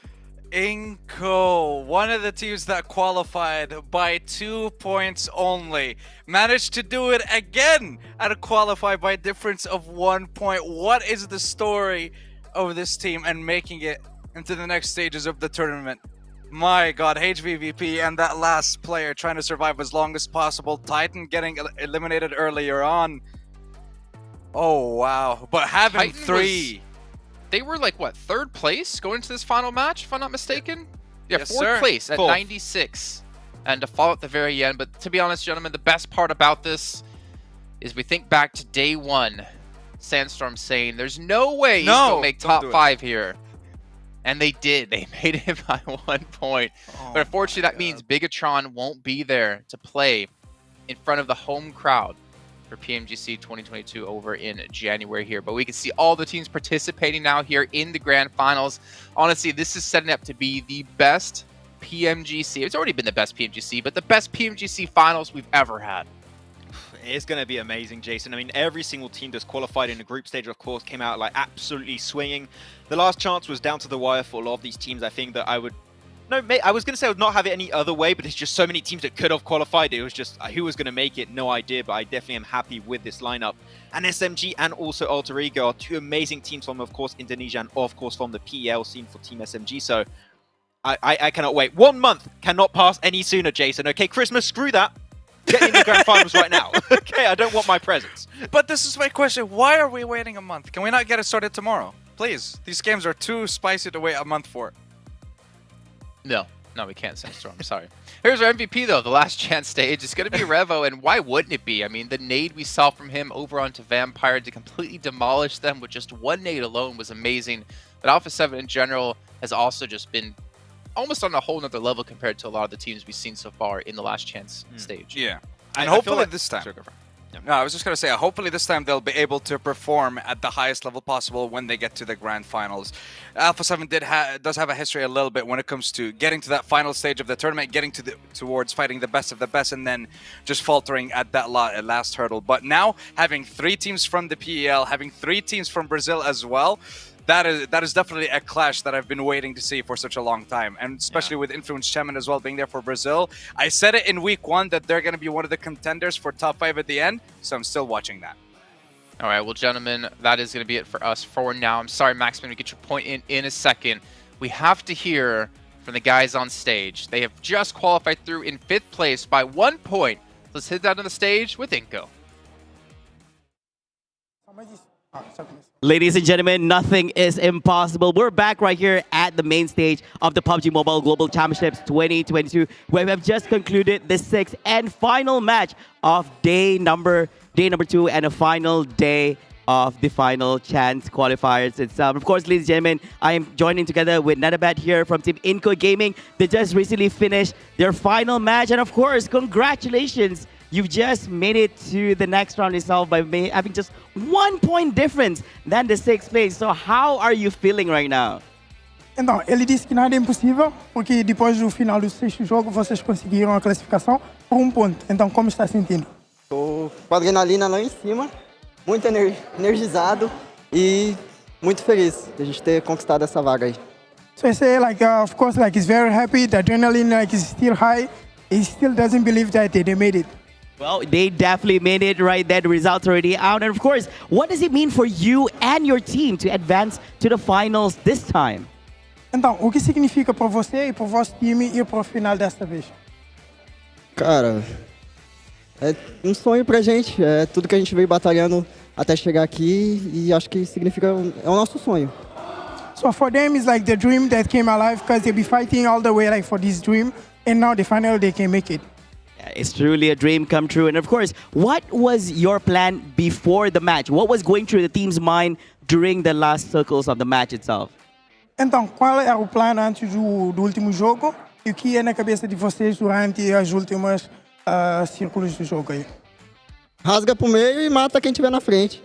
iNCO, one of the teams that qualified by 2 points only, managed to do it again and qualify by a difference of 1 point. What is the story of this team and making it into the next stages of the tournament? My god, HVVP and that last player trying to survive as long as possible. Titan getting eliminated earlier on. Oh wow, but having Titan three... They were like, what, 3rd place going into this final match, if I'm not mistaken? Yeah, Yes, 4th sir. place at 4th. 96. and to fall at the very end. But to be honest, gentlemen, the best part about this is we think back to day one. Sandstorm saying there's no way he's going to make top 5 here. And they did. They made it by 1 point. But unfortunately, that means Bigatron won't be there to play in front of the home crowd for PMGC 2022 over in January here. But we can see all the teams participating now here in the grand finals. Honestly, this is setting up to be the best PMGC. It's already been the best PMGC, but the best PMGC finals we've ever had. It's going to be amazing, Jason. I mean, every single team that's qualified in the group stage, of course, came out like absolutely swinging. The last chance was down to the wire for a lot of these teams. I think that I was going to say I would not have it any other way, but it's just so many teams that could have qualified. It was just who was going to make it, no idea, but I definitely am happy with this lineup. And SMG and also Alter Ego are two amazing teams from, of course, Indonesia and, of course, from the PL scene for Team SMG. So I cannot wait. 1 month cannot pass any sooner, Jason. Okay, Christmas, screw that. Get in the grand finals right now. Okay, I don't want my presents. But this is my question. Why are we waiting a month? Can we not get it started tomorrow? Please. These games are too spicy to wait a month for. No, we can't, Sandstorm. I'm sorry. Here's our MVP, though. The last chance stage. It's going to be Revo, and why wouldn't it be? I mean, the nade we saw from him over onto Vampire to completely demolish them with just one nade alone was amazing. But Alpha 7 in general has also just been almost on a whole nother level compared to a lot of the teams we've seen so far in the last chance stage. Yeah. And hopefully this time. No, I was just going to say, hopefully this time they'll be able to perform at the highest level possible when they get to the grand finals. Alpha 7 does have a history a little bit when it comes to getting to that final stage of the tournament, getting towards fighting the best of the best, and then just faltering at that last hurdle. But now, having 3 teams from the PEL, having 3 teams from Brazil as well, that is definitely a clash that I've been waiting to see for such a long time, and especially with Influence Chairman as well being there for Brazil. I said it in week 1 that they're going to be one of the contenders for top 5 at the end, so I'm still watching that. All right, well, gentlemen, that is going to be it for us for now. I'm sorry, Max, I'm going to get your point in a second. We have to hear from the guys on stage. They have just qualified through in 5th place by 1 point. Let's hit that on the stage with iNCO. Ladies and gentlemen, nothing is impossible. We're back right here at the main stage of the PUBG Mobile Global Championships 2022, where we have just concluded the 6th and final match of day number 2 and a final day of the final chance qualifiers itself. Of course, ladies and gentlemen, I am joining together with Nadabat here from Team iNCO Gaming. They just recently finished their final match, and of course, congratulations. You've just made it to the next round itself by having just 1 point difference than the 6th place. So how are you feeling right now? Então, ele disse que nada é impossível, porque depois do final do 6º jogo, vocês conseguiram a classificação por 1 ponto. Então, como está sentindo? Tô com a adrenalina lá em cima, muito energizado e muito feliz de a gente ter conquistado essa vaga aí. So I say, of course, he's very happy. The adrenaline, is still high. He still doesn't believe that they made it. Well, they definitely made it right there. The results already out. And of course, what does it mean for you and your team to advance to the finals this time? Então, o que significa para você e para o vosso time ir para o final desta vez? Cara, é um sonho pra gente. É tudo que a gente veio batalhando até chegar aqui e acho que significa é o nosso sonho. So for them, it's like the dream that came alive because they've been fighting all the way for this dream, and now finally they can make it. It's truly a dream come true. And of course, what was your plan before the match? What was going through the team's mind during the last circles of the match itself? Então, qual era o plano antes do último jogo e o que ia na cabeça de vocês durante as últimas círculos do jogo aí? Rasga pro meio e mata quem tiver na frente.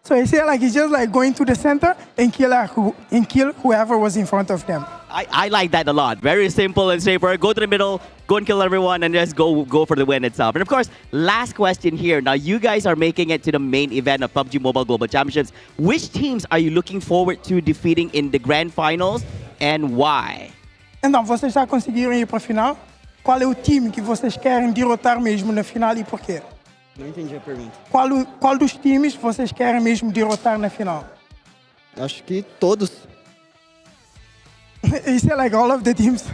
So he said he's just going to the center and kill whoever was in front of them. I like that a lot. Very simple and straightforward. Go to the middle, go and kill everyone, and just go for the win itself. And of course, last question here. Now, you guys are making it to the main event of PUBG Mobile Global Championships. Which teams are you looking forward to defeating in the grand finals, and why? Então, vocês já conseguiram ir para a final? Qual é o time que vocês querem derrotar mesmo na final e por quê? Não entendi a pergunta. Qual dos times vocês querem mesmo derrotar na final? Acho que todos. He said all of the teams.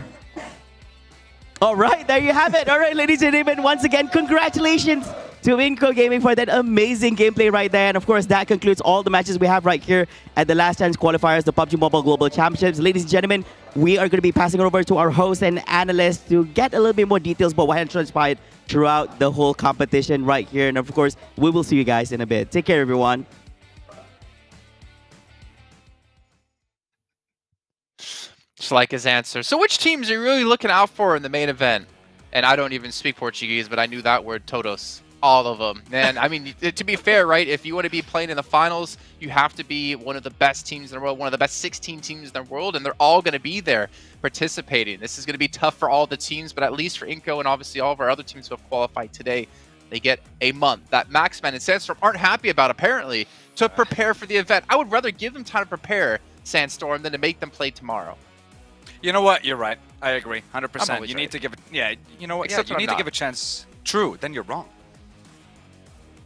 All right, there you have it. All right, ladies and gentlemen, once again, congratulations to iNCO Gaming for that amazing gameplay right there. And of course, that concludes all the matches we have right here at the last chance qualifiers, the PUBG Mobile Global Championships. Ladies and gentlemen, we are going to be passing it over to our host and analyst to get a little bit more details about what had transpired throughout the whole competition right here. And of course, we will see you guys in a bit. Take care, everyone. Just like his answer. So which teams are you really looking out for in the main event? And I don't even speak Portuguese, but I knew that word, todos. All of them. And I mean, to be fair, right, if you want to be playing in the finals, you have to be one of the best teams in the world, one of the best 16 teams in the world, and they're all going to be there participating. This is going to be tough for all the teams, but at least for iNCO and obviously all of our other teams who have qualified today, they get a month that Maxman and Sandstorm aren't happy about, apparently, to prepare for the event. I would rather give them time to prepare, Sandstorm, than to make them play tomorrow. You know what? You're right. I agree. 100%. You need right. to give it. Yeah, you know what? Except you when need I'm to give not. a chance. True. Then you're wrong.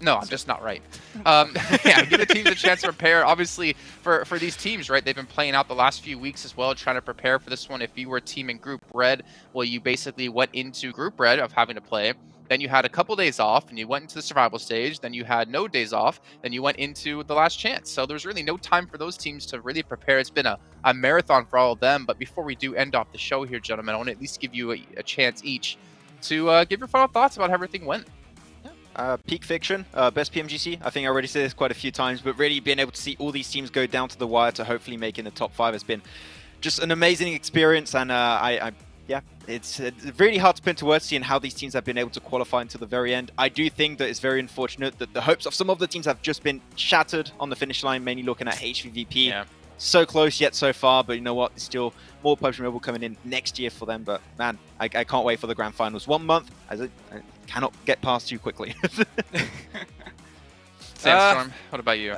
No, I'm just not right. Yeah, give the teams a chance to prepare. Obviously, for these teams, right, they've been playing out the last few weeks as well, trying to prepare for this one. If you were a team in Group Red, well, you basically went into Group Red of having to play. Then you had a couple days off, and you went into the survival stage. Then you had no days off. Then you went into the last chance. So there's really no time for those teams to really prepare. It's been a marathon for all of them. But before we do end off the show here, gentlemen, I want to at least give you a chance each to give your final thoughts about how everything went. Peak Fiction, best PMGC. I think I already said this quite a few times, but really being able to see all these teams go down to the wire to hopefully make in the top 5 has been just an amazing experience. And yeah, it's really hard to put into words seeing how these teams have been able to qualify until the very end. I do think that it's very unfortunate that the hopes of some of the teams have just been shattered on the finish line, mainly looking at HVVP. Yeah. So close yet so far, but you know what? There's still more PUBG Mobile coming in next year for them. But man, I can't wait for the grand finals. 1 month, I cannot get past too quickly. Sandstorm, what about you?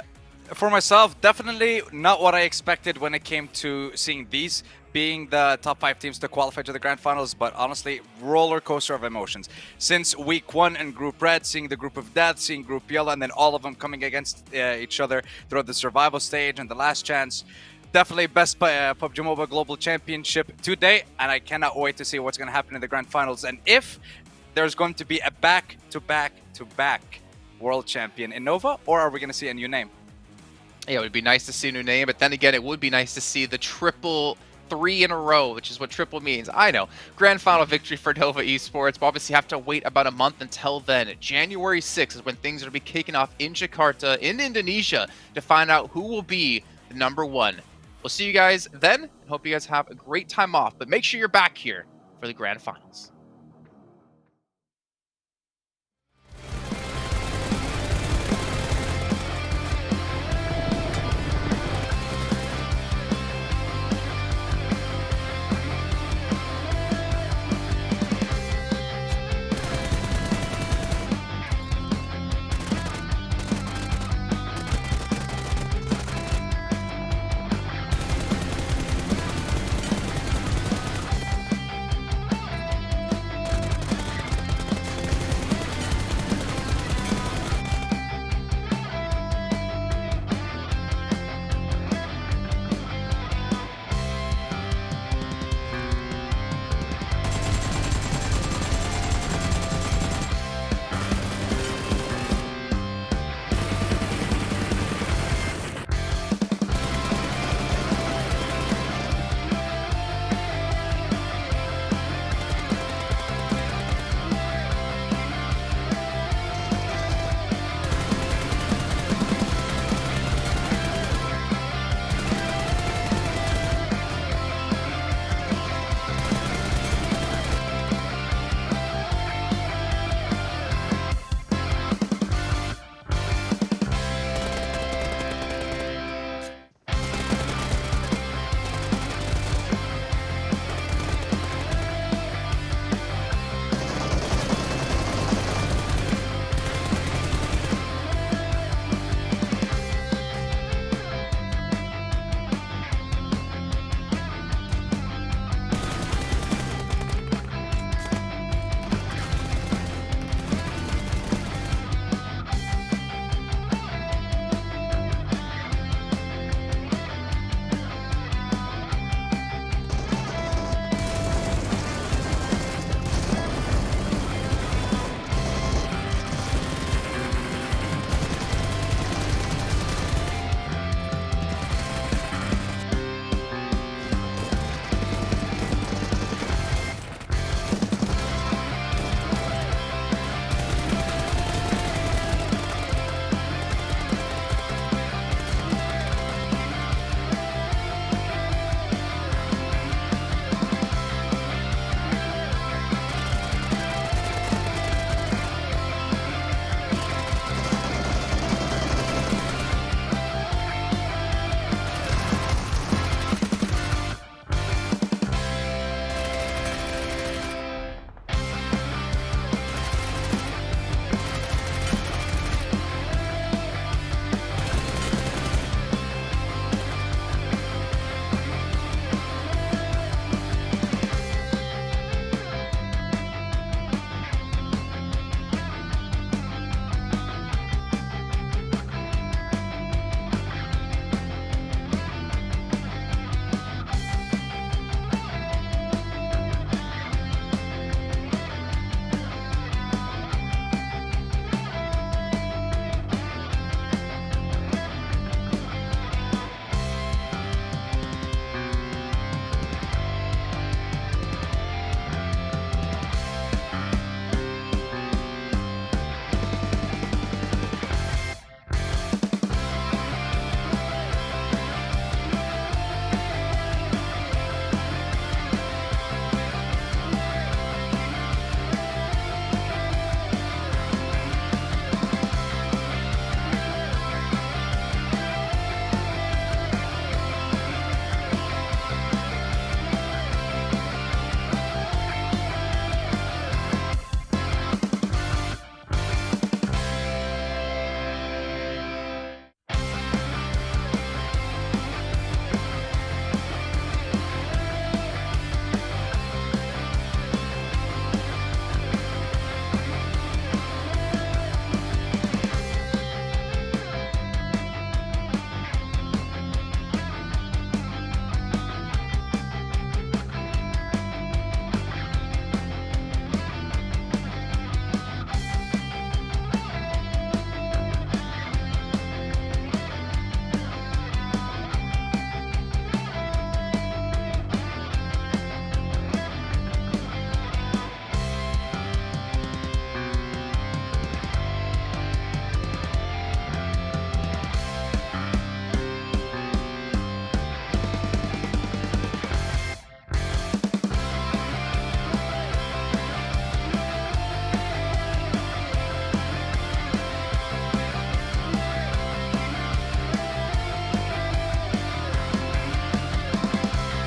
For myself, definitely not what I expected when it came to seeing these being the top 5 teams to qualify to the grand finals, but honestly, roller coaster of emotions. Since week 1 in Group Red, seeing the Group of Death, seeing Group Yellow, and then all of them coming against each other throughout the survival stage and the last chance. Definitely best PUBG Mobile Global Championship today, and I cannot wait to see what's going to happen in the grand finals. And if there's going to be a back-to-back-to-back world champion in Nova, or are we going to see a new name? Yeah, it would be nice to see a new name, but then again, it would be nice to see the triple 3 in a row, which is what triple means. I know. Grand final victory for Nova Esports, but obviously have to wait about a month until then. January 6th is when things are going to be kicking off in Jakarta, in Indonesia, to find out who will be the #1. We'll see you guys then. Hope you guys have a great time off, but make sure you're back here for the grand finals.